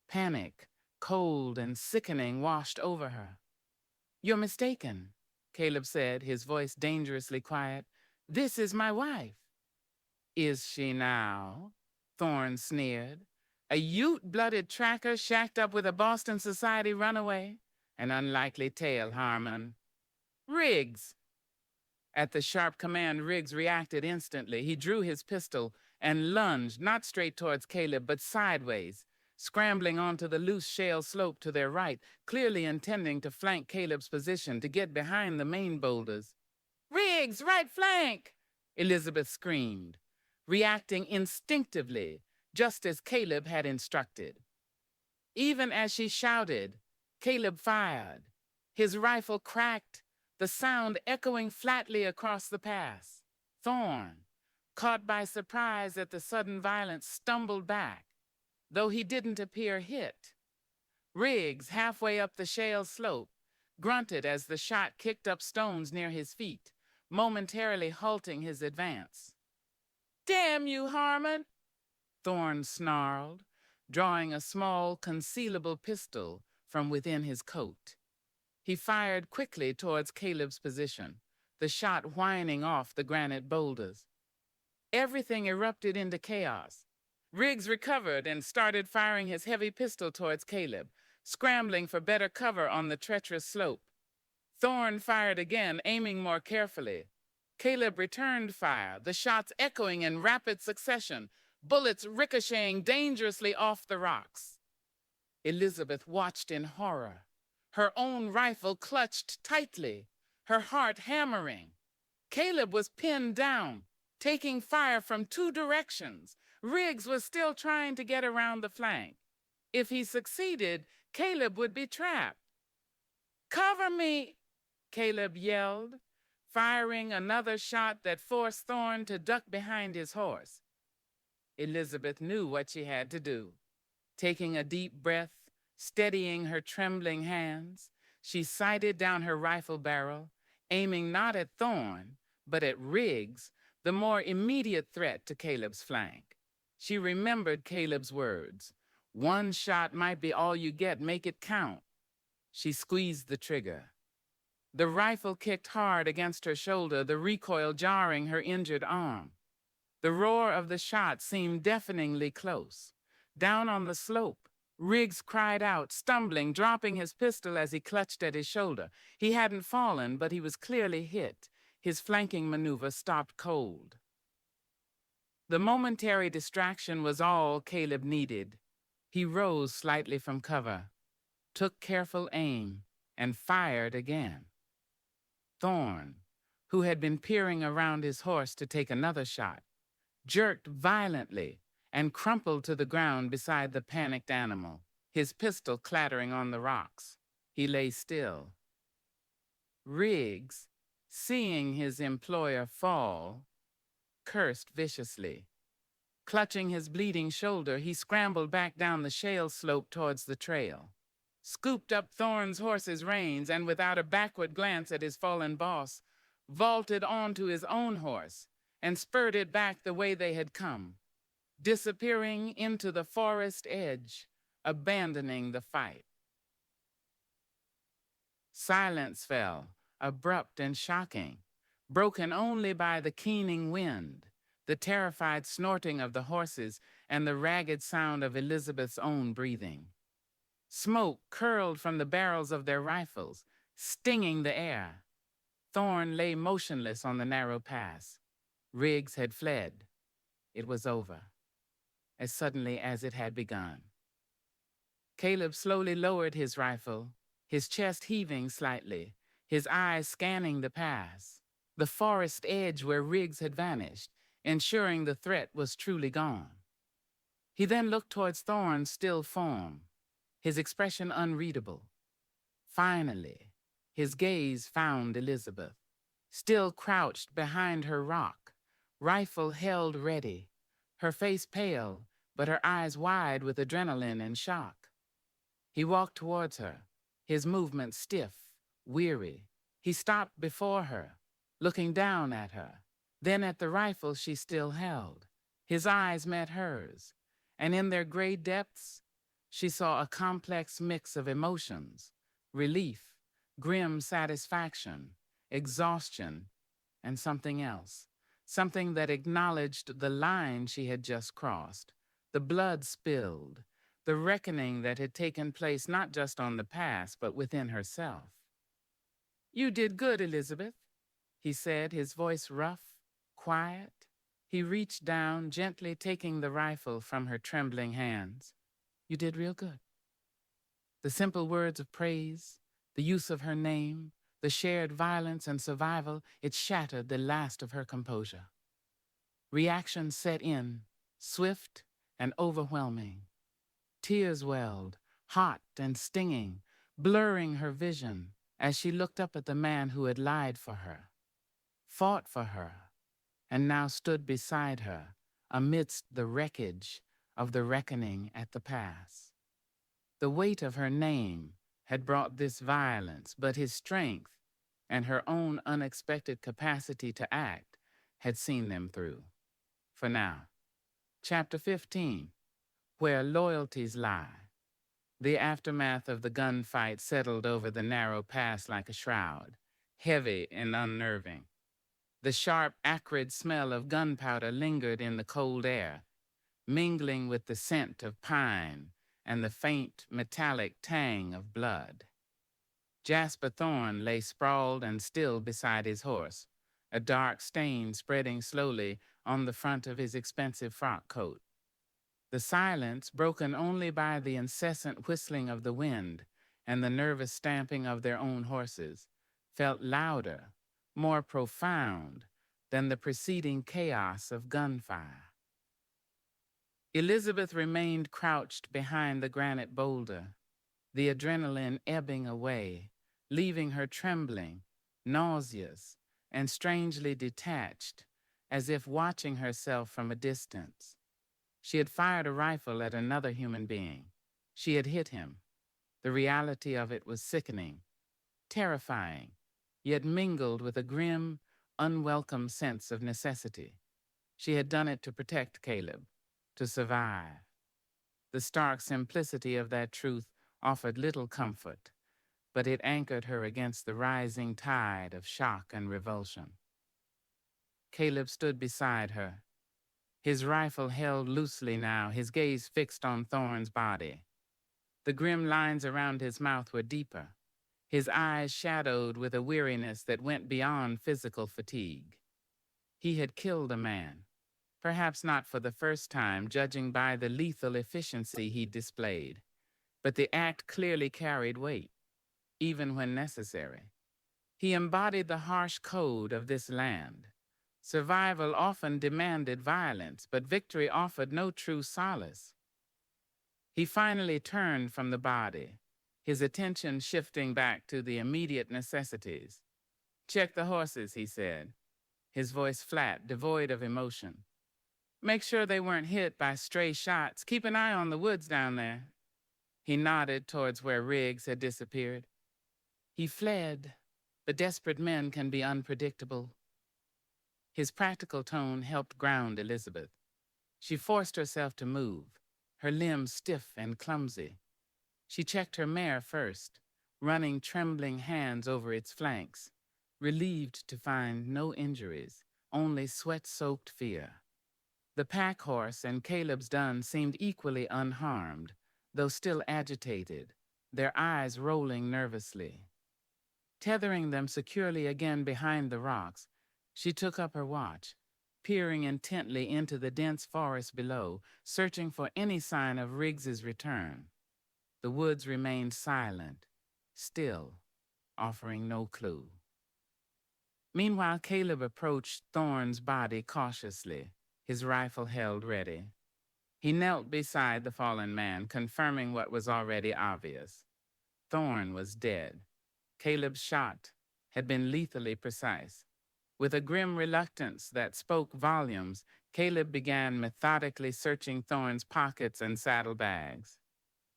Panic, cold and sickening, washed over her. "You're mistaken," Caleb said, his voice dangerously quiet. "This is my wife." "Is she now?" Thorne sneered. "A Ute-blooded tracker shacked up with a Boston society runaway? An unlikely tale, Harmon." "Riggs!" At the sharp command, Riggs reacted instantly. He drew his pistol and lunged, not straight towards Caleb, but sideways, scrambling onto the loose shale slope to their right, clearly intending to flank Caleb's position, to get behind the main boulders. "Riggs, right flank!" Elizabeth screamed, reacting instinctively, just as Caleb had instructed. Even as she shouted, Caleb fired. His rifle cracked, the sound echoing flatly across the pass. Thorn, caught by surprise at the sudden violence, stumbled back, though he didn't appear hit. Riggs, halfway up the shale slope, grunted as the shot kicked up stones near his feet, momentarily halting his advance. "Damn you, Harmon!" Thorn snarled, drawing a small, concealable pistol from within his coat. He fired quickly towards Caleb's position, the shot whining off the granite boulders. Everything erupted into chaos. Riggs recovered and started firing his heavy pistol towards Caleb, scrambling for better cover on the treacherous slope. Thorn fired again, aiming more carefully. Caleb returned fire, the shots echoing in rapid succession, bullets ricocheting dangerously off the rocks. Elizabeth watched in horror, her own rifle clutched tightly, her heart hammering. Caleb was pinned down, taking fire from two directions. Riggs was still trying to get around the flank. If he succeeded, Caleb would be trapped. "Cover me!" Caleb yelled, firing another shot that forced Thorn to duck behind his horse. Elizabeth knew what she had to do. Taking a deep breath, steadying her trembling hands, she sighted down her rifle barrel, aiming not at Thorn, but at Riggs, the more immediate threat to Caleb's flank. She remembered Caleb's words. "One shot might be all you get, make it count." She squeezed the trigger. The rifle kicked hard against her shoulder, the recoil jarring her injured arm. The roar of the shot seemed deafeningly close. Down on the slope, Riggs cried out, stumbling, dropping his pistol as he clutched at his shoulder. He hadn't fallen, but he was clearly hit. His flanking maneuver stopped cold. The momentary distraction was all Caleb needed. He rose slightly from cover, took careful aim, and fired again. Thorn, who had been peering around his horse to take another shot, jerked violently and crumpled to the ground beside the panicked animal, his pistol clattering on the rocks. He lay still. Riggs, seeing his employer fall, cursed viciously. Clutching his bleeding shoulder, he scrambled back down the shale slope towards the trail, scooped up Thorn's horse's reins, and without a backward glance at his fallen boss, vaulted onto his own horse and spurred it back the way they had come, disappearing into the forest edge, abandoning the fight. Silence fell, abrupt and shocking, broken only by the keening wind, the terrified snorting of the horses, and the ragged sound of Elizabeth's own breathing. Smoke curled from the barrels of their rifles, stinging the air. Thorn lay motionless on the narrow pass. Riggs had fled. It was over, as suddenly as it had begun. Caleb slowly lowered his rifle, his chest heaving slightly, his eyes scanning the pass, the forest edge where Riggs had vanished, ensuring the threat was truly gone. He then looked towards Thorn's still form, his expression unreadable. Finally, his gaze found Elizabeth, still crouched behind her rock, rifle held ready, her face pale, but her eyes wide with adrenaline and shock. He walked towards her, his movements stiff, weary. He stopped before her, looking down at her, then at the rifle she still held. His eyes met hers, and in their gray depths, she saw a complex mix of emotions: relief, grim satisfaction, exhaustion, and something else. Something that acknowledged the line she had just crossed, the blood spilled, the reckoning that had taken place not just on the pass, but within herself. "You did good, Elizabeth," he said, his voice rough, quiet. He reached down, gently taking the rifle from her trembling hands. "You did real good." The simple words of praise, the use of her name, the shared violence and survival, it shattered the last of her composure. Reaction set in, swift and overwhelming. Tears welled, hot and stinging, blurring her vision. as she looked up at the man who had lied for her, fought for her, and now stood beside her amidst the wreckage of the reckoning at the pass. The weight of her name had brought this violence, but his strength and her own unexpected capacity to act had seen them through. For now. Chapter 15, Where Loyalties Lie. The aftermath of the gunfight settled over the narrow pass like a shroud, heavy and unnerving. The sharp, acrid smell of gunpowder lingered in the cold air, mingling with the scent of pine and the faint, metallic tang of blood. Jasper Thorne lay sprawled and still beside his horse, a dark stain spreading slowly on the front of his expensive frock coat. The silence, broken only by the incessant whistling of the wind and the nervous stamping of their own horses, felt louder, more profound than the preceding chaos of gunfire. Elizabeth remained crouched behind the granite boulder, the adrenaline ebbing away, leaving her trembling, nauseous, and strangely detached, as if watching herself from a distance. She had fired a rifle at another human being. She had hit him. The reality of it was sickening, terrifying, yet mingled with a grim, unwelcome sense of necessity. She had done it to protect Caleb, to survive. The stark simplicity of that truth offered little comfort, but it anchored her against the rising tide of shock and revulsion. Caleb stood beside her, his rifle held loosely now, his gaze fixed on Thorne's body. The grim lines around his mouth were deeper, his eyes shadowed with a weariness that went beyond physical fatigue. He had killed a man, perhaps not for the first time, judging by the lethal efficiency he displayed, but the act clearly carried weight, even when necessary. He embodied the harsh code of this land. Survival often demanded violence, but victory offered no true solace. He finally turned from the body, his attention shifting back to the immediate necessities. "Check the horses," he said, his voice flat, devoid of emotion. "Make sure they weren't hit by stray shots. Keep an eye on the woods down there." He nodded towards where Riggs had disappeared. "He fled. But desperate men can be unpredictable." His practical tone helped ground Elizabeth. She forced herself to move, her limbs stiff and clumsy. She checked her mare first, running trembling hands over its flanks, relieved to find no injuries, only sweat-soaked fear. The pack horse and Caleb's dun seemed equally unharmed, though still agitated, their eyes rolling nervously. Tethering them securely again behind the rocks, she took up her watch, peering intently into the dense forest below, searching for any sign of Riggs's return. The woods remained silent, still, offering no clue. Meanwhile, Caleb approached Thorne's body cautiously, his rifle held ready. He knelt beside the fallen man, confirming what was already obvious. Thorne was dead. Caleb's shot had been lethally precise. With a grim reluctance that spoke volumes, Caleb began methodically searching Thorne's pockets and saddlebags.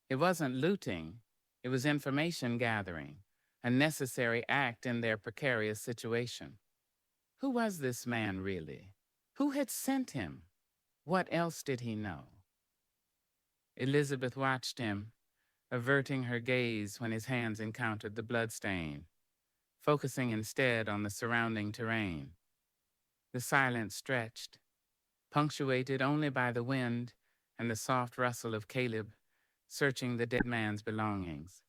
It wasn't looting, it was information gathering, a necessary act in their precarious situation. Who was this man really? Who had sent him? What else did he know? Elizabeth watched him, averting her gaze when his hands encountered the bloodstain, focusing instead on the surrounding terrain. The silence stretched, punctuated only by the wind and the soft rustle of Caleb searching the dead man's belongings.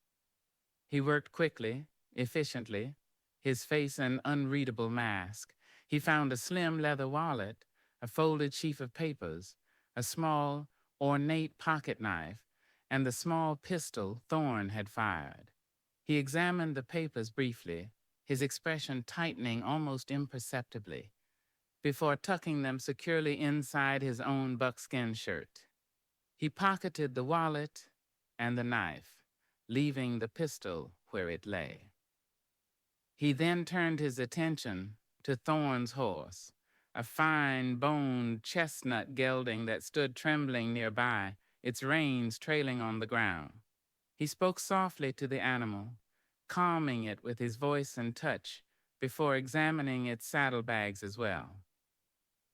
He worked quickly, efficiently, his face an unreadable mask. He found a slim leather wallet, a folded sheaf of papers, a small, ornate pocket knife, and the small pistol Thorne had fired. He examined the papers briefly, his expression tightening almost imperceptibly, before tucking them securely inside his own buckskin shirt. He pocketed the wallet and the knife, leaving the pistol where it lay. He then turned his attention to Thorn's horse, a fine-boned chestnut gelding that stood trembling nearby, its reins trailing on the ground. He spoke softly to the animal, calming it with his voice and touch before examining its saddlebags as well.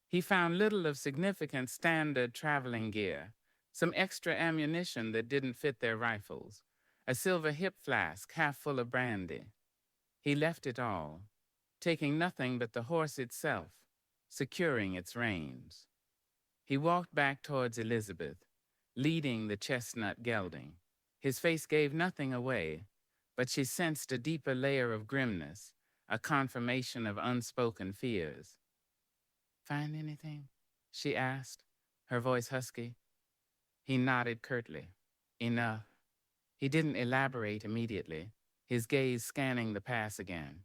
He found little of significant standard traveling gear, some extra ammunition that didn't fit their rifles, a silver hip flask half full of brandy. He left it all, taking nothing but the horse itself, securing its reins. He walked back towards Elizabeth, leading the chestnut gelding. His face gave nothing away, but she sensed a deeper layer of grimness, a confirmation of unspoken fears. "Find anything?" she asked, her voice husky. He nodded curtly. "Enough." He didn't elaborate immediately, his gaze scanning the pass again.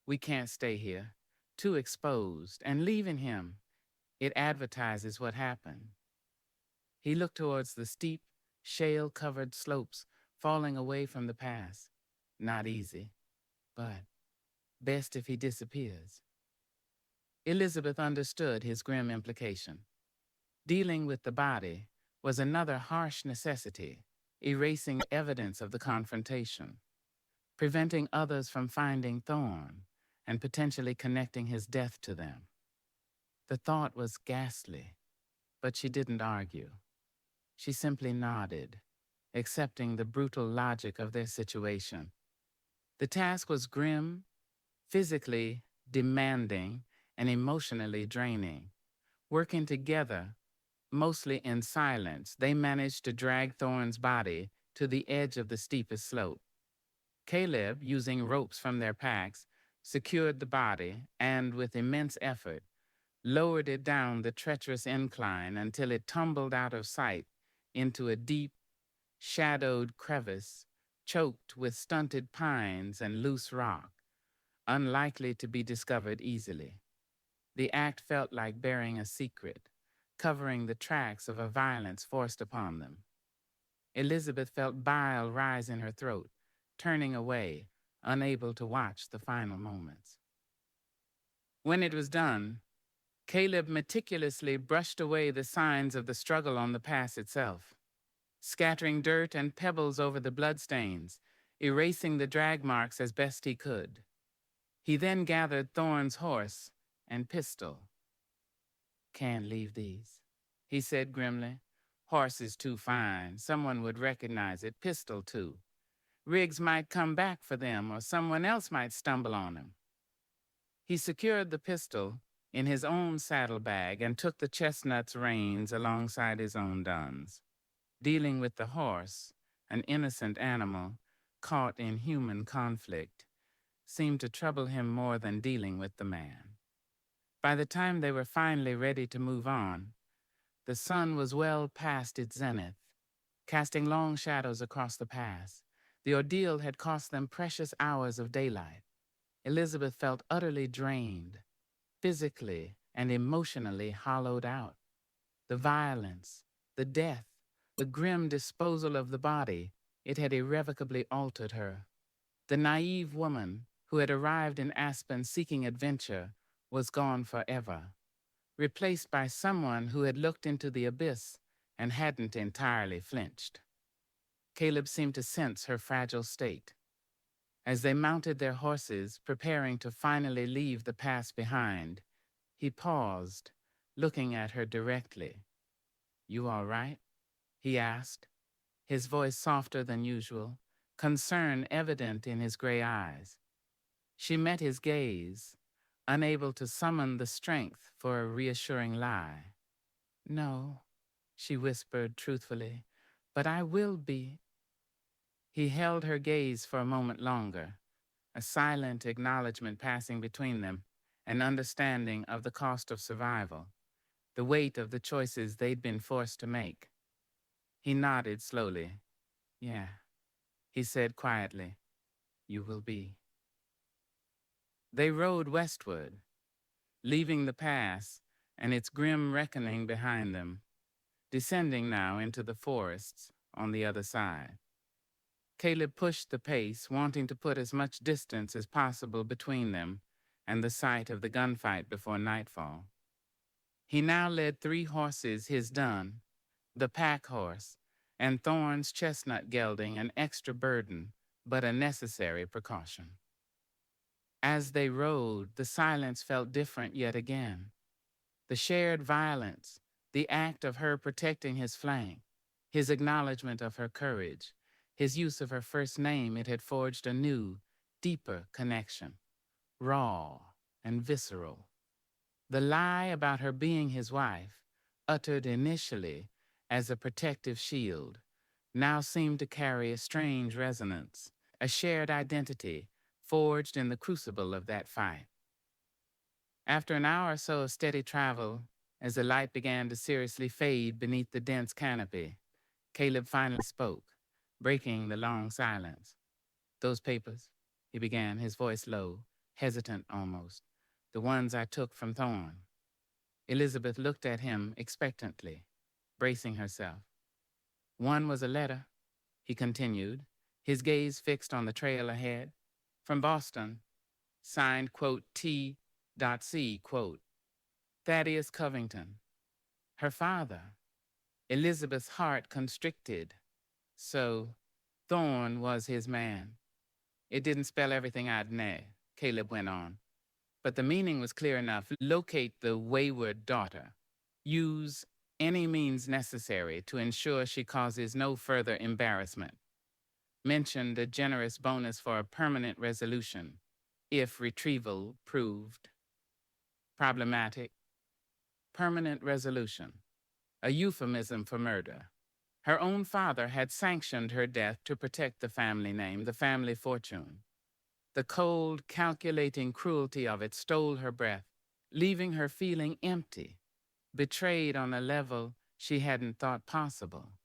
"We can't stay here. Too exposed, and leaving him, it advertises what happened." He looked towards the steep, shale-covered slopes falling away from the pass. Not easy, but best if he disappears. Elizabeth understood his grim implication. Dealing with the body was another harsh necessity, erasing evidence of the confrontation, preventing others from finding Thorn and potentially connecting his death to them. The thought was ghastly, but she didn't argue. She simply nodded, accepting the brutal logic of their situation. The task was grim, physically demanding, and emotionally draining. Working together, mostly in silence, they managed to drag Thorn's body to the edge of the steepest slope. Caleb, using ropes from their packs, secured the body and, with immense effort, lowered it down the treacherous incline until it tumbled out of sight into a deep, shadowed crevice choked with stunted pines and loose rock, unlikely to be discovered easily. The act felt like bearing a secret, covering the tracks of a violence forced upon them. Elizabeth felt bile rise in her throat, turning away, unable to watch the final moments. When it was done, Caleb meticulously brushed away the signs of the struggle on the pass itself, scattering dirt and pebbles over the bloodstains, erasing the drag marks as best he could. He then gathered Thorn's horse and pistol. "Can't leave these," he said grimly. "Horse is too fine. Someone would recognize it. Pistol, too. Riggs might come back for them, or someone else might stumble on him." He secured the pistol in his own saddlebag and took the chestnut's reins alongside his own Dunn's. Dealing with the horse, an innocent animal caught in human conflict, seemed to trouble him more than dealing with the man. By the time they were finally ready to move on, the sun was well past its zenith, casting long shadows across the pass. The ordeal had cost them precious hours of daylight. Elizabeth felt utterly drained, physically and emotionally hollowed out. The violence, the death, the grim disposal of the body, it had irrevocably altered her. The naive woman who had arrived in Aspen seeking adventure was gone forever, replaced by someone who had looked into the abyss and hadn't entirely flinched. Caleb seemed to sense her fragile state. As they mounted their horses, preparing to finally leave the pass behind, he paused, looking at her directly. "You all right?" he asked, his voice softer than usual, concern evident in his gray eyes. She met his gaze, unable to summon the strength for a reassuring lie. "No," she whispered truthfully, "but I will be." He held her gaze for a moment longer, a silent acknowledgement passing between them, an understanding of the cost of survival, the weight of the choices they'd been forced to make. He nodded slowly. "Yeah," he said quietly, "you will be." They rode westward, leaving the pass and its grim reckoning behind them, descending now into the forests on the other side. Caleb pushed the pace, wanting to put as much distance as possible between them and the site of the gunfight before nightfall. He now led 3 horses, his dun, the pack horse, and Thorn's chestnut gelding, an extra burden, but a necessary precaution. As they rode, the silence felt different yet again. The shared violence, the act of her protecting his flank, his acknowledgement of her courage, his use of her first name, it had forged a new, deeper connection, raw and visceral. The lie about her being his wife, uttered initially as a protective shield, now seemed to carry a strange resonance, a shared identity forged in the crucible of that fight. After an hour or so of steady travel, as the light began to seriously fade beneath the dense canopy, Caleb finally spoke, breaking the long silence. "Those papers," he began, his voice low, hesitant almost, "the ones I took from Thorn." Elizabeth looked at him expectantly, bracing herself. "One was a letter," he continued, his gaze fixed on the trail ahead, "from Boston, signed, quote, T.C., quote, Thaddeus Covington. Her father." Elizabeth's heart constricted. So Thorn was his man. It didn't spell everything I'd know, Caleb went on, but the meaning was clear enough. Locate the wayward daughter. Use any means necessary to ensure she causes no further embarrassment. Mentioned a generous bonus for a permanent resolution, if retrieval proved problematic. Permanent resolution, a euphemism for murder. Her own father had sanctioned her death to protect the family name, the family fortune. The cold, calculating cruelty of it stole her breath, leaving her feeling empty, betrayed on a level she hadn't thought possible.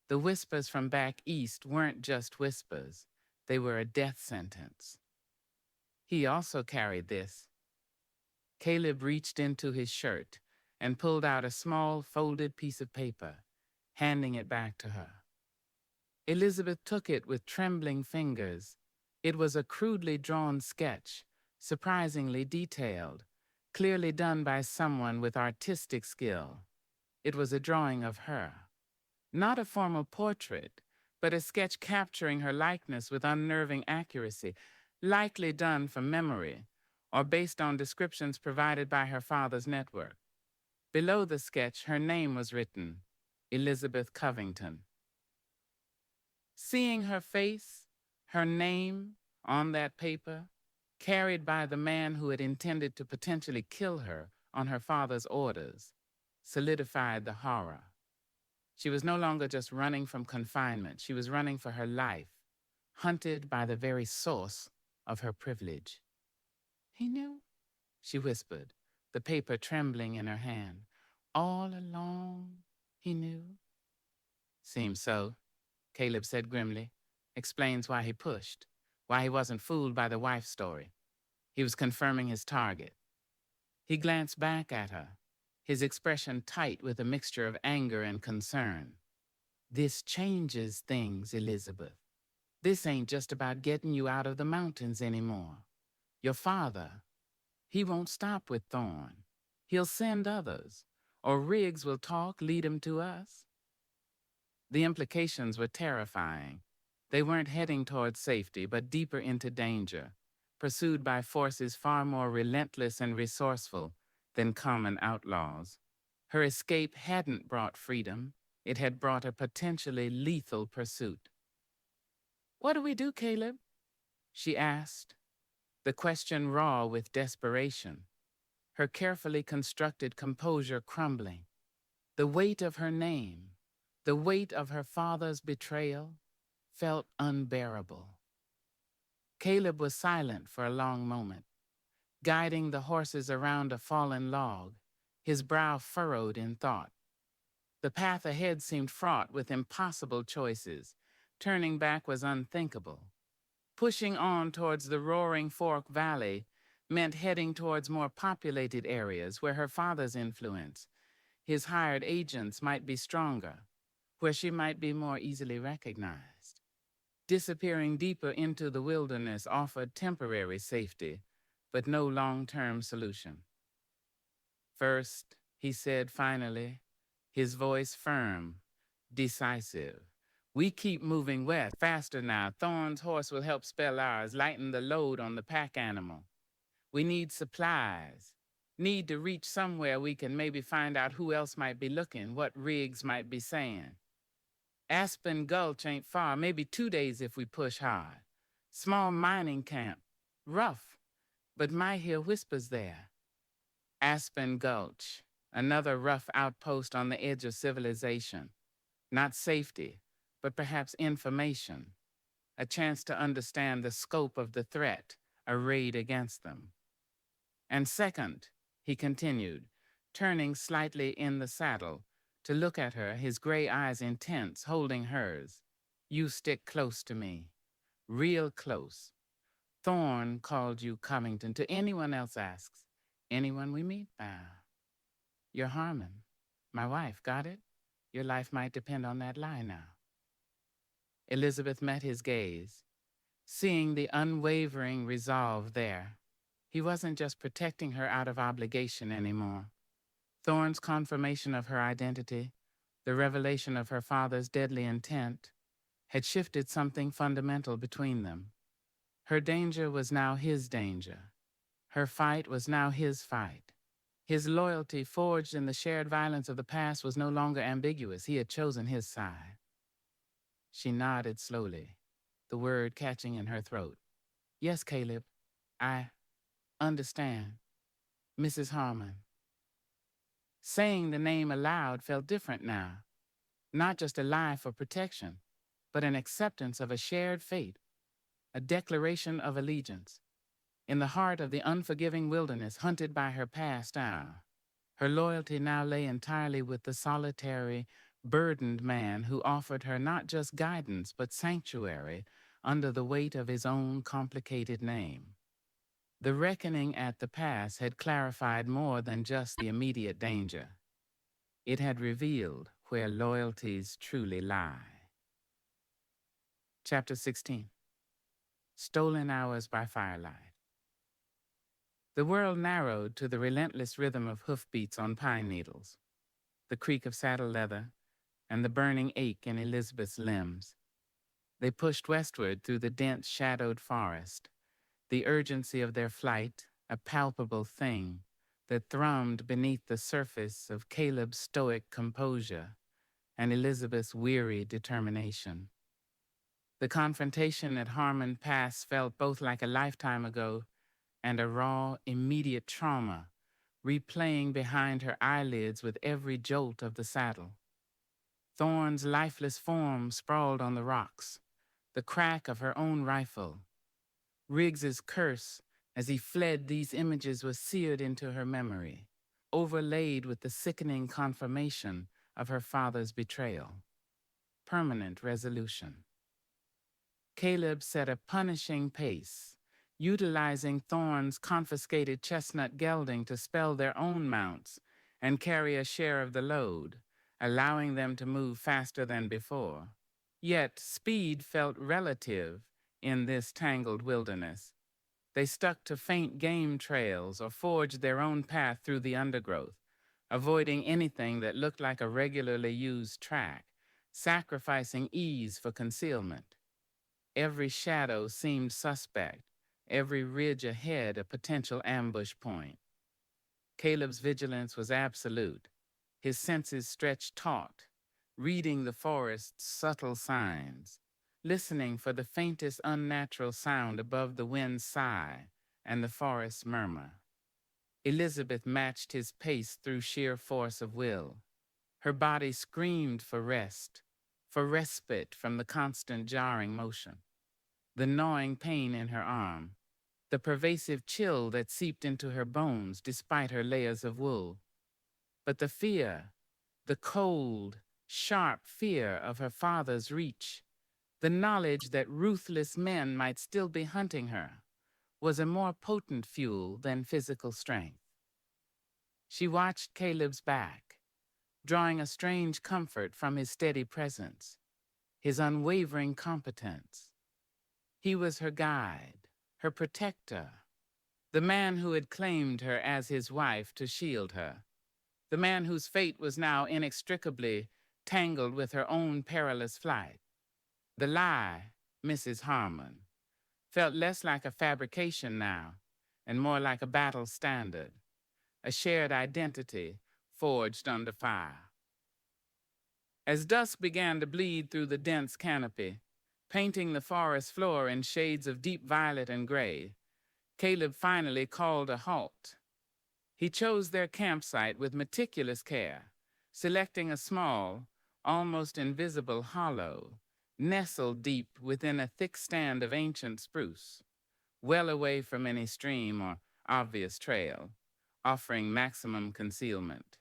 The whispers from back east weren't just whispers. They were a death sentence. He also carried this. Caleb reached into his shirt and pulled out a small folded piece of paper, handing it back to her. Elizabeth took it with trembling fingers. It was a crudely drawn sketch, surprisingly detailed, clearly done by someone with artistic skill. It was a drawing of her. Not a formal portrait, but a sketch capturing her likeness with unnerving accuracy, likely done from memory or based on descriptions provided by her father's network. Below the sketch, her name was written, Elizabeth Covington. Seeing her face, her name on that paper, carried by the man who had intended to potentially kill her on her father's orders, solidified the horror. She was no longer just running from confinement. She was running for her life, hunted by the very source of her privilege. "He knew," she whispered, the paper trembling in her hand. "All along, he knew." "Seems so," Caleb said grimly. "Explains why he pushed, why he wasn't fooled by the wife story. He was confirming his target." He glanced back at her, his expression tight with a mixture of anger and concern. "This changes things, Elizabeth. This ain't just about getting you out of the mountains anymore. Your father, he won't stop with Thorn. He'll send others, or Riggs will talk, lead him to us." The implications were terrifying. They weren't heading towards safety, but deeper into danger, pursued by forces far more relentless and resourceful than common outlaws. Her escape hadn't brought freedom. It had brought a potentially lethal pursuit. "What do we do, Caleb?" she asked, the question raw with desperation, her carefully constructed composure crumbling. The weight of her name, the weight of her father's betrayal, felt unbearable. Caleb was silent for a long moment, guiding the horses around a fallen log, his brow furrowed in thought. The path ahead seemed fraught with impossible choices. Turning back was unthinkable. Pushing on towards the roaring Fork Valley meant heading towards more populated areas where her father's influence, his hired agents, might be stronger, where she might be more easily recognized. Disappearing deeper into the wilderness offered temporary safety, but no long-term solution. First, he said finally, his voice firm, decisive. We keep moving west, faster now. Thorn's horse will help spell ours, lighten the load on the pack animal. We need supplies. Need to reach somewhere we can maybe find out who else might be looking, what Riggs might be saying. Aspen Gulch ain't far, maybe 2 days if we push hard. Small mining camp. Rough, but might hear whispers there. Aspen Gulch, another rough outpost on the edge of civilization. Not safety, but perhaps information. A chance to understand the scope of the threat arrayed against them. And second, he continued, turning slightly in the saddle to look at her, his gray eyes intense, holding hers. You stick close to me, real close. Thorn called you Covington. To anyone else asks, anyone we meet? You're Harmon, my wife, got it? Your life might depend on that lie now. Elizabeth met his gaze, seeing the unwavering resolve there. He wasn't just protecting her out of obligation anymore. Thorn's confirmation of her identity, the revelation of her father's deadly intent, had shifted something fundamental between them. Her danger was now his danger. Her fight was now his fight. His loyalty, forged in the shared violence of the past, was no longer ambiguous. He had chosen his side. She nodded slowly, the word catching in her throat. Yes, Caleb, I understand. Mrs. Harmon. Saying the name aloud felt different now. Not just a lie for protection, but an acceptance of a shared fate, a declaration of allegiance. In the heart of the unforgiving wilderness, hunted by her past hour, her loyalty now lay entirely with the solitary, burdened man who offered her not just guidance, but sanctuary under the weight of his own complicated name. The reckoning at the pass had clarified more than just the immediate danger. It had revealed where loyalties truly lie. Chapter 16. Stolen Hours by Firelight. The world narrowed to the relentless rhythm of hoofbeats on pine needles, the creak of saddle leather, and the burning ache in Elizabeth's limbs. They pushed westward through the dense, shadowed forest, the urgency of their flight a palpable thing that thrummed beneath the surface of Caleb's stoic composure and Elizabeth's weary determination. The confrontation at Harmon Pass felt both like a lifetime ago and a raw, immediate trauma, replaying behind her eyelids with every jolt of the saddle. Thorn's lifeless form sprawled on the rocks, the crack of her own rifle. Riggs's curse as he fled, these images were seared into her memory, overlaid with the sickening confirmation of her father's betrayal. Permanent resolution. Caleb set a punishing pace, utilizing Thorn's confiscated chestnut gelding to spell their own mounts and carry a share of the load, allowing them to move faster than before. Yet speed felt relative in this tangled wilderness. They stuck to faint game trails or forged their own path through the undergrowth, avoiding anything that looked like a regularly used track, sacrificing ease for concealment. Every shadow seemed suspect, every ridge ahead a potential ambush point. Caleb's vigilance was absolute, his senses stretched taut, reading the forest's subtle signs, listening for the faintest unnatural sound above the wind's sigh and the forest's murmur. Elizabeth matched his pace through sheer force of will. Her body screamed for rest, for respite from the constant jarring motion. The gnawing pain in her arm, the pervasive chill that seeped into her bones despite her layers of wool. But the fear, the cold, sharp fear of her father's reach, the knowledge that ruthless men might still be hunting her, was a more potent fuel than physical strength. She watched Caleb's back, drawing a strange comfort from his steady presence, his unwavering competence. He was her guide, her protector, the man who had claimed her as his wife to shield her, the man whose fate was now inextricably tangled with her own perilous flight. The lie, Mrs. Harmon, felt less like a fabrication now and more like a battle standard, a shared identity forged under fire. As dusk began to bleed through the dense canopy, painting the forest floor in shades of deep violet and gray, Caleb finally called a halt. He chose their campsite with meticulous care, selecting a small, almost invisible hollow, nestled deep within a thick stand of ancient spruce, well away from any stream or obvious trail, offering maximum concealment.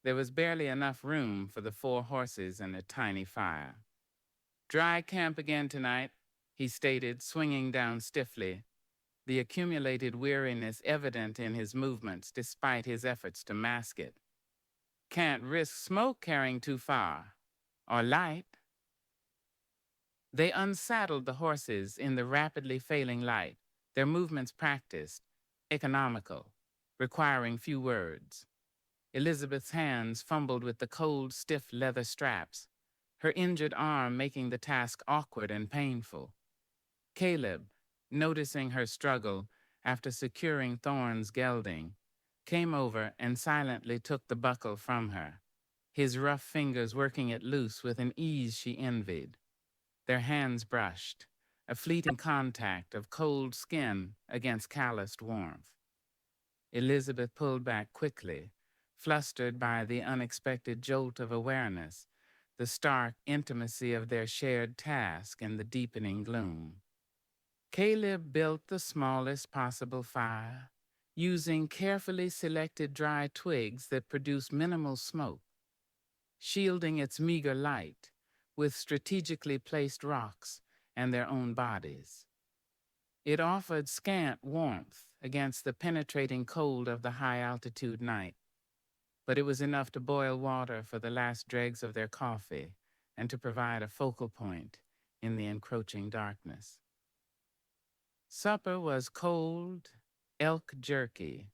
There was barely enough room for the 4 horses and a tiny fire. "Dry camp again tonight," he stated, swinging down stiffly, the accumulated weariness evident in his movements despite his efforts to mask it. "Can't risk smoke carrying too far. Or light." They unsaddled the horses in the rapidly failing light, their movements practiced, economical, requiring few words. Elizabeth's hands fumbled with the cold, stiff leather straps, her injured arm making the task awkward and painful. Caleb, noticing her struggle after securing Thorn's gelding, came over and silently took the buckle from her, his rough fingers working it loose with an ease she envied. Their hands brushed, a fleeting contact of cold skin against calloused warmth. Elizabeth pulled back quickly, flustered by the unexpected jolt of awareness, the stark intimacy of their shared task in the deepening gloom. Caleb built the smallest possible fire, using carefully selected dry twigs that produced minimal smoke, shielding its meager light with strategically placed rocks and their own bodies. It offered scant warmth against the penetrating cold of the high-altitude night, but it was enough to boil water for the last dregs of their coffee and to provide a focal point in the encroaching darkness. Supper was cold elk jerky,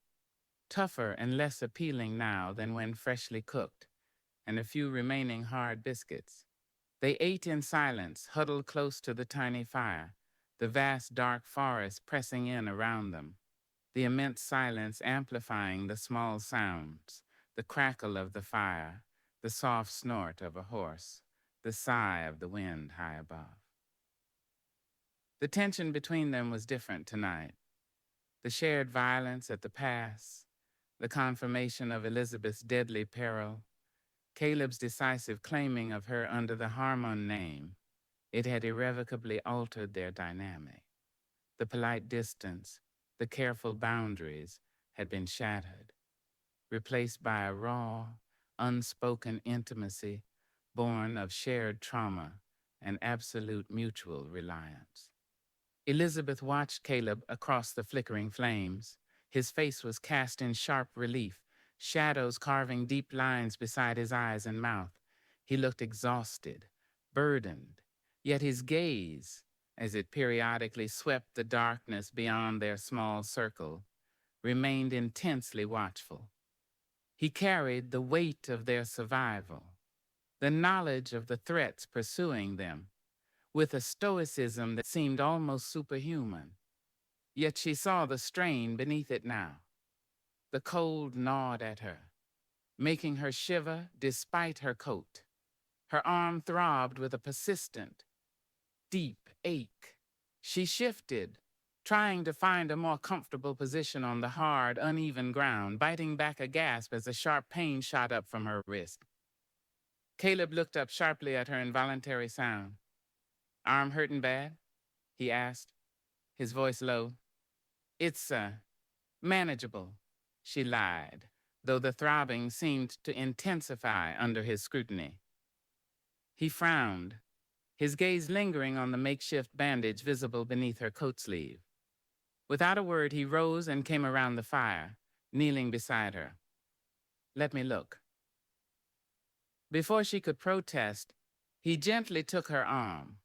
tougher and less appealing now than when freshly cooked, and a few remaining hard biscuits. They ate in silence, huddled close to the tiny fire, the vast dark forest pressing in around them, the immense silence amplifying the small sounds, the crackle of the fire, the soft snort of a horse, the sigh of the wind high above. The tension between them was different tonight. The shared violence at the pass, the confirmation of Elizabeth's deadly peril, Caleb's decisive claiming of her under the Harmon name, it had irrevocably altered their dynamic. The polite distance, the careful boundaries had been shattered, replaced by a raw, unspoken intimacy born of shared trauma and absolute mutual reliance. Elizabeth watched Caleb across the flickering flames. His face was cast in sharp relief, shadows carving deep lines beside his eyes and mouth. He looked exhausted, burdened, yet his gaze, as it periodically swept the darkness beyond their small circle, remained intensely watchful. He carried the weight of their survival, the knowledge of the threats pursuing them, with a stoicism that seemed almost superhuman. Yet she saw the strain beneath it now. The cold gnawed at her, making her shiver despite her coat. Her arm throbbed with a persistent, deep ache. She shifted, trying to find a more comfortable position on the hard, uneven ground, biting back a gasp as a sharp pain shot up from her wrist. Caleb looked up sharply at her involuntary sound. "Arm hurting bad?" he asked, his voice low. "It's, manageable," she lied, though the throbbing seemed to intensify under his scrutiny. He frowned, his gaze lingering on the makeshift bandage visible beneath her coat sleeve. Without a word, he rose and came around the fire, kneeling beside her. "Let me look." Before she could protest, he gently took her arm.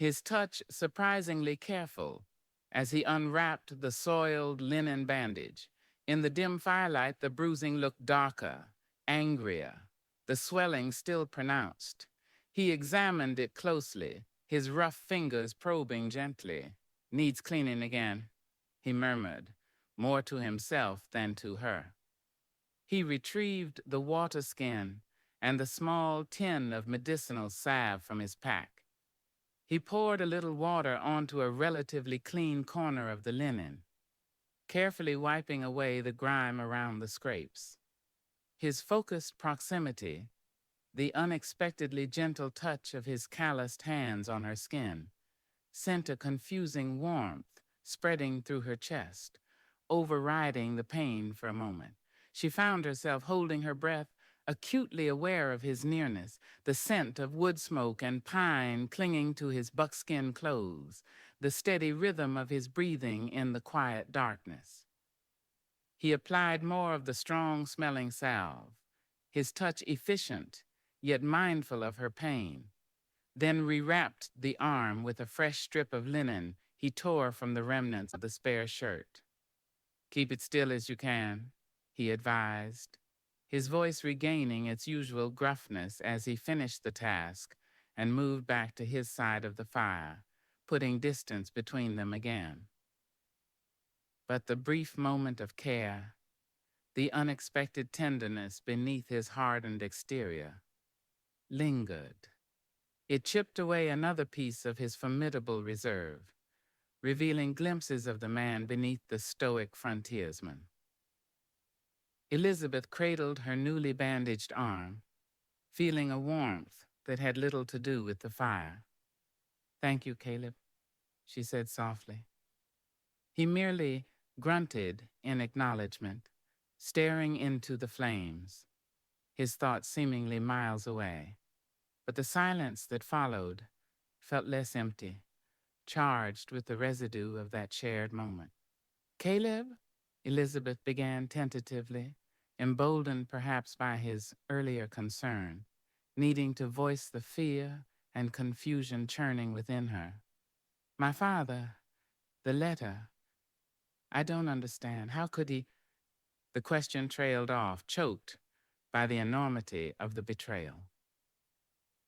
his touch surprisingly careful as he unwrapped the soiled linen bandage. In the dim firelight, the bruising looked darker, angrier, the swelling still pronounced. He examined it closely, his rough fingers probing gently. Needs cleaning again, he murmured, more to himself than to her. He retrieved the water skin and the small tin of medicinal salve from his pack. He poured a little water onto a relatively clean corner of the linen, carefully wiping away the grime around the scrapes. His focused proximity, the unexpectedly gentle touch of his calloused hands on her skin, sent a confusing warmth spreading through her chest, overriding the pain for a moment. She found herself holding her breath, acutely aware of his nearness, the scent of wood smoke and pine clinging to his buckskin clothes, the steady rhythm of his breathing in the quiet darkness. He applied more of the strong-smelling salve, his touch efficient, yet mindful of her pain, then rewrapped the arm with a fresh strip of linen he tore from the remnants of the spare shirt. Keep it still as you can, he advised, his voice regaining its usual gruffness as he finished the task and moved back to his side of the fire, putting distance between them again. But the brief moment of care, the unexpected tenderness beneath his hardened exterior, lingered. It chipped away another piece of his formidable reserve, revealing glimpses of the man beneath the stoic frontiersman. Elizabeth cradled her newly bandaged arm, feeling a warmth that had little to do with the fire. "Thank you, Caleb," she said softly. He merely grunted in acknowledgement, staring into the flames, his thoughts seemingly miles away. But the silence that followed felt less empty, charged with the residue of that shared moment. "Caleb," Elizabeth began tentatively, emboldened perhaps by his earlier concern, needing to voice the fear and confusion churning within her. "My father, the letter, I don't understand. How could he?" The question trailed off, choked by the enormity of the betrayal.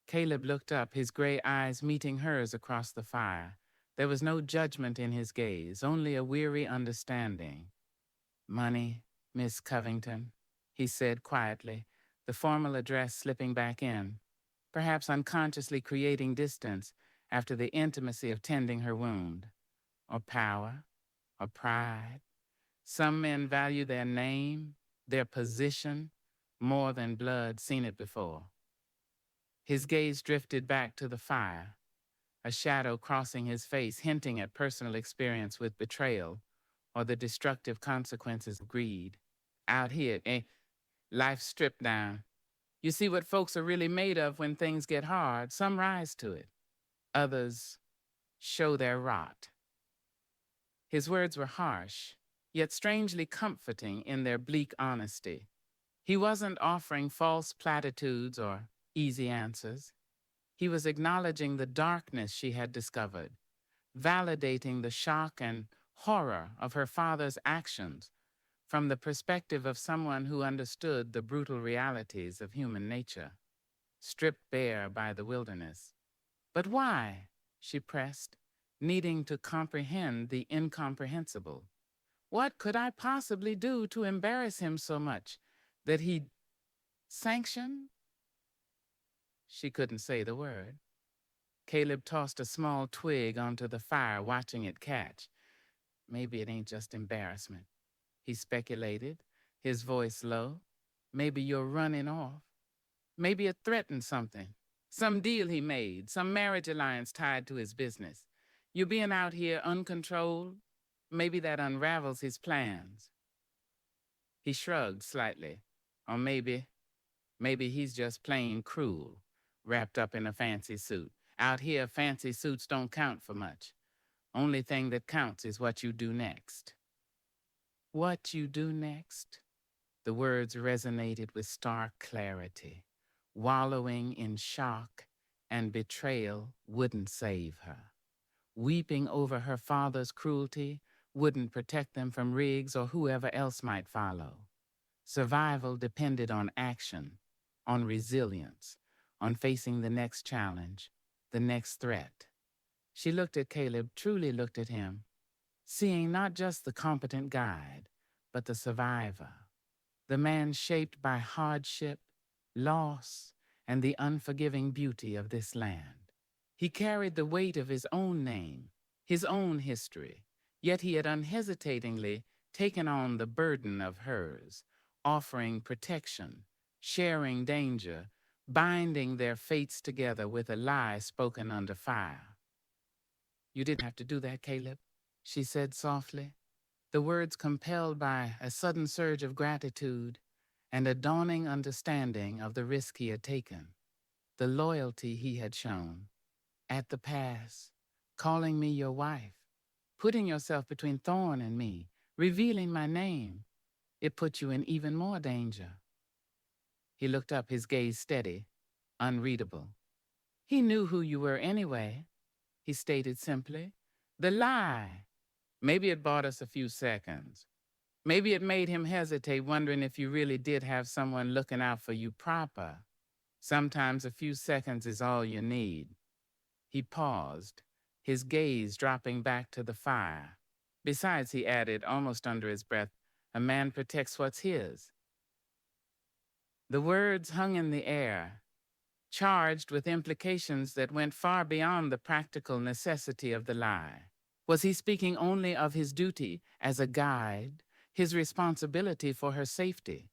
Caleb looked up, his gray eyes meeting hers across the fire. There was no judgment in his gaze, only a weary understanding. "Money, Miss Covington," he said quietly, the formal address slipping back in, perhaps unconsciously creating distance after the intimacy of tending her wound. "Or power, or pride. Some men value their name, their position, more than blood. Seen it before." His gaze drifted back to the fire, a shadow crossing his face, hinting at personal experience with betrayal or the destructive consequences of greed. "Out here, life's stripped down. You see what folks are really made of when things get hard. Some rise to it. Others show their rot." His words were harsh, yet strangely comforting in their bleak honesty. He wasn't offering false platitudes or easy answers. He was acknowledging the darkness she had discovered, validating the shock and horror of her father's actions from the perspective of someone who understood the brutal realities of human nature, stripped bare by the wilderness. "But why?" she pressed, needing to comprehend the incomprehensible. "What could I possibly do to embarrass him so much that he'd sanction?" She couldn't say the word. Caleb tossed a small twig onto the fire, watching it catch. "Maybe it ain't just embarrassment," he speculated, his voice low. "Maybe you're running off. Maybe it threatened something. Some deal he made, some marriage alliance tied to his business. You being out here uncontrolled, maybe that unravels his plans." He shrugged slightly. "Or maybe he's just plain cruel, wrapped up in a fancy suit. Out here, fancy suits don't count for much. Only thing that counts is what you do next." "What you do next?" The words resonated with stark clarity, wallowing in shock and betrayal wouldn't save her. Weeping over her father's cruelty wouldn't protect them from Riggs or whoever else might follow. Survival depended on action, on resilience, on facing the next challenge, the next threat. She looked at Caleb, truly looked at him, seeing not just the competent guide, but the survivor, the man shaped by hardship, loss, and the unforgiving beauty of this land. He carried the weight of his own name, his own history, yet he had unhesitatingly taken on the burden of hers, offering protection, sharing danger, binding their fates together with a lie spoken under fire. "You didn't have to do that, Caleb," she said softly, the words compelled by a sudden surge of gratitude and a dawning understanding of the risk he had taken, the loyalty he had shown. "At the pass, calling me your wife, putting yourself between Thorn and me, revealing my name, it put you in even more danger." He looked up, his gaze steady, unreadable. "He knew who you were anyway," he stated simply. "The lie. Maybe it bought us a few seconds. Maybe it made him hesitate, wondering if you really did have someone looking out for you proper. Sometimes a few seconds is all you need." He paused, his gaze dropping back to the fire. "Besides," he added, almost under his breath, "a man protects what's his." The words hung in the air, charged with implications that went far beyond the practical necessity of the lie. Was he speaking only of his duty as a guide, his responsibility for her safety?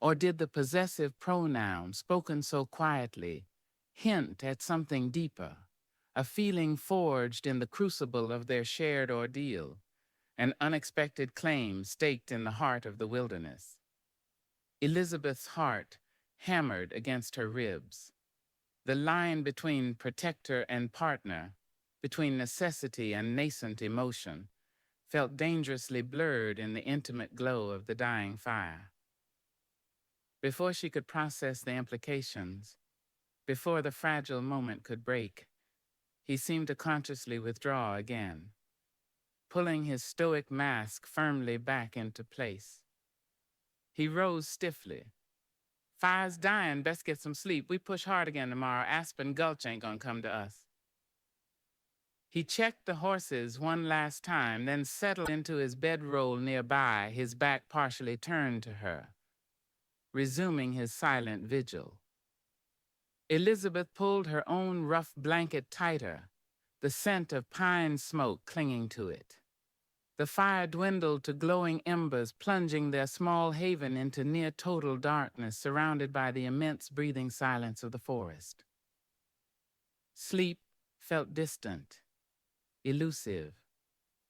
Or did the possessive pronoun, spoken so quietly, hint at something deeper, a feeling forged in the crucible of their shared ordeal, an unexpected claim staked in the heart of the wilderness? Elizabeth's heart hammered against her ribs. The line between protector and partner, between necessity and nascent emotion, felt dangerously blurred in the intimate glow of the dying fire. Before she could process the implications, before the fragile moment could break, he seemed to consciously withdraw again, pulling his stoic mask firmly back into place. He rose stiffly. "Fire's dying, best get some sleep. We push hard again tomorrow. Aspen Gulch ain't gonna come to us." He checked the horses one last time, then settled into his bedroll nearby, his back partially turned to her, resuming his silent vigil. Elizabeth pulled her own rough blanket tighter, the scent of pine smoke clinging to it. The fire dwindled to glowing embers, plunging their small haven into near-total darkness, surrounded by the immense breathing silence of the forest. Sleep felt distant, elusive.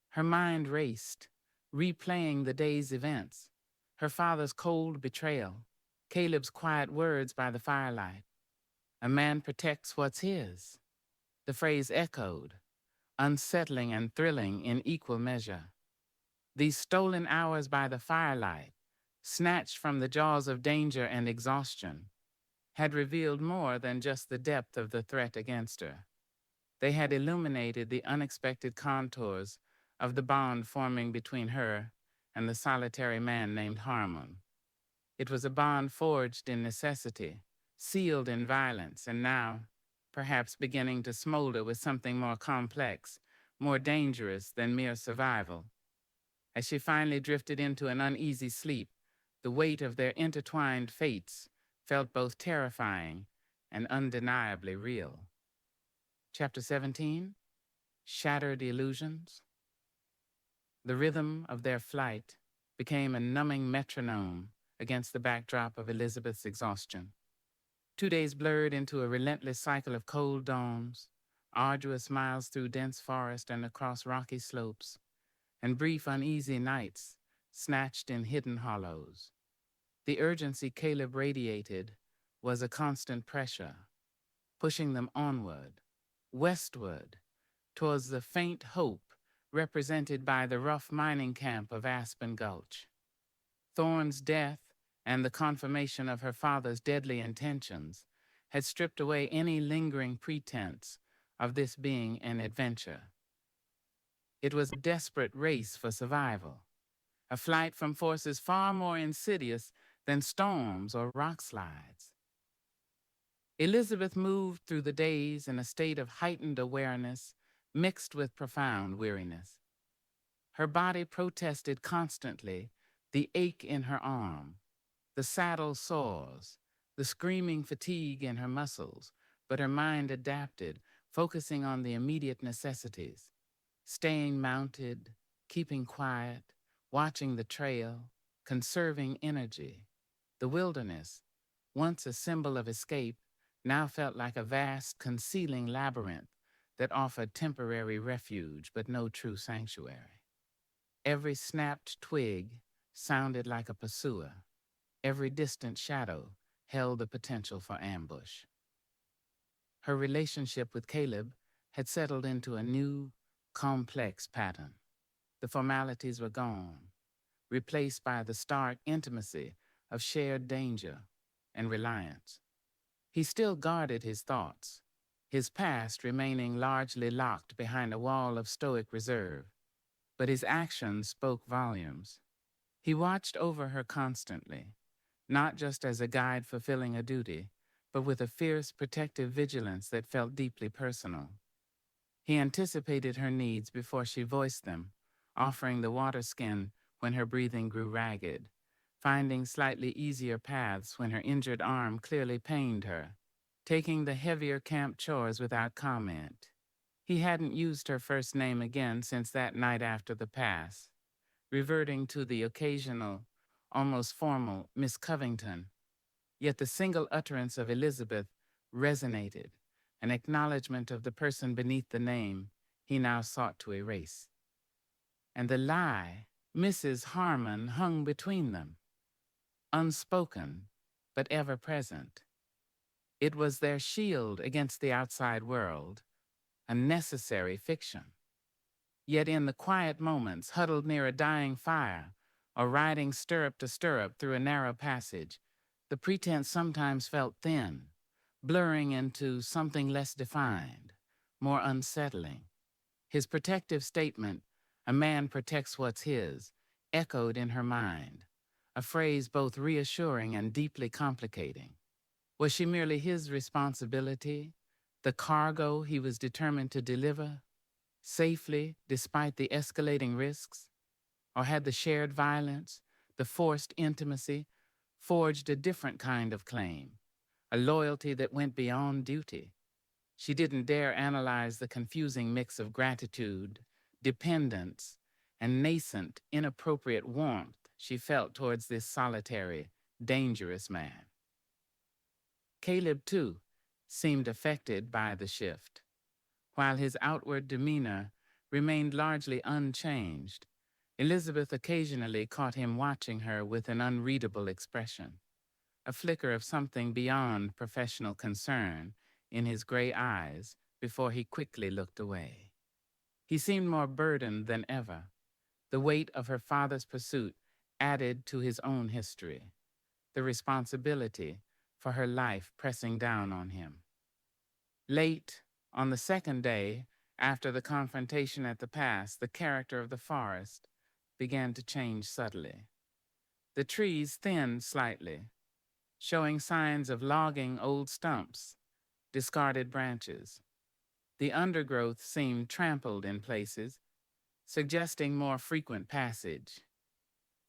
Her mind raced, replaying the day's events, her father's cold betrayal, Caleb's quiet words by the firelight. "A man protects what's his." The phrase echoed, unsettling and thrilling in equal measure. These stolen hours by the firelight, snatched from the jaws of danger and exhaustion, had revealed more than just the depth of the threat against her. They had illuminated the unexpected contours of the bond forming between her and the solitary man named Harmon. It was a bond forged in necessity, sealed in violence, and now, perhaps beginning to smolder with something more complex, more dangerous than mere survival. As she finally drifted into an uneasy sleep, the weight of their intertwined fates felt both terrifying and undeniably real. Chapter 17, Shattered Illusions. The rhythm of their flight became a numbing metronome against the backdrop of Elizabeth's exhaustion. 2 days blurred into a relentless cycle of cold dawns, arduous miles through dense forest and across rocky slopes, and brief, uneasy nights snatched in hidden hollows. The urgency Caleb radiated was a constant pressure, pushing them onward, westward, towards the faint hope represented by the rough mining camp of Aspen Gulch. Thorne's death and the confirmation of her father's deadly intentions had stripped away any lingering pretense of this being an adventure. It was a desperate race for survival, a flight from forces far more insidious than storms or rock slides. Elizabeth moved through the days in a state of heightened awareness mixed with profound weariness. Her body protested constantly, the ache in her arm, the saddle sores, the screaming fatigue in her muscles, but her mind adapted, focusing on the immediate necessities, staying mounted, keeping quiet, watching the trail, conserving energy. The wilderness, once a symbol of escape, now felt like a vast concealing labyrinth that offered temporary refuge but no true sanctuary. Every snapped twig sounded like a pursuer. Every distant shadow held the potential for ambush. Her relationship with Caleb had settled into a new, complex pattern. The formalities were gone, replaced by the stark intimacy of shared danger and reliance. He still guarded his thoughts, his past remaining largely locked behind a wall of stoic reserve, but his actions spoke volumes. He watched over her constantly, not just as a guide fulfilling a duty, but with a fierce protective vigilance that felt deeply personal. He anticipated her needs before she voiced them, offering the water skin when her breathing grew ragged, finding slightly easier paths when her injured arm clearly pained her, taking the heavier camp chores without comment. He hadn't used her first name again since that night after the pass, reverting to the occasional, almost formal Miss Covington. Yet the single utterance of Elizabeth resonated, an acknowledgement of the person beneath the name he now sought to erase. And the lie, Mrs. Harmon, hung between them, unspoken but ever present. It was their shield against the outside world, a necessary fiction. Yet in the quiet moments, huddled near a dying fire, or riding stirrup to stirrup through a narrow passage, the pretense sometimes felt thin, blurring into something less defined, more unsettling. His protective statement, "A man protects what's his," echoed in her mind, a phrase both reassuring and deeply complicating. Was she merely his responsibility, the cargo he was determined to deliver safely despite the escalating risks? Or had the shared violence, the forced intimacy, forged a different kind of claim, a loyalty that went beyond duty? She didn't dare analyze the confusing mix of gratitude, dependence, and nascent, inappropriate warmth she felt towards this solitary, dangerous man. Caleb, too, seemed affected by the shift. While his outward demeanor remained largely unchanged, Elizabeth occasionally caught him watching her with an unreadable expression, a flicker of something beyond professional concern in his gray eyes before he quickly looked away. He seemed more burdened than ever, the weight of her father's pursuit added to his own history, the responsibility for her life pressing down on him. Late, on the second day after the confrontation at the pass, the character of the forest began to change subtly. The trees thinned slightly, showing signs of logging old stumps, discarded branches. The undergrowth seemed trampled in places, suggesting more frequent passage.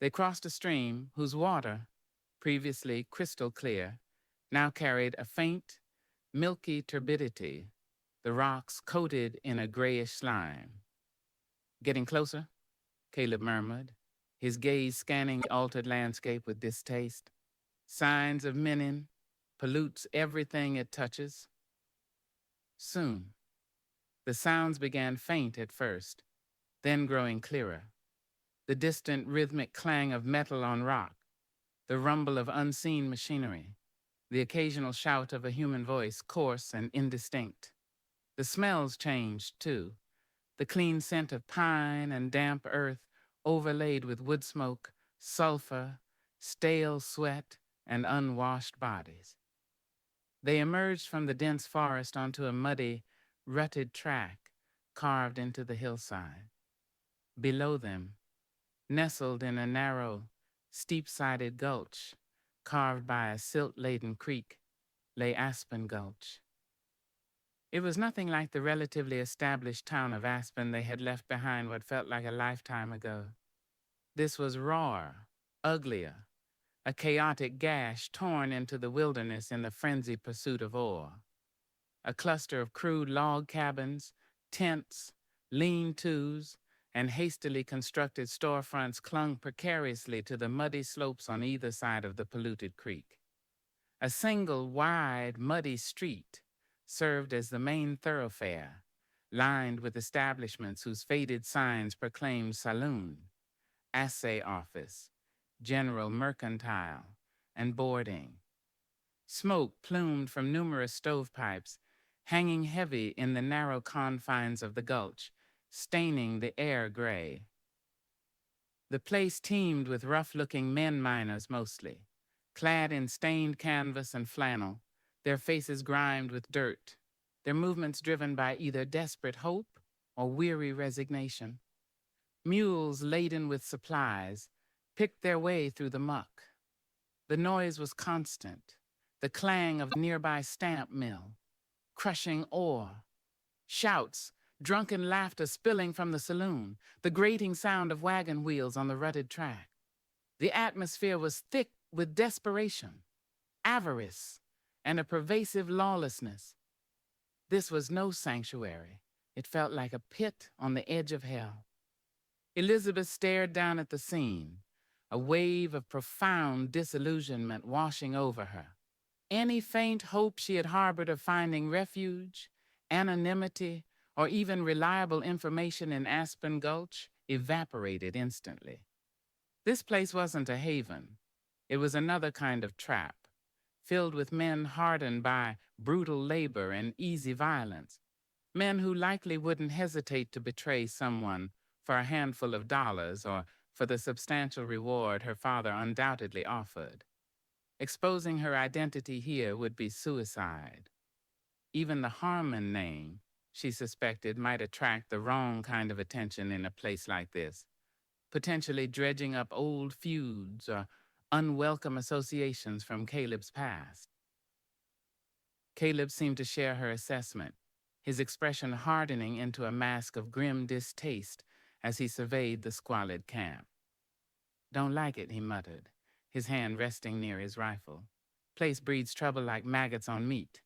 They crossed a stream whose water, previously crystal clear, now carried a faint, milky turbidity, the rocks coated in a grayish slime. "Getting closer?" Caleb murmured, his gaze scanning the altered landscape with distaste. "Signs of menin pollutes everything it touches." Soon, the sounds began faint at first, then growing clearer. The distant rhythmic clang of metal on rock, the rumble of unseen machinery, the occasional shout of a human voice, coarse and indistinct. The smells changed, too, the clean scent of pine and damp earth overlaid with wood smoke, sulfur, stale sweat, and unwashed bodies. They emerged from the dense forest onto a muddy, rutted track carved into the hillside. Below them, nestled in a narrow, steep-sided gulch carved by a silt-laden creek, lay Aspen Gulch. It was nothing like the relatively established town of Aspen they had left behind what felt like a lifetime ago. This was rawer, uglier, a chaotic gash torn into the wilderness in the frenzied pursuit of ore. A cluster of crude log cabins, tents, lean-tos, and hastily constructed storefronts clung precariously to the muddy slopes on either side of the polluted creek. A single wide, muddy street served as the main thoroughfare, lined with establishments whose faded signs proclaimed saloon, assay office, general mercantile, and boarding. Smoke plumed from numerous stovepipes, hanging heavy in the narrow confines of the gulch, staining the air gray. The place teemed with rough-looking men miners mostly, clad in stained canvas and flannel, their faces grimed with dirt, their movements driven by either desperate hope or weary resignation. Mules laden with supplies picked their way through the muck. The noise was constant, the clang of a nearby stamp mill, crushing ore, shouts, drunken laughter spilling from the saloon, the grating sound of wagon wheels on the rutted track. The atmosphere was thick with desperation, avarice, and a pervasive lawlessness. This was no sanctuary. It felt like a pit on the edge of hell. Elizabeth stared down at the scene, a wave of profound disillusionment washing over her. Any faint hope she had harbored of finding refuge, anonymity, or even reliable information in Aspen Gulch evaporated instantly. This place wasn't a haven. It was another kind of trap, filled with men hardened by brutal labor and easy violence, men who likely wouldn't hesitate to betray someone for a handful of dollars or for the substantial reward her father undoubtedly offered. Exposing her identity here would be suicide. Even the Harmon name, she suspected, might attract the wrong kind of attention in a place like this, potentially dredging up old feuds or unwelcome associations from Caleb's past. Caleb seemed to share her assessment, his expression hardening into a mask of grim distaste as he surveyed the squalid camp. "Don't like it," he muttered, his hand resting near his rifle. "Place breeds trouble like maggots on meat.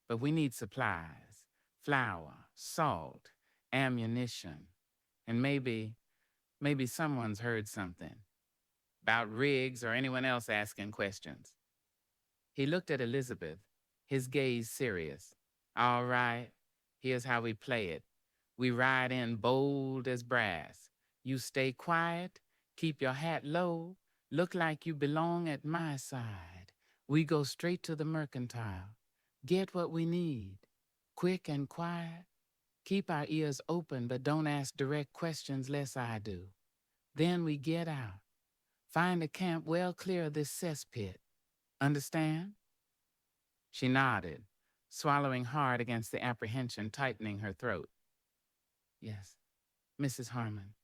But we need supplies, flour, salt, ammunition, and maybe someone's heard something. About Riggs or anyone else asking questions." He looked at Elizabeth, his gaze serious. "All right, here's how we play it. We ride in bold as brass. You stay quiet, keep your hat low, look like you belong at my side. We go straight to the mercantile. Get what we need. Quick and quiet. Keep our ears open, but don't ask direct questions less I do. Then we get out. Find a camp well clear of this cesspit. Understand?" She nodded, swallowing hard against the apprehension tightening her throat. "Yes, Mrs. Harmon,"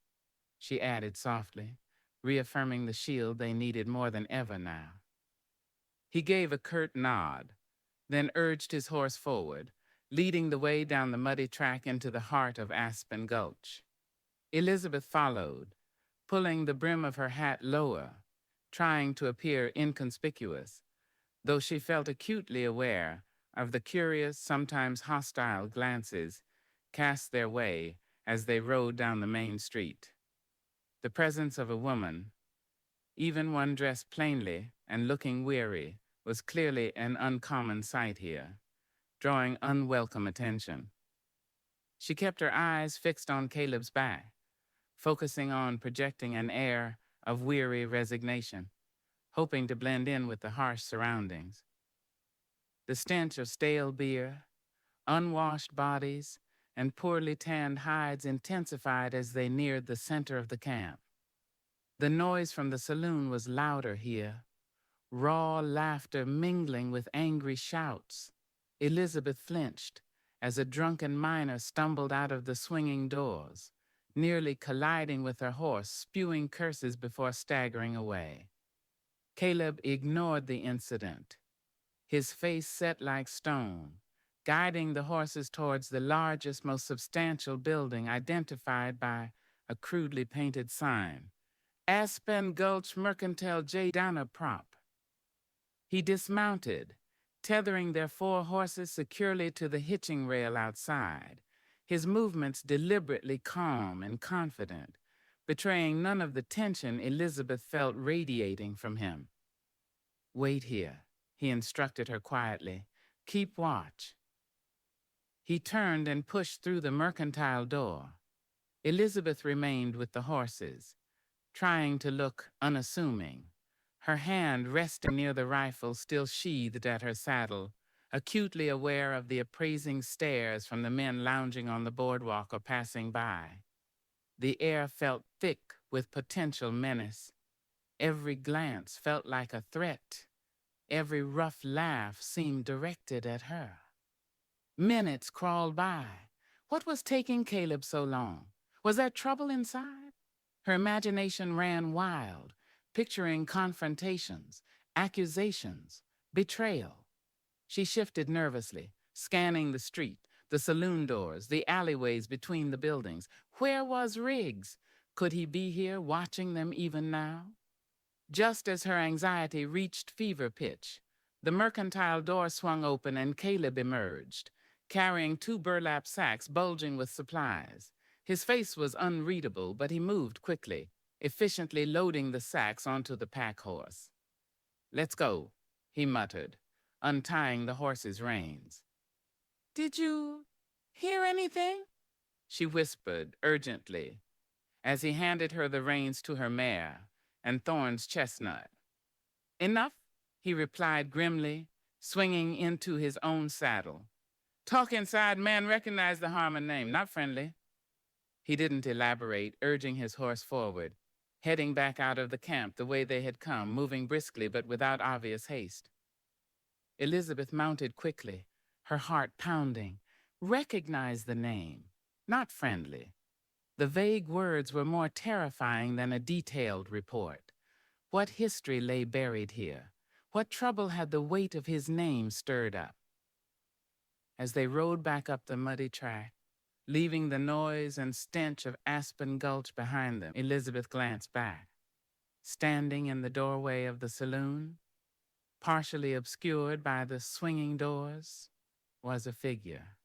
she added softly, reaffirming the shield they needed more than ever now. He gave a curt nod, then urged his horse forward, leading the way down the muddy track into the heart of Aspen Gulch. Elizabeth followed, pulling the brim of her hat lower, trying to appear inconspicuous, though she felt acutely aware of the curious, sometimes hostile glances cast their way as they rode down the main street. The presence of a woman, even one dressed plainly and looking weary, was clearly an uncommon sight here, drawing unwelcome attention. She kept her eyes fixed on Caleb's back, focusing on projecting an air of weary resignation, hoping to blend in with the harsh surroundings. The stench of stale beer, unwashed bodies, and poorly tanned hides intensified as they neared the center of the camp. The noise from the saloon was louder here, raw laughter mingling with angry shouts. Elizabeth flinched as a drunken miner stumbled out of the swinging doors, nearly colliding with her horse, spewing curses before staggering away. Caleb ignored the incident, his face set like stone, guiding the horses towards the largest, most substantial building identified by a crudely painted sign, Aspen Gulch Mercantile J. Dana Prop. He dismounted, tethering their 4 horses securely to the hitching rail outside, his movements deliberately calm and confident, betraying none of the tension Elizabeth felt radiating from him. "Wait here," he instructed her quietly. "Keep watch." He turned and pushed through the mercantile door. Elizabeth remained with the horses, trying to look unassuming, her hand resting near the rifle still sheathed at her saddle, acutely aware of the appraising stares from the men lounging on the boardwalk or passing by. The air felt thick with potential menace. Every glance felt like a threat. Every rough laugh seemed directed at her. Minutes crawled by. What was taking Caleb so long? Was there trouble inside? Her imagination ran wild, picturing confrontations, accusations, betrayal. She shifted nervously, scanning the street, the saloon doors, the alleyways between the buildings. Where was Riggs? Could he be here watching them even now? Just as her anxiety reached fever pitch, the mercantile door swung open and Caleb emerged, carrying 2 burlap sacks bulging with supplies. His face was unreadable, but he moved quickly, efficiently loading the sacks onto the pack horse. "Let's go," he muttered, untying the horse's reins. "Did you hear anything?" she whispered urgently, as he handed her the reins to her mare and Thorne's chestnut. "Enough," he replied grimly, swinging into his own saddle. "Talk inside, man recognized the Harmon name, not friendly." He didn't elaborate, urging his horse forward, heading back out of the camp the way they had come, moving briskly but without obvious haste. Elizabeth mounted quickly, her heart pounding. Recognized the name, not friendly. The vague words were more terrifying than a detailed report. What history lay buried here? What trouble had the weight of his name stirred up? As they rode back up the muddy track, leaving the noise and stench of Aspen Gulch behind them, Elizabeth glanced back. Standing in the doorway of the saloon, partially obscured by the swinging doors, was a figure.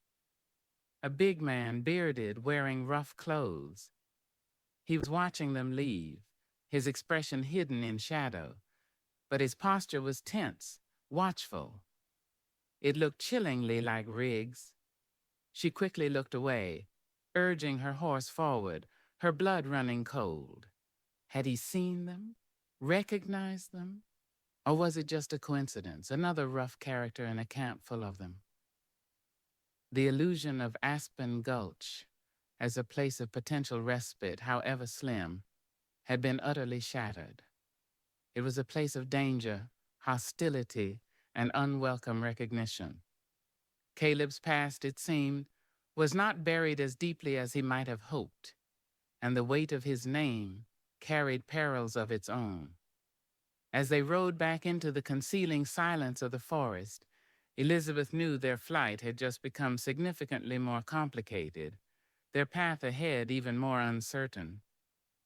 A big man, bearded, wearing rough clothes. He was watching them leave, his expression hidden in shadow, but his posture was tense, watchful. It looked chillingly like Riggs. She quickly looked away, urging her horse forward, her blood running cold. Had he seen them? Recognized them? Or was it just a coincidence, another rough character in a camp full of them? The illusion of Aspen Gulch, as a place of potential respite, however slim, had been utterly shattered. It was a place of danger, hostility, and unwelcome recognition. Caleb's past, it seemed, was not buried as deeply as he might have hoped, and the weight of his name carried perils of its own. As they rode back into the concealing silence of the forest, Elizabeth knew their flight had just become significantly more complicated, their path ahead even more uncertain.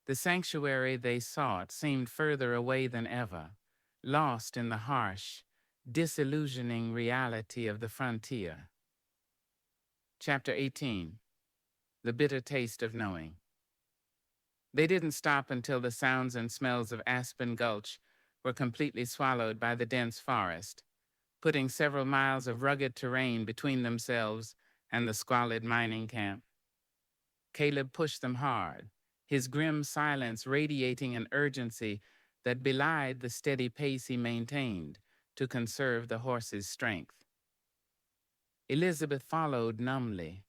The sanctuary they sought seemed further away than ever, lost in the harsh, disillusioning reality of the frontier. Chapter 18. The Bitter Taste of Knowing. They didn't stop until the sounds and smells of Aspen Gulch were completely swallowed by the dense forest, putting several miles of rugged terrain between themselves and the squalid mining camp. Caleb pushed them hard, his grim silence radiating an urgency that belied the steady pace he maintained to conserve the horse's strength. Elizabeth followed numbly,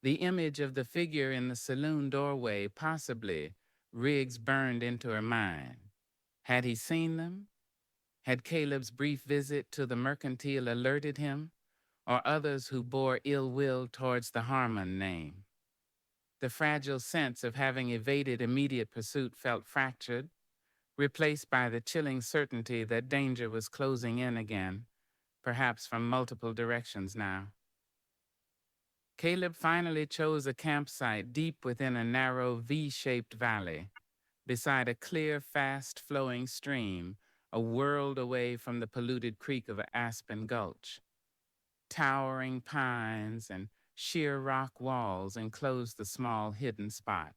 the image of the figure in the saloon doorway, possibly Riggs, burned into her mind. Had he seen them? Had Caleb's brief visit to the mercantile alerted him, or others who bore ill will towards the Harmon name? The fragile sense of having evaded immediate pursuit felt fractured, replaced by the chilling certainty that danger was closing in again, perhaps from multiple directions now. Caleb finally chose a campsite deep within a narrow V-shaped valley, beside a clear, fast-flowing stream, a world away from the polluted creek of Aspen Gulch. Towering pines and sheer rock walls enclosed the small hidden spot,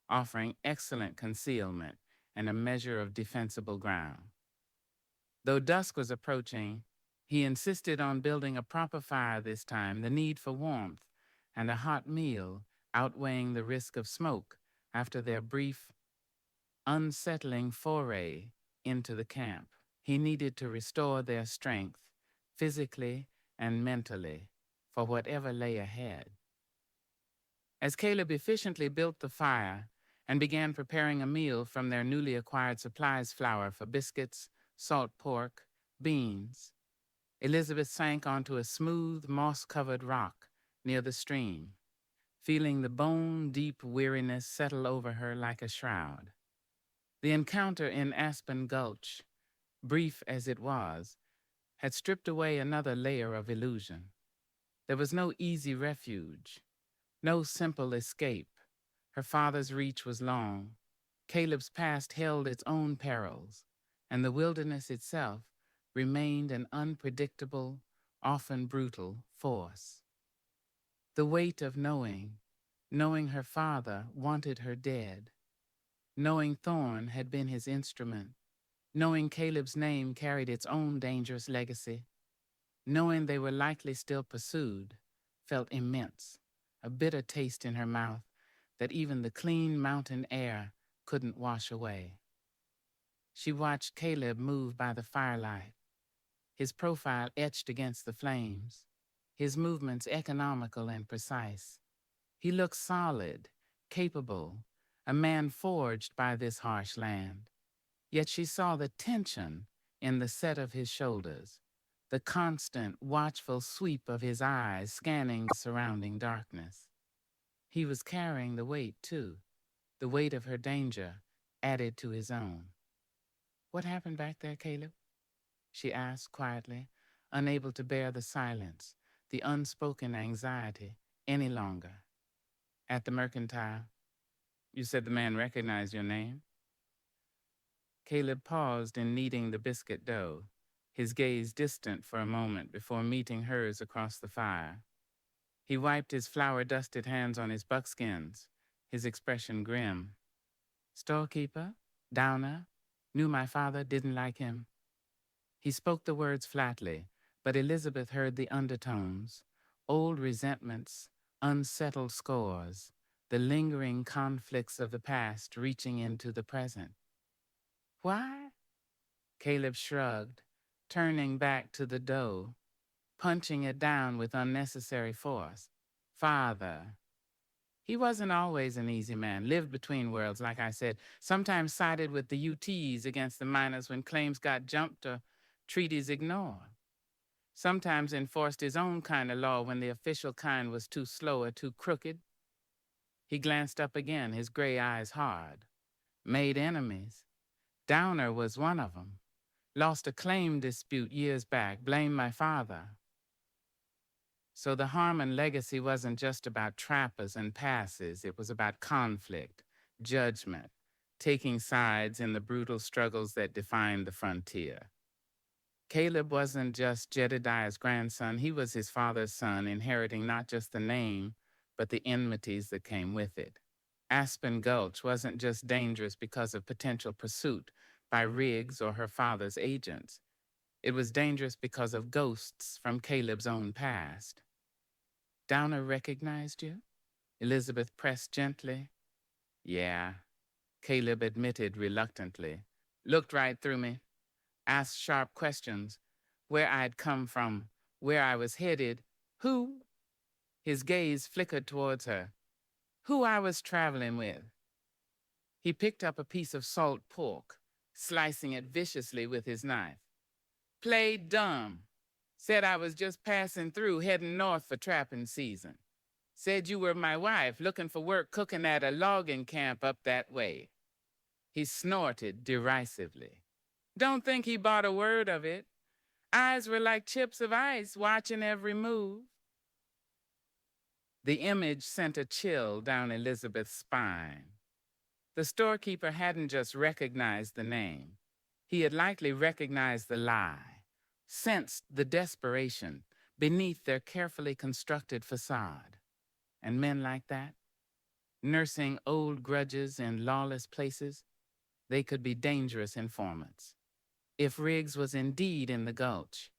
offering excellent concealment and a measure of defensible ground. Though dusk was approaching, he insisted on building a proper fire this time, the need for warmth and a hot meal outweighing the risk of smoke after their brief, unsettling foray into the camp. He needed to restore their strength, physically and mentally, for whatever lay ahead. As Caleb efficiently built the fire and began preparing a meal from their newly acquired supplies flour for biscuits, salt pork, beans, Elizabeth sank onto a smooth, moss-covered rock near the stream, feeling the bone-deep weariness settle over her like a shroud. The encounter in Aspen Gulch, brief as it was, had stripped away another layer of illusion. There was no easy refuge, no simple escape. Her father's reach was long. Caleb's past held its own perils, and the wilderness itself remained an unpredictable, often brutal force. The weight of knowing her father wanted her dead, knowing Thorn had been his instrument, knowing Caleb's name carried its own dangerous legacy, knowing they were likely still pursued, felt immense, a bitter taste in her mouth that even the clean mountain air couldn't wash away. She watched Caleb move by the firelight, his profile etched against the flames, his movements economical and precise. He looked solid, capable, a man forged by this harsh land. Yet she saw the tension in the set of his shoulders, the constant, watchful sweep of his eyes scanning the surrounding darkness. He was carrying the weight, too, the weight of her danger added to his own. "What happened back there, Caleb?" she asked quietly, unable to bear the silence, the unspoken anxiety any longer. "At the mercantile. You said the man recognized your name?" Caleb paused in kneading the biscuit dough, his gaze distant for a moment before meeting hers across the fire. He wiped his flour-dusted hands on his buckskins, his expression grim. "Storekeeper? Downer? Knew my father, didn't like him." He spoke the words flatly, but Elizabeth heard the undertones, old resentments, unsettled scores, the lingering conflicts of the past reaching into the present. "Why?" Caleb shrugged, turning back to the dough, punching it down with unnecessary force. "Father. He wasn't always an easy man, lived between worlds, like I said, sometimes sided with the UTs against the miners when claims got jumped or treaties ignored. Sometimes enforced his own kind of law when the official kind was too slow or too crooked." He glanced up again, his gray eyes hard. "Made enemies. Downer was one of them. Lost a claim dispute years back, blamed my father." So the Harmon legacy wasn't just about trappers and passes, it was about conflict, judgment, taking sides in the brutal struggles that defined the frontier. Caleb wasn't just Jedediah's grandson, he was his father's son, inheriting not just the name, but the enmities that came with it. Aspen Gulch wasn't just dangerous because of potential pursuit by Riggs or her father's agents. It was dangerous because of ghosts from Caleb's own past. "Downer recognized you?" Elizabeth pressed gently. "Yeah," Caleb admitted reluctantly. "Looked right through me. Asked sharp questions. Where I'd come from, where I was headed, who—" His gaze flickered towards her. "Who I was traveling with." He picked up a piece of salt pork, slicing it viciously with his knife. Played dumb. Said I was just passing through, heading north for trapping season. Said you were my wife, looking for work cooking at a logging camp up that way. He snorted derisively. Don't think he bought a word of it. Eyes were like chips of ice, watching every move. The image sent a chill down Elizabeth's spine. The storekeeper hadn't just recognized the name. He had likely recognized the lie, sensed the desperation beneath their carefully constructed facade. And men like that, nursing old grudges in lawless places, they could be dangerous informants. If Riggs was indeed in the gulch,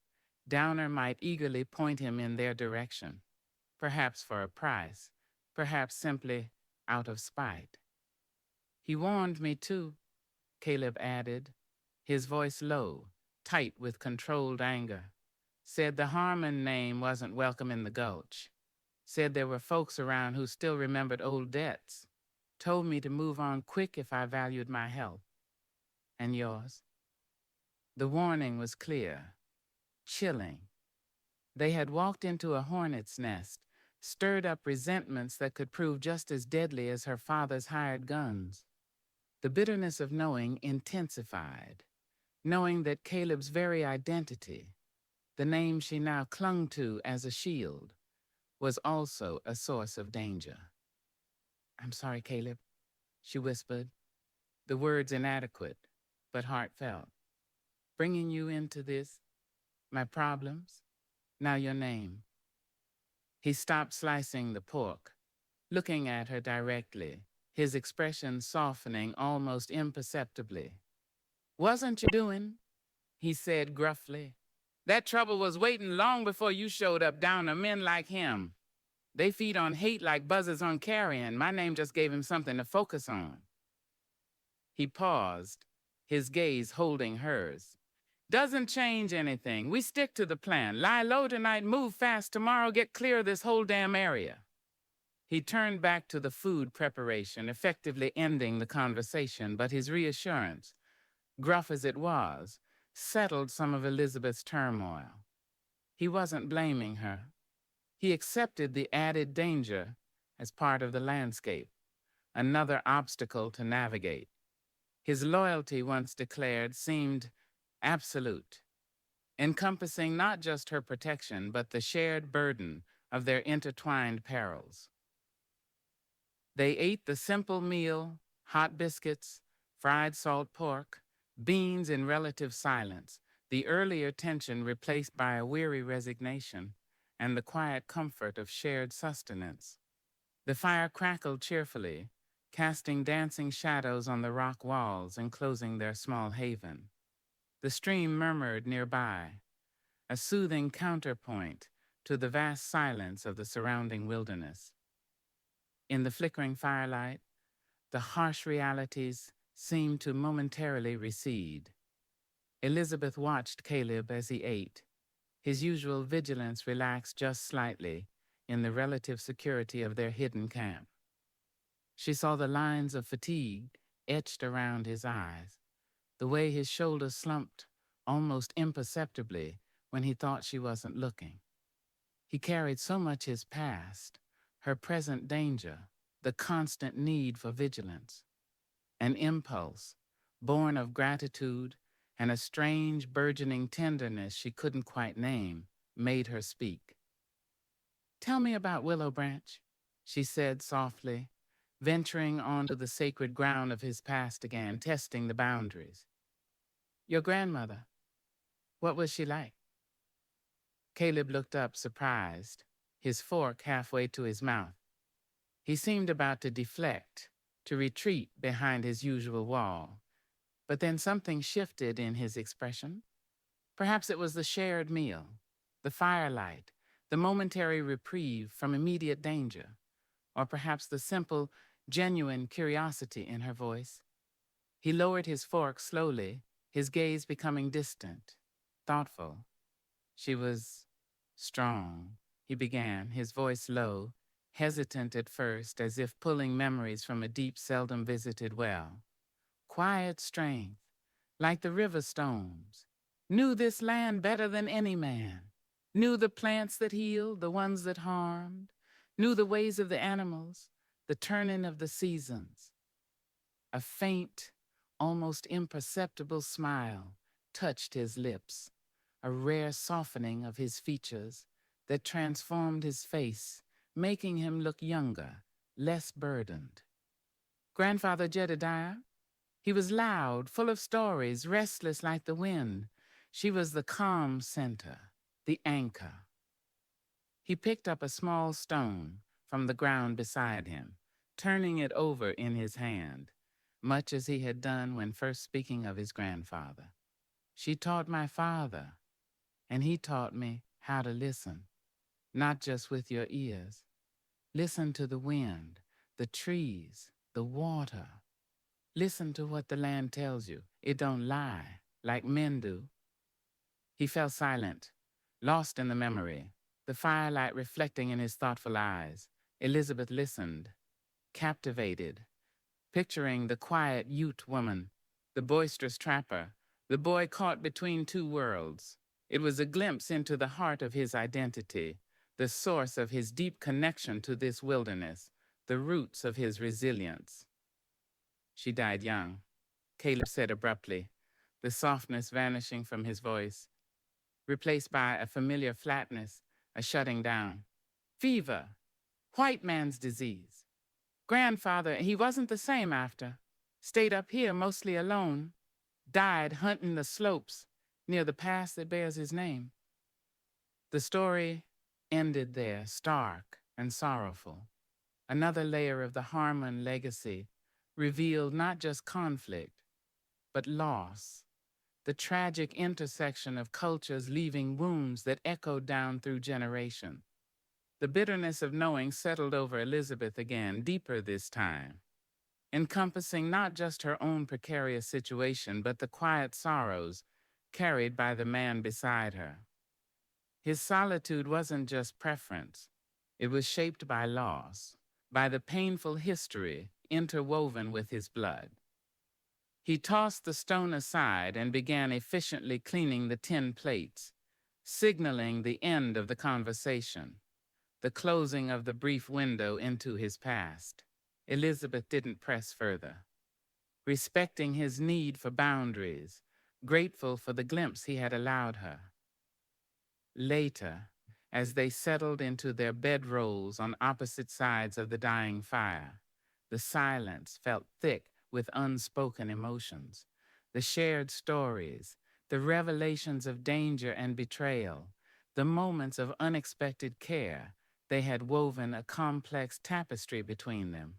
Downer might eagerly point him in their direction, perhaps for a price, perhaps simply out of spite. He warned me too, Caleb added, his voice low, tight with controlled anger. Said the Harmon name wasn't welcome in the gulch. Said there were folks around who still remembered old debts. Told me to move on quick if I valued my health. And yours? The warning was clear, chilling. They had walked into a hornet's nest, stirred up resentments that could prove just as deadly as her father's hired guns. The bitterness of knowing intensified, knowing that Caleb's very identity, the name she now clung to as a shield, was also a source of danger. I'm sorry, Caleb, she whispered, the words inadequate, but heartfelt. Bringing you into this, my problems, now your name. He stopped slicing the pork, looking at her directly, his expression softening almost imperceptibly. Wasn't you doing? He said gruffly. That trouble was waiting long before you showed up down to men like him. They feed on hate like buzzards on carrion. My name just gave him something to focus on. He paused, his gaze holding hers. Doesn't change anything. We stick to the plan. Lie low tonight, move fast tomorrow, get clear of this whole damn area. He turned back to the food preparation, effectively ending the conversation, but his reassurance, gruff as it was, settled some of Elizabeth's turmoil. He wasn't blaming her. He accepted the added danger as part of the landscape, another obstacle to navigate. His loyalty, once declared, seemed absolute, encompassing not just her protection, but the shared burden of their intertwined perils. They ate the simple meal, hot biscuits, fried salt pork, beans in relative silence, the earlier tension replaced by a weary resignation and the quiet comfort of shared sustenance. The fire crackled cheerfully, casting dancing shadows on the rock walls enclosing their small haven. The stream murmured nearby, a soothing counterpoint to the vast silence of the surrounding wilderness. In the flickering firelight, the harsh realities seemed to momentarily recede. Elizabeth watched Caleb as he ate, his usual vigilance relaxed just slightly in the relative security of their hidden camp. She saw the lines of fatigue etched around his eyes, the way his shoulders slumped almost imperceptibly when he thought she wasn't looking. He carried so much his past, her present danger, the constant need for vigilance. An impulse, born of gratitude and a strange burgeoning tenderness she couldn't quite name, made her speak. Tell me about Willow Branch, she said softly, venturing onto the sacred ground of his past again, testing the boundaries. Your grandmother, what was she like? Caleb looked up, surprised, his fork halfway to his mouth. He seemed about to deflect, to retreat behind his usual wall. But then something shifted in his expression. Perhaps it was the shared meal, the firelight, the momentary reprieve from immediate danger, or perhaps the simple, genuine curiosity in her voice. He lowered his fork slowly, his gaze becoming distant, thoughtful. She was strong, he began, his voice low, hesitant at first, as if pulling memories from a deep, seldom visited well. Quiet strength, like the river stones, knew this land better than any man, knew the plants that healed, the ones that harmed, knew the ways of the animals, the turning of the seasons. A faint, almost imperceptible smile touched his lips, a rare softening of his features that transformed his face, making him look younger, less burdened. Grandfather Jedediah? He was loud, full of stories, restless like the wind. She was the calm center, the anchor. He picked up a small stone from the ground beside him, turning it over in his hand, much as he had done when first speaking of his grandfather. She taught my father, and he taught me how to listen, not just with your ears. Listen to the wind, the trees, the water. Listen to what the land tells you. It don't lie, like men do. He fell silent, lost in the memory, the firelight reflecting in his thoughtful eyes. Elizabeth listened, captivated, picturing the quiet Ute woman, the boisterous trapper, the boy caught between two worlds. It was a glimpse into the heart of his identity, the source of his deep connection to this wilderness, the roots of his resilience. She died young, Caleb said abruptly, the softness vanishing from his voice, replaced by a familiar flatness, a shutting down. Fever, white man's disease. Grandfather, he wasn't the same after. Stayed up here mostly alone. Died hunting the slopes near the pass that bears his name. The story ended there, stark and sorrowful. Another layer of the Harmon legacy revealed not just conflict, but loss. The tragic intersection of cultures leaving wounds that echoed down through generations. The bitterness of knowing settled over Elizabeth again, deeper this time, encompassing not just her own precarious situation, but the quiet sorrows carried by the man beside her. His solitude wasn't just preference. It was shaped by loss, by the painful history interwoven with his blood. He tossed the stone aside and began efficiently cleaning the tin plates, signaling the end of the conversation, the closing of the brief window into his past. Elizabeth didn't press further, respecting his need for boundaries, grateful for the glimpse he had allowed her. Later, as they settled into their bedrolls on opposite sides of the dying fire, the silence felt thick with unspoken emotions. The shared stories, the revelations of danger and betrayal, the moments of unexpected care, they had woven a complex tapestry between them.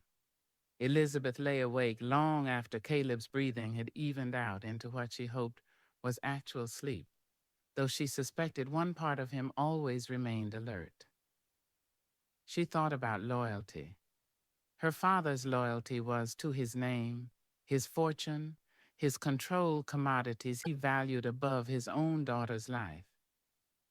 Elizabeth lay awake long after Caleb's breathing had evened out into what she hoped was actual sleep, though she suspected one part of him always remained alert. She thought about loyalty. Her father's loyalty was to his name, his fortune, his controlled commodities he valued above his own daughter's life.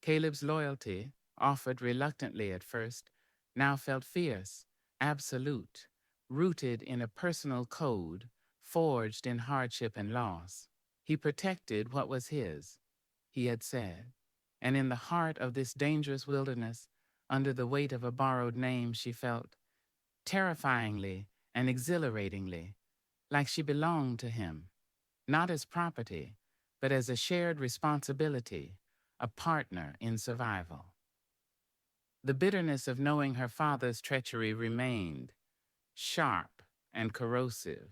Caleb's loyalty, offered reluctantly at first, now felt fierce, absolute, rooted in a personal code, forged in hardship and loss. He protected what was his, he had said, and in the heart of this dangerous wilderness, under the weight of a borrowed name, she felt terrifyingly and exhilaratingly, like she belonged to him, not as property, but as a shared responsibility, a partner in survival. The bitterness of knowing her father's treachery remained, sharp and corrosive,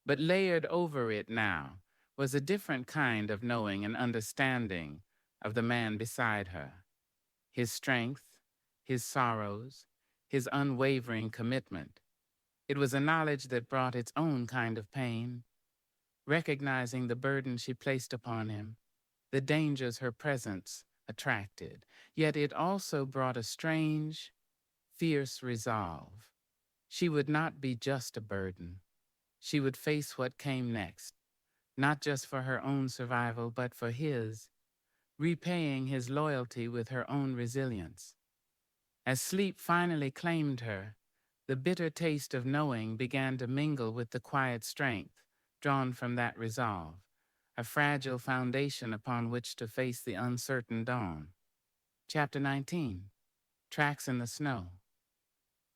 but layered over it now was a different kind of knowing and understanding of the man beside her. His strength, his sorrows, his unwavering commitment. It was a knowledge that brought its own kind of pain, recognizing the burden she placed upon him, the dangers her presence attracted. Yet it also brought a strange, fierce resolve. She would not be just a burden. She would face what came next, not just for her own survival, but for his, repaying his loyalty with her own resilience. As sleep finally claimed her, the bitter taste of knowing began to mingle with the quiet strength drawn from that resolve, a fragile foundation upon which to face the uncertain dawn. Chapter 19. Tracks in the Snow.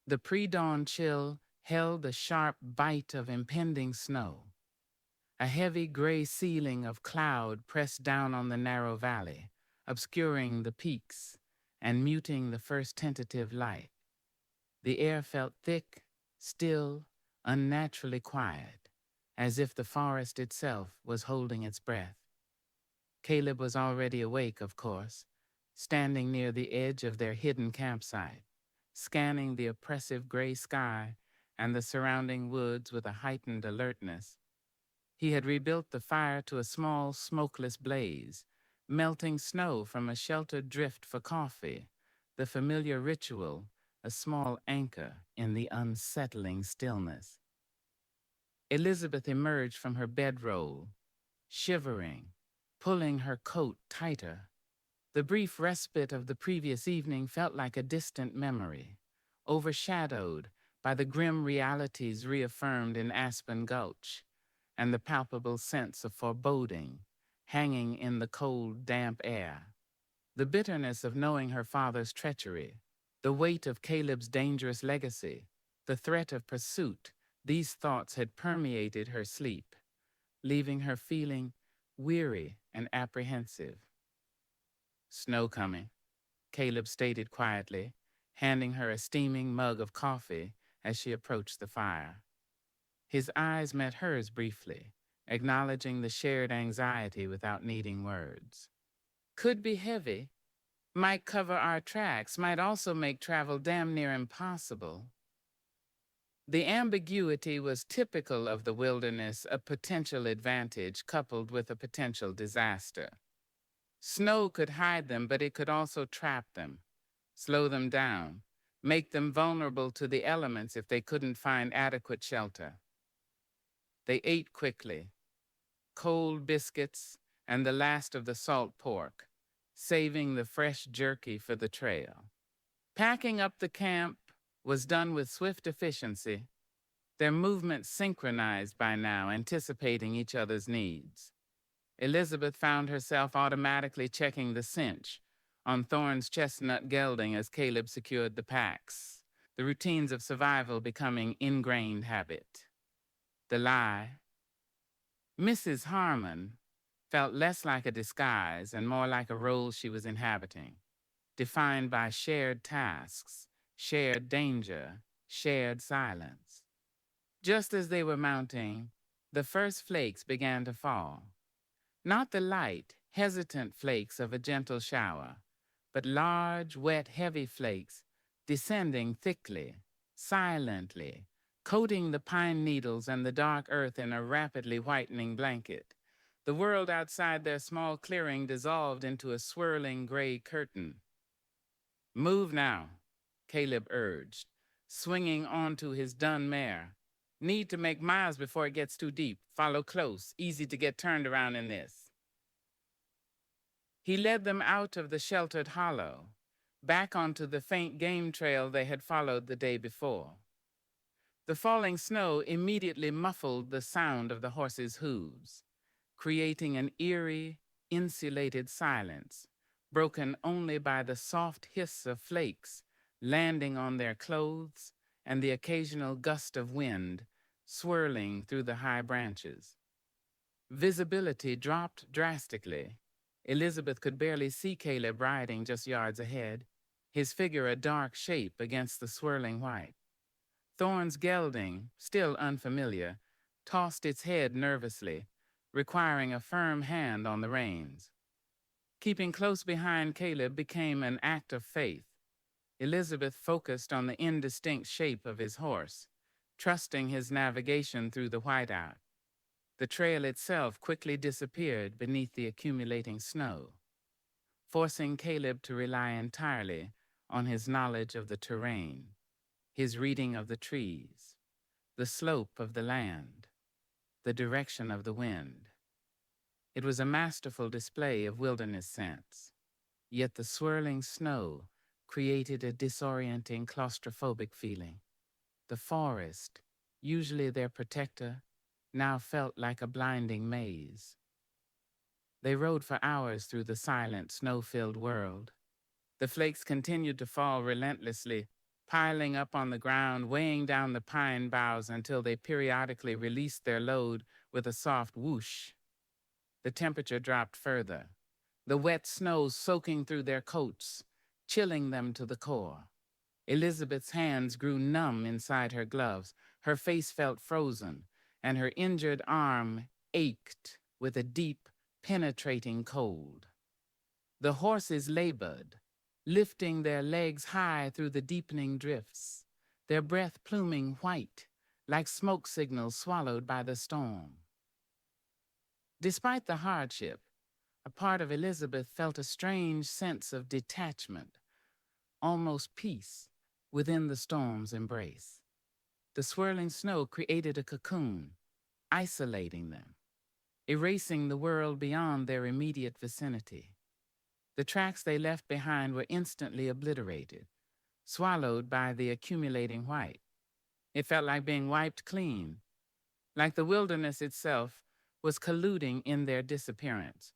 The pre-dawn chill held the sharp bite of impending snow. A heavy gray ceiling of cloud pressed down on the narrow valley, obscuring the peaks and muting the first tentative light. The air felt thick, still, unnaturally quiet, as if the forest itself was holding its breath. Caleb was already awake, of course, standing near the edge of their hidden campsite, scanning the oppressive gray sky and the surrounding woods with a heightened alertness. He had rebuilt the fire to a small, smokeless blaze, melting snow from a sheltered drift for coffee, the familiar ritual, a small anchor in the unsettling stillness. Elizabeth emerged from her bedroll, shivering, pulling her coat tighter. The brief respite of the previous evening felt like a distant memory, overshadowed by the grim realities reaffirmed in Aspen Gulch and the palpable sense of foreboding hanging in the cold, damp air. The bitterness of knowing her father's treachery, the weight of Caleb's dangerous legacy, the threat of pursuit, these thoughts had permeated her sleep, leaving her feeling weary and apprehensive. Snow coming, Caleb stated quietly, handing her a steaming mug of coffee as she approached the fire. His eyes met hers briefly, acknowledging the shared anxiety without needing words. Could be heavy, might cover our tracks, might also make travel damn near impossible. The ambiguity was typical of the wilderness, a potential advantage coupled with a potential disaster. Snow could hide them, but it could also trap them, slow them down, make them vulnerable to the elements if they couldn't find adequate shelter. They ate quickly, cold biscuits and the last of the salt pork, saving the fresh jerky for the trail. Packing up the camp was done with swift efficiency, their movements synchronized by now, anticipating each other's needs. Elizabeth found herself automatically checking the cinch on Thorne's chestnut gelding as Caleb secured the packs, the routines of survival becoming ingrained habit. The lie, Mrs. Harmon, felt less like a disguise and more like a role she was inhabiting, defined by shared tasks, shared danger, shared silence. Just as they were mounting, the first flakes began to fall. Not the light, hesitant flakes of a gentle shower, but large, wet, heavy flakes descending thickly, silently, coating the pine needles and the dark earth in a rapidly whitening blanket. The world outside their small clearing dissolved into a swirling gray curtain. Move now, Caleb urged, swinging onto his dun mare. Need to make miles before it gets too deep. Follow close, easy to get turned around in this. He led them out of the sheltered hollow, back onto the faint game trail they had followed the day before. The falling snow immediately muffled the sound of the horses' hooves, creating an eerie, insulated silence, broken only by the soft hiss of flakes landing on their clothes and the occasional gust of wind swirling through the high branches. Visibility dropped drastically. Elizabeth could barely see Caleb riding just yards ahead, his figure a dark shape against the swirling white. Thorne's gelding, still unfamiliar, tossed its head nervously, requiring a firm hand on the reins. Keeping close behind Caleb became an act of faith. Elizabeth focused on the indistinct shape of his horse, trusting his navigation through the whiteout. The trail itself quickly disappeared beneath the accumulating snow, forcing Caleb to rely entirely on his knowledge of the terrain, his reading of the trees, the slope of the land, the direction of the wind. It was a masterful display of wilderness sense, yet the swirling snow created a disorienting claustrophobic feeling. The forest, usually their protector, now felt like a blinding maze. They rode for hours through the silent, snow-filled world. The flakes continued to fall relentlessly, piling up on the ground, weighing down the pine boughs until they periodically released their load with a soft whoosh. The temperature dropped further, the wet snow soaking through their coats, chilling them to the core. Elizabeth's hands grew numb inside her gloves, her face felt frozen, and her injured arm ached with a deep, penetrating cold. The horses labored, lifting their legs high through the deepening drifts, their breath pluming white, like smoke signals swallowed by the storm. Despite the hardship, a part of Elizabeth felt a strange sense of detachment, almost peace, within the storm's embrace. The swirling snow created a cocoon, isolating them, erasing the world beyond their immediate vicinity. The tracks they left behind were instantly obliterated, swallowed by the accumulating white. It felt like being wiped clean, like the wilderness itself was colluding in their disappearance,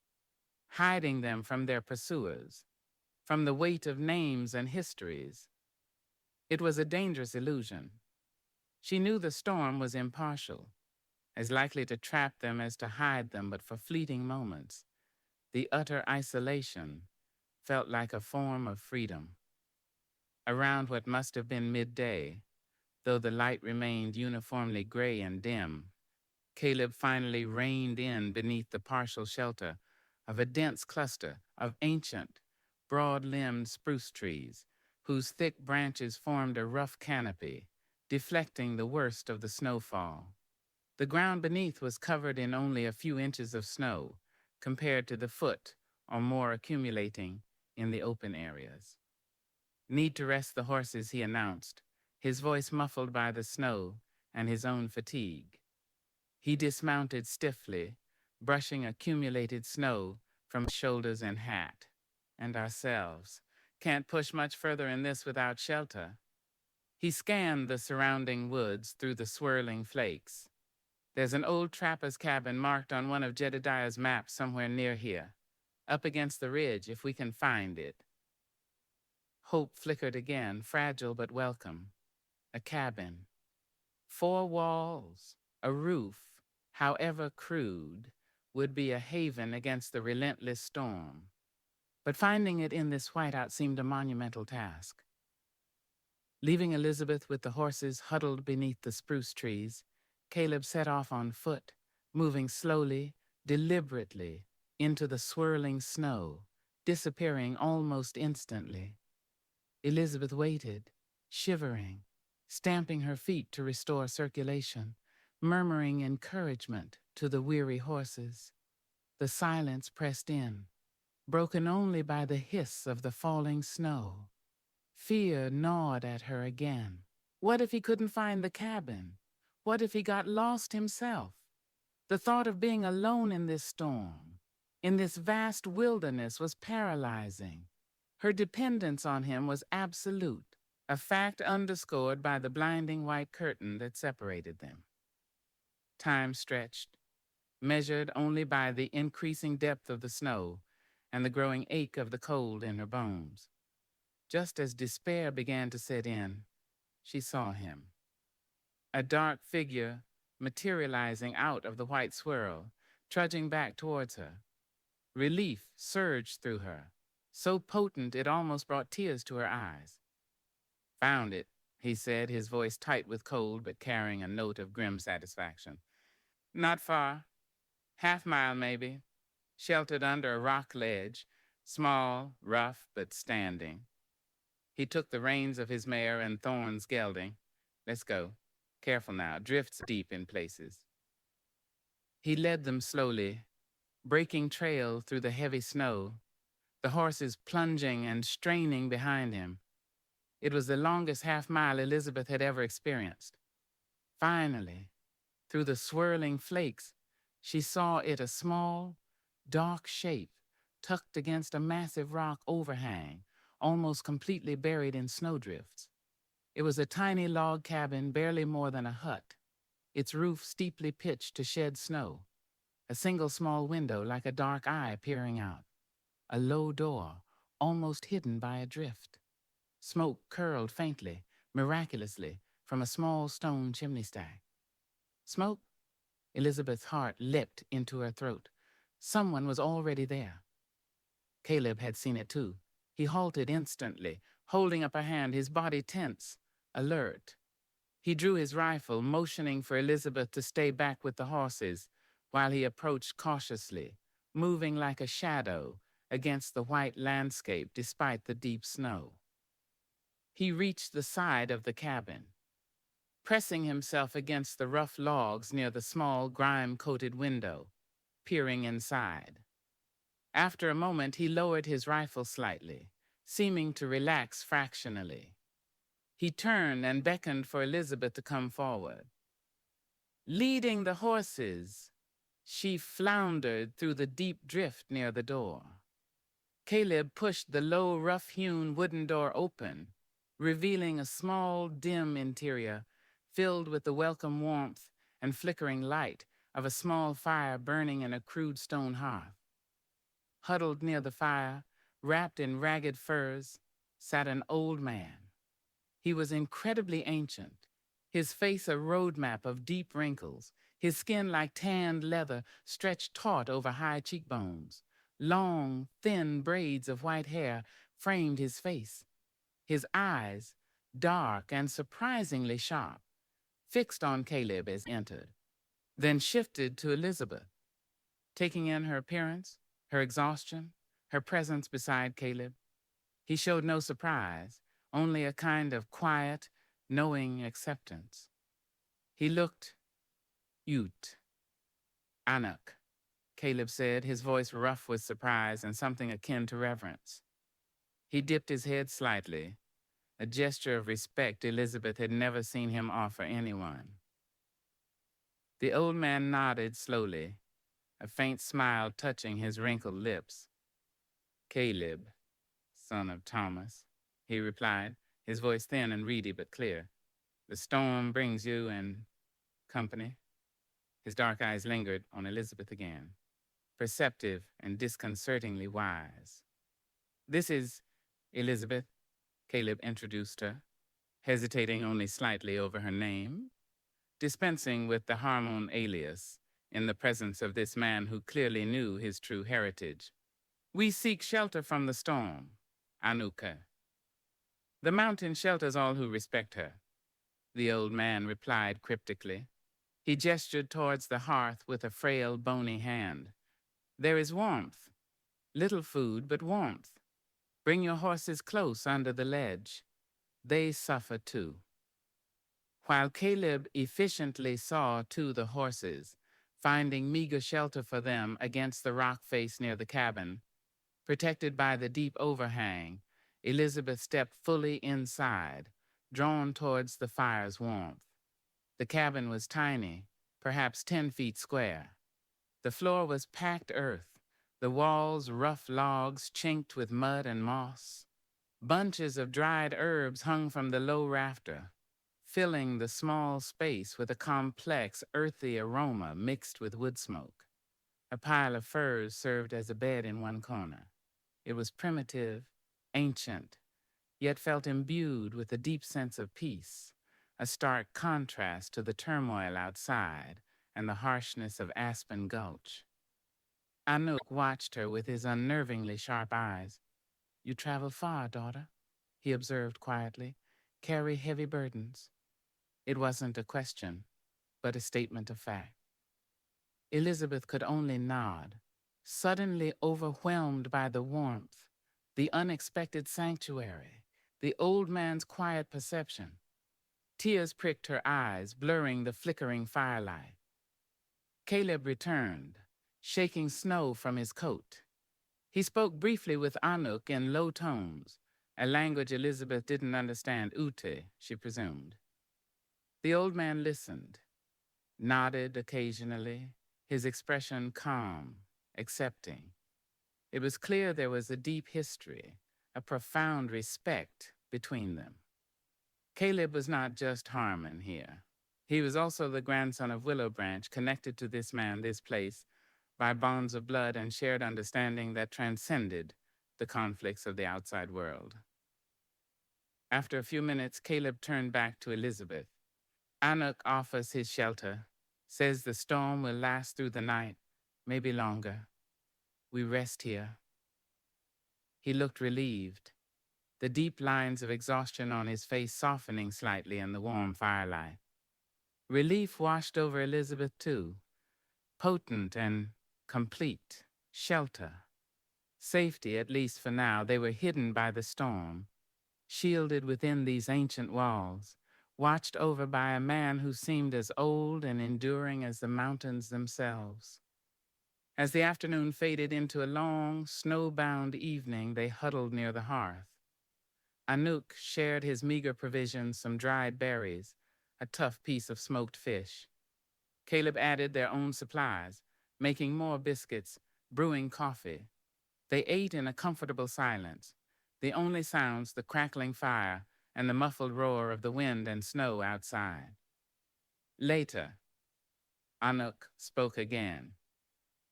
hiding them from their pursuers, from the weight of names and histories. It was a dangerous illusion. She knew the storm was impartial, as likely to trap them as to hide them, but for fleeting moments, the utter isolation felt like a form of freedom. Around what must have been midday, though the light remained uniformly gray and dim, Caleb finally reined in beneath the partial shelter of a dense cluster of ancient, broad-limbed spruce trees, whose thick branches formed a rough canopy, deflecting the worst of the snowfall. The ground beneath was covered in only a few inches of snow, compared to the foot or more accumulating in the open areas. "Need to rest the horses," he announced, his voice muffled by the snow and his own fatigue. He dismounted stiffly, brushing accumulated snow from his shoulders and hat. "And ourselves. Can't push much further in this without shelter." He scanned the surrounding woods through the swirling flakes. "There's an old trapper's cabin marked on one of Jedediah's maps somewhere near here, up against the ridge if we can find it." Hope flickered again, fragile but welcome. A cabin. 4 walls, a roof, however crude, would be a haven against the relentless storm. But finding it in this whiteout seemed a monumental task. Leaving Elizabeth with the horses huddled beneath the spruce trees, Caleb set off on foot, moving slowly, deliberately, into the swirling snow, disappearing almost instantly. Elizabeth waited, shivering, stamping her feet to restore circulation, murmuring encouragement to the weary horses. The silence pressed in, broken only by the hiss of the falling snow. Fear gnawed at her again. What if he couldn't find the cabin? What if he got lost himself? The thought of being alone in this storm, in this vast wilderness, was paralyzing. Her dependence on him was absolute, a fact underscored by the blinding white curtain that separated them. Time stretched, measured only by the increasing depth of the snow and the growing ache of the cold in her bones. Just as despair began to set in, she saw him. A dark figure materializing out of the white swirl, trudging back towards her. Relief surged through her, so potent it almost brought tears to her eyes. "Found it," he said, his voice tight with cold but carrying a note of grim satisfaction. "Not far. Half-mile, maybe. Sheltered under a rock ledge, small, rough, but standing." He took the reins of his mare and Thorn's gelding. "Let's go. Careful now, drifts deep in places." He led them slowly, breaking trail through the heavy snow, the horses plunging and straining behind him. It was the longest half-mile Elizabeth had ever experienced. Finally, through the swirling flakes, she saw it a small, dark shape tucked against a massive rock overhang, almost completely buried in snowdrifts. It was a tiny log cabin, barely more than a hut, its roof steeply pitched to shed snow. a single small window like a dark eye peering out, a low door, almost hidden by a drift. Smoke curled faintly, miraculously, from a small stone chimney stack. Smoke? Elizabeth's heart leapt into her throat. Someone was already there. Caleb had seen it too. He halted instantly, holding up a hand, his body tense, alert. He drew his rifle, motioning for Elizabeth to stay back with the horses, while he approached cautiously, moving like a shadow against the white landscape despite the deep snow. He reached the side of the cabin, pressing himself against the rough logs near the small grime-coated window, peering inside. After a moment, he lowered his rifle slightly, seeming to relax fractionally. He turned and beckoned for Elizabeth to come forward. Leading the horses, she floundered through the deep drift near the door. Caleb pushed the low, rough-hewn wooden door open, revealing a small, dim interior filled with the welcome warmth and flickering light of a small fire burning in a crude stone hearth. Huddled near the fire, wrapped in ragged furs, sat an old man. He was incredibly ancient, his face a roadmap of deep wrinkles, his skin like tanned leather stretched taut over high cheekbones. Long, thin braids of white hair framed his face. His eyes, dark and surprisingly sharp, fixed on Caleb as he entered, then shifted to Elizabeth, taking in her appearance, her exhaustion, her presence beside Caleb. He showed no surprise, only a kind of quiet, knowing acceptance. He looked Ute. Anak, Caleb said, his voice rough with surprise and something akin to reverence. He dipped his head slightly, a gesture of respect Elizabeth had never seen him offer anyone. The old man nodded slowly, a faint smile touching his wrinkled lips. Caleb, son of Thomas, he replied, his voice thin and reedy but clear. The storm brings you and company. His dark eyes lingered on Elizabeth again, perceptive and disconcertingly wise. This is Elizabeth, Caleb introduced her, hesitating only slightly over her name, dispensing with the Harmon alias in the presence of this man who clearly knew his true heritage. We seek shelter from the storm, Anuka. The mountain shelters all who respect her, the old man replied cryptically. He gestured towards the hearth with a frail, bony hand. There is warmth. Little food, but warmth. Bring your horses close under the ledge. They suffer too. While Caleb efficiently saw to the horses, finding meager shelter for them against the rock face near the cabin, protected by the deep overhang, Elizabeth stepped fully inside, drawn towards the fire's warmth. The cabin was tiny, perhaps 10 feet square. The floor was packed earth, the walls rough logs chinked with mud and moss. Bunches of dried herbs hung from the low rafter, filling the small space with a complex, earthy aroma mixed with wood smoke. A pile of furs served as a bed in one corner. It was primitive, ancient, yet felt imbued with a deep sense of peace, a stark contrast to the turmoil outside and the harshness of Aspen Gulch. Anouk watched her with his unnervingly sharp eyes. You travel far, daughter, he observed quietly. Carry heavy burdens. It wasn't a question, but a statement of fact. Elizabeth could only nod, suddenly overwhelmed by the warmth, the unexpected sanctuary, the old man's quiet perception. Tears pricked her eyes, blurring the flickering firelight. Caleb returned, shaking snow from his coat. He spoke briefly with Anouk in low tones, a language Elizabeth didn't understand, Ute, she presumed. The old man listened, nodded occasionally, his expression calm, accepting. It was clear there was a deep history, a profound respect between them. Caleb was not just Harmon here. He was also the grandson of Willow Branch, connected to this man, this place, by bonds of blood and shared understanding that transcended the conflicts of the outside world. After a few minutes, Caleb turned back to Elizabeth. Anuc offers his shelter, says the storm will last through the night, maybe longer. We rest here. He looked relieved, the deep lines of exhaustion on his face softening slightly in the warm firelight. Relief washed over Elizabeth, too, potent and complete. Shelter. Safety, at least for now. They were hidden by the storm, shielded within these ancient walls, watched over by a man who seemed as old and enduring as the mountains themselves. As the afternoon faded into a long, snow-bound evening, they huddled near the hearth. Anuc shared his meager provisions, some dried berries, a tough piece of smoked fish. Caleb added their own supplies, making more biscuits, brewing coffee. They ate in a comfortable silence, the only sounds the crackling fire and the muffled roar of the wind and snow outside. Later, Anuc spoke again,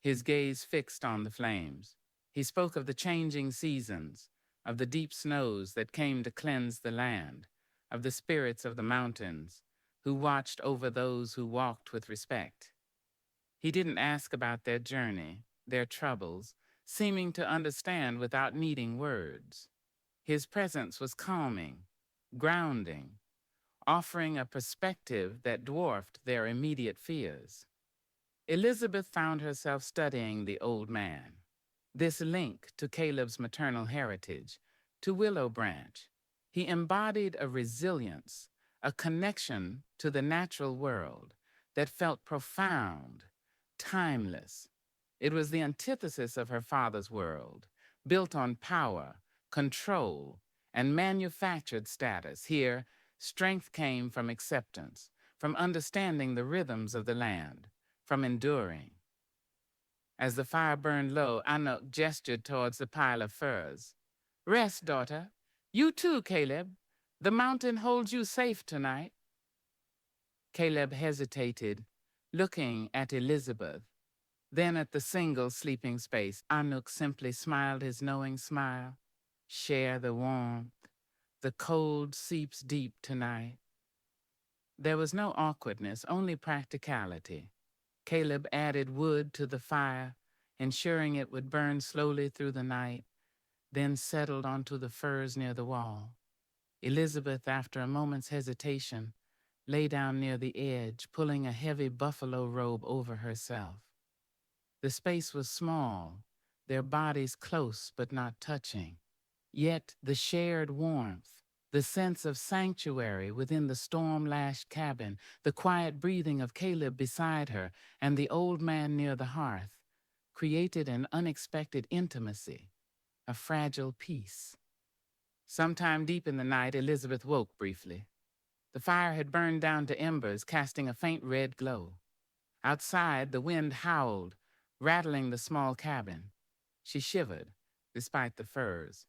his gaze fixed on the flames. He spoke of the changing seasons, of the deep snows that came to cleanse the land, of the spirits of the mountains, who watched over those who walked with respect. He didn't ask about their journey, their troubles, seeming to understand without needing words. His presence was calming, grounding, offering a perspective that dwarfed their immediate fears. Elizabeth found herself studying the old man, this link to Caleb's maternal heritage, to Willow Branch. He embodied a resilience, a connection to the natural world that felt profound, timeless. It was the antithesis of her father's world, built on power, control, and manufactured status. Here, strength came from acceptance, from understanding the rhythms of the land, from enduring. As the fire burned low, Anuc gestured towards the pile of furs. Rest, daughter. You too, Caleb. The mountain holds you safe tonight. Caleb hesitated, looking at Elizabeth, then at the single sleeping space. Anuc simply smiled his knowing smile. Share the warmth. The cold seeps deep tonight. There was no awkwardness, only practicality. Caleb added wood to the fire, ensuring it would burn slowly through the night, then settled onto the furs near the wall. Elizabeth, after a moment's hesitation, lay down near the edge, pulling a heavy buffalo robe over herself. The space was small, their bodies close but not touching. Yet the shared warmth, the sense of sanctuary within the storm-lashed cabin, the quiet breathing of Caleb beside her, and the old man near the hearth, created an unexpected intimacy, a fragile peace. Sometime deep in the night, Elizabeth woke briefly. The fire had burned down to embers, casting a faint red glow. Outside, the wind howled, rattling the small cabin. She shivered, despite the furs.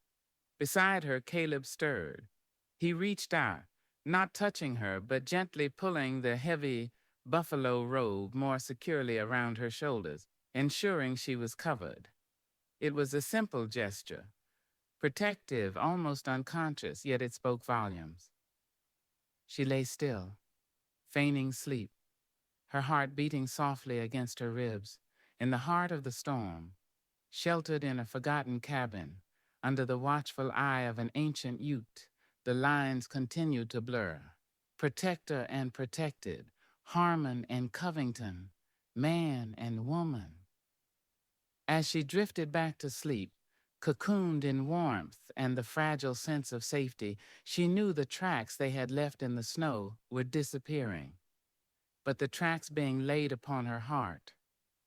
Beside her, Caleb stirred. He reached out, not touching her, but gently pulling the heavy buffalo robe more securely around her shoulders, ensuring she was covered. It was a simple gesture, protective, almost unconscious, yet it spoke volumes. She lay still, feigning sleep, her heart beating softly against her ribs, in the heart of the storm, sheltered in a forgotten cabin, under the watchful eye of an ancient Ute. The lines continued to blur. Protector and protected, Harmon and Covington, man and woman. As she drifted back to sleep, cocooned in warmth and the fragile sense of safety, she knew the tracks they had left in the snow were disappearing. But the tracks being laid upon her heart,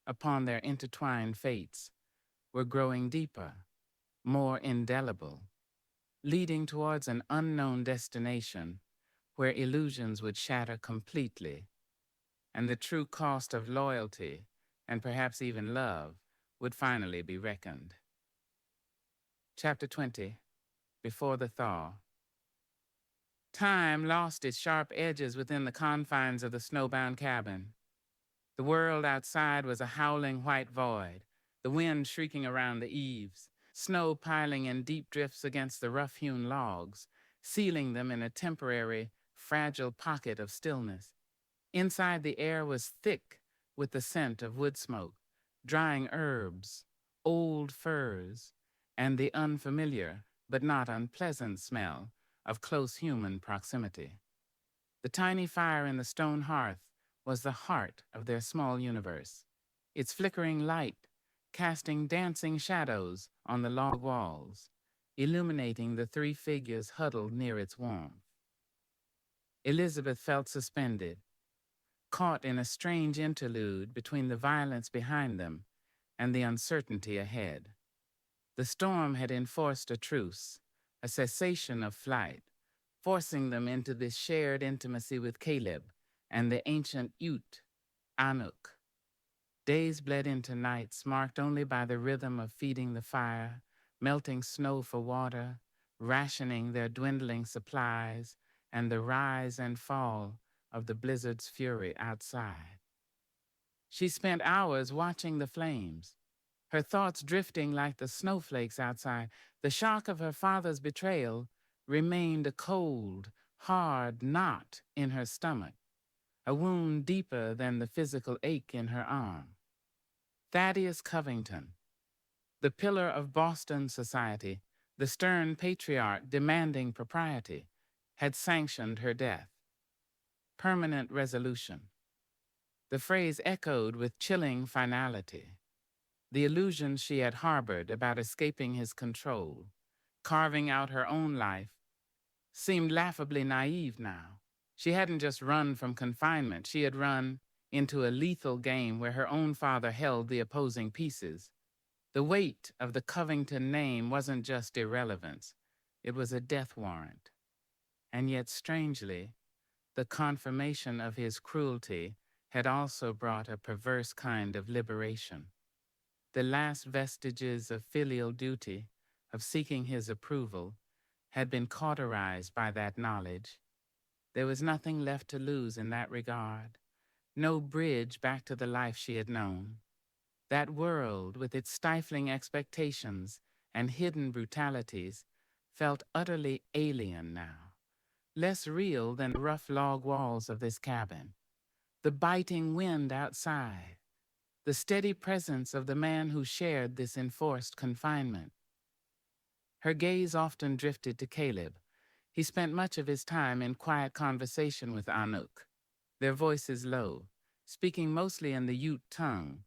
upon their intertwined fates, were growing deeper, more indelible, leading towards an unknown destination where illusions would shatter completely, and the true cost of loyalty, and perhaps even love, would finally be reckoned. Chapter 20, Before the Thaw. Time lost its sharp edges within the confines of the snowbound cabin. The world outside was a howling white void, the wind shrieking around the eaves, snow piling in deep drifts against the rough-hewn logs, sealing them in a temporary, fragile pocket of stillness. Inside, the air was thick with the scent of wood smoke, drying herbs, old furs, and the unfamiliar but not unpleasant smell of close human proximity. The tiny fire in the stone hearth was the heart of their small universe, its flickering light casting dancing shadows on the log walls, illuminating the three figures huddled near its warmth. Elizabeth felt suspended, caught in a strange interlude between the violence behind them and the uncertainty ahead. The storm had enforced a truce, a cessation of flight, forcing them into this shared intimacy with Caleb and the ancient Ute, Anuk. Days bled into nights marked only by the rhythm of feeding the fire, melting snow for water, rationing their dwindling supplies, and the rise and fall of the blizzard's fury outside. She spent hours watching the flames, her thoughts drifting like the snowflakes outside. The shock of her father's betrayal remained a cold, hard knot in her stomach, a wound deeper than the physical ache in her arm. Thaddeus Covington, the pillar of Boston society, the stern patriarch demanding propriety, had sanctioned her death. Permanent resolution. The phrase echoed with chilling finality. The illusions she had harbored about escaping his control, carving out her own life, seemed laughably naive now. She hadn't just run from confinement, she had run into a lethal game where her own father held the opposing pieces. The weight of the Covington name wasn't just irrelevance, it was a death warrant. And yet, strangely, the confirmation of his cruelty had also brought a perverse kind of liberation. The last vestiges of filial duty, of seeking his approval, had been cauterized by that knowledge. There was nothing left to lose in that regard, no bridge back to the life she had known. That world, with its stifling expectations and hidden brutalities, felt utterly alien now, less real than the rough log walls of this cabin, the biting wind outside, the steady presence of the man who shared this enforced confinement. Her gaze often drifted to Caleb. He spent much of his time in quiet conversation with Anuk, their voices low, speaking mostly in the Ute tongue,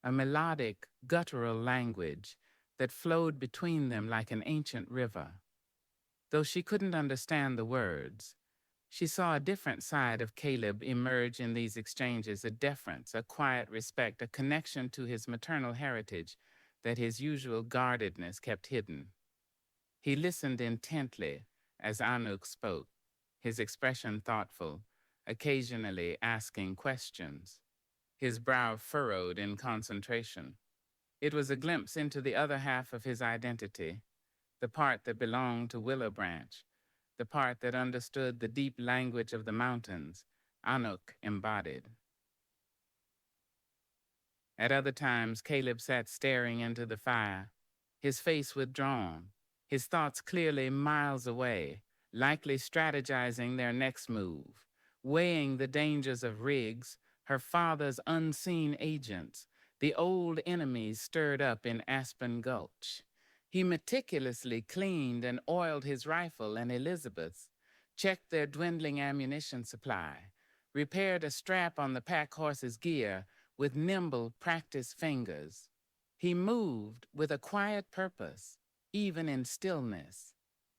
a melodic, guttural language that flowed between them like an ancient river. Though she couldn't understand the words, she saw a different side of Caleb emerge in these exchanges, a deference, a quiet respect, a connection to his maternal heritage that his usual guardedness kept hidden. He listened intently as Anuk spoke, his expression thoughtful, occasionally asking questions, his brow furrowed in concentration. It was a glimpse into the other half of his identity, the part that belonged to Willow Branch, the part that understood the deep language of the mountains Anuk embodied. At other times, Caleb sat staring into the fire, his face withdrawn, his thoughts clearly miles away, likely strategizing their next move, weighing the dangers of Riggs, her father's unseen agents, the old enemies stirred up in Aspen Gulch. He meticulously cleaned and oiled his rifle and Elizabeth's, checked their dwindling ammunition supply, repaired a strap on the pack horse's gear with nimble, practiced fingers. He moved with a quiet purpose, even in stillness,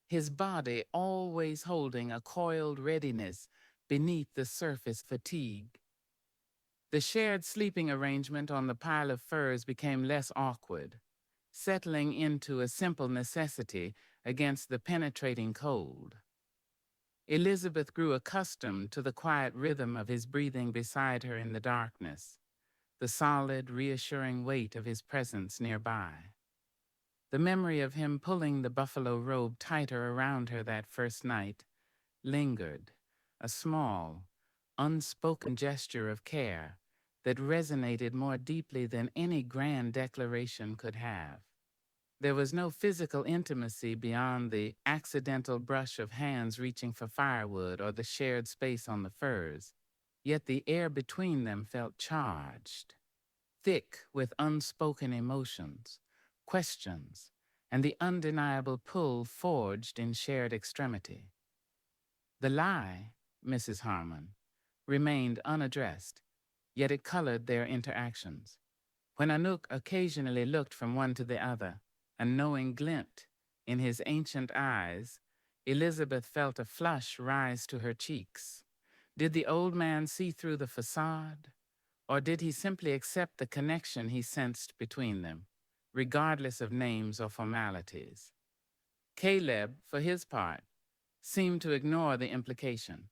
his body always holding a coiled readiness beneath the surface fatigue. The shared sleeping arrangement on the pile of furs became less awkward, settling into a simple necessity against the penetrating cold. Elizabeth grew accustomed to the quiet rhythm of his breathing beside her in the darkness, the solid, reassuring weight of his presence nearby. The memory of him pulling the buffalo robe tighter around her that first night lingered, a small, unspoken gesture of care that resonated more deeply than any grand declaration could have. There was no physical intimacy beyond the accidental brush of hands reaching for firewood or the shared space on the furs, yet the air between them felt charged, thick with unspoken emotions, questions, and the undeniable pull forged in shared extremity. The lie, Mrs. Harmon, remained unaddressed, yet it colored their interactions. When Anouk occasionally looked from one to the other, a knowing glint in his ancient eyes, Elizabeth felt a flush rise to her cheeks. Did the old man see through the facade, or did he simply accept the connection he sensed between them, regardless of names or formalities? Caleb, for his part, seemed to ignore the implication,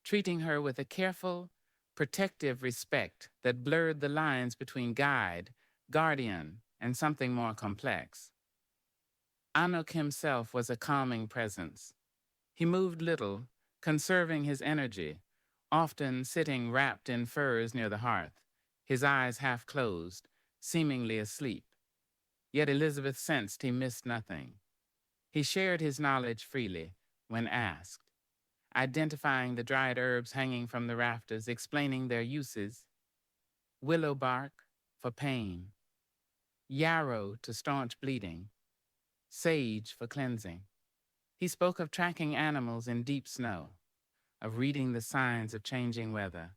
treating her with a careful, protective respect that blurred the lines between guide, guardian, and something more complex. Anouk himself was a calming presence. He moved little, conserving his energy, often sitting wrapped in furs near the hearth, his eyes half closed, seemingly asleep. Yet Elizabeth sensed he missed nothing. He shared his knowledge freely when asked, identifying the dried herbs hanging from the rafters, explaining their uses: willow bark for pain, yarrow to staunch bleeding, sage for cleansing. He spoke of tracking animals in deep snow, of reading the signs of changing weather,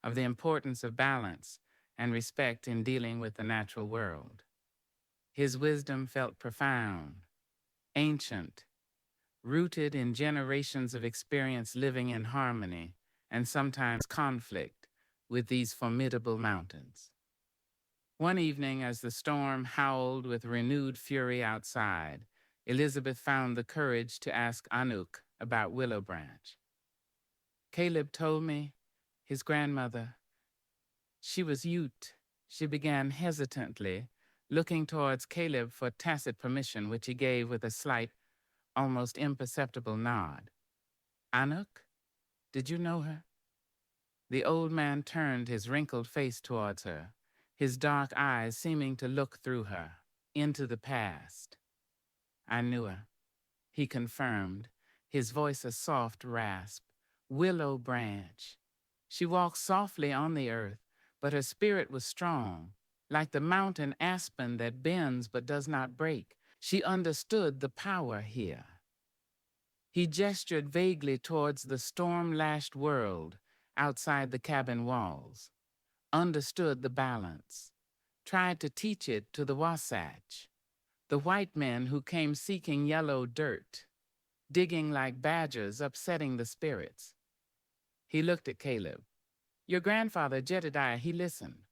of the importance of balance and respect in dealing with the natural world. His wisdom felt profound, ancient, rooted in generations of experience living in harmony and sometimes conflict with these formidable mountains. One evening, as the storm howled with renewed fury outside, Elizabeth found the courage to ask Anouk about Willow Branch. Caleb told me his grandmother, she was Ute. She began hesitantly, looking towards Caleb for tacit permission, which he gave with a slight, almost imperceptible nod. Anouk? Did you know her? The old man turned his wrinkled face towards her, his dark eyes seeming to look through her, into the past. I knew her, he confirmed, his voice a soft rasp. Willow Branch. She walked softly on the earth, but her spirit was strong, like the mountain Aspen that bends but does not break. She understood the power here. He gestured vaguely towards the storm-lashed world outside the cabin walls, understood the balance, tried to teach it to the Wasatch, the white men who came seeking yellow dirt, digging like badgers, upsetting the spirits. He looked at Caleb. Your grandfather, Jedediah, he listened.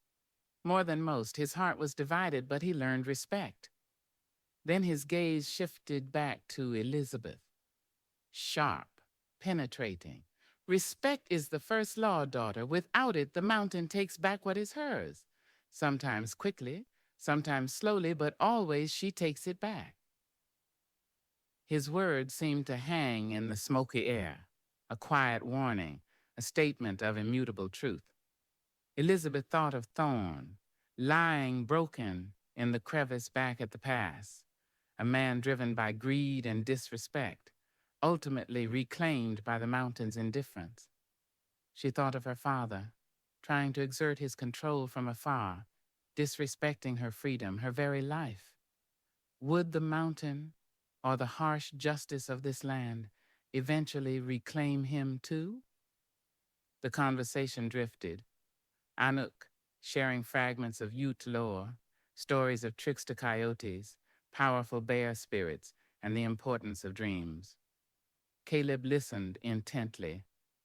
More than most, his heart was divided, but he learned respect. Then his gaze shifted back to Elizabeth. Sharp, penetrating. Respect is the first law, daughter. Without it, the mountain takes back what is hers. Sometimes quickly, sometimes slowly, but always she takes it back. His words seemed to hang in the smoky air, a quiet warning, a statement of immutable truth. Elizabeth thought of Thorne, lying broken in the crevice back at the pass, a man driven by greed and disrespect, ultimately reclaimed by the mountain's indifference. She thought of her father, trying to exert his control from afar, disrespecting her freedom, her very life. Would the mountain, or the harsh justice of this land, eventually reclaim him too? The conversation drifted. Anouk, sharing fragments of Ute lore, stories of trickster coyotes, powerful bear spirits, and the importance of dreams. Caleb listened intently,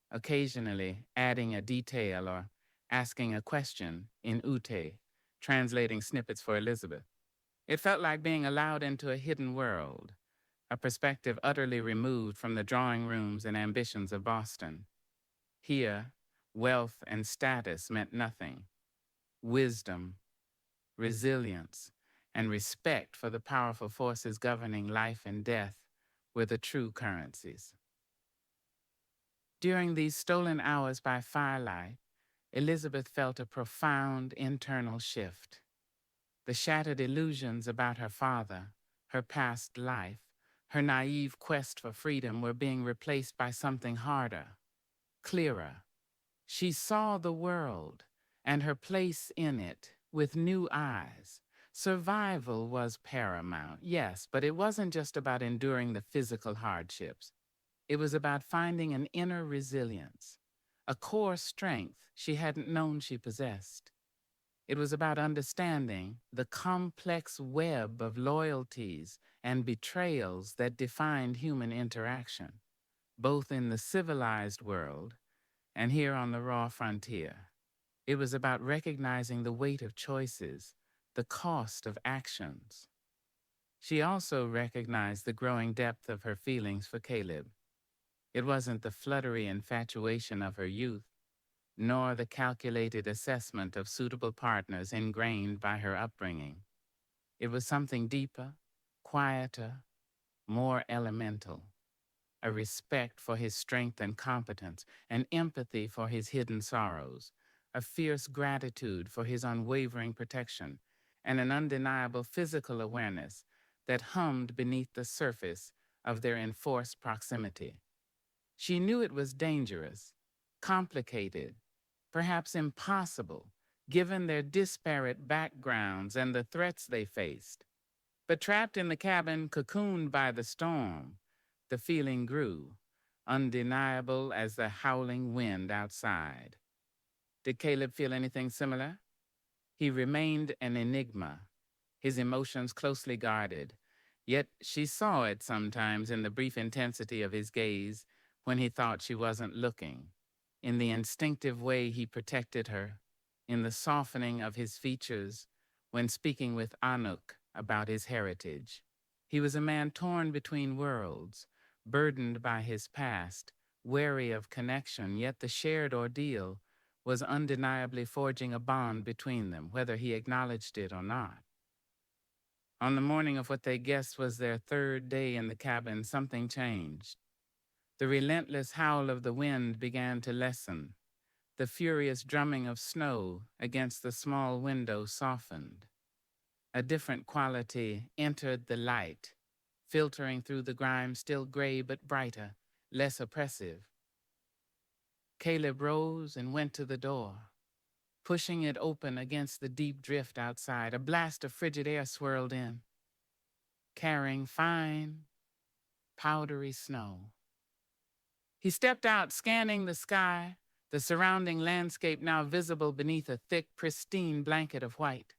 occasionally adding a detail or asking a question in Ute, translating snippets for Elizabeth. It felt like being allowed into a hidden world, a perspective utterly removed from the drawing rooms and ambitions of Boston. Here, wealth and status meant nothing. Wisdom, resilience, and respect for the powerful forces governing life and death were the true currencies. During these stolen hours by firelight, Elizabeth felt a profound internal shift. The shattered illusions about her father, her past life, her naive quest for freedom were being replaced by something harder, clearer. She saw the world and her place in it with new eyes. Survival was paramount, yes, but it wasn't just about enduring the physical hardships. It was about finding an inner resilience, a core strength she hadn't known she possessed. It was about understanding the complex web of loyalties and betrayals that defined human interaction, both in the civilized world and here on the raw frontier. It was about recognizing the weight of choices, the cost of actions. She also recognized the growing depth of her feelings for Caleb. It wasn't the fluttery infatuation of her youth, nor the calculated assessment of suitable partners ingrained by her upbringing. It was something deeper, quieter, more elemental. A respect for his strength and competence, an empathy for his hidden sorrows, a fierce gratitude for his unwavering protection, and an undeniable physical awareness that hummed beneath the surface of their enforced proximity. She knew it was dangerous, complicated, perhaps impossible, given their disparate backgrounds and the threats they faced. But trapped in the cabin, cocooned by the storm, the feeling grew, undeniable as the howling wind outside. Did Caleb feel anything similar? He remained an enigma, his emotions closely guarded, yet she saw it sometimes in the brief intensity of his gaze when he thought she wasn't looking, in the instinctive way he protected her, in the softening of his features when speaking with Anuk about his heritage. He was a man torn between worlds, burdened by his past, wary of connection, yet the shared ordeal was undeniably forging a bond between them, whether he acknowledged it or not. On the morning of what they guessed was their third day in the cabin, something changed. The relentless howl of the wind began to lessen. The furious drumming of snow against the small window softened. A different quality entered the light, filtering through the grime, still gray but brighter, less oppressive. Caleb rose and went to the door, pushing it open against the deep drift outside. A blast of frigid air swirled in, carrying fine, powdery snow. He stepped out, scanning the sky, the surrounding landscape now visible beneath a thick, pristine blanket of white.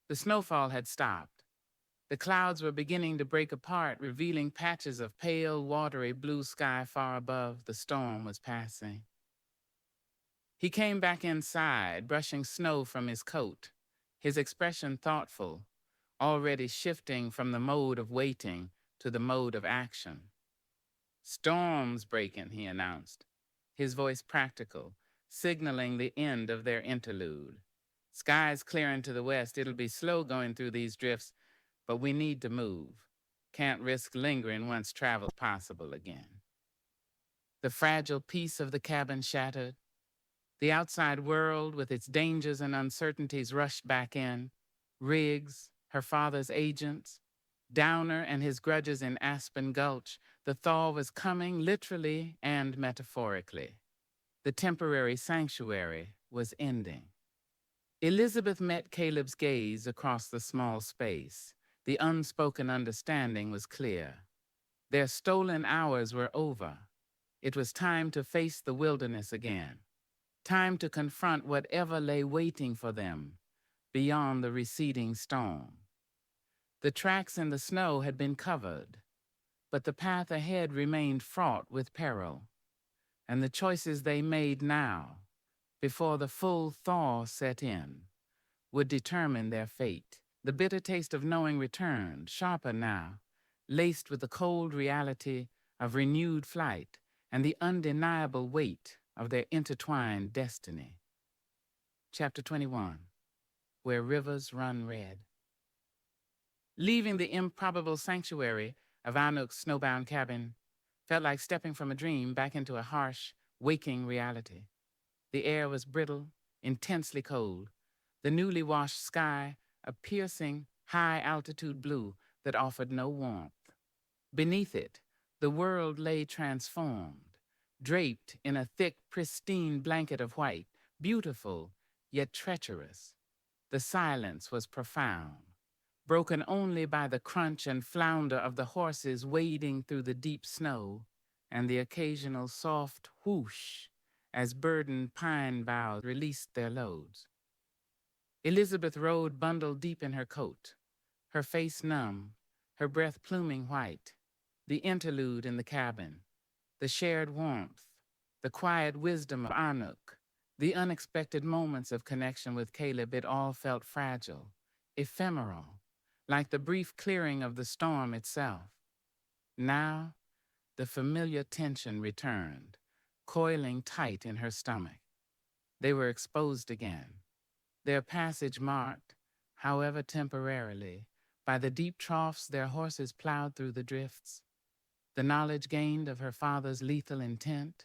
The snowfall had stopped. The clouds were beginning to break apart, revealing patches of pale, watery blue sky far above the storm was passing. He came back inside, brushing snow from his coat, his expression thoughtful, already shifting from the mode of waiting to the mode of action. "Storm's breaking," he announced, his voice practical, signaling the end of their interlude. "Sky's clearing to the west. It'll be slow going through these drifts, but we need to move. Can't risk lingering once travel's possible again." The fragile peace of the cabin shattered. The outside world, with its dangers and uncertainties, rushed back in. Riggs, her father's agents, Downer and his grudges in Aspen Gulch. The thaw was coming, literally and metaphorically. The temporary sanctuary was ending. Elizabeth met Caleb's gaze across the small space. The unspoken understanding was clear. Their stolen hours were over. It was time to face the wilderness again. Time to confront whatever lay waiting for them beyond the receding storm. The tracks in the snow had been covered, but the path ahead remained fraught with peril, and the choices they made now, before the full thaw set in, would determine their fate. The bitter taste of knowing returned, sharper now, laced with the cold reality of renewed flight and the undeniable weight of their intertwined destiny. Chapter 21, Where Rivers Run Red. Leaving the improbable sanctuary of Anuk's snowbound cabin felt like stepping from a dream back into a harsh, waking reality. The air was brittle, intensely cold, the newly washed sky a piercing, high-altitude blue that offered no warmth. Beneath it, the world lay transformed, draped in a thick, pristine blanket of white, beautiful, yet treacherous. The silence was profound, broken only by the crunch and flounder of the horses wading through the deep snow and the occasional soft whoosh as burdened pine boughs released their loads. Elizabeth rode bundled deep in her coat, her face numb, her breath pluming white. The interlude in the cabin, the shared warmth, the quiet wisdom of Anuk, the unexpected moments of connection with Caleb, it all felt fragile, ephemeral, like the brief clearing of the storm itself. Now, the familiar tension returned, coiling tight in her stomach. They were exposed again, their passage marked, however temporarily, by the deep troughs their horses plowed through the drifts. The knowledge gained of her father's lethal intent,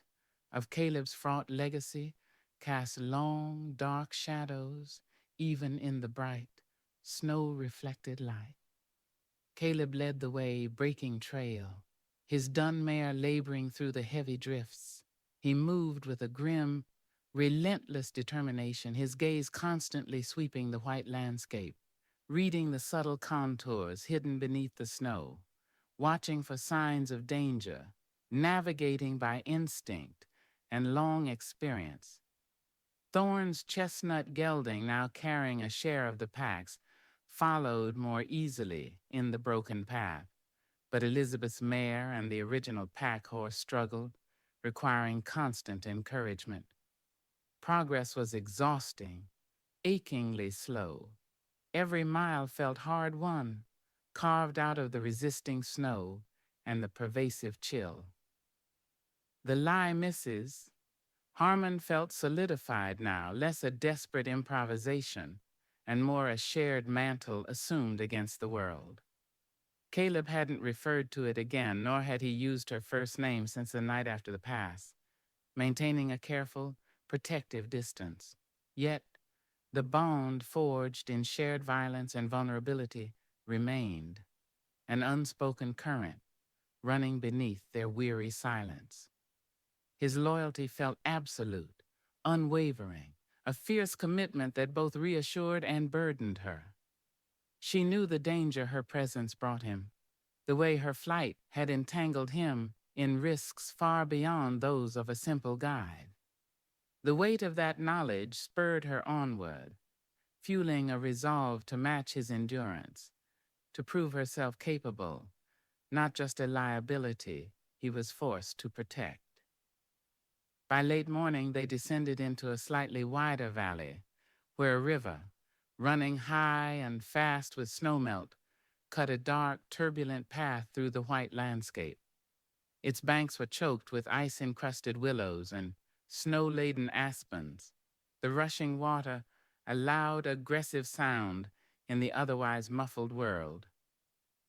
of Caleb's fraught legacy, cast long, dark shadows even in the bright, snow-reflected light. Caleb led the way, breaking trail, his dun mare laboring through the heavy drifts. He moved with a grim, relentless determination, his gaze constantly sweeping the white landscape, reading the subtle contours hidden beneath the snow, watching for signs of danger, navigating by instinct and long experience. Thorne's chestnut gelding, now carrying a share of the packs, followed more easily in the broken path, but Elizabeth's mare and the original pack horse struggled, requiring constant encouragement. Progress was exhausting, achingly slow. Every mile felt hard won, carved out of the resisting snow and the pervasive chill. The lie misses. Harmon felt solidified now, less a desperate improvisation and more a shared mantle assumed against the world. Caleb hadn't referred to it again, nor had he used her first name since the night after the pass, maintaining a careful, protective distance. Yet, the bond forged in shared violence and vulnerability remained, an unspoken current running beneath their weary silence. His loyalty felt absolute, unwavering, a fierce commitment that both reassured and burdened her. She knew the danger her presence brought him, the way her flight had entangled him in risks far beyond those of a simple guide. The weight of that knowledge spurred her onward, fueling a resolve to match his endurance, to prove herself capable, not just a liability he was forced to protect. By late morning, they descended into a slightly wider valley, where a river, running high and fast with snowmelt, cut a dark, turbulent path through the white landscape. Its banks were choked with ice-encrusted willows and snow-laden aspens, the rushing water a loud, aggressive sound in the otherwise muffled world.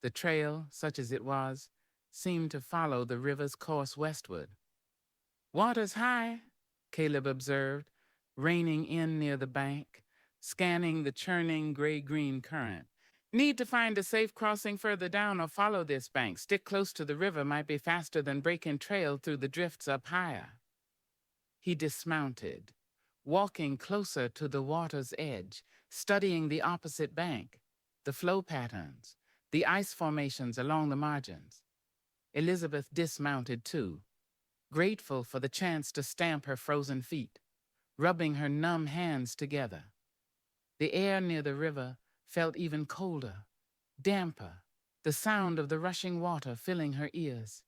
The trail, such as it was, seemed to follow the river's course westward. "Water's high," Caleb observed, reining in near the bank, scanning the churning gray-green current. "Need to find a safe crossing further down or follow this bank. Stick close to the river might be faster than breaking trail through the drifts up higher." He dismounted, walking closer to the water's edge, studying the opposite bank, the flow patterns, the ice formations along the margins. Elizabeth dismounted too, grateful for the chance to stamp her frozen feet, rubbing her numb hands together. The air near the river felt even colder, damper, the sound of the rushing water filling her ears.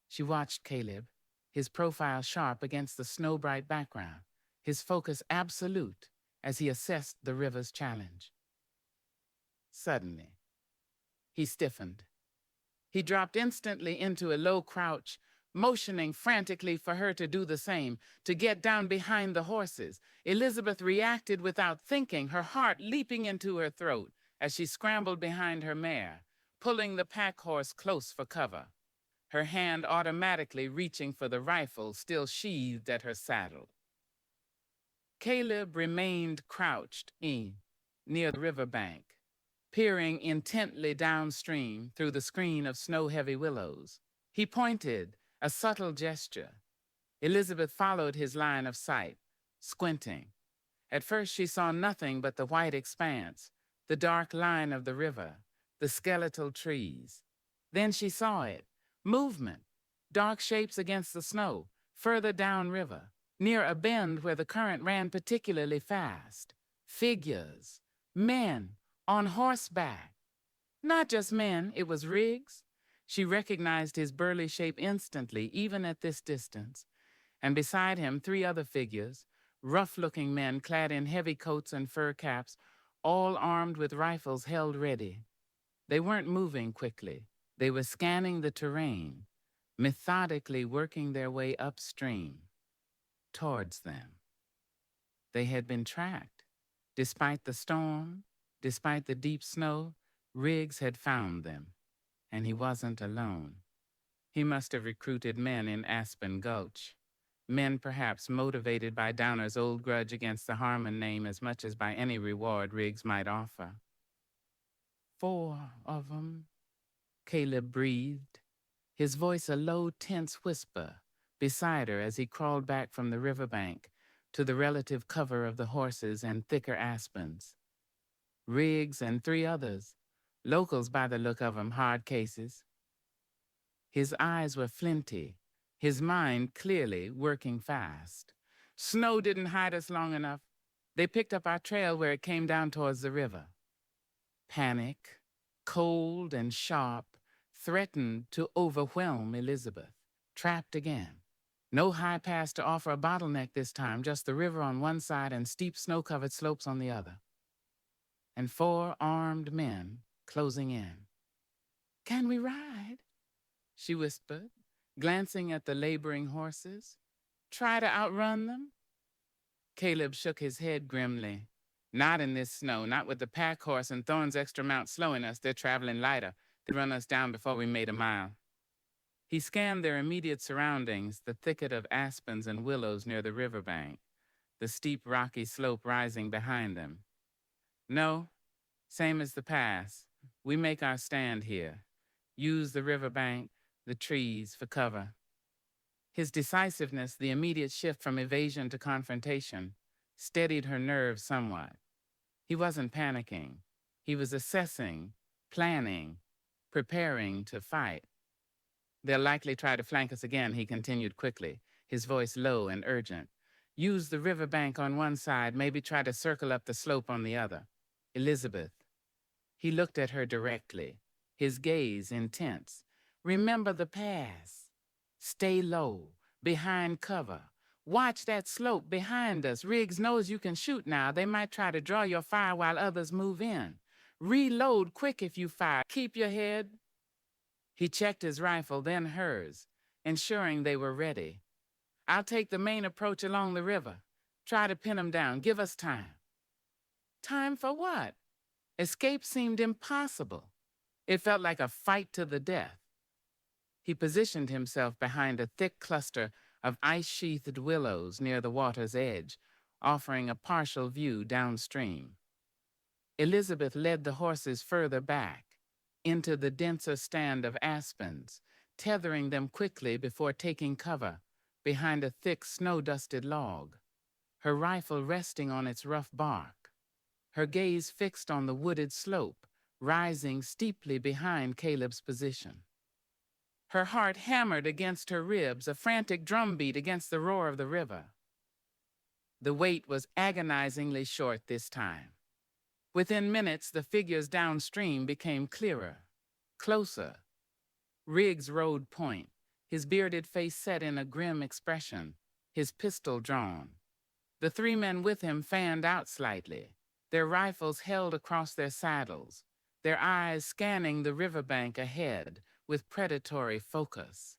She watched Caleb, his profile sharp against the snow-bright background, his focus absolute as he assessed the river's challenge. Suddenly, he stiffened. He dropped instantly into a low crouch, motioning frantically for her to do the same, to get down behind the horses. Elizabeth reacted without thinking, her heart leaping into her throat as she scrambled behind her mare, pulling the pack horse close for cover, her hand automatically reaching for the rifle still sheathed at her saddle. Caleb remained crouched near the riverbank, peering intently downstream through the screen of snow-heavy willows. He pointed, a subtle gesture. Elizabeth followed his line of sight, squinting. At first she saw nothing but the white expanse, the dark line of the river, the skeletal trees. Then she saw it, movement, dark shapes against the snow, further downriver, near a bend where the current ran particularly fast. Figures, men, on horseback. Not just men, it was Riggs. She recognized his burly shape instantly, even at this distance. And beside him, 3 other figures, rough-looking men clad in heavy coats and fur caps, all armed with rifles held ready. They weren't moving quickly. They were scanning the terrain, methodically working their way upstream, towards them. They had been tracked. Despite the storm, despite the deep snow, Riggs had found them, and he wasn't alone. He must have recruited men in Aspen Gulch. Men perhaps motivated by Downer's old grudge against the Harmon name as much as by any reward Riggs might offer. 4 of them, Caleb breathed, his voice a low, tense whisper beside her as he crawled back from the riverbank to the relative cover of the horses and thicker aspens. Riggs and 3 others, locals by the look of 'em, hard cases. His eyes were flinty, his mind clearly working fast. Snow didn't hide us long enough. They picked up our trail where it came down towards the river. Panic, cold and sharp, threatened to overwhelm Elizabeth. Trapped again. No high pass to offer a bottleneck this time, just the river on one side and steep snow-covered slopes on the other. And 4 armed men closing in. "Can we ride?" she whispered, glancing at the laboring horses. "Try to outrun them?" Caleb shook his head grimly. "Not in this snow, not with the pack horse and Thorne's extra mount slowing us. They're traveling lighter. They'd run us down before we made a mile." He scanned their immediate surroundings, the thicket of aspens and willows near the riverbank, the steep rocky slope rising behind them. "No, same as the pass. We make our stand here. Use the riverbank, the trees for cover." His decisiveness, the immediate shift from evasion to confrontation, steadied her nerves somewhat. He wasn't panicking. He was assessing, planning, preparing to fight. "They'll likely try to flank us again," he continued quickly, his voice low and urgent. "Use the riverbank on one side, maybe try to circle up the slope on the other. Elizabeth." He looked at her directly, his gaze intense. "Remember the pass. Stay low, behind cover. Watch that slope behind us. Riggs knows you can shoot now. They might try to draw your fire while others move in. Reload quick if you fire. Keep your head." He checked his rifle, then hers, ensuring they were ready. "I'll take the main approach along the river. Try to pin 'em down. Give us time." Time for what? Escape seemed impossible. It felt like a fight to the death. He positioned himself behind a thick cluster of ice-sheathed willows near the water's edge, offering a partial view downstream. Elizabeth led the horses further back, into the denser stand of aspens, tethering them quickly before taking cover behind a thick snow-dusted log, her rifle resting on its rough bark, her gaze fixed on the wooded slope, rising steeply behind Caleb's position. Her heart hammered against her ribs, a frantic drumbeat against the roar of the river. The wait was agonizingly short this time. Within minutes, the figures downstream became clearer, closer. Riggs rode point, his bearded face set in a grim expression, his pistol drawn. The 3 men with him fanned out slightly, their rifles held across their saddles, their eyes scanning the riverbank ahead with predatory focus.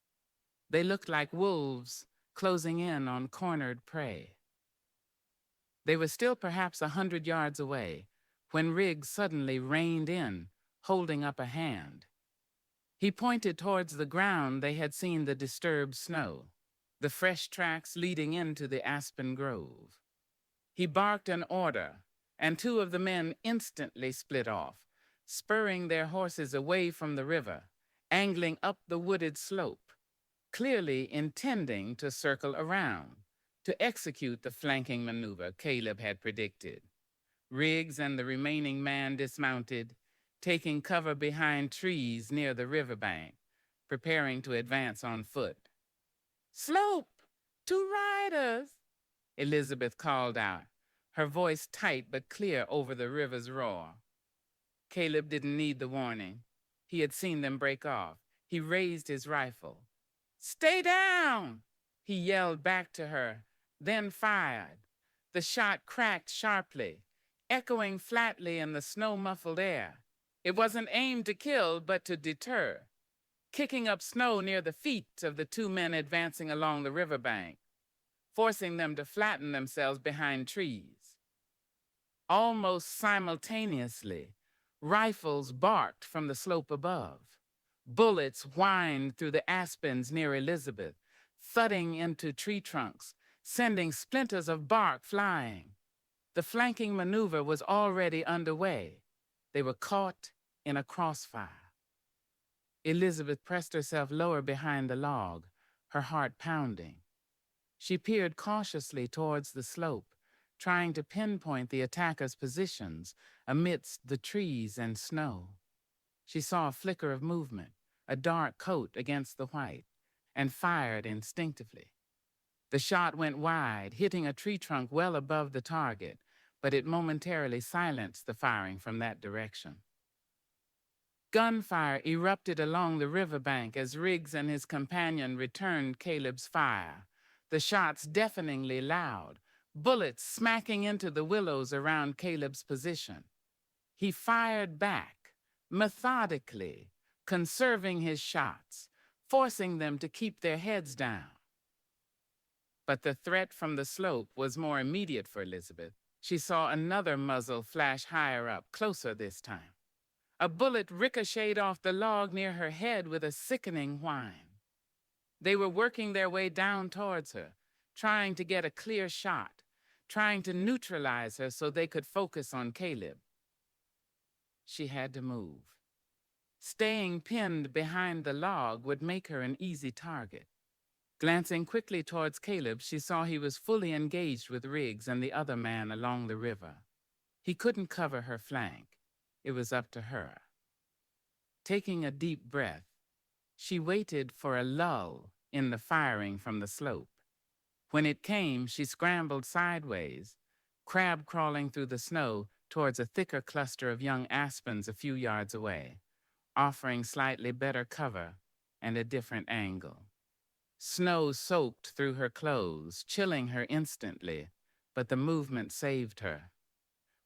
They looked like wolves closing in on cornered prey. They were still perhaps 100 yards away when Riggs suddenly reined in, holding up a hand. He pointed towards the ground they had seen the disturbed snow, the fresh tracks leading into the aspen grove. He barked an order, and two of the men instantly split off, spurring their horses away from the river, angling up the wooded slope, clearly intending to circle around, to execute the flanking maneuver Caleb had predicted. Riggs and the remaining man dismounted, taking cover behind trees near the riverbank, preparing to advance on foot. "Slope! Two riders!" Elizabeth called out, her voice tight but clear over the river's roar. Caleb didn't need the warning. He had seen them break off. He raised his rifle. "Stay down!" he yelled back to her, then fired. The shot cracked sharply, echoing flatly in the snow-muffled air. It wasn't aimed to kill, but to deter, kicking up snow near the feet of the two men advancing along the riverbank, forcing them to flatten themselves behind trees. Almost simultaneously, rifles barked from the slope above. Bullets whined through the aspens near Elizabeth, thudding into tree trunks, sending splinters of bark flying. The flanking maneuver was already underway. They were caught in a crossfire. Elizabeth pressed herself lower behind the log, her heart pounding. She peered cautiously towards the slope, trying to pinpoint the attackers' positions amidst the trees and snow. She saw a flicker of movement, a dark coat against the white, and fired instinctively. The shot went wide, hitting a tree trunk well above the target, but it momentarily silenced the firing from that direction. Gunfire erupted along the riverbank as Riggs and his companion returned Caleb's fire, the shots deafeningly loud, bullets smacking into the willows around Caleb's position. He fired back, methodically, conserving his shots, forcing them to keep their heads down. But the threat from the slope was more immediate for Elizabeth. She saw another muzzle flash higher up, closer this time. A bullet ricocheted off the log near her head with a sickening whine. They were working their way down towards her, trying to get a clear shot, trying to neutralize her so they could focus on Caleb. She had to move. Staying pinned behind the log would make her an easy target. Glancing quickly towards Caleb, she saw he was fully engaged with Riggs and the other man along the river. He couldn't cover her flank. It was up to her. Taking a deep breath, she waited for a lull in the firing from the slope. When it came, she scrambled sideways, crab crawling through the snow towards a thicker cluster of young aspens a few yards away, offering slightly better cover and a different angle. Snow soaked through her clothes, chilling her instantly, but the movement saved her.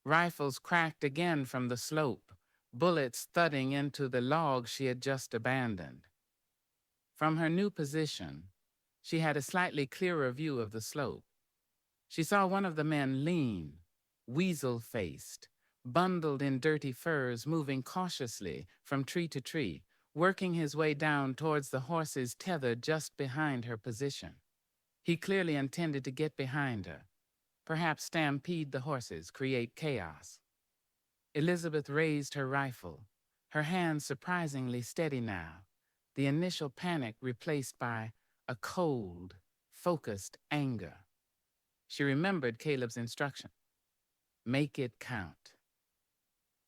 Rifles cracked again from the slope, bullets thudding into the log she had just abandoned. From her new position, she had a slightly clearer view of the slope. She saw one of the men lean, weasel-faced, bundled in dirty furs, moving cautiously from tree to tree, working his way down towards the horses tethered just behind her position. He clearly intended to get behind her, perhaps stampede the horses, create chaos. Elizabeth raised her rifle, her hand surprisingly steady now, the initial panic replaced by a cold, focused anger. She remembered Caleb's instruction. Make it count.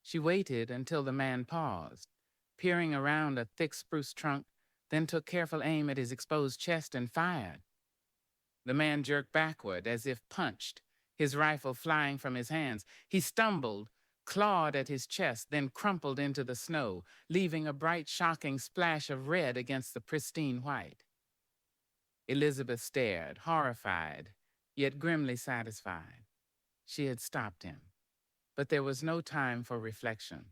She waited until the man paused, peering around a thick spruce trunk, then took careful aim at his exposed chest and fired. The man jerked backward as if punched, his rifle flying from his hands. He stumbled, clawed at his chest, then crumpled into the snow, leaving a bright, shocking splash of red against the pristine white. Elizabeth stared, horrified, yet grimly satisfied. She had stopped him. But there was no time for reflection.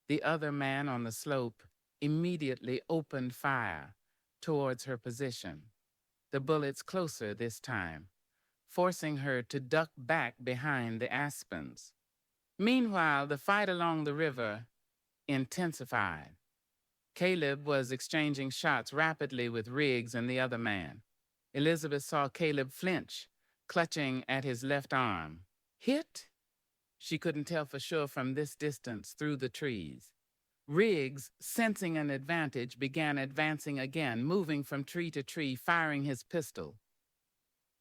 The other man on the slope immediately opened fire towards her position, the bullets closer this time, forcing her to duck back behind the aspens. Meanwhile, the fight along the river intensified. Caleb was exchanging shots rapidly with Riggs and the other man. Elizabeth saw Caleb flinch, clutching at his left arm. Hit? She couldn't tell for sure from this distance through the trees. Riggs, sensing an advantage, began advancing again, moving from tree to tree, firing his pistol.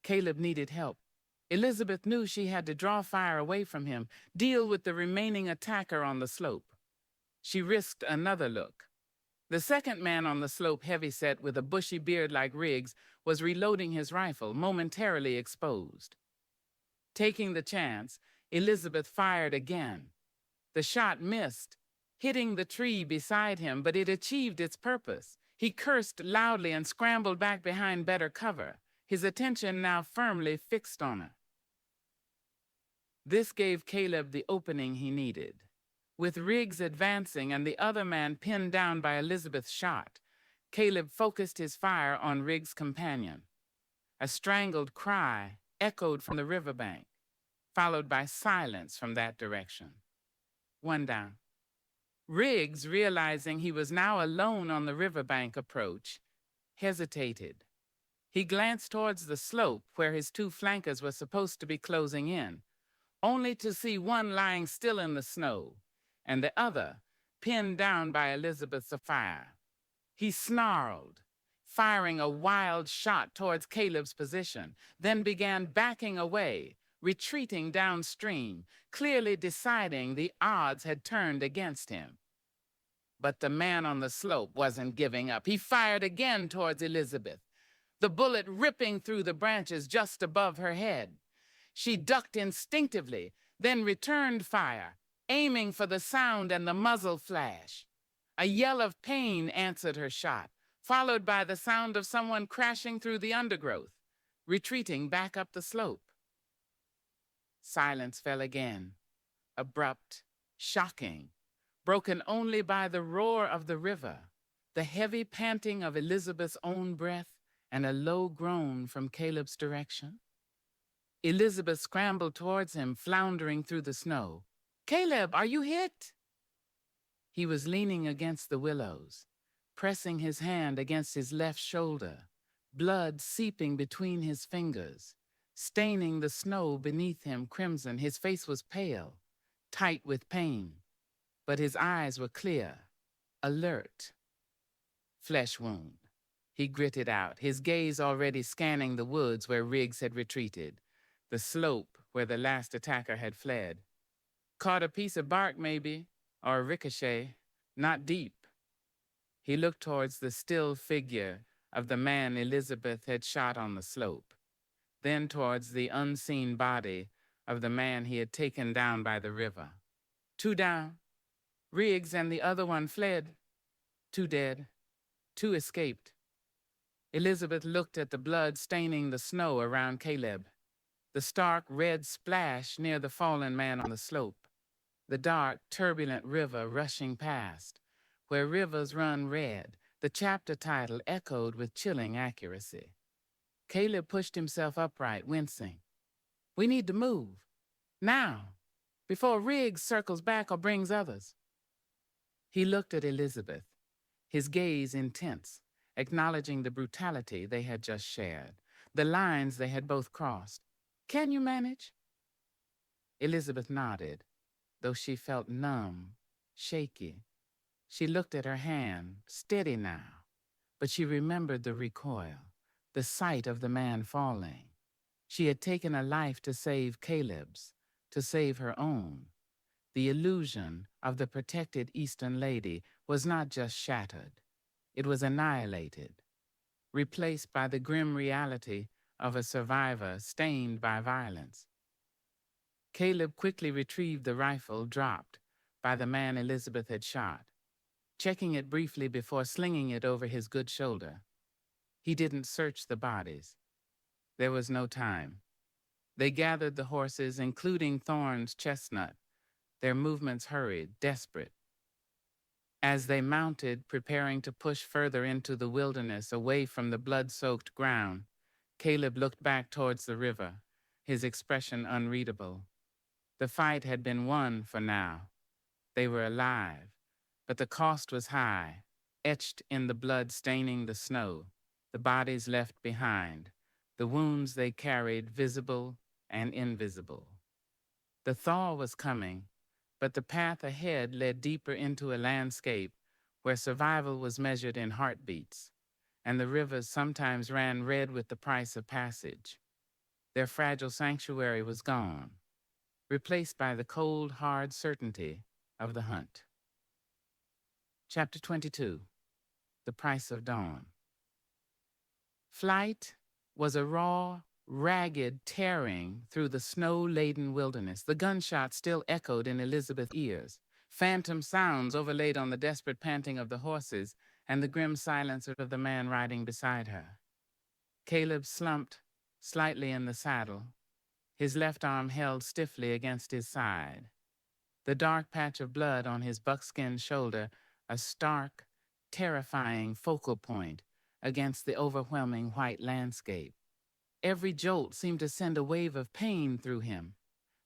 Caleb needed help. Elizabeth knew she had to draw fire away from him, deal with the remaining attacker on the slope. She risked another look. The second man on the slope, heavyset with a bushy beard like Riggs, was reloading his rifle, momentarily exposed. Taking the chance, Elizabeth fired again. The shot missed, hitting the tree beside him, but it achieved its purpose. He cursed loudly and scrambled back behind better cover, his attention now firmly fixed on her. This gave Caleb the opening he needed. With Riggs advancing and the other man pinned down by Elizabeth's shot, Caleb focused his fire on Riggs' companion. A strangled cry echoed from the riverbank, followed by silence from that direction. One down. Riggs, realizing he was now alone on the riverbank approach, hesitated. He glanced towards the slope where his two flankers were supposed to be closing in, only to see one lying still in the snow, and the other pinned down by Elizabeth's fire. He snarled, firing a wild shot towards Caleb's position, then began backing away, retreating downstream, clearly deciding the odds had turned against him. But the man on the slope wasn't giving up. He fired again towards Elizabeth, the bullet ripping through the branches just above her head. She ducked instinctively, then returned fire, aiming for the sound and the muzzle flash. A yell of pain answered her shot, followed by the sound of someone crashing through the undergrowth, retreating back up the slope. Silence fell again, abrupt, shocking, broken only by the roar of the river, the heavy panting of Elizabeth's own breath, and a low groan from Caleb's direction. Elizabeth scrambled towards him, floundering through the snow. "Caleb, are you hit?" He was leaning against the willows, pressing his hand against his left shoulder, blood seeping between his fingers, staining the snow beneath him crimson. His face was pale, tight with pain, but his eyes were clear, alert. "Flesh wound," he gritted out, his gaze already scanning the woods where Riggs had retreated, the slope where the last attacker had fled. "Caught a piece of bark, maybe, or a ricochet, not deep." He looked towards the still figure of the man Elizabeth had shot on the slope, then towards the unseen body of the man he had taken down by the river. "Two down. Riggs and the other one fled. Two dead. Two escaped." Elizabeth looked at the blood staining the snow around Caleb, the stark red splash near the fallen man on the slope, the dark, turbulent river rushing past. Where rivers run red, the chapter title echoed with chilling accuracy. Caleb pushed himself upright, wincing. "We need to move. Now, before Riggs circles back or brings others." He looked at Elizabeth, his gaze intense, acknowledging the brutality they had just shared, the lines they had both crossed. "Can you manage?" Elizabeth nodded, though she felt numb, shaky. She looked at her hand, steady now, but she remembered the recoil, the sight of the man falling. She had taken a life to save Caleb's, to save her own. The illusion of the protected Eastern lady was not just shattered. It was annihilated, replaced by the grim reality of a survivor stained by violence. Caleb quickly retrieved the rifle dropped by the man Elizabeth had shot, checking it briefly before slinging it over his good shoulder. He didn't search the bodies. There was no time. They gathered the horses, including Thorne's chestnut, their movements hurried, desperate. As they mounted, preparing to push further into the wilderness away from the blood-soaked ground, Caleb looked back towards the river, his expression unreadable. The fight had been won for now. They were alive, but the cost was high, etched in the blood staining the snow, the bodies left behind, the wounds they carried visible and invisible. The thaw was coming, but the path ahead led deeper into a landscape where survival was measured in heartbeats, and the rivers sometimes ran red with the price of passage. Their fragile sanctuary was gone, replaced by the cold, hard certainty of the hunt. Chapter 22. The Price of Dawn. Flight was a raw, ragged tearing through the snow-laden wilderness. The gunshots still echoed in Elizabeth's ears, phantom sounds overlaid on the desperate panting of the horses and the grim silence of the man riding beside her. Caleb slumped slightly in the saddle, his left arm held stiffly against his side. The dark patch of blood on his buckskin shoulder, a stark, terrifying focal point against the overwhelming white landscape. Every jolt seemed to send a wave of pain through him,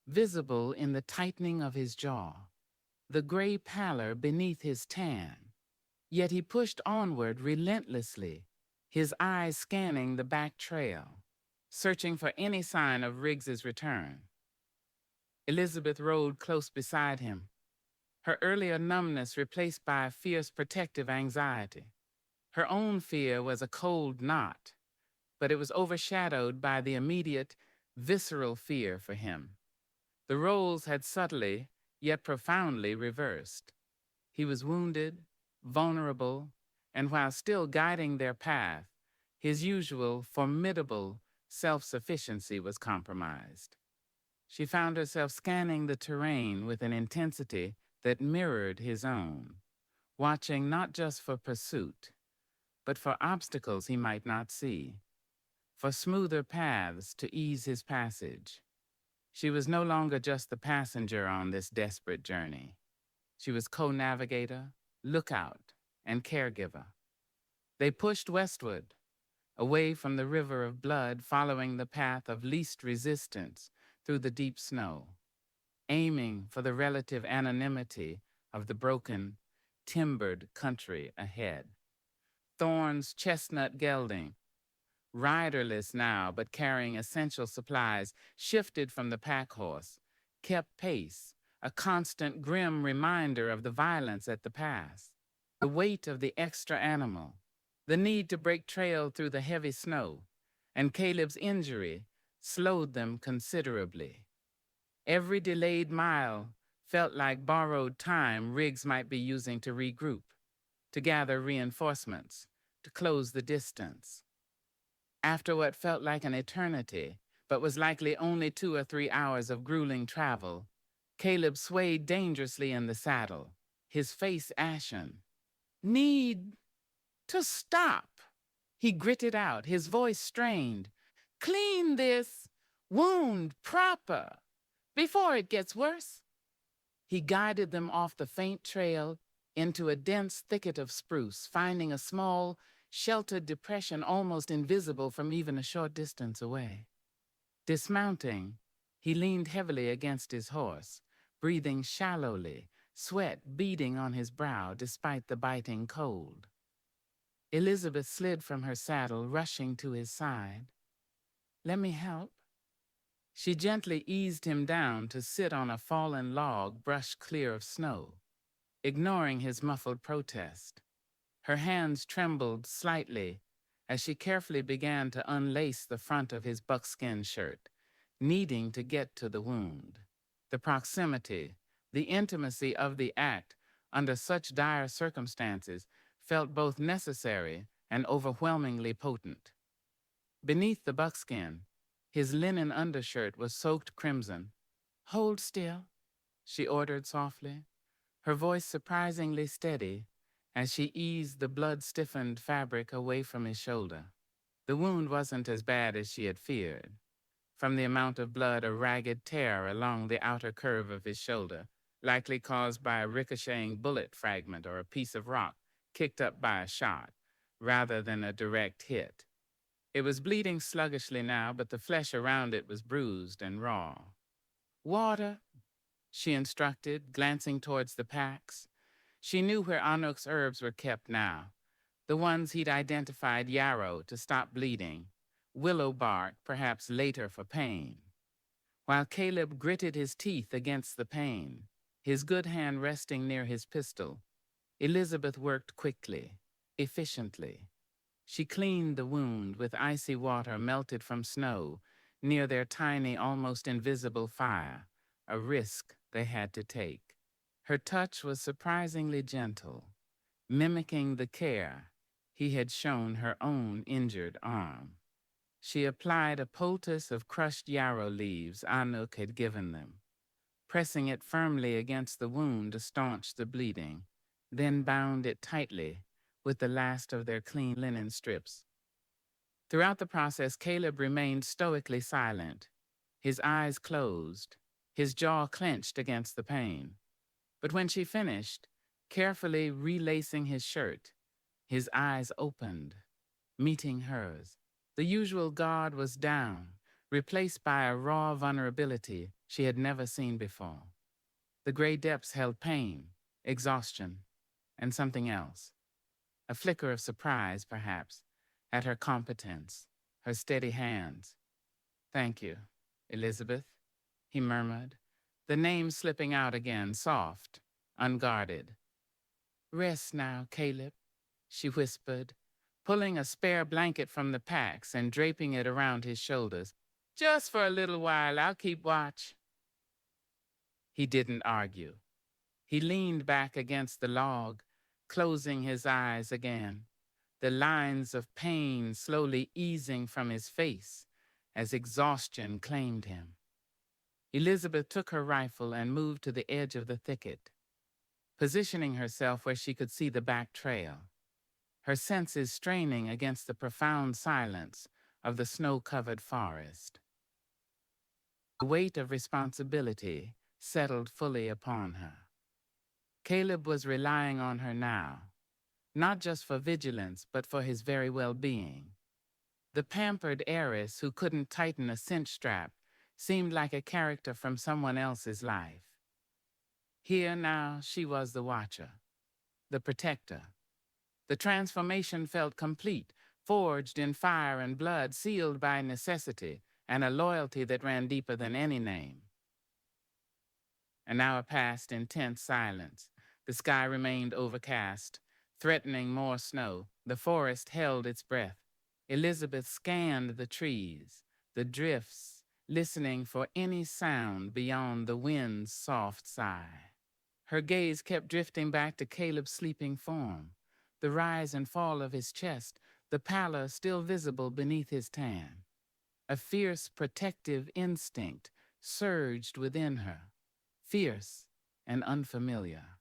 visible in the tightening of his jaw, the gray pallor beneath his tan. Yet he pushed onward relentlessly, his eyes scanning the back trail, searching for any sign of Riggs's return. Elizabeth rode close beside him, her earlier numbness replaced by a fierce protective anxiety. Her own fear was a cold knot, but it was overshadowed by the immediate, visceral fear for him. The roles had subtly, yet profoundly reversed. He was wounded, vulnerable, and while still guiding their path, his usual formidable self-sufficiency was compromised. She found herself scanning the terrain with an intensity that mirrored his own, watching not just for pursuit, but for obstacles he might not see, for smoother paths to ease his passage. She was no longer just the passenger on this desperate journey. She was co-navigator, lookout, and caregiver. They pushed westward, away from the river of blood, following the path of least resistance through the deep snow, aiming for the relative anonymity of the broken, timbered country ahead. Thorn's chestnut gelding, riderless now but carrying essential supplies, shifted from the pack horse, kept pace, a constant grim reminder of the violence at the pass, the weight of the extra animal, the need to break trail through the heavy snow, and Caleb's injury slowed them considerably. Every delayed mile felt like borrowed time Riggs might be using to regroup, to gather reinforcements, to close the distance. After what felt like an eternity, but was likely only 2 or 3 hours of grueling travel, Caleb swayed dangerously in the saddle, his face ashen. "Need to stop," he gritted out, his voice strained. "Clean this wound proper before it gets worse." He guided them off the faint trail into a dense thicket of spruce, finding a small, sheltered depression almost invisible from even a short distance away. Dismounting, he leaned heavily against his horse, breathing shallowly, sweat beading on his brow despite the biting cold. Elizabeth slid from her saddle, rushing to his side. "Let me help." She gently eased him down to sit on a fallen log brushed clear of snow, ignoring his muffled protest. Her hands trembled slightly as she carefully began to unlace the front of his buckskin shirt, needing to get to the wound. The proximity, the intimacy of the act under such dire circumstances felt both necessary and overwhelmingly potent. Beneath the buckskin, his linen undershirt was soaked crimson. "Hold still," she ordered softly, her voice surprisingly steady as she eased the blood-stiffened fabric away from his shoulder. The wound wasn't as bad as she had feared. From the amount of blood, a ragged tear along the outer curve of his shoulder, likely caused by a ricocheting bullet fragment or a piece of rock kicked up by a shot, rather than a direct hit. It was bleeding sluggishly now, but the flesh around it was bruised and raw. "Water," she instructed, glancing towards the packs. She knew where Anuk's herbs were kept now, the ones he'd identified: yarrow to stop bleeding, willow bark, perhaps later for pain. While Caleb gritted his teeth against the pain, his good hand resting near his pistol, Elizabeth worked quickly, efficiently. She cleaned the wound with icy water melted from snow near their tiny, almost invisible fire, a risk they had to take. Her touch was surprisingly gentle, mimicking the care he had shown her own injured arm. She applied a poultice of crushed yarrow leaves Anuk had given them, pressing it firmly against the wound to staunch the bleeding, then bound it tightly with the last of their clean linen strips. Throughout the process, Caleb remained stoically silent, his eyes closed, his jaw clenched against the pain. But when she finished, carefully relacing his shirt, his eyes opened, meeting hers. The usual guard was down, replaced by a raw vulnerability she had never seen before. The gray depths held pain, exhaustion, and something else. A flicker of surprise, perhaps, at her competence, her steady hands. "Thank you, Elizabeth," he murmured, the name slipping out again, soft, unguarded. "Rest now, Caleb," she whispered, pulling a spare blanket from the packs and draping it around his shoulders. "Just for a little while, I'll keep watch." He didn't argue. He leaned back against the log, closing his eyes again, the lines of pain slowly easing from his face as exhaustion claimed him. Elizabeth took her rifle and moved to the edge of the thicket, positioning herself where she could see the back trail, her senses straining against the profound silence of the snow-covered forest. The weight of responsibility settled fully upon her. Caleb was relying on her now, not just for vigilance, but for his very well-being. The pampered heiress who couldn't tighten a cinch strap seemed like a character from someone else's life. Here now she was the watcher, the protector. The transformation felt complete, forged in fire and blood, sealed by necessity and a loyalty that ran deeper than any name. An hour passed in tense silence. The sky remained overcast, threatening more snow. The forest held its breath. Elizabeth scanned the trees, the drifts, listening for any sound beyond the wind's soft sigh. Her gaze kept drifting back to Caleb's sleeping form, the rise and fall of his chest, the pallor still visible beneath his tan. A fierce protective instinct surged within her, fierce and unfamiliar.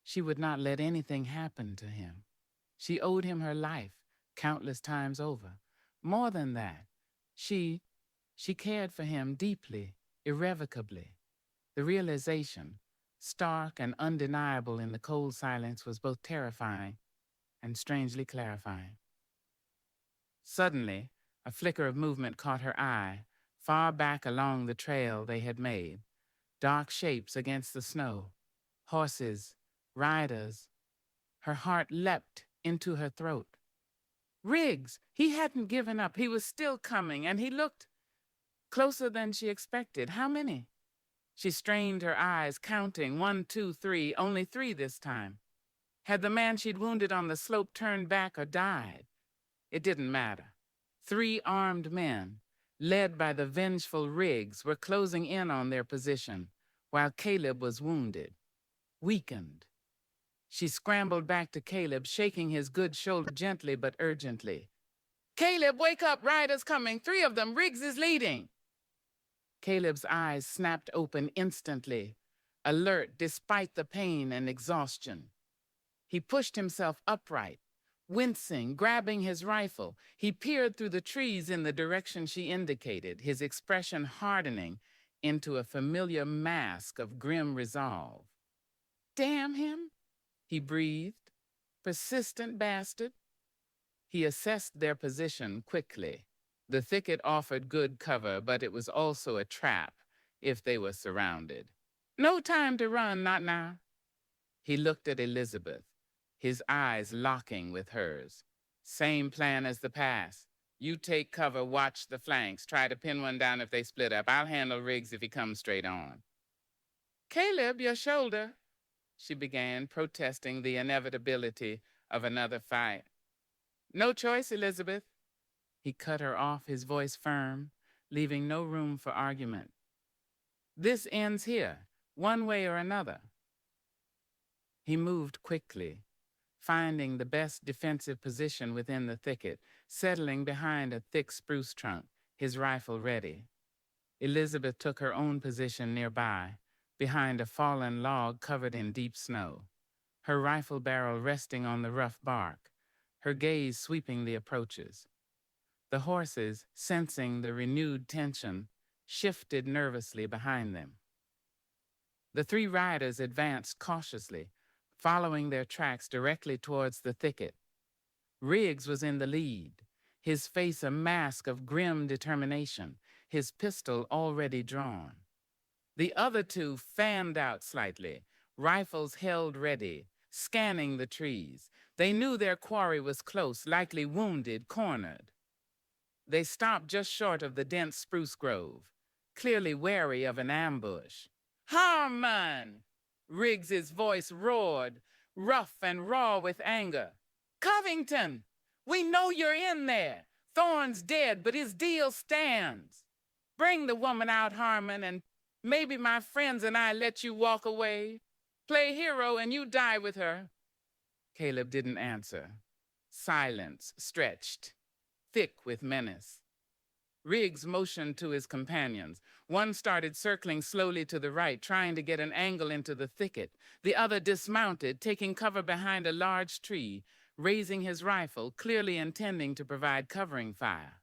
She would not let anything happen to him. She owed him her life, countless times over. More than that, she cared for him deeply, irrevocably. The realization, stark and undeniable in the cold silence, was both terrifying and strangely clarifying. Suddenly, a flicker of movement caught her eye, far back along the trail they had made. Dark shapes against the snow. Horses, riders. Her heart leapt into her throat. Riggs! He hadn't given up. He was still coming, and he looked closer than she expected. How many? She strained her eyes, counting 1, 2, 3, only 3 this time. Had the man she'd wounded on the slope turned back or died? It didn't matter. 3 armed men, led by the vengeful Riggs, were closing in on their position, while Caleb was wounded, weakened. She scrambled back to Caleb, shaking his good shoulder gently but urgently. "Caleb, wake up! Riders coming! 3 of them! Riggs is leading!" Caleb's eyes snapped open instantly, alert despite the pain and exhaustion. He pushed himself upright, wincing, grabbing his rifle. He peered through the trees in the direction she indicated, his expression hardening into a familiar mask of grim resolve. "Damn him," he breathed. "Persistent bastard." He assessed their position quickly. The thicket offered good cover, but it was also a trap if they were surrounded. "No time to run, not now." He looked at Elizabeth, his eyes locking with hers. "Same plan as the past. You take cover, watch the flanks, try to pin one down if they split up. I'll handle Riggs if he comes straight on. Caleb, your shoulder, she began, protesting the inevitability of another fight. No choice, Elizabeth. He cut her off, his voice firm, leaving no room for argument. This ends here, one way or another. He moved quickly, finding the best defensive position within the thicket, settling behind a thick spruce trunk, his rifle ready. Elizabeth took her own position nearby, behind a fallen log covered in deep snow, her rifle barrel resting on the rough bark, her gaze sweeping the approaches. The horses, sensing the renewed tension, shifted nervously behind them. The three riders advanced cautiously, following their tracks directly towards the thicket. Riggs was in the lead, his face a mask of grim determination, his pistol already drawn. The other two fanned out slightly, rifles held ready, scanning the trees. They knew their quarry was close, likely wounded, cornered. They stopped just short of the dense spruce grove, clearly wary of an ambush. Harmon! Riggs's voice roared, rough and raw with anger. Covington! We know you're in there. Thorne's dead, but his deal stands. Bring the woman out, Harmon, and maybe my friends and I let you walk away. Play hero and you die with her. Caleb didn't answer. Silence stretched, thick with menace. Riggs motioned to his companions. One started circling slowly to the right, trying to get an angle into the thicket. The other dismounted, taking cover behind a large tree, raising his rifle, clearly intending to provide covering fire.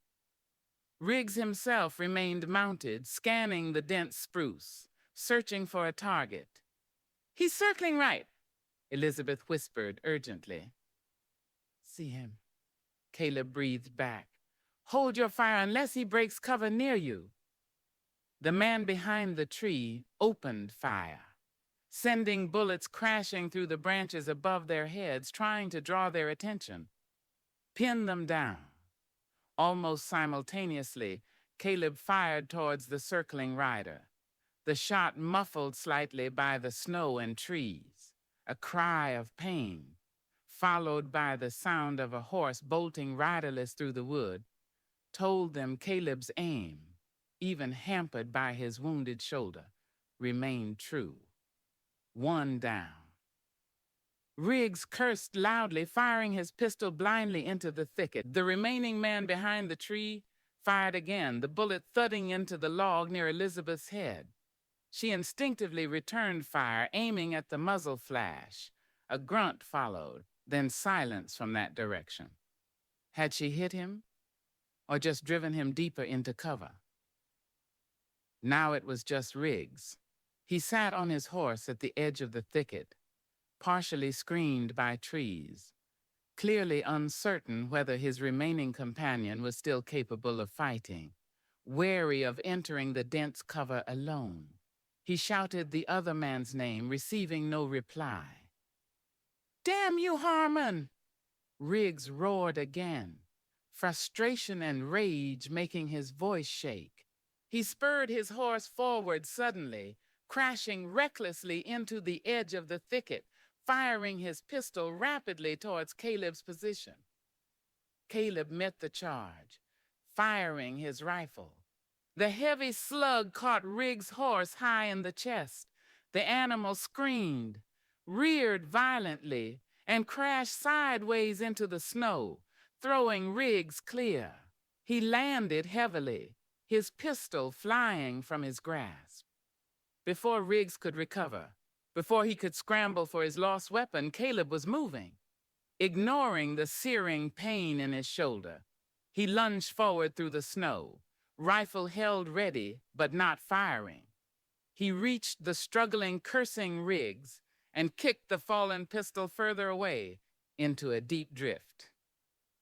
Riggs himself remained mounted, scanning the dense spruce, searching for a target. He's circling right, Elizabeth whispered urgently. See him, Caleb breathed back. Hold your fire unless he breaks cover near you. The man behind the tree opened fire, sending bullets crashing through the branches above their heads, trying to draw their attention. Pin them down. Almost simultaneously, Caleb fired towards the circling rider, the shot muffled slightly by the snow and trees, a cry of pain, followed by the sound of a horse bolting riderless through the wood, told them Caleb's aim, even hampered by his wounded shoulder, remained true. One down. Riggs cursed loudly, firing his pistol blindly into the thicket. The remaining man behind the tree fired again, the bullet thudding into the log near Elizabeth's head. She instinctively returned fire, aiming at the muzzle flash. A grunt followed, then silence from that direction. Had she hit him, or just driven him deeper into cover? Now it was just Riggs. He sat on his horse at the edge of the thicket, partially screened by trees, clearly uncertain whether his remaining companion was still capable of fighting, wary of entering the dense cover alone. He shouted the other man's name, receiving no reply. Damn you, Harmon! Riggs roared again, frustration and rage making his voice shake. He spurred his horse forward suddenly, crashing recklessly into the edge of the thicket, firing his pistol rapidly towards Caleb's position. Caleb met the charge, firing his rifle. The heavy slug caught Riggs' horse high in the chest. The animal screamed, reared violently, and crashed sideways into the snow, throwing Riggs clear. He landed heavily, his pistol flying from his grasp. Before Riggs could recover, before he could scramble for his lost weapon, Caleb was moving. Ignoring the searing pain in his shoulder, he lunged forward through the snow, rifle held ready but not firing. He reached the struggling, cursing Riggs and kicked the fallen pistol further away into a deep drift.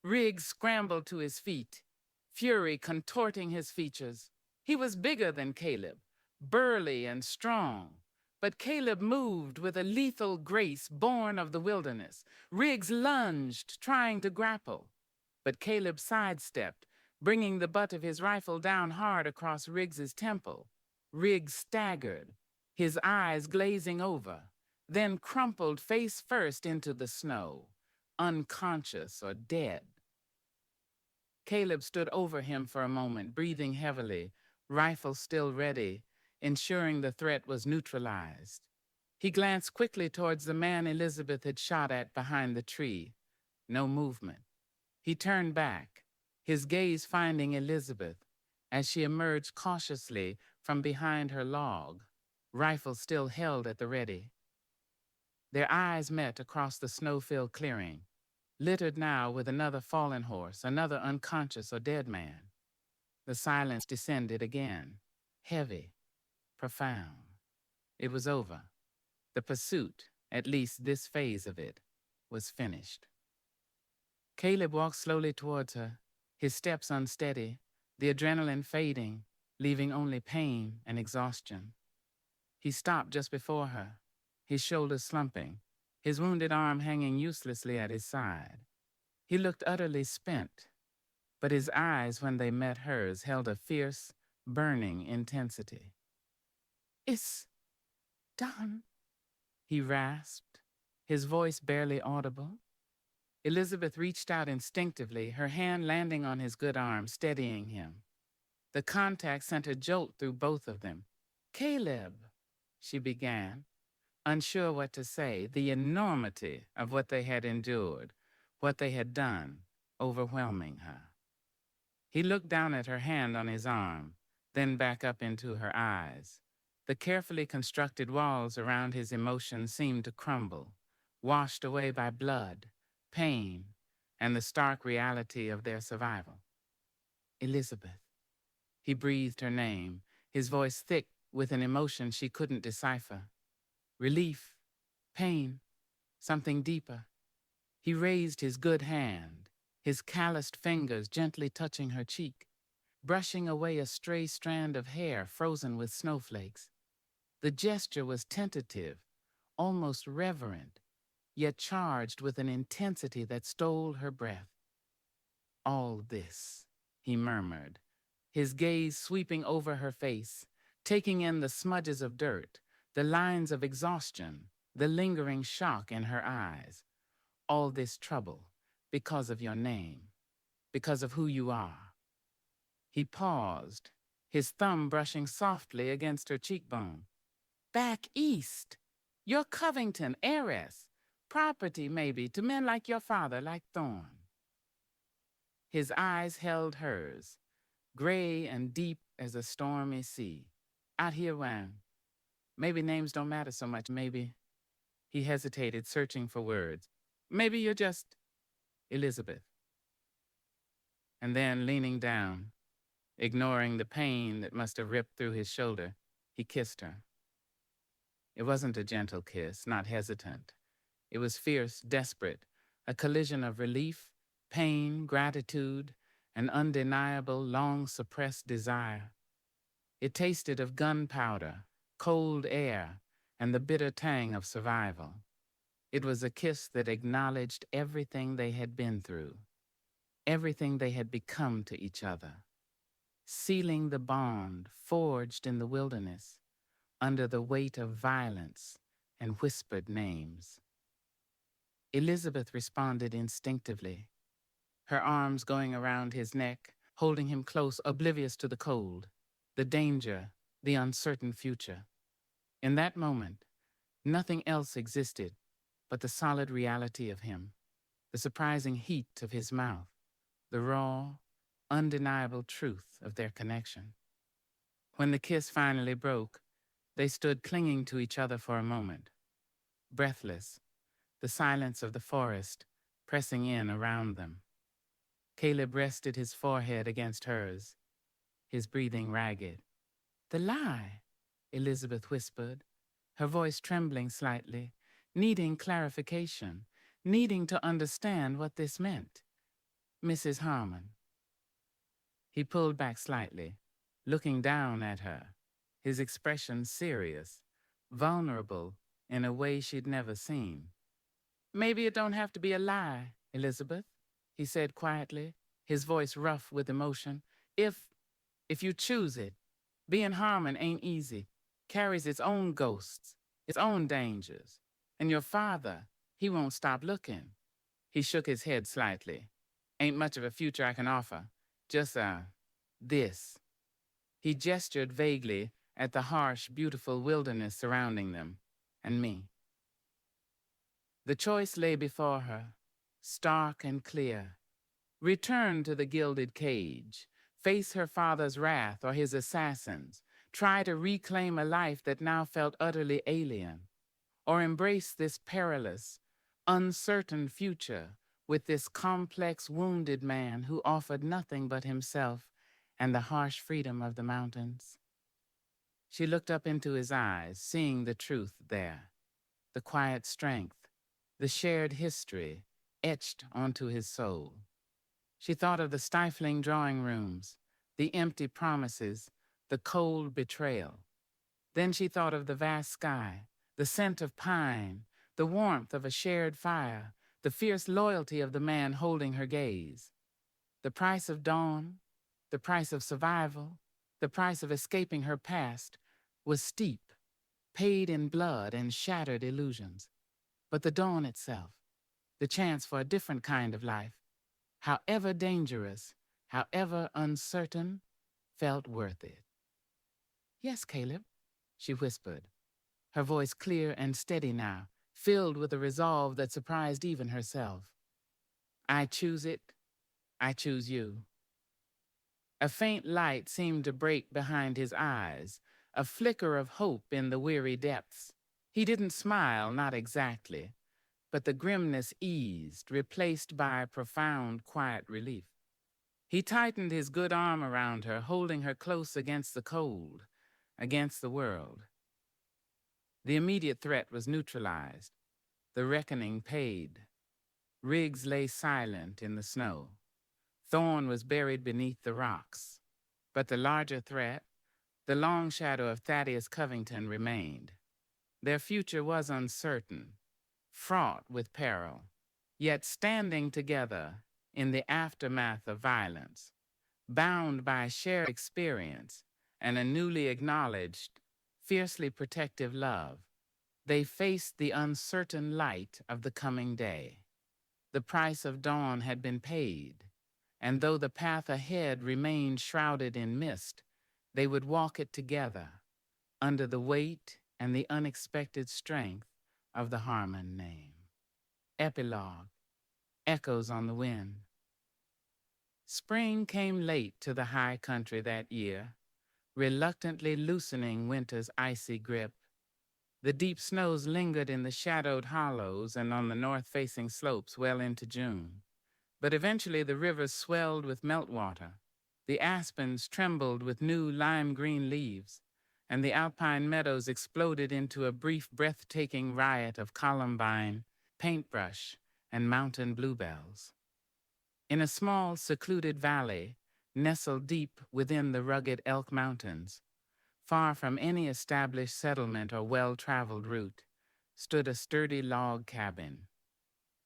Riggs scrambled to his feet, fury contorting his features. He was bigger than Caleb, burly and strong, but Caleb moved with a lethal grace born of the wilderness. Riggs lunged, trying to grapple, but Caleb sidestepped, bringing the butt of his rifle down hard across Riggs's temple. Riggs staggered, his eyes glazing over, then crumpled face first into the snow, unconscious or dead. Caleb stood over him for a moment, breathing heavily, rifle still ready, ensuring the threat was neutralized. He glanced quickly towards the man Elizabeth had shot at behind the tree. No movement. He turned back, his gaze finding Elizabeth as she emerged cautiously from behind her log, rifle still held at the ready. Their eyes met across the snow-filled clearing, littered now with another fallen horse, another unconscious or dead man. The silence descended again, heavy, profound. It was over. The pursuit, at least this phase of it, was finished. Caleb walked slowly towards her, his steps unsteady, the adrenaline fading, leaving only pain and exhaustion. He stopped just before her, his shoulders slumping, his wounded arm hanging uselessly at his side. He looked utterly spent, but his eyes, when they met hers, held a fierce, burning intensity. "It's done," he rasped, his voice barely audible. Elizabeth reached out instinctively, her hand landing on his good arm, steadying him. The contact sent a jolt through both of them. "Caleb," she began, unsure what to say, the enormity of what they had endured, what they had done, overwhelming her. He looked down at her hand on his arm, then back up into her eyes. The carefully constructed walls around his emotions seemed to crumble, washed away by blood, pain, and the stark reality of their survival. "Elizabeth." He breathed her name, his voice thick with an emotion she couldn't decipher. Relief, pain, something deeper. He raised his good hand, his calloused fingers gently touching her cheek, brushing away a stray strand of hair frozen with snowflakes. The gesture was tentative, almost reverent, yet charged with an intensity that stole her breath. "All this," he murmured, his gaze sweeping over her face, taking in the smudges of dirt, the lines of exhaustion, the lingering shock in her eyes. "All this trouble because of your name, because of who you are." He paused, his thumb brushing softly against her cheekbone. "Back east. You're Covington, heiress. Property, maybe, to men like your father, like Thorne." His eyes held hers, gray and deep as a stormy sea. "Out here when? Maybe names don't matter so much, maybe." He hesitated, searching for words. "Maybe you're just Elizabeth." And then, leaning down, ignoring the pain that must have ripped through his shoulder, he kissed her. It wasn't a gentle kiss, not hesitant. It was fierce, desperate, a collision of relief, pain, gratitude, and undeniable, long-suppressed desire. It tasted of gunpowder, cold air, and the bitter tang of survival. It was a kiss that acknowledged everything they had been through, everything they had become to each other, sealing the bond forged in the wilderness under the weight of violence and whispered names. Elizabeth responded instinctively, her arms going around his neck, holding him close, oblivious to the cold, the danger, the uncertain future. In that moment, nothing else existed but the solid reality of him, the surprising heat of his mouth, the raw, undeniable truth of their connection. When the kiss finally broke, they stood clinging to each other for a moment, breathless, the silence of the forest pressing in around them. Caleb rested his forehead against hers, his breathing ragged. "The lie," Elizabeth whispered, her voice trembling slightly, needing clarification, needing to understand what this meant. "Mrs. Harmon." He pulled back slightly, looking down at her, his expression serious, vulnerable in a way she'd never seen. "Maybe it don't have to be a lie, Elizabeth," he said quietly, his voice rough with emotion. If you choose it, being Harmon ain't easy, carries its own ghosts, its own dangers. And your father, he won't stop looking. He shook his head slightly. Ain't much of a future I can offer. Just, this. He gestured vaguely at the harsh, beautiful wilderness surrounding them, and me. The choice lay before her, stark and clear. Return to the gilded cage, face her father's wrath or his assassins, try to reclaim a life that now felt utterly alien, or embrace this perilous, uncertain future with this complex, wounded man who offered nothing but himself and the harsh freedom of the mountains. She looked up into his eyes, seeing the truth there, the quiet strength, the shared history etched onto his soul. She thought of the stifling drawing rooms, the empty promises, the cold betrayal. Then she thought of the vast sky, the scent of pine, the warmth of a shared fire, the fierce loyalty of the man holding her gaze. The price of dawn, the price of survival, the price of escaping her past was steep, paid in blood and shattered illusions. But the dawn itself, the chance for a different kind of life, however dangerous, however uncertain, felt worth it. Yes, Caleb, she whispered, her voice clear and steady now, filled with a resolve that surprised even herself. I choose it. I choose you. A faint light seemed to break behind his eyes, a flicker of hope in the weary depths. He didn't smile, not exactly, but the grimness eased, replaced by a profound, quiet relief. He tightened his good arm around her, holding her close against the cold, against the world. The immediate threat was neutralized. The reckoning paid. Riggs lay silent in the snow. Thorn was buried beneath the rocks. But the larger threat, the long shadow of Thaddeus Covington, remained. Their future was uncertain, fraught with peril, yet standing together in the aftermath of violence, bound by shared experience and a newly acknowledged, fiercely protective love, they faced the uncertain light of the coming day. The price of dawn had been paid, and though the path ahead remained shrouded in mist, they would walk it together under the weight and the unexpected strength of the Harmon name. Epilogue, echoes on the wind. Spring came late to the high country that year, reluctantly loosening winter's icy grip. The deep snows lingered in the shadowed hollows and on the north-facing slopes well into June. But eventually the rivers swelled with meltwater. The aspens trembled with new lime-green leaves, and the alpine meadows exploded into a brief, breathtaking riot of columbine, paintbrush, and mountain bluebells. In a small, secluded valley, nestled deep within the rugged Elk Mountains, far from any established settlement or well-traveled route, stood a sturdy log cabin.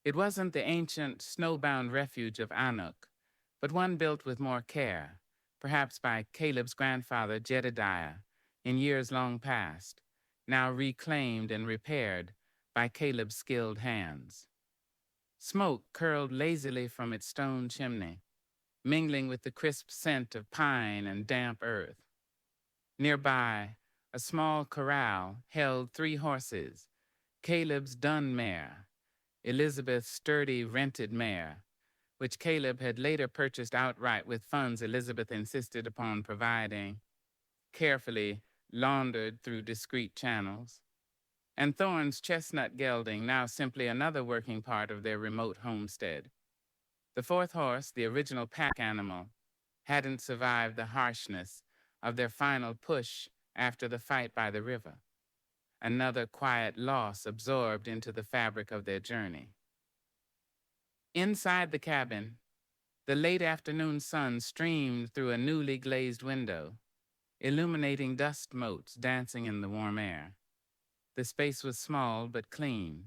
It wasn't the ancient, snowbound refuge of Anuk, but one built with more care, perhaps by Caleb's grandfather Jedediah, in years long past, now reclaimed and repaired by Caleb's skilled hands. Smoke curled lazily from its stone chimney, mingling with the crisp scent of pine and damp earth. Nearby, a small corral held 3 horses, Caleb's dun mare, Elizabeth's sturdy rented mare, which Caleb had later purchased outright with funds Elizabeth insisted upon providing, carefully laundered through discreet channels, and Thorne's chestnut gelding, now simply another working part of their remote homestead. The 4th horse, the original pack animal, hadn't survived the harshness of their final push after the fight by the river, another quiet loss absorbed into the fabric of their journey. Inside the cabin, the late afternoon sun streamed through a newly glazed window, illuminating dust motes dancing in the warm air. The space was small but clean,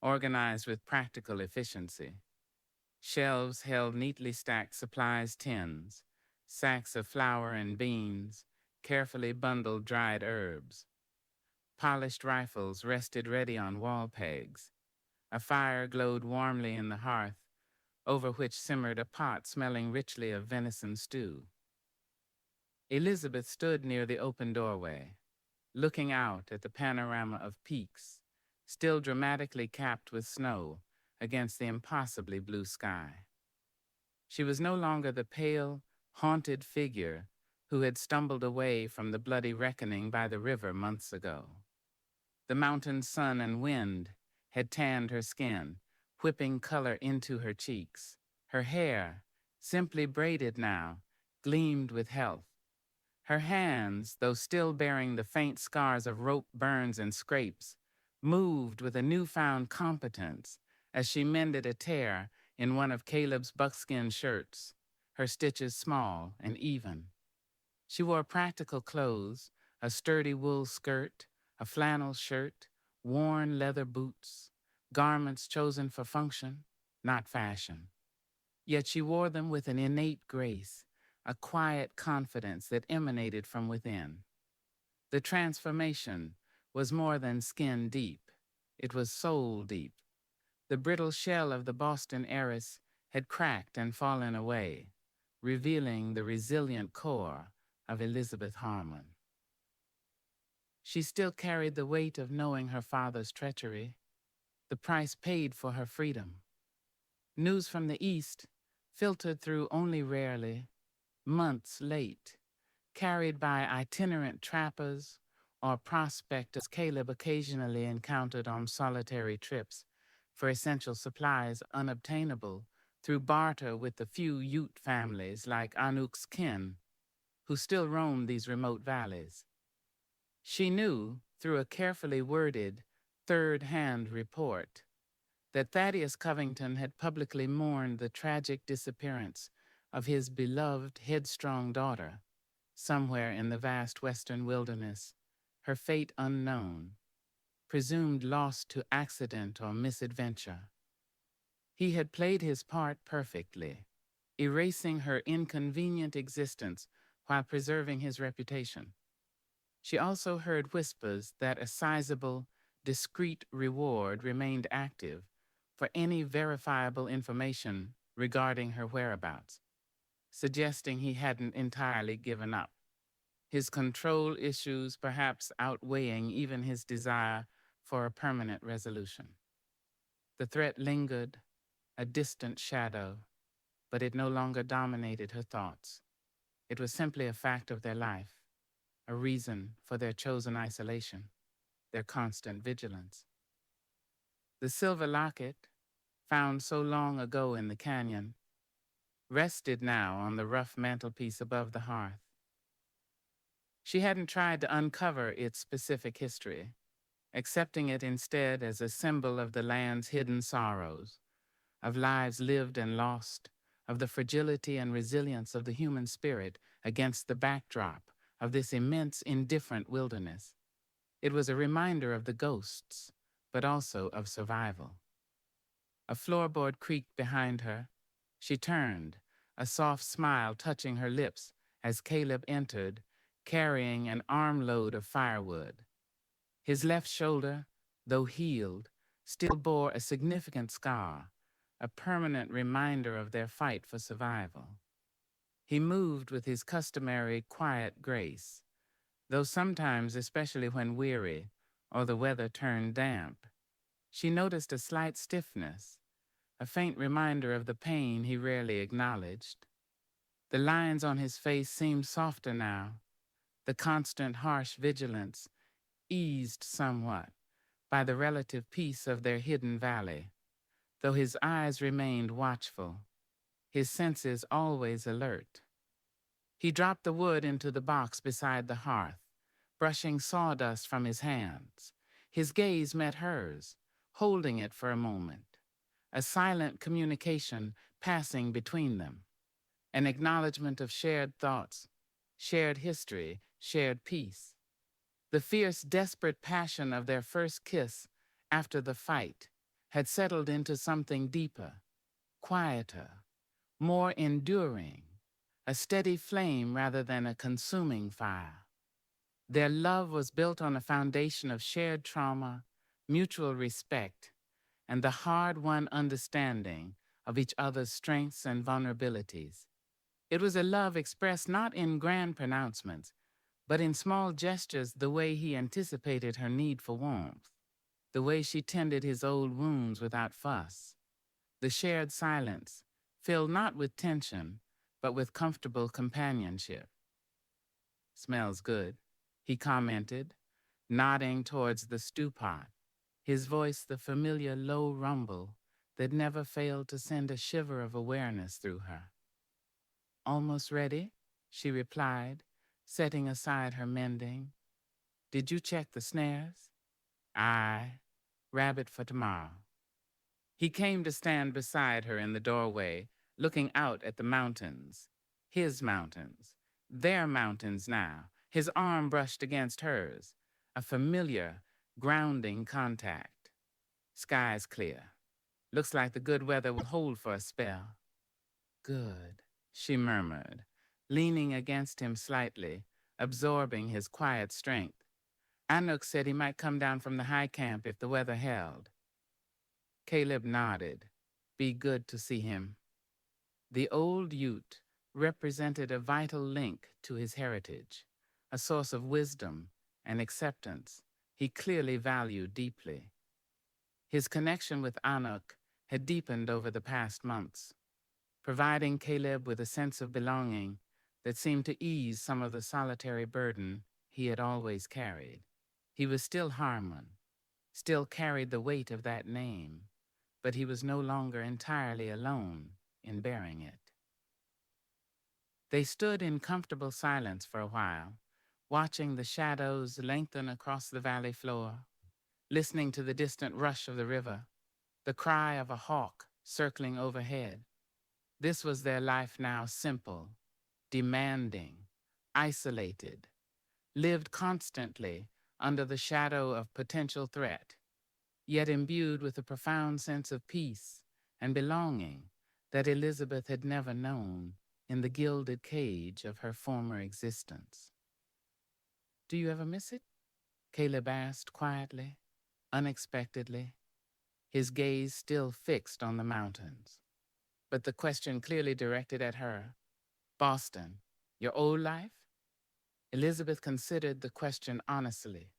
organized with practical efficiency. Shelves held neatly stacked supplies tins, sacks of flour and beans, carefully bundled dried herbs. Polished rifles rested ready on wall pegs. A fire glowed warmly in the hearth, over which simmered a pot smelling richly of venison stew. Elizabeth stood near the open doorway, looking out at the panorama of peaks, still dramatically capped with snow against the impossibly blue sky. She was no longer the pale, haunted figure who had stumbled away from the bloody reckoning by the river months ago. The mountain sun and wind had tanned her skin, whipping color into her cheeks. Her hair, simply braided now, gleamed with health. Her hands, though still bearing the faint scars of rope burns and scrapes, moved with a newfound competence as she mended a tear in one of Caleb's buckskin shirts, her stitches small and even. She wore practical clothes, a sturdy wool skirt, a flannel shirt, worn leather boots, garments chosen for function, not fashion. Yet she wore them with an innate grace, a quiet confidence that emanated from within. The transformation was more than skin deep. It was soul deep. The brittle shell of the Boston heiress had cracked and fallen away, revealing the resilient core of Elizabeth Harmon. She still carried the weight of knowing her father's treachery, the price paid for her freedom. News from the East, filtered through only rarely, months late, carried by itinerant trappers or prospectors Caleb occasionally encountered on solitary trips for essential supplies unobtainable through barter with the few Ute families like Anuk's kin who still roamed these remote valleys. She knew, through a carefully worded, third-hand report, that Thaddeus Covington had publicly mourned the tragic disappearance of his beloved, headstrong daughter, somewhere in the vast western wilderness, her fate unknown, presumed lost to accident or misadventure. He had played his part perfectly, erasing her inconvenient existence while preserving his reputation. She also heard whispers that a sizable, discreet reward remained active for any verifiable information regarding her whereabouts, suggesting he hadn't entirely given up, his control issues perhaps outweighing even his desire for a permanent resolution. The threat lingered, a distant shadow, but it no longer dominated her thoughts. It was simply a fact of their life, a reason for their chosen isolation, their constant vigilance. The silver locket, found so long ago in the canyon, rested now on the rough mantelpiece above the hearth. She hadn't tried to uncover its specific history, accepting it instead as a symbol of the land's hidden sorrows, of lives lived and lost, of the fragility and resilience of the human spirit against the backdrop of this immense, indifferent wilderness. It was a reminder of the ghosts, but also of survival. A floorboard creaked behind her. She turned, a soft smile touching her lips as Caleb entered, carrying an armload of firewood. His left shoulder, though healed, still bore a significant scar, a permanent reminder of their fight for survival. He moved with his customary quiet grace, though sometimes, especially when weary or the weather turned damp, she noticed a slight stiffness, a faint reminder of the pain he rarely acknowledged. The lines on his face seemed softer now, the constant harsh vigilance eased somewhat by the relative peace of their hidden valley, though his eyes remained watchful, his senses always alert. He dropped the wood into the box beside the hearth, brushing sawdust from his hands. His gaze met hers, holding it for a moment, a silent communication passing between them, an acknowledgement of shared thoughts, shared history, shared peace. The fierce, desperate passion of their first kiss after the fight had settled into something deeper, quieter, more enduring, a steady flame rather than a consuming fire. Their love was built on a foundation of shared trauma, mutual respect, and the hard-won understanding of each other's strengths and vulnerabilities. It was a love expressed not in grand pronouncements, but in small gestures, the way he anticipated her need for warmth, the way she tended his old wounds without fuss, the shared silence, filled not with tension, but with comfortable companionship. "Smells good," he commented, nodding towards the stew pot, his voice the familiar low rumble that never failed to send a shiver of awareness through her. "Almost ready," she replied, setting aside her mending. "Did you check the snares?" "Aye. Rabbit for tomorrow." He came to stand beside her in the doorway, looking out at the mountains. His mountains. Their mountains now. His arm brushed against hers. A familiar, grounding contact. "Sky's clear. Looks like the good weather will hold for a spell." "Good," she murmured, leaning against him slightly, absorbing his quiet strength. "Anuk said he might come down from the high camp if the weather held." Caleb nodded. Be good to see him. The old Ute represented a vital link to his heritage, a source of wisdom and acceptance he clearly valued deeply. His connection with Anuk had deepened over the past months, providing Caleb with a sense of belonging that seemed to ease some of the solitary burden he had always carried. He was still Harmon, still carried the weight of that name, but he was no longer entirely alone in bearing it. They stood in comfortable silence for a while, watching the shadows lengthen across the valley floor, listening to the distant rush of the river, the cry of a hawk circling overhead. This was their life now, simple, demanding, isolated, lived constantly under the shadow of potential threat, yet imbued with a profound sense of peace and belonging that Elizabeth had never known in the gilded cage of her former existence. "Do you ever miss it?" Caleb asked quietly, unexpectedly, his gaze still fixed on the mountains, but the question clearly directed at her. "Boston, your old life?" Elizabeth considered the question honestly.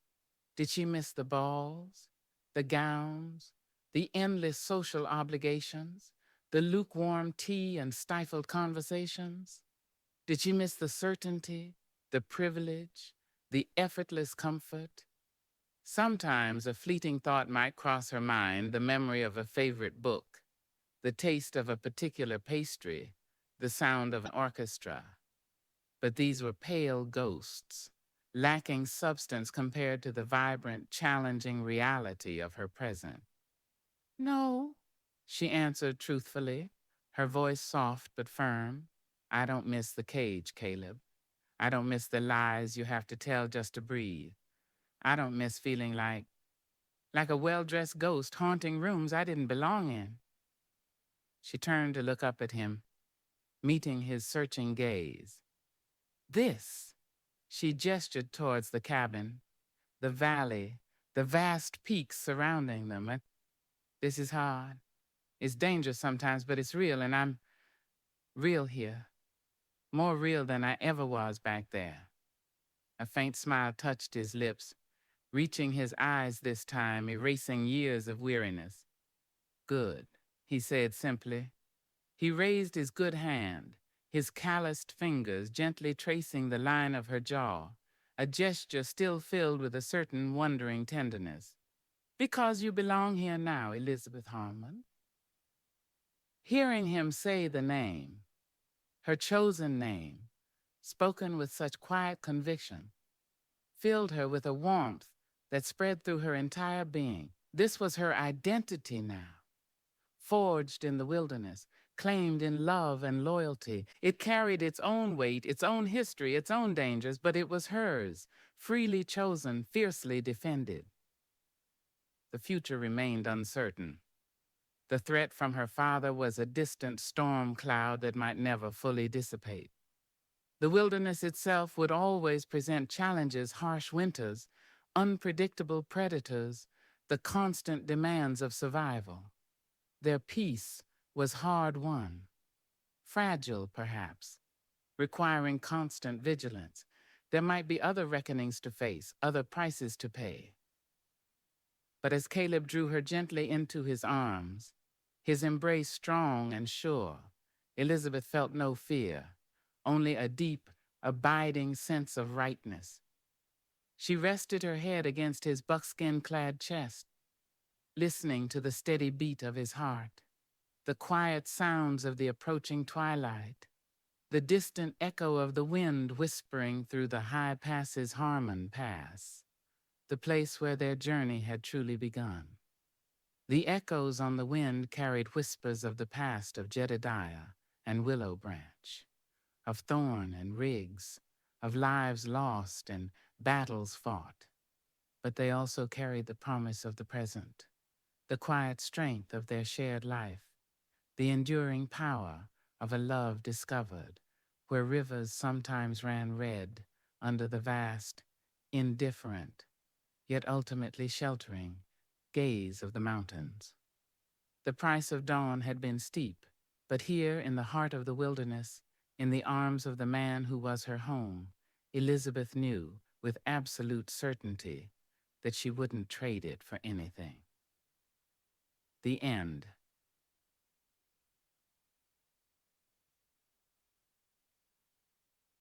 Did she miss the balls, the gowns, the endless social obligations, the lukewarm tea and stifled conversations? Did she miss the certainty, the privilege, the effortless comfort? Sometimes a fleeting thought might cross her mind, the memory of a favorite book, the taste of a particular pastry, the sound of an orchestra. But these were pale ghosts, lacking substance compared to the vibrant, challenging reality of her present. "No," she answered truthfully, her voice soft but firm. "I don't miss the cage, Caleb. I don't miss the lies you have to tell just to breathe. I don't miss feeling like a well-dressed ghost haunting rooms I didn't belong in." She turned to look up at him, meeting his searching gaze. "This," she gestured towards the cabin, the valley, the vast peaks surrounding them. "And this is hard. It's dangerous sometimes, but it's real, and I'm real here. More real than I ever was back there." A faint smile touched his lips, reaching his eyes this time, erasing years of weariness. "Good," he said simply. He raised his good hand, his calloused fingers gently tracing the line of her jaw, a gesture still filled with a certain wondering tenderness. "Because you belong here now, Elizabeth Harmon." Hearing him say the name, her chosen name, spoken with such quiet conviction, filled her with a warmth that spread through her entire being. This was her identity now, forged in the wilderness, claimed in love and loyalty. It carried its own weight, its own history, its own dangers, but it was hers, freely chosen, fiercely defended. The future remained uncertain. The threat from her father was a distant storm cloud that might never fully dissipate. The wilderness itself would always present challenges: harsh winters, unpredictable predators, the constant demands of survival. Their peace was hard-won, fragile perhaps, requiring constant vigilance. There might be other reckonings to face, other prices to pay. But as Caleb drew her gently into his arms, his embrace strong and sure, Elizabeth felt no fear, only a deep, abiding sense of rightness. She rested her head against his buckskin-clad chest, listening to the steady beat of his heart, the quiet sounds of the approaching twilight, the distant echo of the wind whispering through the high passes Harmon Pass, the place where their journey had truly begun. The echoes on the wind carried whispers of the past of Jedediah and Willow Branch, of Thorn and Riggs, of lives lost and battles fought. But they also carried the promise of the present, the quiet strength of their shared life, the enduring power of a love discovered, where rivers sometimes ran red under the vast, indifferent, yet ultimately sheltering gaze of the mountains. The price of dawn had been steep, but here in the heart of the wilderness, in the arms of the man who was her home, Elizabeth knew with absolute certainty that she wouldn't trade it for anything. The end.